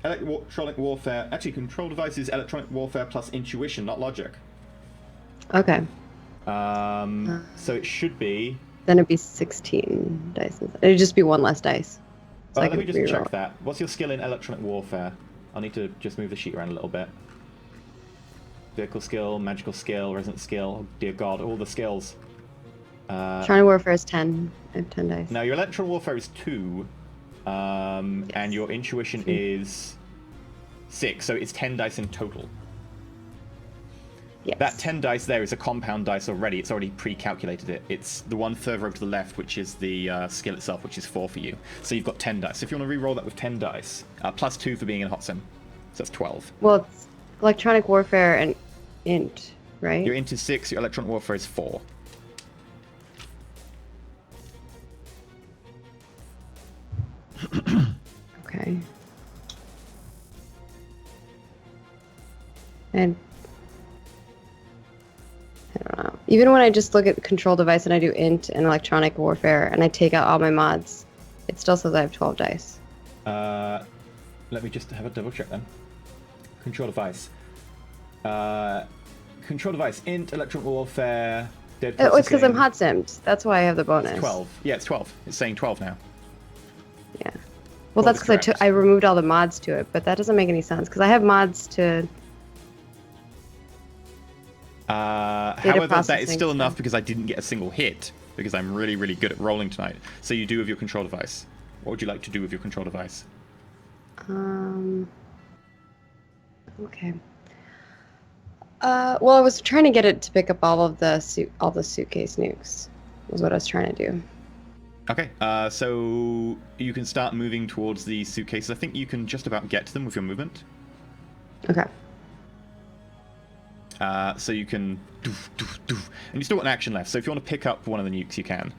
Electronic warfare. Actually, control device is electronic warfare plus intuition, not logic. Okay. So it should be... Then it'd be 16 dice. It'd just be one less dice. So I let me can just reroll. check that. What's your skill in electronic warfare? I'll need to just move the sheet around a little bit. Vehicle skill, magical skill, resonant skill. Oh, dear God, all the skills. Trying to warfare is 10. I have 10 dice. Now, your electronic warfare is 2. And your intuition is 6, so it's 10 dice in total. Yes. That 10 dice there is a compound dice already. It's already pre-calculated it. It's the one further over to the left, which is the skill itself, which is 4 for you. So you've got 10 dice. So if you want to re-roll that with 10 dice, plus 2 for being in hot sim. So that's 12. Well, it's electronic warfare and int, right? Your int is 6, your electronic warfare is 4. Okay. And I don't know. Even when I just look at the control device and I do int and electronic warfare and I take out all my mods, it still says I have 12 dice. Let me just have a double check then. Control device. Control device, int, electronic warfare, dead Oh, it's because I'm processing. hot simmed. That's why I have the bonus. It's 12. Yeah, it's 12. It's saying 12 now. Yeah. Well, 12 that's is because correct. I removed all the mods to it, but that doesn't make any sense because I have mods to. However, that is processing still enough stuff. because I didn't get a single hit because I'm really, really good at rolling tonight. So you do with your control device. What would you like to do with your control device? Okay. Well, I was trying to get it to pick up all the suitcase nukes. Was what I was trying to do. Okay, so you can start moving towards the suitcases. I think you can just about get to them with your movement. Okay. So you can... doof, doof, doof, and you still got an action left, so if you want to pick up one of the nukes, you can.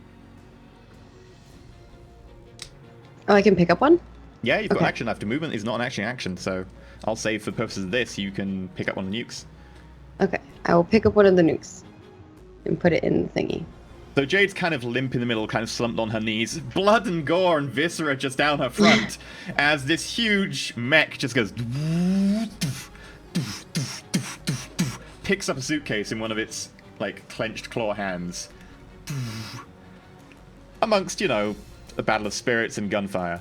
Oh, I can pick up one? Yeah, you've got Okay. action left. The movement is not an action, so I'll say for the purposes of this, you can pick up one of the nukes. Okay. I will pick up one of the nukes and put it in the thingy. So Jade's kind of limp in the middle, kind of slumped on her knees. Blood and gore and viscera just down her front as this huge mech just goes... picks up a suitcase in one of its, like, clenched claw hands. Amongst, you know, a battle of spirits and gunfire.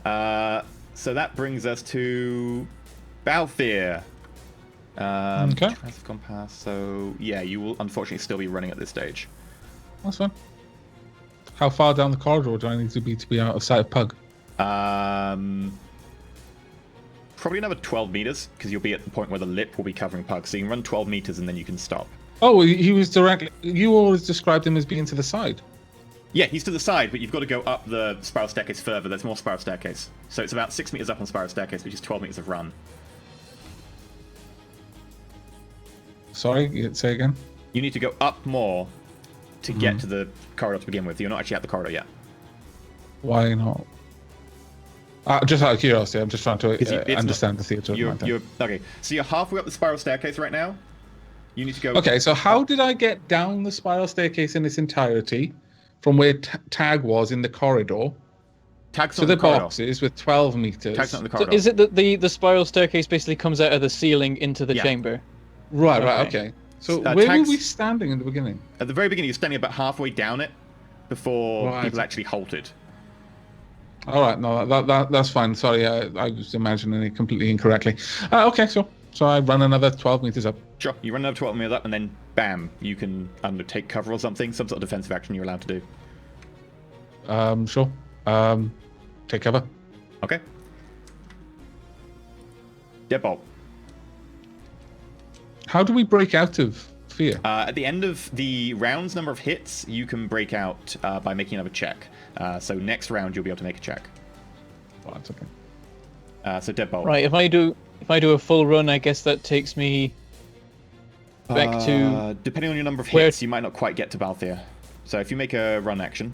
So that brings us to Balthier. Okay. Has gone past, so yeah, you will unfortunately still be running at this stage. That's fine. How far down the corridor do I need to be out of sight of Pug? Probably another 12 meters, because you'll be at the point where the lip will be covering Pug. So you can run 12 meters and then you can stop. Oh, he was directly... You always described him as being to the side. Yeah, he's to the side, but you've got to go up the spiral staircase further. There's more spiral staircase. So it's about 6 meters up on spiral staircase, which is 12 meters of run. Sorry, say again? You need to go up more to get to the corridor to begin with. You're not actually at the corridor yet. Why not? Just out of curiosity, I'm just trying to it's understand the theatre. You're okay. So you're halfway up the spiral staircase right now. You need to go. Okay, so how did I get down the spiral staircase in its entirety from where Tag was in the corridor Tag's to not the in the corridor. boxes with 12 meters? Tag's not in the So corridor. is it that the spiral staircase basically comes out of the ceiling into the Yeah. chamber? Right, Okay. okay. So Uh, where Tag's- were we standing in the beginning? At the very beginning, you're standing about halfway down it before Right. people actually halted. All right, no, that's fine. Sorry, I was imagining it completely incorrectly. Okay, so I run another 12 meters up. Sure, you run another 12 meters up, and then bam, you can take cover or something, some sort of defensive action you're allowed to do. Sure. Take cover. Okay. Deadbolt. How do we break out of fear? At the end of the round's number of hits, you can break out by making another check. So next round, you'll be able to make a check. Oh, that's okay. So Deadbolt. Right. If I do a full run, I guess that takes me back to Depending on your number of where- hits, you might not quite get to Balthier. So if you make a run action,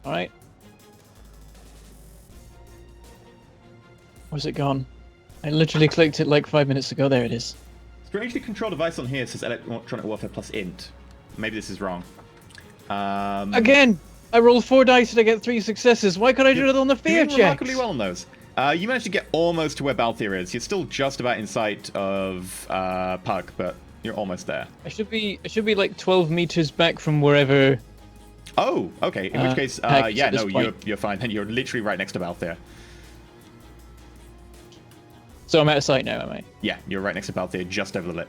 all right. Where's it gone? I literally clicked it like 5 minutes ago. There it is. strangely control device on here says electronic warfare plus int. Maybe this is wrong. Again, I rolled 4 dice and I get 3 successes. Why could I do that on the fear You're doing checks? remarkably well on those. You managed to get almost to where Balthier is. You're still just about in sight of Pug, but you're almost there. I should be like 12 meters back from wherever. Oh, okay. In which case, Peg yeah, at this no, point. you're fine. Then you're literally right next to Balthier. So I'm out of sight now, am I? Yeah, you're right next to Balthier, just over the lip.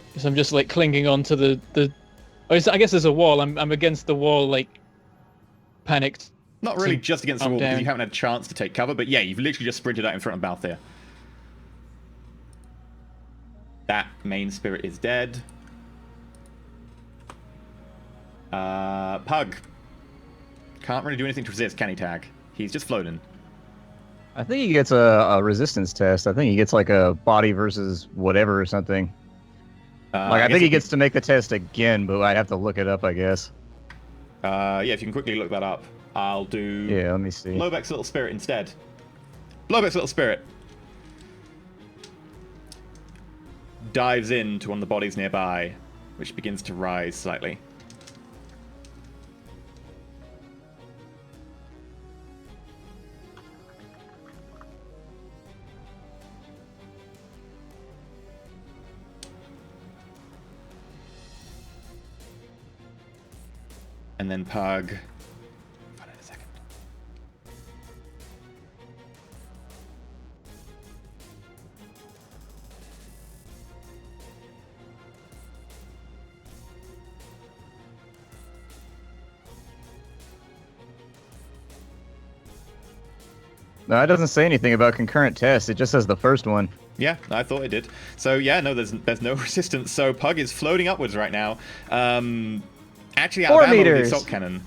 Because I'm just like clinging onto the. Oh, I guess there's a wall. I'm against the wall, like panicked. Not really So just against the I'm wall because down. you haven't had a chance to take cover, but yeah, you've literally just sprinted out in front of Balthier. That main spirit is dead. Pug. Can't really do anything to resist, can he, Tag? He's just floating. I think he gets a resistance test. I think he gets like a body versus whatever or something. I think he gets to make the test again, but I'd have to look it up, I guess. Yeah, if you can quickly look that up. I'll do Yeah, let me see. Blowback's Little Spirit instead. Blowback's Little Spirit dives into one of the bodies nearby, which begins to rise slightly. And then Pug. Find it in a second. No, it doesn't say anything about concurrent tests. It just says the first one. Yeah, I thought it did. So yeah, no, there's no resistance. So Pug is floating upwards right now. Actually, out 4 of ammo with the meters. assault cannon.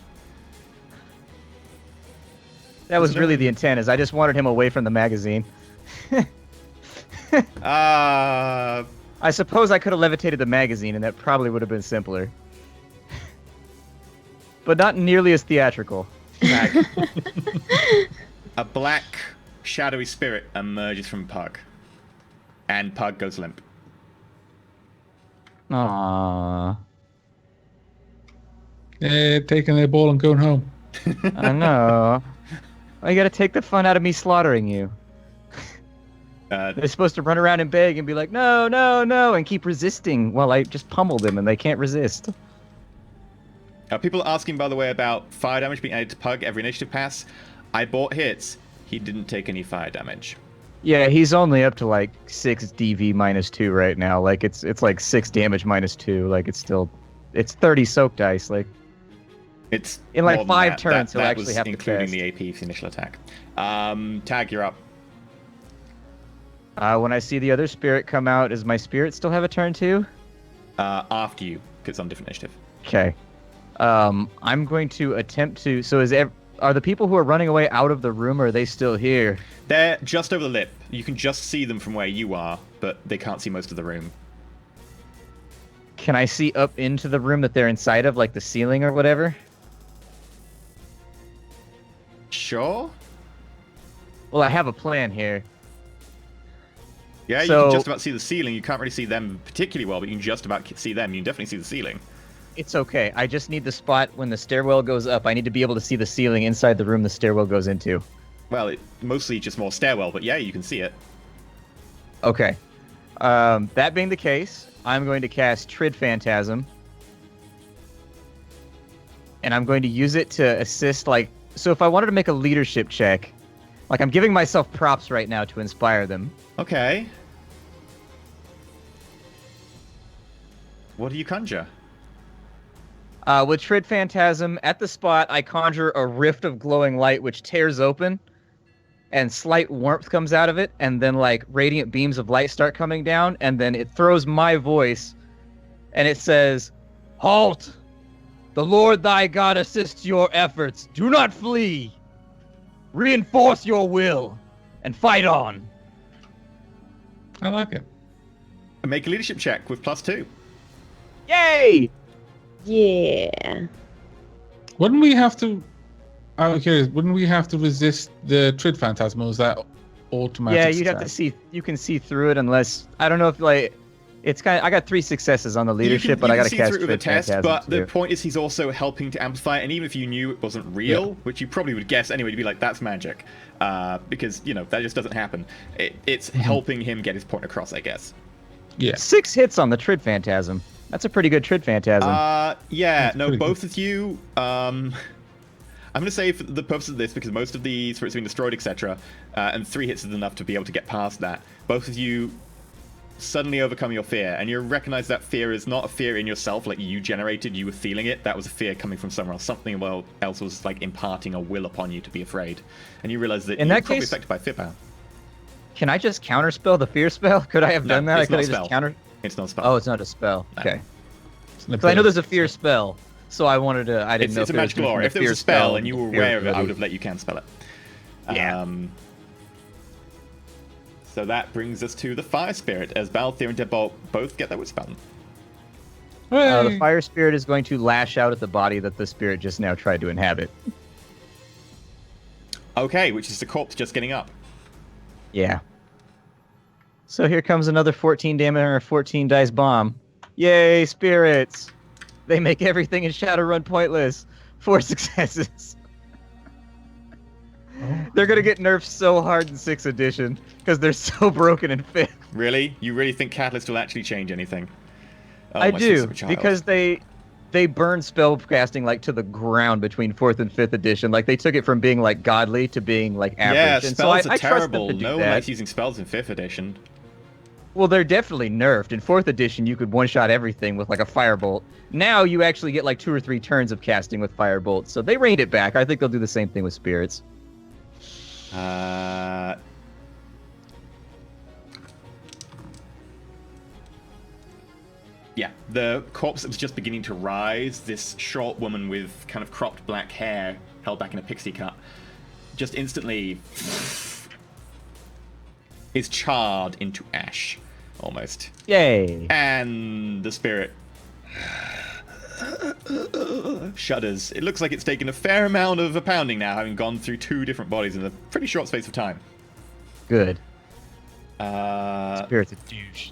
That was no- really the intent, is I just wanted him away from the magazine. Uh, I suppose I could have levitated the magazine, and that probably would have been simpler. But not nearly as theatrical. Tag. A black, shadowy spirit emerges from Pug. And Pug goes limp. Aww. Yeah, taking their ball and going home. I know. Why you gotta take the fun out of me slaughtering you? They're supposed to run around and beg and be like, no, no, no, and keep resisting while I just pummel them and they can't resist. People are asking, by the way, about fire damage being added to Pug every initiative pass. I bought hits. He didn't take any fire damage. Yeah, he's only up to like 6 DV minus 2 right now. Like it's like 6 damage minus 2. Like it's 30 soak dice. Like It's In, like, more than 5 that. turns, he'll that actually was have to including test. the AP for the initial attack. Tag, you're up. when I see the other spirit come out, does my spirit still have a turn too? After you, because it's on different initiative. Okay. I'm going to attempt to. So are the people who are running away out of the room, or are they still here? They're just over the lip. You can just see them from where you are, but they can't see most of the room. Can I see up into the room that they're inside of, like the ceiling or whatever? Sure. Well, I have a plan here. Yeah, you So- can just about see the ceiling. You can't really see them particularly well, but you can just about see them. You can definitely see the ceiling. It's okay. I just need the spot when the stairwell goes up. I need to be able to see the ceiling inside the room the stairwell goes into. Well, mostly just more stairwell, but yeah, you can see it. Okay. That being the case, I'm going to cast Trid Phantasm. And I'm going to use it to assist, like... So if I wanted to make a leadership check... Like, I'm giving myself props right now to inspire them. Okay. What do you conjure? With Trid Phantasm, at the spot, I conjure a rift of glowing light which tears open, and slight warmth comes out of it, and then, like, radiant beams of light start coming down, and then it throws my voice, and it says, "Halt! The Lord thy God assists your efforts. Do not flee! Reinforce your will, and fight on!" I like it. Make a leadership check with +2. Yay! Yeah. Wouldn't we have to? I'm curious. Wouldn't we have to resist the Trid Phantasm? Or was that automatic? Yeah, you'd have to success? see. You can see through it unless I don't know if like it's kind of. I got 3 successes on the leadership, but I got to see cast through it with a Trid test. Phantasm But the too. point is, he's also helping to amplify it. And even if you knew it wasn't real, which you probably would guess anyway, you'd be like, "That's magic," because that just doesn't happen. It's helping him get his point across, I guess. Yeah. 6 hits on the Trid Phantasm. That's a pretty good Trid Phantasm. Yeah, That's no, pretty both of you. I'm going to say for the purpose of this, because most of the spirits have been destroyed, etc., and 3 hits is enough to be able to get past that. Both of you suddenly overcome your fear, and you recognize that fear is not a fear in yourself, like you generated, you were feeling it. That was a fear coming from somewhere else. Something else was like imparting a will upon you to be afraid, and you realize that In you're that probably case- affected by fear power. Can I just counterspell the fear spell? Could I have No, done that? it's Could not I a just spell. counter? It's not a spell. Oh, it's not a spell. No. Okay. It's an Because I know there's a ability. fear spell, so I wanted to. I didn't It's know a if there was magical different aura. If there was fear a spell and and you were fear aware of it, I ability. would have let you cancel it. Yeah. So that brings us to the fire spirit, as Balthier and Deadbolt both get their witspell. The Hooray! fire spirit is going to lash out at the body that the spirit just now tried to inhabit. Okay, which is the corpse just getting up. Yeah. So here comes another 14 damage or a 14 dice bomb. Yay, spirits! They make everything in Shadowrun pointless. 4 successes. They're gonna get nerfed so hard in 6th edition because they're so broken in 5th. Really? You really think Catalyst will actually change anything? Oh, I my do sister child. because they burn spellcasting like to the ground between 4th and 5th edition. Like they took it from being like godly to being like average. yeah, and spells so I are trust them terrible. to do No one that. likes using spells in 5th edition. Well, they're definitely nerfed. In 4th edition, you could one-shot everything with like a firebolt. Now you actually get like 2 or 3 turns of casting with firebolt. So they reined it back. I think they'll do the same thing with spirits. Yeah, the corpse that was just beginning to rise, this short woman with kind of cropped black hair held back in a pixie cut, just instantly is charred into ash, almost. Yay! And the spirit shudders. It looks like it's taken a fair amount of a pounding now, having gone through 2 different bodies in a pretty short space of time. Good. Uh, Spirit's a douche.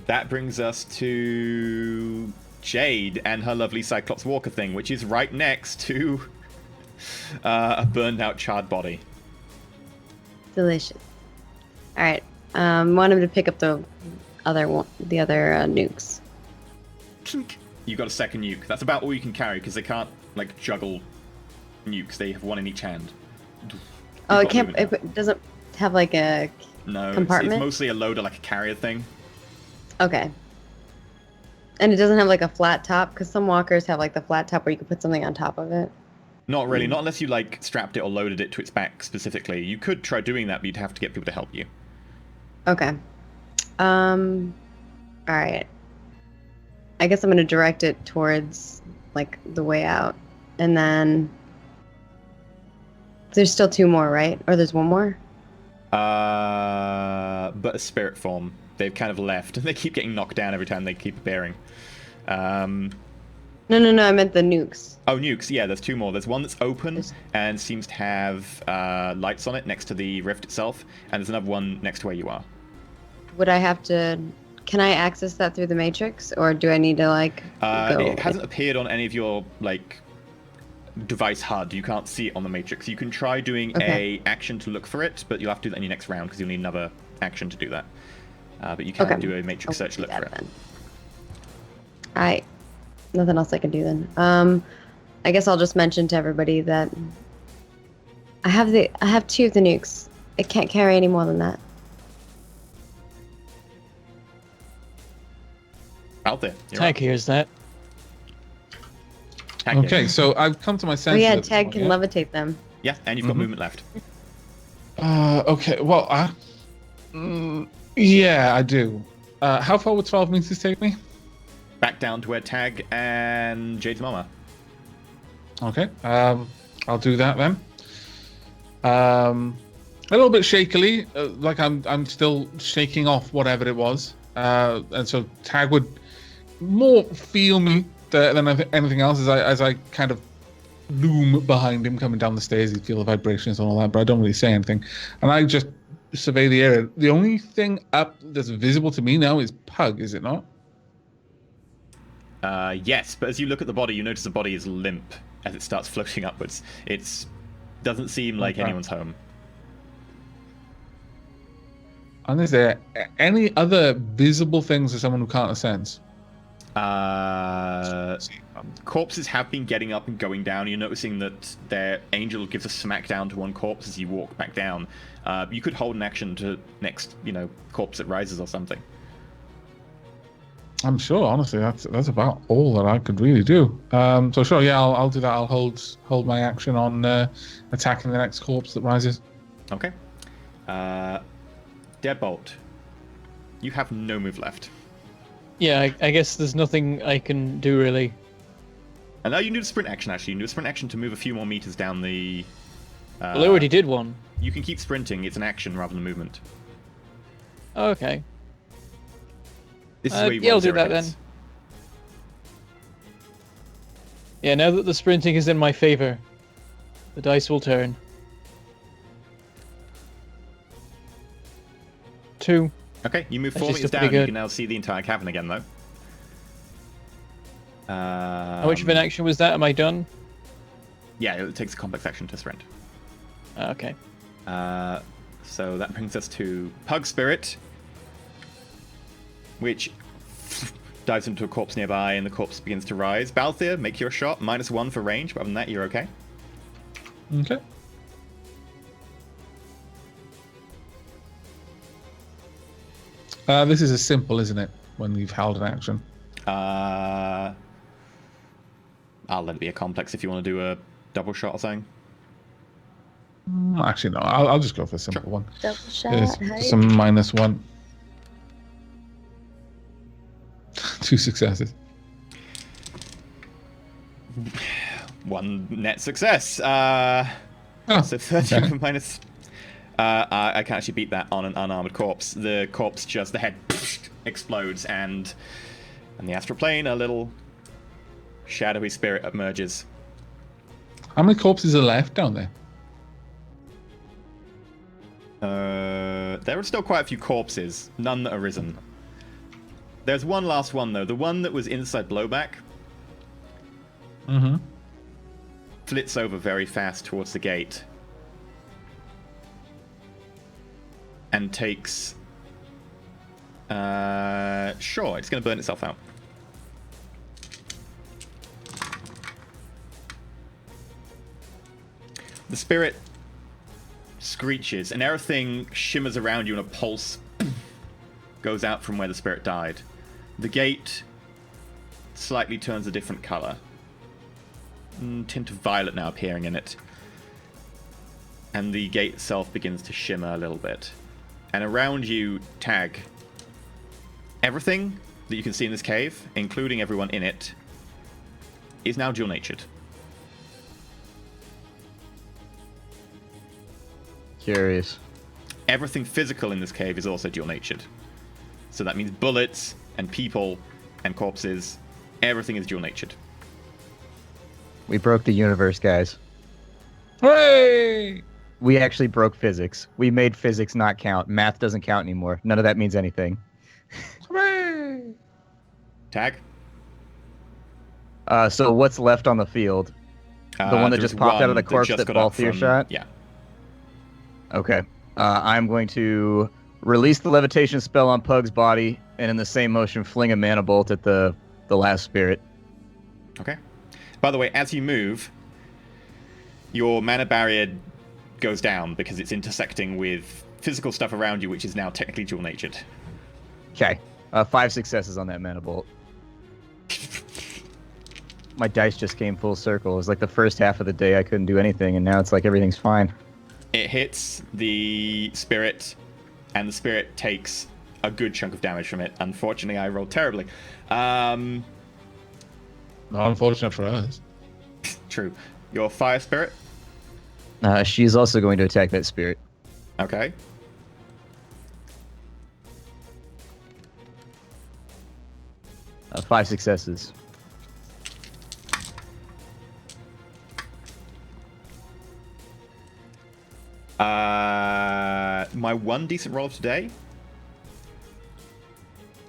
That brings us to Jade and her lovely Cyclops Walker thing, which is right next to a burned out charred body. Delicious. All right. Want him to pick up the other nukes. You got a second nuke. That's about all you can carry because they can't like juggle nukes. They have one in each hand. Oh, You've it got can't. movement. It doesn't have like a No, compartment? it's mostly a loader, like a carrier thing. Okay. And it doesn't have like a flat top, because some walkers have like the flat top where you can put something on top of it. Not really, not unless you like strapped it or loaded it to its back specifically. You could try doing that, but you'd have to get people to help you. Okay. All right. I guess I'm gonna direct it towards like the way out, and then there's still 2 more, right? Or there's 1 more? But a spirit form. They've kind of left, and they keep getting knocked down every time they keep appearing. No, I meant the nukes. Oh, nukes. Yeah, there's 2 more. There's one that's open and seems to have lights on it next to the rift itself, and there's another one next to where you are. Would I have to? Can I access that through the matrix, or do I need to like go? It hasn't appeared on any of your device HUD. You can't see it on the matrix. You can try doing a action to look for it, but you'll have to do that in your next round because you'll need another action to do that. But you can do a matrix search to look for it. Then. Alright. Nothing else I can do then. I guess I'll just mention to everybody that I have 2 of the nukes. I can't carry any more than that. Out there. Tag hears that. Tag Okay, it. so I've come to my senses. Oh yeah, at this Tag point, can levitate them. Yeah, and you've got movement left. Okay, well, yeah, I do. How far would 12 meters take me? Back down to where Tag and Jade's mama. Okay, I'll do that then. A little bit shakily, like I'm still shaking off whatever it was, and so Tag would more feel me than anything else as I kind of loom behind him coming down the stairs. He'd feel the vibrations and all that, but I don't really say anything, and I just survey the area. The only thing up that's visible to me now is Pug, is it not? Yes, but as you look at the body, you notice the body is limp as it starts floating upwards. It doesn't seem like anyone's home. And is there any other visible things to someone who can't sense? Corpses have been getting up and going down. You're noticing that their angel gives a smack down to one corpse as you walk back down. You could hold an action to next, corpse that rises or something. I'm sure, honestly, that's about all that I could really do. So sure, yeah, I'll do that. I'll hold my action on attacking the next corpse that rises. Okay. Deadbolt. You have no move left. Yeah, I guess there's nothing I can do really. And now you can do a sprint action, actually. You can do a sprint action to move a few more meters down the... Well, I already did one. You can keep sprinting. It's an action rather than movement. Okay. This is where you yeah, roll I'll do 0 that hits. then. Yeah, now that the sprinting is in my favor, the dice will turn. 2. Okay, you move That's 4 just meters pretty down. You good. can now see the entire cavern again, though. How much of an action was that? Am I done? Yeah, it takes a complex action to sprint. Okay. So that brings us to Pug Spirit, which dives into a corpse nearby, and the corpse begins to rise. Balthier, make your shot. -1 for range, but other than that, you're okay. Okay. This is a simple, isn't it? When you've held an action. I'll let it be a complex if you want to do a double shot or something. Actually, no. I'll just go for a simple one. Double shot. There's Hey. some -1. 2 successes. 1 net success. So 30 okay. minus... I can actually beat that on an unarmored corpse. The corpse just, the head explodes, and in the astral plane, a little shadowy spirit emerges. How many corpses are left down there? There are still quite a few corpses, none that are risen. There's one last one, though. The one that was inside Blowback Mm-hmm. flits over very fast towards the gate and takes... sure, it's going to burn itself out. The spirit screeches, and everything shimmers around you, and a pulse goes out from where the spirit died. The gate slightly turns a different color. Tint of violet now appearing in it. And the gate itself begins to shimmer a little bit. And around you, Tag, everything that you can see in this cave, including everyone in it, is now dual-natured. Curious. Everything physical in this cave is also dual-natured. So that means bullets and people and corpses. Everything is dual-natured. We broke the universe, guys. Hooray! We actually broke physics. We made physics not count. Math doesn't count anymore. None of that means anything. Hooray! Tag. So what's left on the field? The one that There's just popped out of the one corpse just that got up Balthier from- shot? Yeah. Okay. I'm going to release the levitation spell on Pug's body, and in the same motion, fling a mana bolt at the last spirit. Okay. By the way, as you move, your mana barrier goes down because it's intersecting with physical stuff around you, which is now technically dual-natured. Okay. 5 successes on that mana bolt. My dice just came full circle. It was like the first half of the day I couldn't do anything, and now it's like everything's fine. It hits the spirit, and the spirit takes a good chunk of damage from it. Unfortunately, I rolled terribly. Not unfortunate for us. True. Your fire spirit. She's also going to attack that spirit. Okay. Five successes. My one decent roll of today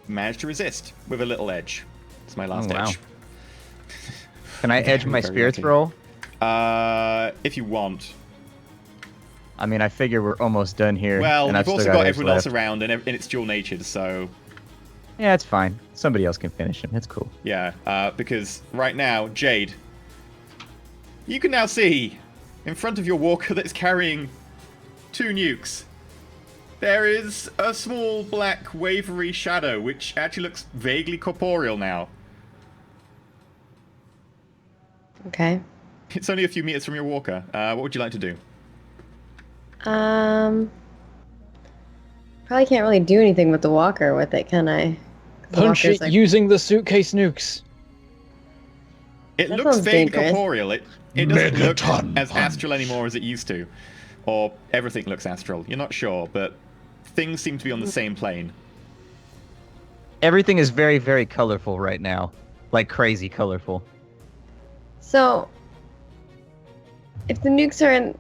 managed to resist with a little edge. It's my last wow. edge. Can I edge my Very spirits lucky. roll? If you want. I mean, I figure we're almost done here. Well, and I've you've also still got edge everyone else left. around, and it's dual-natured, so Yeah, it's fine. Somebody else can finish him. It's cool. yeah. Because right now, Jade, you can now see in front of your walker that's carrying 2 nukes. There is a small black wavery shadow, which actually looks vaguely corporeal now. Okay. It's only a few meters from your walker. What would you like to do? Probably can't really do anything with the walker with it, can I? The Punch walker's it like- using the suitcase nukes. It That looks sounds vaguely dangerous. corporeal. It doesn't look Megaton as punch. astral anymore as it used to. Or everything looks astral. You're not sure, but things seem to be on the same plane. Everything is very, very colorful right now. Like crazy colorful. So, if the nukes are in,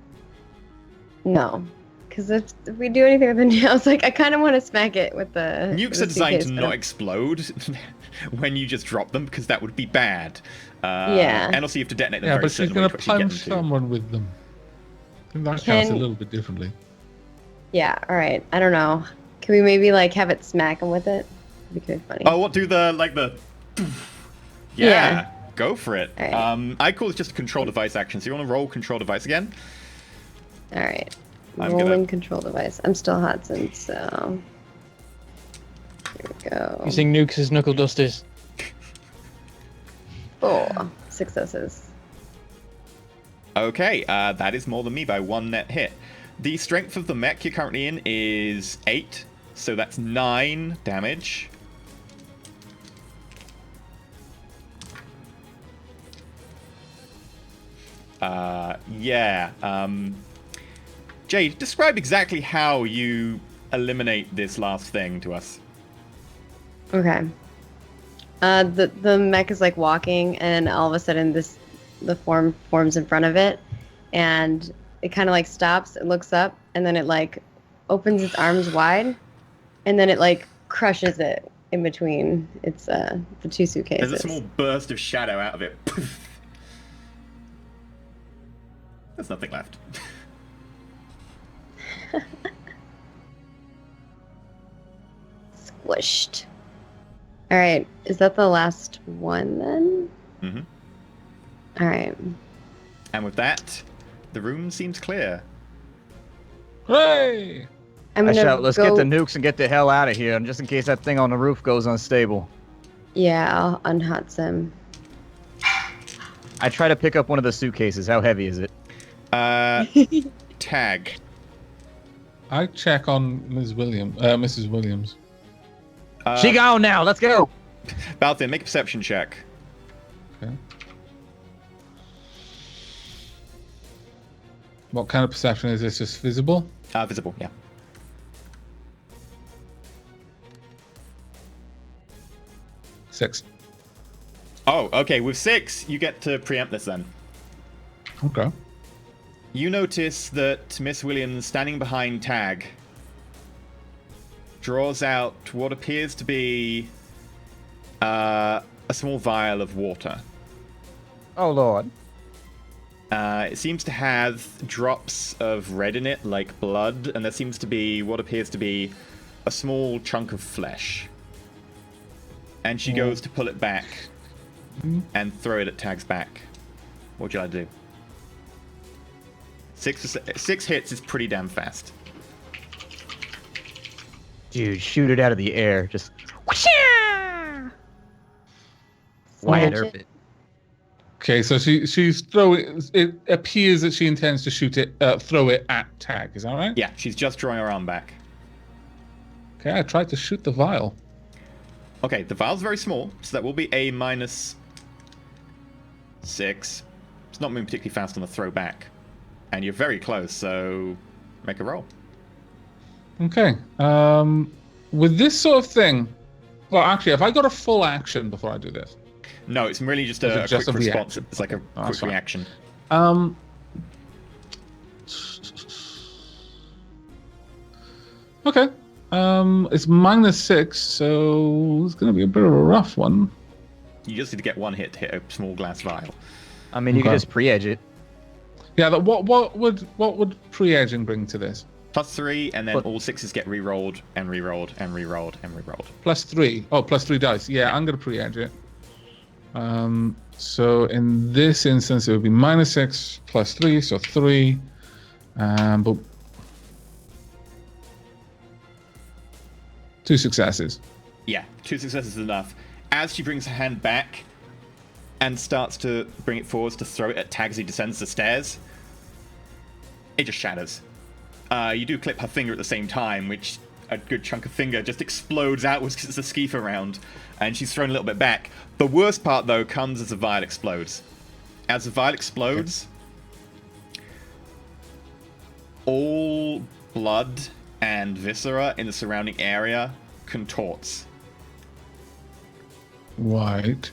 no, because if we do anything with the nukes, I was like, I kind of want to smack it with the. Nukes the are designed to suitcase, but not I'm- explode when you just drop them, because that would be bad. Yeah. And also you have to detonate them Yeah, very but she's certain way going to to actually get punch them to. someone with them. I think that counts a Can- little bit differently. Yeah. All right. I don't know. Can we maybe like have it smack him with it? That'd be kind of funny. Oh, what do the, like the... Yeah, Yeah. go for it. Alright. I call it just a control device action, so you want to roll control device again? All right. I'm Rolling gonna- control device. I'm still Hudson, so here we go. Using nukes as knuckle dusters. 4 successes. Okay, that is more than me by 1 net hit. The strength of the mech you're currently in is 8, so that's 9 damage. Yeah. Jade, describe exactly how you eliminate this last thing to us. Okay. The mech is like walking, and all of a sudden the form forms in front of it, and it kind of like stops. It looks up, and then it like opens its arms wide, and then it like crushes it in between its the 2 suitcases. There's a small burst of shadow out of it. There's nothing left. Squished. All right. Is that the last one then? Mm-hmm. All right. And with that, the room seems clear. Hooray! I'm I gonna shout, let's go... get the nukes and get the hell out of here, and just in case that thing on the roof goes unstable. Yeah, I'll unhot some. I try to pick up one of the suitcases. How heavy is it? Tag. I check on Mrs. Williams. She gone now. Let's go. Balthier, make a perception check. Okay. What kind of perception is this? Just visible? Visible, yeah. Six. Oh, okay. With 6, you get to preempt this then. Okay. You notice that Miss Williams, standing behind Tag, draws out what appears to be a small vial of water. Oh, Lord. It seems to have drops of red in it, like blood, and there seems to be what appears to be a small chunk of flesh. And she goes to pull it back and throw it at Tag's back. What would you like to do? 6 hits is pretty damn fast. Dude, shoot it out of the air. Just. Wyatt Snatch Earp it. it. Okay, so she's throwing. It appears that she intends to throw it at Tag. Is that right? Yeah, she's just drawing her arm back. Okay, I tried to shoot the vial. Okay, the vial's very small, so that will be a -6. It's not moving particularly fast on the throwback. And you're very close, so make a roll. Okay. With this sort of thing, well, actually, have I got a full action before I do this? No, it's really just Is it a just quick a response. reaction? It's like a Oh, that's quick fine. reaction. Okay. It's -6, so it's going to be a bit of a rough one. You just need to get one hit to hit a small glass vial. I mean, you can Okay. just pre-edge it. Yeah. What would pre-edging bring to this? +3, and then But- all 6s get re-rolled and re-rolled and re-rolled and re-rolled. +3. Oh, +3 dice. Yeah, I'm going to pre-edge it. So in this instance, it would be -6 +3, so 3. But 2 successes. Yeah, 2 successes is enough. As she brings her hand back and starts to bring it forwards to throw it at Tag as he descends the stairs, it just shatters. You do clip her finger at the same time, which a good chunk of finger just explodes outwards because it's a skeefer round, and she's thrown a little bit back. The worst part, though, comes as the vial explodes. As the vial explodes, all blood and viscera in the surrounding area contorts Right.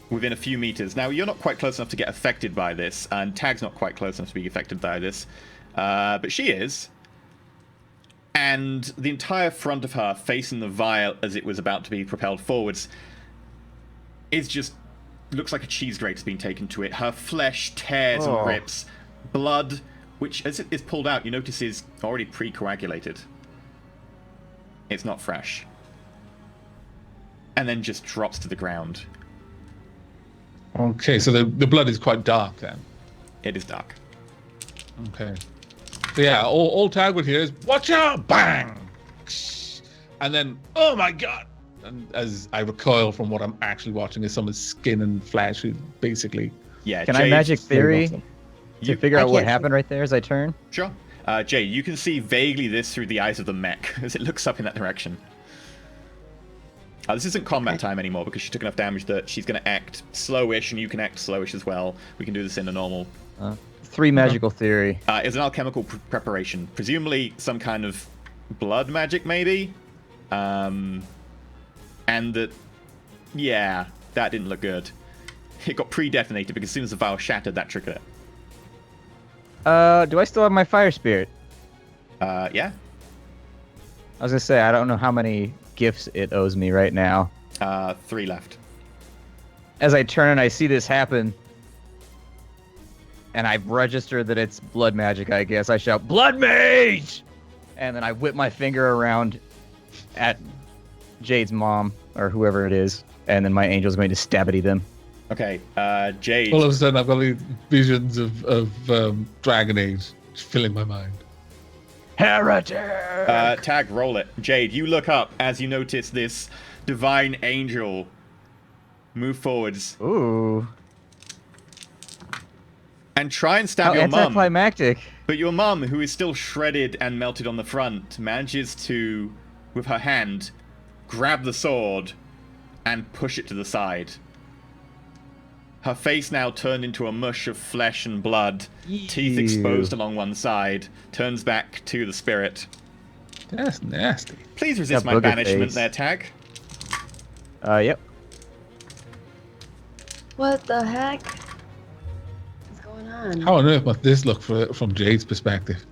within a few meters. Now, you're not quite close enough to get affected by this, and Tag's not quite close enough to be affected by this, but she is. And the entire front of her, facing the vial as it was about to be propelled forwards, is just looks like a cheese grate's been taken to it. Her flesh tears and rips. Blood, which as it is pulled out, you notice is already pre-coagulated. It's not fresh. And then just drops to the ground. Okay, so the blood is quite dark then. It is dark. Okay. So yeah, all Tag would hear is "Watch out!" Bang, and then "Oh my god!" And as I recoil from what I'm actually watching, is someone's skin and flesh, who basically. Yeah. Can Jade, I magic theory them. to figure I out what can't- happened right there as I turn? Sure. Jade, you can see vaguely this through the eyes of the mech as it looks up in that direction. This isn't combat time anymore because she took enough damage that she's going to act slowish, and you can act slowish as well. We can do this in a normal. 3 magical theory. It's an alchemical preparation, presumably some kind of blood magic, maybe. And that, yeah, that didn't look good. It got pre-detonated because as soon as the vial shattered, that triggered it. Do I still have my fire spirit? Yeah. I was gonna say I don't know how many gifts it owes me right now. 3 left. As I turn and I see this happen, and I register that it's blood magic, I guess I shout "Blood Mage!" and then I whip my finger around at Jade's mom or whoever it is, and then my angel's going to stabity them. Okay, Jade. All of a sudden, I've got these visions of Dragon Age filling my mind. Heretic! Tag, roll it. Jade, you look up as you notice this divine angel move forwards Ooh, and try and stab how your mum. anticlimactic. But your mum, who is still shredded and melted on the front, manages to, with her hand, grab the sword and push it to the side. Her face now turned into a mush of flesh and blood, teeth Ew. exposed along one side, turns back to the spirit. That's nasty. Please resist Got my booger banishment face. there, Tag. Yep. What the heck is going going on? How on earth must this look from Jade's perspective?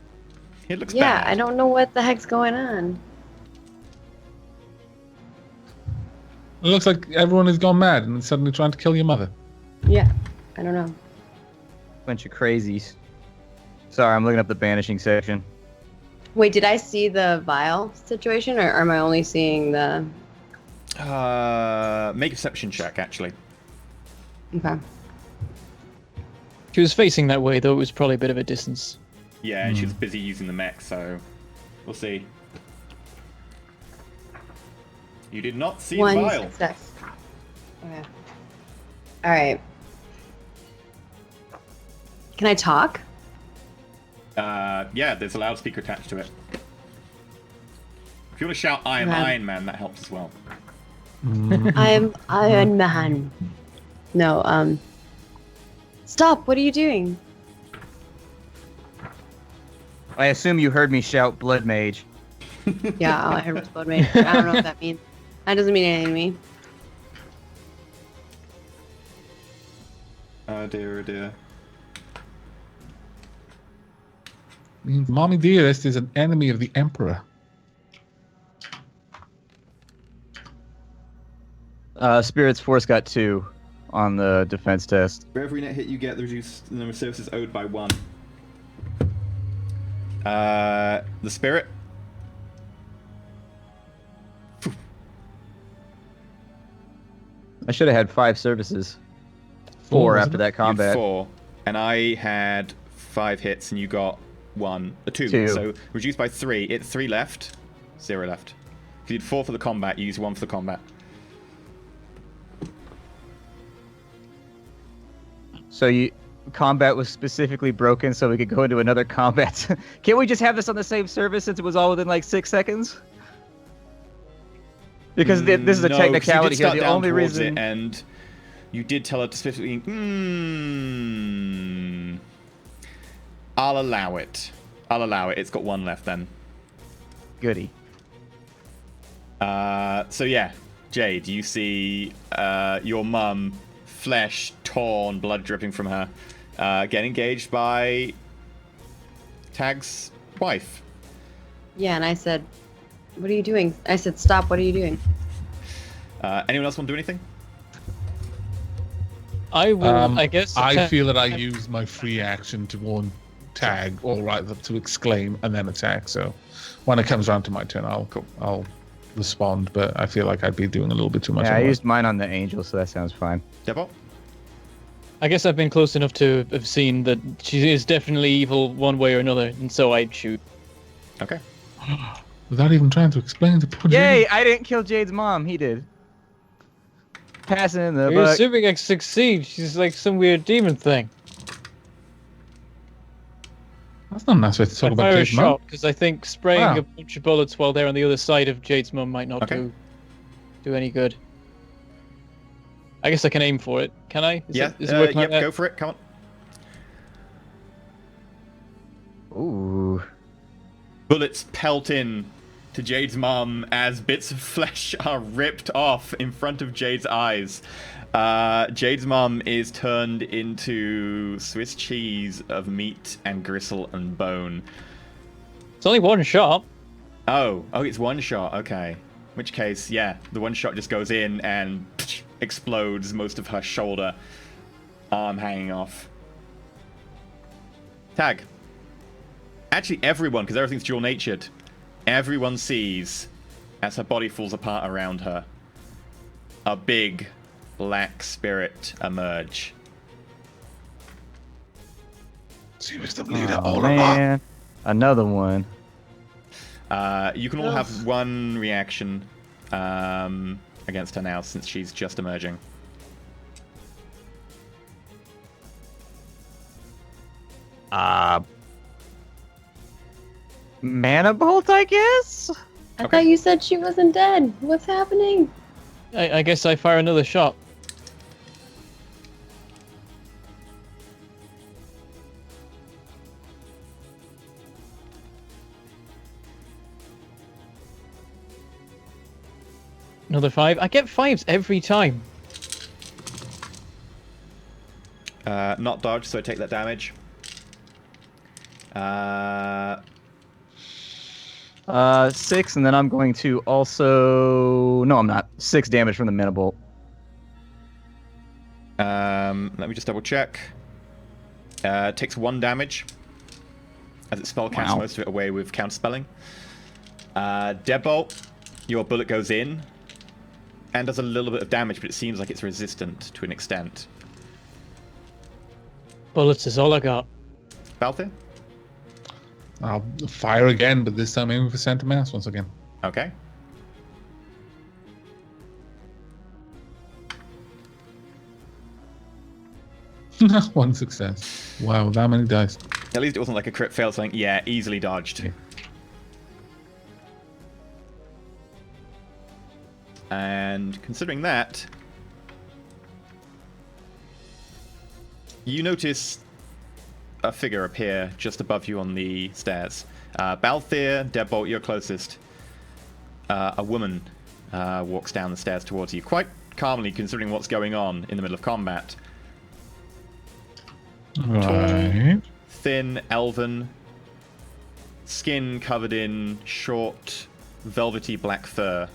It looks Yeah, bad. I don't know what the heck's going on. It looks like everyone has gone mad and suddenly trying to kill your mother. Yeah, I don't know. Bunch of crazies. Sorry, I'm looking up the banishing section. Wait, did I see the vial situation, or am I only seeing the? Make a perception check, actually. Okay. She was facing that way, though it was probably a bit of a distance. Yeah, and she was busy using the mech, so we'll see. You did not see the One vial. success. Okay. All right. Can I talk? Yeah, there's a loudspeaker attached to it. If you want to shout "I am Okay. Iron Man," that helps as well. I'm Iron Man. No, Stop, what are you doing? I assume you heard me shout Blood Mage. Yeah, I heard Blood Mage. I don't know what that means. That doesn't mean anything to me. Oh dear, oh dear. Means Mommy Dearest is an enemy of the Emperor. Spirit's Force got 2 on the defense test. For every net hit you get, the reduced number of services owed by 1. The spirit. I should have had 5 services. 4 wasn't after it? that You had combat. 4, and I had 5 hits, and you got 2. 2. So reduced by 3. It's 3 left, 0 left. If you did 4 for the combat, you use 1 for the combat. So combat was specifically broken so we could go into another combat. Can't we just have this on the same service since it was all within like 6 seconds? Because this is a No, 'cause technicality you did start here. The down only towards reason. it, and you did tell her to specifically. I'll allow it. I'll allow it. It's got 1 left then. Goody. So yeah, Jade, you see your mum, flesh torn, blood dripping from her, get engaged by Tag's wife. Yeah, and I said, what are you doing? I said, stop, what are you doing? Anyone else want to do anything? I will, I guess. I attack- feel that I use my free action to warn Tag, or rather to exclaim and then attack. So when it comes around to my turn, I'll respond. But I feel like I'd be doing a little bit too much. Yeah, I anyway. used mine on the angel, so that sounds fine. Devil? I guess I've been close enough to have seen that she is definitely evil one way or another, and so I'd shoot. Okay. Without even trying to explain to poor Yay! Jade. I didn't kill Jade's mom. He did. Passing in the You're buck. assuming I succeed. She's like some weird demon thing. That's not a nice way to talk I about fire a Jade's mum. shot because I think spraying Wow. a bunch of bullets while they're on the other side of Jade's mum might not Okay. do any good. I guess I can aim for it. Can I? Is it working like that? Go for it. Come on. Ooh. Bullets pelt in to Jade's mum as bits of flesh are ripped off in front of Jade's eyes. Jade's mum is turned into Swiss cheese of meat and gristle and bone. It's only one shot. Oh, it's 1 shot. Okay. In which case, yeah, the 1 shot just goes in and explodes most of her shoulder, arm hanging off. Tag. Actually, everyone, because everything's dual-natured, everyone sees, as her body falls apart around her, a big black spirit emerge. She was the leader Oh, all along. man. Another one. You can all have 1 reaction against her now, since she's just emerging. Mana Bolt, I guess? I Okay. thought you said she wasn't dead. What's happening? I guess I fire another shot. Another 5. I get 5s every time. Not dodge, so I take that damage. 6, and then I'm going to also... No, I'm not. 6 damage from the mana bolt. Let me just double check. Takes 1 damage, as its spell casts most of it away with counterspelling. Deadbolt, your bullet goes in, and does a little bit of damage, but it seems like it's resistant to an extent. Bullets is all I got. Balthier? I'll fire again, but this time aiming for center mass once again. Okay. One success. Wow, that many dice. At least it wasn't like a crit fail, something. Yeah, easily dodged. Yeah. And considering that, you notice a figure appear just above you on the stairs. Balthier, Deadbolt, you're closest. A woman walks down the stairs towards you, quite calmly considering what's going on in the middle of combat. Right. Thin, elven, skin covered in short, velvety black fur.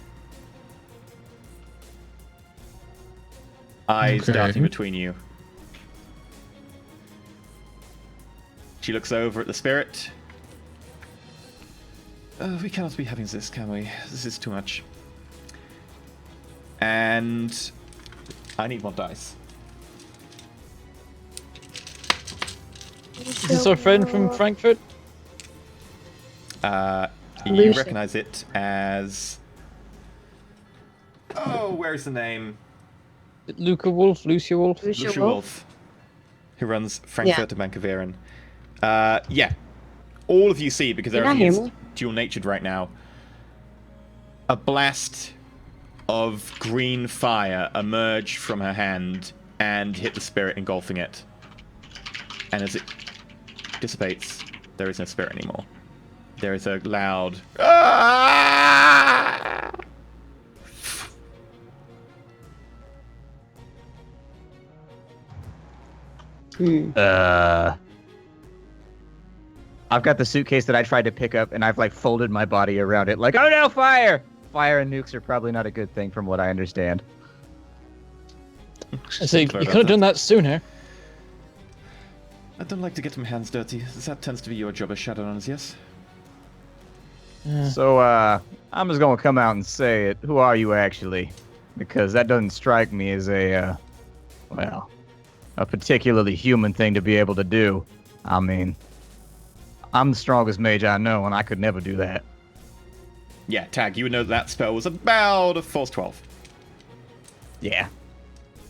Eyes Okay. darting between you. She looks over at the spirit. We cannot be having this, can we? This is too much. And I need more dice. Is this our friend from Frankfurt? You Lucia. recognize it as... Oh, where's the name? Luca Wolf? Lucia Wolf? Lucia Wolf, who runs Frankfurt and Bank of Ehren. Yeah. All of you see, because Can I everything hear is me? dual-natured right now, a blast of green fire emerged from her hand and hit the spirit, engulfing it. And as it dissipates, there is no spirit anymore. There is a loud... "Ah!" I've got the suitcase that I tried to pick up, and I've like folded my body around it, like, oh no, fire! Fire and nukes are probably not a good thing, from what I understand. I say, you could have done that sooner. I don't like to get my hands dirty. That tends to be your job as Shadowrunners, yes? So, I'm just gonna come out and say it. Who are you actually? Because that doesn't strike me as a, well, a particularly human thing to be able to do. I mean, I'm the strongest mage I know, and I could never do that. Yeah, Tag, you would know that spell was about a Force 12. Yeah.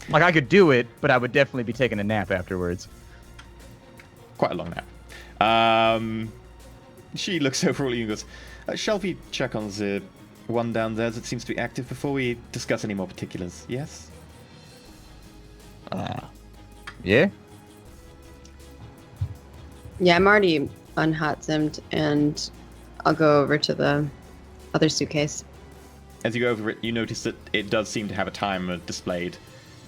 Like, I could do it, but I would definitely be taking a nap afterwards. Quite a long nap. She looks over all of you and goes, shall we check on the one down there that seems to be active before we discuss any more particulars? Yes? Yeah? Yeah, I'm already unhot simmed, and I'll go over to the other suitcase. As you go over it, you notice that it does seem to have a timer displayed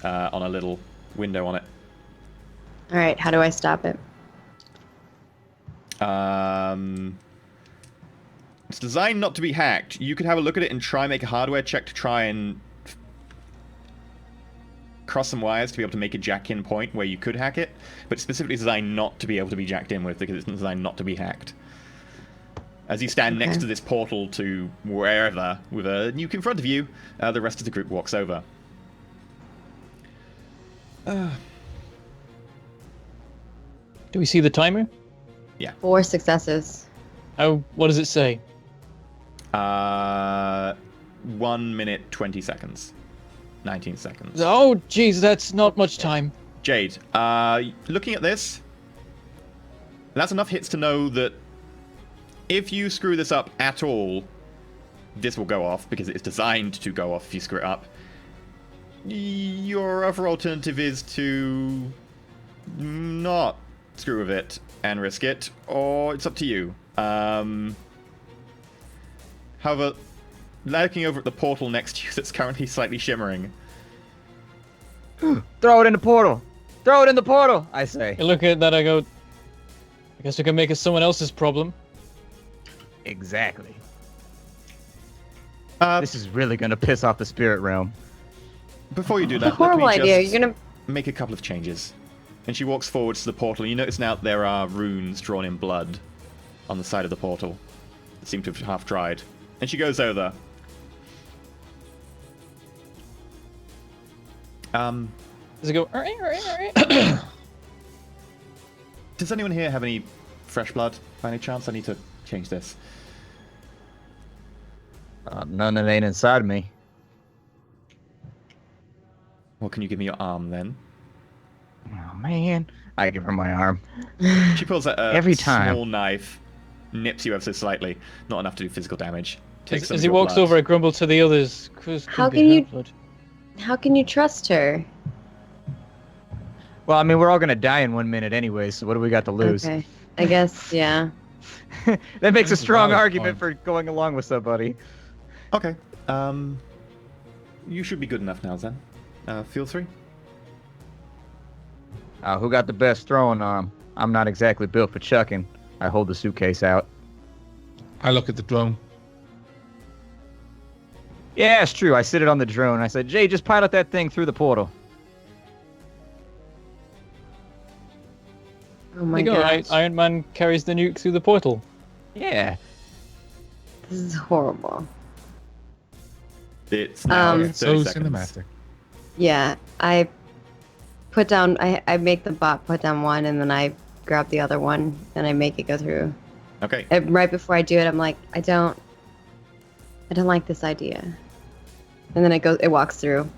on a little window on it. All right, how do I stop it? It's designed not to be hacked. You could have a look at it and try and make a hardware check to try and cross some wires to be able to make a jack-in point where you could hack it, but it's specifically designed not to be able to be jacked in with because it's designed not to be hacked. As you stand next to this portal to wherever with a nuke in front of you, the rest of the group walks over. Do we see the timer? 4 successes. What does it say? 1 minute 20 seconds. 19 seconds. Oh, jeez, that's not much time. Jade, looking at this, that's enough hits to know that if you screw this up at all, this will go off because it's designed to go off if you screw it up. Your other alternative is to not screw with it and risk it, or it's up to you. However, looking over at the portal next to you that's currently slightly shimmering. Throw it in the portal. Throw it in the portal, I say. I look at that, I go, I guess we can make it someone else's problem. Exactly. Uh, This is really gonna piss off the spirit realm. Before you do It's a that, let horrible me idea. just You're gonna. make a couple of changes. And she walks forwards to the portal. You notice now there are runes drawn in blood on the side of the portal that seem to have half dried. And she goes over. Does it go? "All right." Does anyone here have any fresh blood by any chance? I need to change this. None that ain't inside me. Well, can you give me your arm then? Oh man, I give her my arm. She pulls out a Every time. small knife, nips you ever so slightly, not enough to do physical damage. Takes some As of he your walks blood. over, I grumble to the others. "Chris, How could be can you- her blood." How can you trust her? Well, I mean, we're all gonna die in 1 minute anyway, so what do we got to lose? Okay. I guess, yeah. That makes a That's a strong valid argument point. for going along with somebody. Okay. You should be good enough now then. Feel free. Who got the best throwing arm? I'm not exactly built for chucking. I hold the suitcase out. I look at the drone. Yeah, it's true. I sit it on the drone. I said, Jay, just pilot that thing through the portal. Oh my There you go. gosh. Iron Man carries the nuke through the portal. Yeah. This is horrible. It's now 30 So seconds. cinematic. Yeah, I put down. I make the bot put down one, and then I grab the other one, and I make it go through. Okay. And right before I do it, I'm like, I don't like this idea. And then it walks through,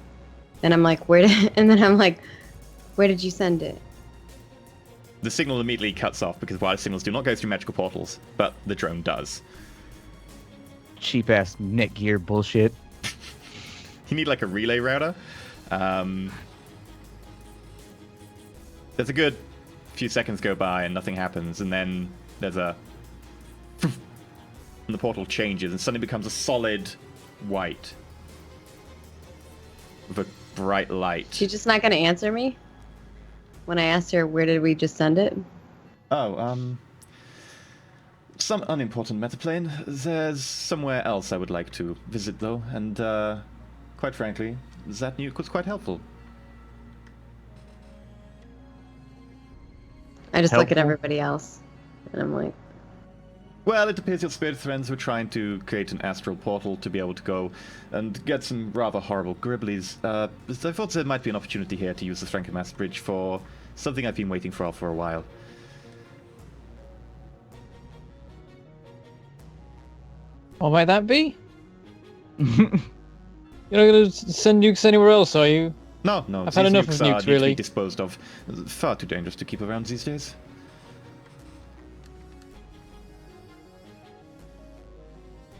and I'm like, and then I'm like, where did you send it? The signal immediately cuts off because wireless signals do not go through magical portals, but the drone does. Cheap ass Netgear bullshit. You need like a relay router. There's a good few seconds go by and nothing happens, and then there's a and the portal changes and suddenly becomes a solid white with a bright light. She's just not gonna answer me when I asked her where did we just send it. Some unimportant metaplane. There's somewhere else I would like to visit though, and quite frankly, that nuke was quite helpful. I just look at Helpful? everybody else, and I'm like, Well, it appears your spirit friends were trying to create an astral portal to be able to go and get some rather horrible gribblies. I thought there might be an opportunity here to use the Frankenmass Bridge for something I've been waiting for a while. What might that be? You're not gonna send nukes anywhere else, are you? No, I've these had enough of nukes are nukes, need to be really. disposed of. Far too dangerous to keep around these days.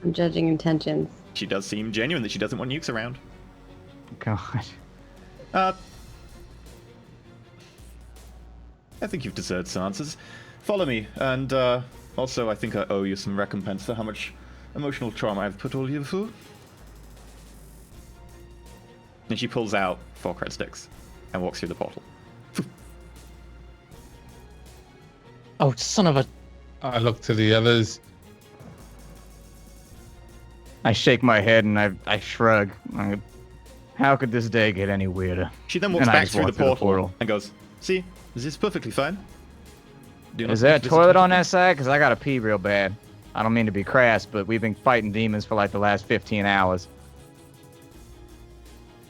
I'm judging intentions. She does seem genuine that she doesn't want nukes around. God. I think you've deserved some answers. Follow me, and also I think I owe you some recompense for how much emotional trauma I've put all you through. And she pulls out 4 cred sticks and walks through the portal. Oh, son of a! I look to the others. I shake my head and I shrug. How could this day get any weirder? She then walks And I back just through walk the portal and goes, "See, this is perfectly fine." Do not Is there a visit toilet on me." that side? Because I gotta pee real bad. I don't mean to be crass, but we've been fighting demons for like the last 15 hours.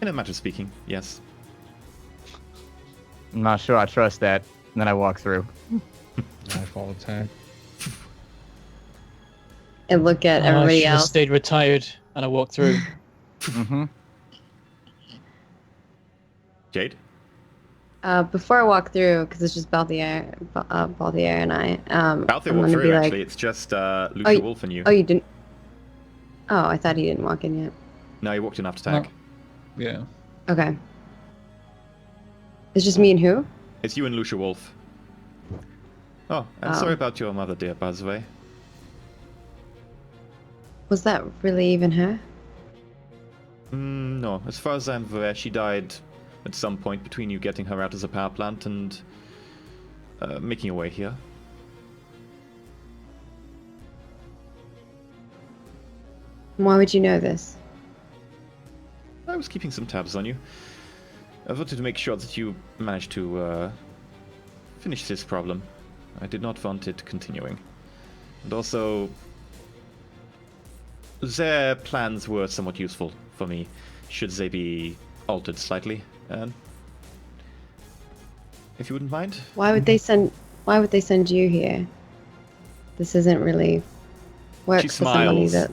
In a matter of speaking, yes. I'm not sure I trust that. And then I walk through. I follow tag. And look at I everybody should have else. stayed retired, and I walk through. Mm-hmm. Jade? Before I walk through, because it's just Balthier and I. Out there I'm walk gonna through, be actually. like, It's just Lucia Oh, Wolf and you. oh, you didn't. Oh, I thought he didn't walk in yet. No, you walked in after tag. Yeah. Okay. It's just me and who? It's you and Lucia Wolf. Oh, I'm Oh. sorry about your mother, dear, by the way. Was that really even her? No, as far as I'm aware, she died at some point between you getting her out as a power plant and making your way here. Why would you know this? I was keeping some tabs on you. I wanted to make sure that you managed to finish this problem. I did not want it continuing. And also, their plans were somewhat useful for me, should they be altered slightly. And if you wouldn't mind. Why would they send you here? This isn't really work She for somebody smiles. that.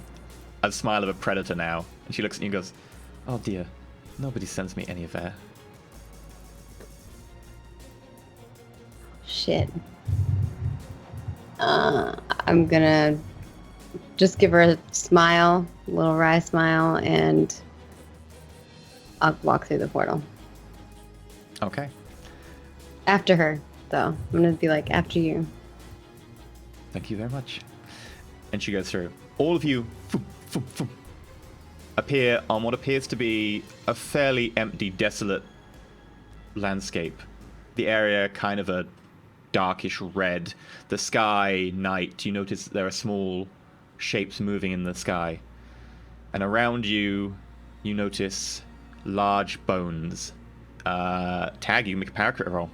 A smile of a predator now, and she looks at you and goes, "Oh dear, nobody sends me any of that." Shit. I'm gonna just give her a smile, a little wry smile, and I'll walk through the portal. Okay. After her, though. I'm gonna be like, after you. Thank you very much. And she goes through. All of you appear on what appears to be a fairly empty, desolate landscape. The area kind of a darkish red. The sky, night. You notice there are small shapes moving in the sky. And around you, you notice large bones. Tag, you can make a paracrit roll.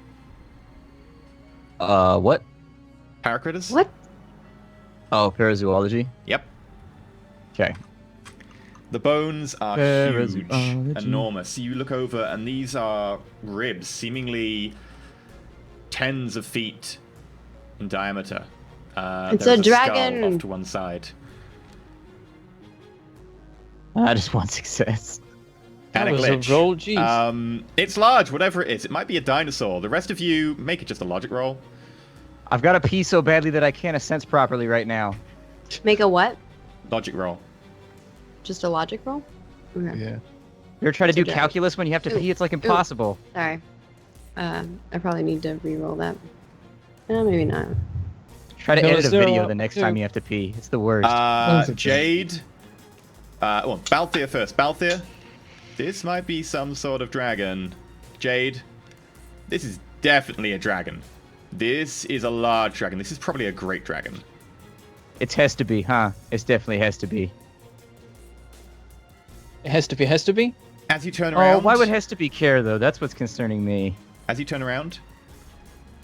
What? Paracritters? What? Oh, parazoology? Yep. Okay. The bones are huge, Parazoology. enormous. You look over, and these are ribs, seemingly tens of feet in diameter. It's there is a dragon. skull off to one side. Just one success. That And a was a glitch. roll, jeez. It's large, whatever it is. It might be a dinosaur. The rest of you, make it just a logic roll. I've got to pee so badly that I can't sense properly right now. Make a what? Logic roll. Just a logic roll? Okay. Yeah. You ever try to do Okay. calculus when you have to pee? It's like impossible. Sorry. I probably need to re-roll that. No, maybe not. Try to No, edit a zero, video the next two. time you have to pee. It's the worst. Jade. Well, Balthier first. Balthier, this might be some sort of dragon. Jade, this is definitely a dragon. This is a large dragon. This is probably a great dragon. It has to be, huh? It definitely has to be. It has to be. As you turn around, Oh, why would has to be care though? That's what's concerning me. as you turn around,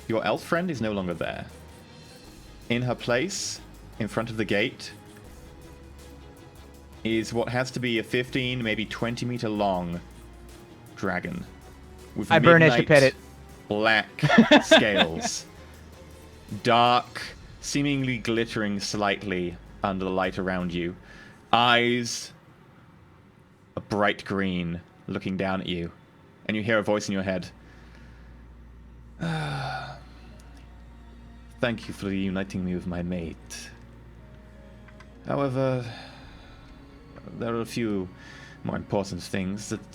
your elf friend is no longer there. In her place, in front of the gate, is what has to be a 15, maybe 20 meter long dragon. With I burn it to midnight pet it. black scales. Dark, seemingly glittering slightly under the light around you. Eyes a bright green, looking down at you. And you hear a voice in your head. Thank you for reuniting me with my mate. However, there are a few more important things that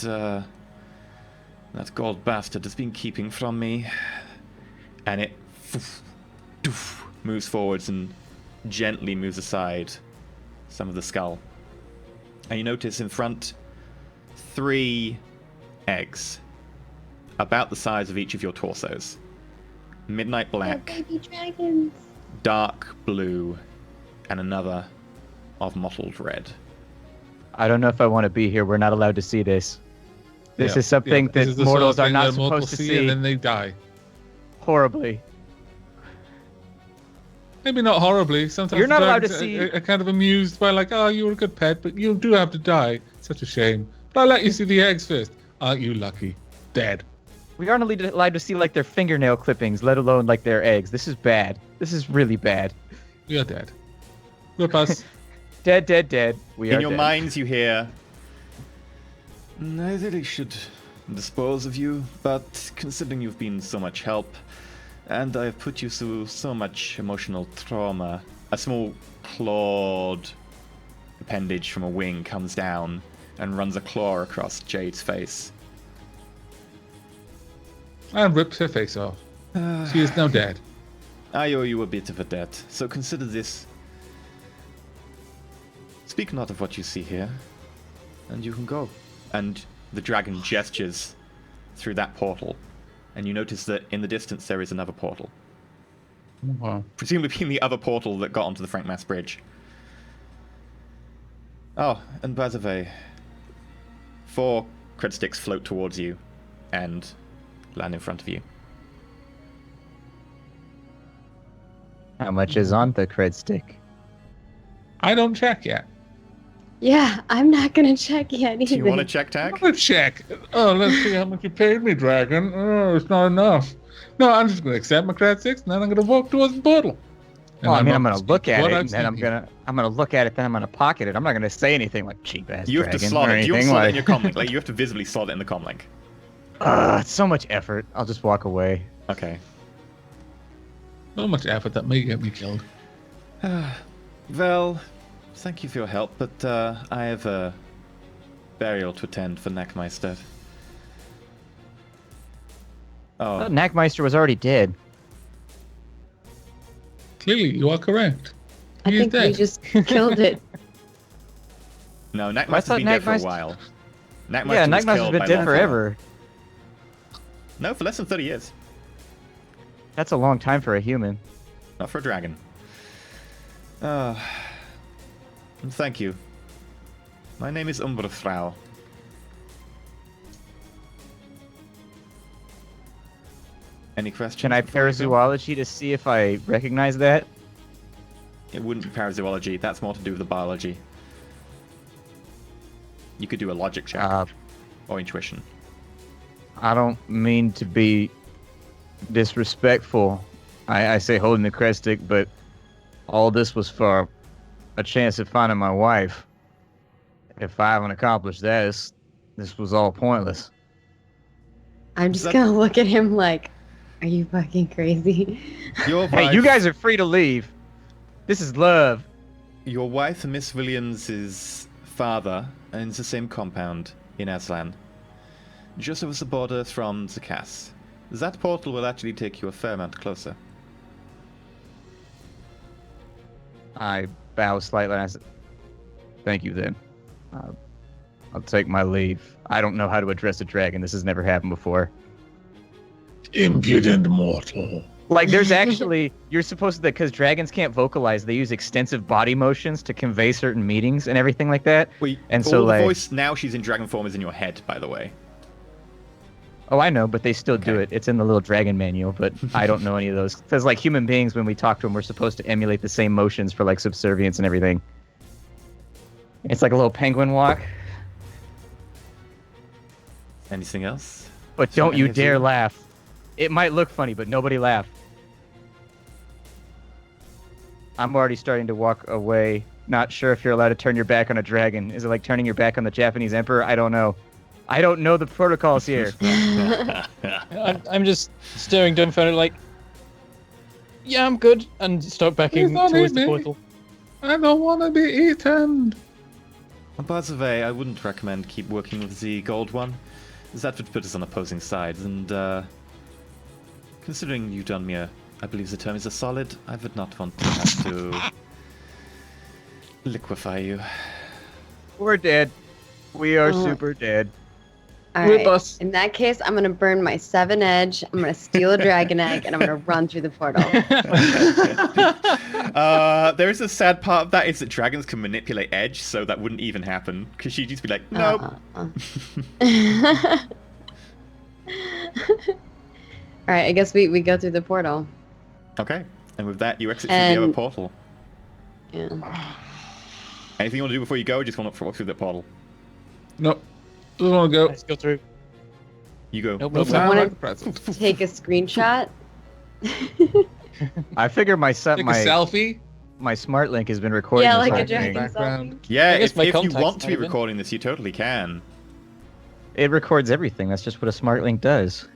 that gold bastard has been keeping from me. And it moves forwards and gently moves aside some of the skull. And you notice in front 3 eggs, about the size of each of your torsos. Midnight black, baby dragons. dark blue, and another of mottled red. I don't know if I want to be here. We're not allowed to see this. This Yeah, is something yeah. This that is the sort of mortals are thing not that mortals supposed to see, and see. then they die. Horribly. Maybe not horribly. Sometimes You're not allowed to dragons see- are kind of amused by like, oh, you were a good pet, but you do have to die. Such a shame. But I'll let you see the eggs first. Aren't you lucky? Dead. We aren't allowed to see like their fingernail clippings, let alone like their eggs. This is bad. This is really bad. You're dead. Rip us. Dead, dead, dead. We are In your dead. minds, you hear, I really should dispose of you, but considering you've been so much help, and I've put you through so much emotional trauma, a small clawed appendage from a wing comes down and runs a claw across Jade's face. And rips her face off. She is now dead. I owe you a bit of a debt, so consider this. Speak not of what you see here, and you can go. And the dragon gestures through that portal, and you notice that in the distance there is another portal. Wow. Presumably being the other portal that got onto the Frank Mass Bridge. Oh, and by the way, 4 cred sticks float towards you and land in front of you. How much is on the cred stick? I don't check yet. Yeah, I'm not gonna check yet either. Do you want to check tag? I'm gonna check. Oh, let's see how much you paid me, Dragon. Oh, it's not enough. No, I'm just gonna accept my cred sticks, and then I'm gonna walk towards the portal. Well, I mean, I'm not gonna look at what it, I'm and then I'm thinking. gonna look at it, then I'm gonna pocket it. I'm not gonna say anything like cheap ass You have to dragon slot or it. Do you want to anything slot it like. in your comm link? Like, you have to visibly slot it in the comm link. It's so much effort. I'll just walk away. Okay. So much effort that may get me killed. Well, thank you for your help, but I have a burial to attend for Nackmeister. Oh, Nackmeister was already dead. Clearly, you are correct. I He is think we dead. just killed it. no, I Nackmeister's thought been dead for a Nackmeister- while. Yeah, was Nackmeister's killed been by dead Longfellow. forever. No, for less than 30 years. That's a long time for a human. Not for a dragon. And thank you. My name is Umberfrau. Any questions? Can I before we go? parazoology to see if I recognize that? It wouldn't be parazoology. That's more to do with the biology. You could do a logic check or intuition. I don't mean to be disrespectful. I say holding the cred stick, but all this was for a chance at finding my wife. If I haven't accomplished this was all pointless. I'm just gonna look at him like, are you fucking crazy? Your Hey, wife, you guys are free to leave. This is love. Your wife and Miss Williams' father owns the same compound in Aslan. Just over the border from the Cass. That portal will actually take you a fair amount closer. I bow slightly and I said, thank you then. I'll take my leave. I don't know how to address a dragon. This has never happened before. Impudent mortal. Like, there's actually, you're supposed to, because dragons can't vocalize, they use extensive body motions to convey certain meanings and everything like that. Wait, And all so, the like- voice now she's in dragon form is in your head, by the way. Oh, I know, but they still do Okay. it. It's in the little dragon manual, but I don't know any of those. Because, like, human beings, when we talk to them, we're supposed to emulate the same motions for, like, subservience and everything. It's like a little penguin walk. Anything else? But So don't you any of dare you- laugh. It might look funny, but nobody laugh. I'm already starting to walk away. Not sure if you're allowed to turn your back on a dragon. Is it like turning your back on the Japanese emperor? I don't know. I don't know the protocols here. I'm just staring dumbfounded, like, yeah, I'm good, and start backing Please don't towards eat the me. portal. I don't want to be eaten. And by the way, I wouldn't recommend keep working with the gold one, as that would put us on opposing sides, and considering you've done me I believe the term is a solid, I would not want to have to liquefy you. We're dead. We are Oh. super dead. All Rip right. us. In that case, I'm gonna burn my 7 edge. I'm gonna steal a dragon egg, and I'm gonna run through the portal. There is a sad part of that is that dragons can manipulate edge, so that wouldn't even happen, because she'd just be like, nope. All right, I guess we go through the portal. Okay, and with that, you exit through the other And- portal. Yeah. Anything you want to do before you go, or just want to walk through the portal? Nope. Just want to go. Let's go through. You go. Nope, No nope, time wanna- like the present. Take a screenshot. I figure my Take a selfie. my smart link has been recording. Yeah, this like a whole dragon thing. Background. selfie. Yeah, I guess if my you contacts want to be might have been. recording this, you totally can. It records everything. That's just what a smart link does.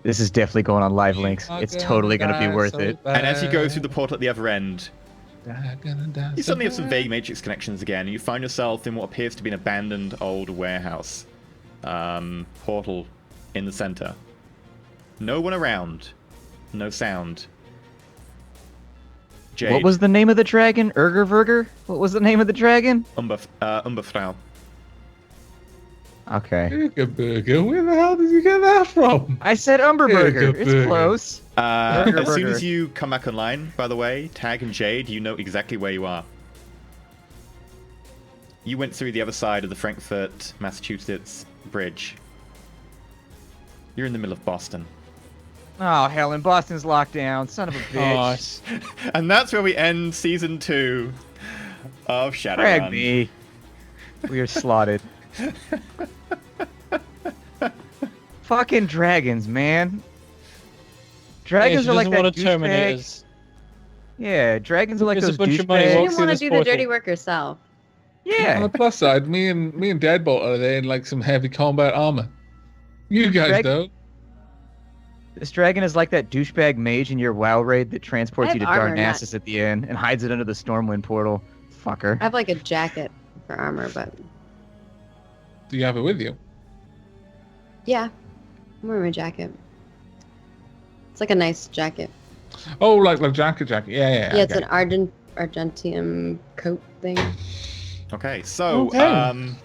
This is definitely going on live links. It's totally going to be worth it. And as you go through the portal at the other end, You you suddenly have some vague matrix connections again, and you find yourself in what appears to be an abandoned old warehouse. Portal in the center. No one around. No sound. Jade. What was the name of the dragon? Urgerverger? What was the name of the dragon? Umberfrau. Okay. Burger Burger. Where the hell did you get that from? I said Umberburger. Burger It's Burger. close. Burger As soon Burger. as you come back online, by the way, Tag and Jade, you know exactly where you are. You went through the other side of the Frankfurt, Massachusetts bridge. You're in the middle of Boston. Oh, hell, and Boston's locked down. Son of a bitch. And that's where we end season 2 of Shadowrun. Drag me. We are slotted. Fucking dragons, man. Dragons are like that want to terminate douchebag. us. Yeah, dragons are like Here's a those bunch of money, You douchebags. walks didn't through want to this do the portal. dirty work yourself. On Yeah. the plus side, me and Deadbolt are there in like some heavy combat armor. You guys don't. This dragon is like that douchebag mage in your WoW raid that transports I you to have armor, Darnassus at the end and hides it under the Stormwind portal. Fucker. I have like a jacket for armor, but Do you have it with you? yeah, I'm wearing my jacket. It's like a nice jacket. Oh, like jacket. Yeah. Yeah, it's okay. an Argentium coat thing. Okay, so, Okay.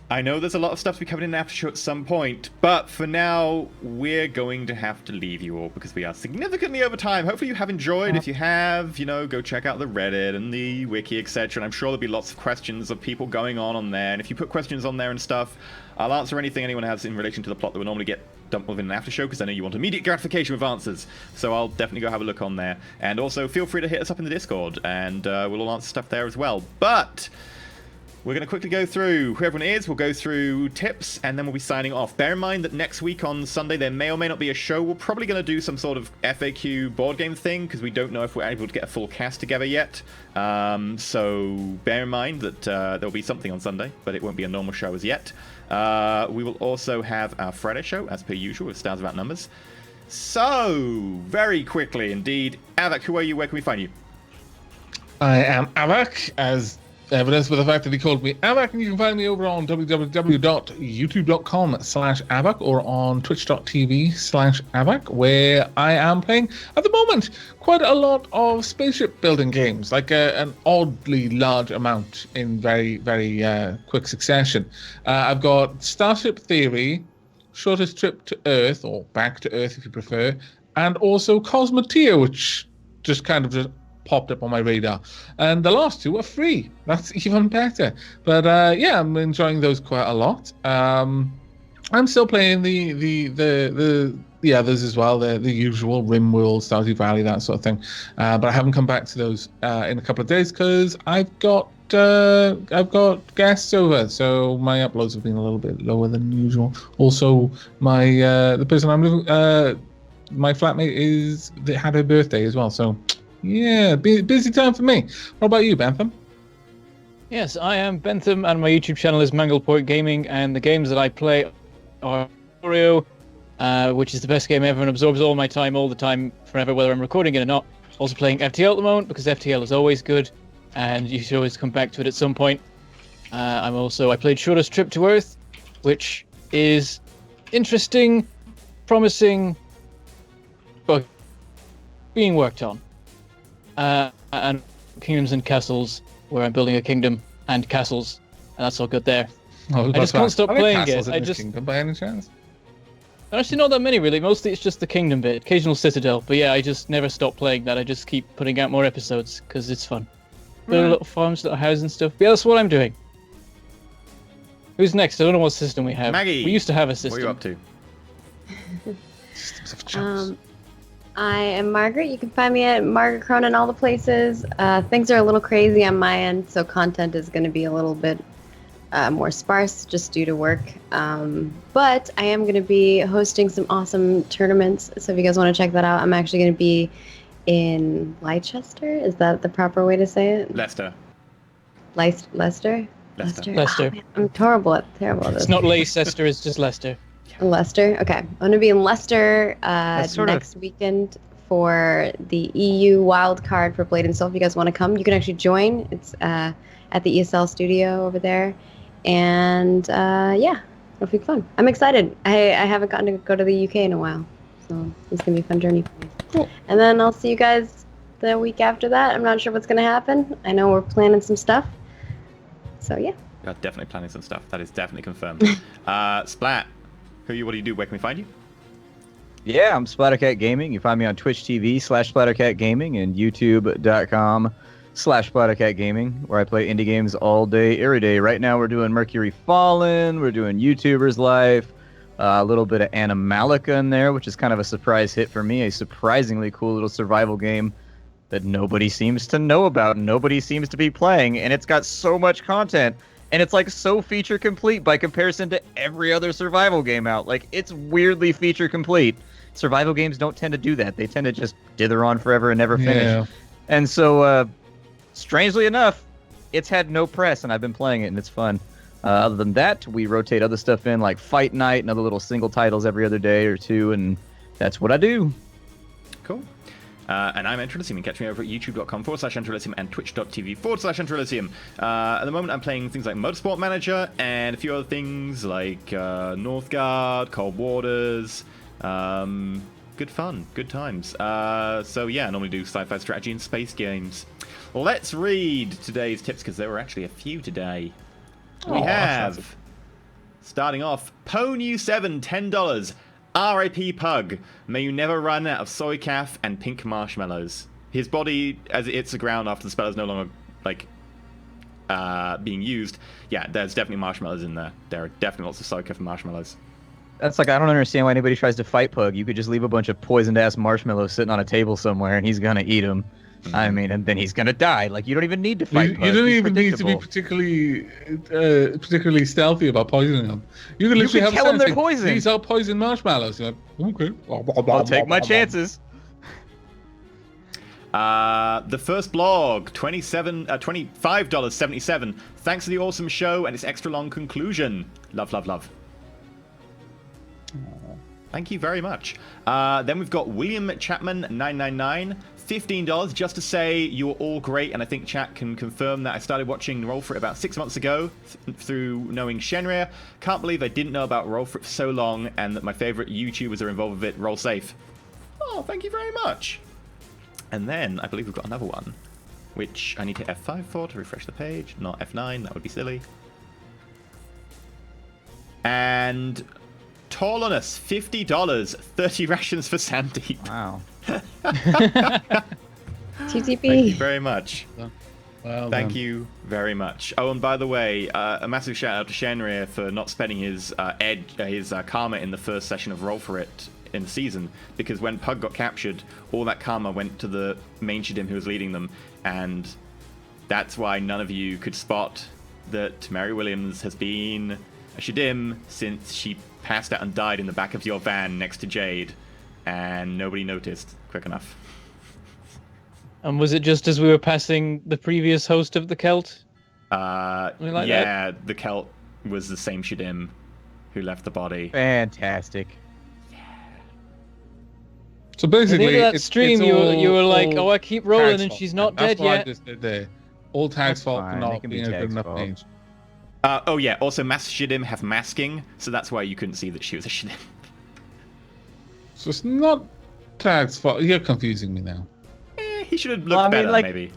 I know there's a lot of stuff to be covered in the after show at some point, but for now, we're going to have to leave you all because we are significantly over time. Hopefully you have enjoyed. If you have, go check out the Reddit and the wiki, etc. And I'm sure there'll be lots of questions of people going on there. And if you put questions on there and stuff, I'll answer anything anyone has in relation to the plot that would normally get dumped within an after show, because I know you want immediate gratification with answers. So I'll definitely go have a look on there. And also, feel free to hit us up in the Discord, and we'll all answer stuff there as well. But we're going to quickly go through who everyone is. We'll go through tips, and then we'll be signing off. Bear in mind that next week on Sunday, there may or may not be a show. We're probably going to do some sort of FAQ board game thing, because we don't know if we're able to get a full cast together yet. So bear in mind that there'll be something on Sunday, but it won't be a normal show as yet. We will also have our Friday show, as per usual, with Stars About Numbers. So, very quickly indeed. Avak, who are you? Where can we find you? I am Avak, as evidence with the fact that he called me Avak, and you can find me over on www.youtube.com/Avak or on twitch.tv/Avak, where I am playing, at the moment, quite a lot of spaceship building games, like an oddly large amount in very, very quick succession. I've got Starship Theory, Shortest Trip to Earth, or Back to Earth if you prefer, and also Cosmoteer, which just popped up on my radar, and the last two are free. That's even better. But yeah, I'm enjoying those quite a lot. I'm still playing the others as well, the usual RimWorld, Stardew Valley, that sort of thing. But I haven't come back to those in a couple of days because I've got guests over, so my uploads have been a little bit lower than usual. Also, my the person I'm living, my flatmate had her birthday as well, so. Yeah, busy time for me. What about you, Bentham? Yes, I am Bentham, and my YouTube channel is Mangleport Gaming, and the games that I play are Oreo, which is the best game ever and absorbs all my time, all the time, forever, whether I'm recording it or not. Also playing FTL at the moment, because FTL is always good, and you should always come back to it at some point. I played Shortest Trip to Earth, which is interesting, promising, but being worked on. And Kingdoms and Castles, where I'm building a kingdom and castles, and that's all good there. I just can't stop playing it. Kingdom by any chance? Actually, not that many really. Mostly it's just the kingdom bit, occasional citadel. But yeah, I just never stop playing that. I just keep putting out more episodes because it's fun. Build little farms, little houses and stuff. But yeah, that's what I'm doing. Who's next? I don't know what system we have. Maggie, we used to have a system. What are you up to? Systems of choice. I am Margaret. You can find me at Margaret Cronin all the places. Things are a little crazy on my end, so content is going to be a little bit more sparse just due to work. But I am going to be hosting some awesome tournaments, so if you guys want to check that out, I'm actually going to be in Leicester. Is that the proper way to say it? Leicester. Leicester? Leicester. Leicester. Oh, man, I'm terrible at this. It's not Leicester, it's just Leicester. Leicester. Okay, I'm going to be in Leicester sort of- next weekend for the EU wild card for Blade and Soul. If you guys want to come, you can actually join. It's at the ESL studio over there, and yeah, it'll be fun. I'm excited. I haven't gotten to go to the UK in a while, so it's gonna be a fun journey for me. Cool. And then I'll see you guys the week after that. I'm not sure what's gonna happen. I know we're planning some stuff, so yeah. We are definitely planning some stuff. That is definitely confirmed. Splat, what do you do? Where can we find you? Yeah, I'm Splattercat Gaming. You find me on Twitch TV/Splattercat Gaming and YouTube.com/Splattercat Gaming, where I play indie games all day, every day. Right now we're doing Mercury Fallen, we're doing YouTuber's Life, a little bit of Animalica in there, which is kind of a surprise hit for me. A surprisingly cool little survival game that nobody seems to know about, nobody seems to be playing, and it's got so much content. And it's like so feature complete by comparison to every other survival game out. Like, it's weirdly feature complete. Survival games don't tend to do that. They tend to just dither on forever and never finish. Yeah. And so, strangely enough, it's had no press, and I've been playing it, and it's fun. Other than that, we rotate other stuff in, like Fight Night and other little single titles every other day or two, and that's what I do. Cool. And I'm Enterilium. You can catch me over at youtube.com/Enterilium and twitch.tv/Enterilium. At the moment, I'm playing things like Motorsport Manager and a few other things like Northgard, Cold Waters. Good fun, good times. So yeah, I normally do sci-fi strategy and space games. Let's read today's tips, because there were actually a few today. We have, starting off, Ponu7, $10. R.I.P. Pug. May you never run out of soy calf and pink marshmallows. His body, as it hits the ground after the spell is no longer, like, being used. Yeah, there's definitely marshmallows in there. There are definitely lots of soy calf and marshmallows. That's like, I don't understand why anybody tries to fight Pug. You could just leave a bunch of poisoned-ass marshmallows sitting on a table somewhere, and he's gonna eat them. Mm-hmm. I mean, and then he's gonna die. Like, you don't even need to fight Pug. You don't even need to be particularly stealthy about poisoning them. You can literally tell them they're poison. These are poisoned marshmallows. You're like, okay. I'll take my chances. The first blog, $25.77. Thanks for the awesome show and its extra long conclusion. Love, love, love. Thank you very much. Then we've got William Chapman 999, $15, just to say you're all great, and I think chat can confirm that I started watching Roll4It about 6 months ago through knowing Shenria. Can't believe I didn't know about Roll4It for so long, and that my favorite YouTubers are involved with it. Roll safe. Oh, thank you very much. And then I believe we've got another one, which I need to F5 for to refresh the page, not F9, that would be silly. And Tall on us, $50, 30 rations for Sandeep. Wow. TTP. Thank you very much. Well Thank you very much. Oh, and by the way, a massive shout out to Shenria for not spending his karma in the first session of Roll4It in the season, because when Pug got captured, all that karma went to the main Shadim who was leading them, and that's why none of you could spot that Mary Williams has been a Shadim since she passed out and died in the back of your van next to Jade, and nobody noticed quick enough. And was it just as we were passing the previous host of the Celt? Yeah, the Celt was the same Shadim who left the body. Fantastic. So basically, at the end of that stream, you were like, "Oh, I keep rolling, and she's not dead yet." That's what I just did there. All Tag's fault for not being a good enough mage. Oh yeah, also Mass Shadim have masking, so that's why you couldn't see that she was a Shadim. So it's not Tag's fault. You're confusing me now. He should have looked better, maybe.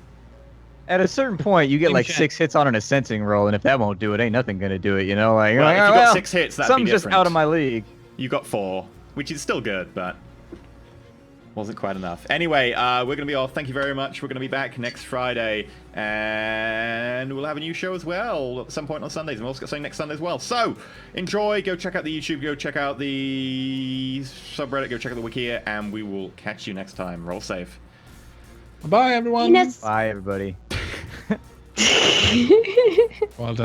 At a certain point, you get like 6 hits on an ascensing roll, and if that won't do it, ain't nothing gonna do it, you know? Like, well, if you got 6 hits, that'd be something's different. just out of my league. You got 4, which is still good, but wasn't quite enough. Anyway, we're going to be off. Thank you very much. We're going to be back next Friday, and we'll have a new show as well at some point on Sundays, and we'll also got something next Sunday as well. So, enjoy. Go check out the YouTube. Go check out the subreddit. Go check out the wiki, and we will catch you next time. Roll safe. Bye, everyone. Bye, everybody. Well done.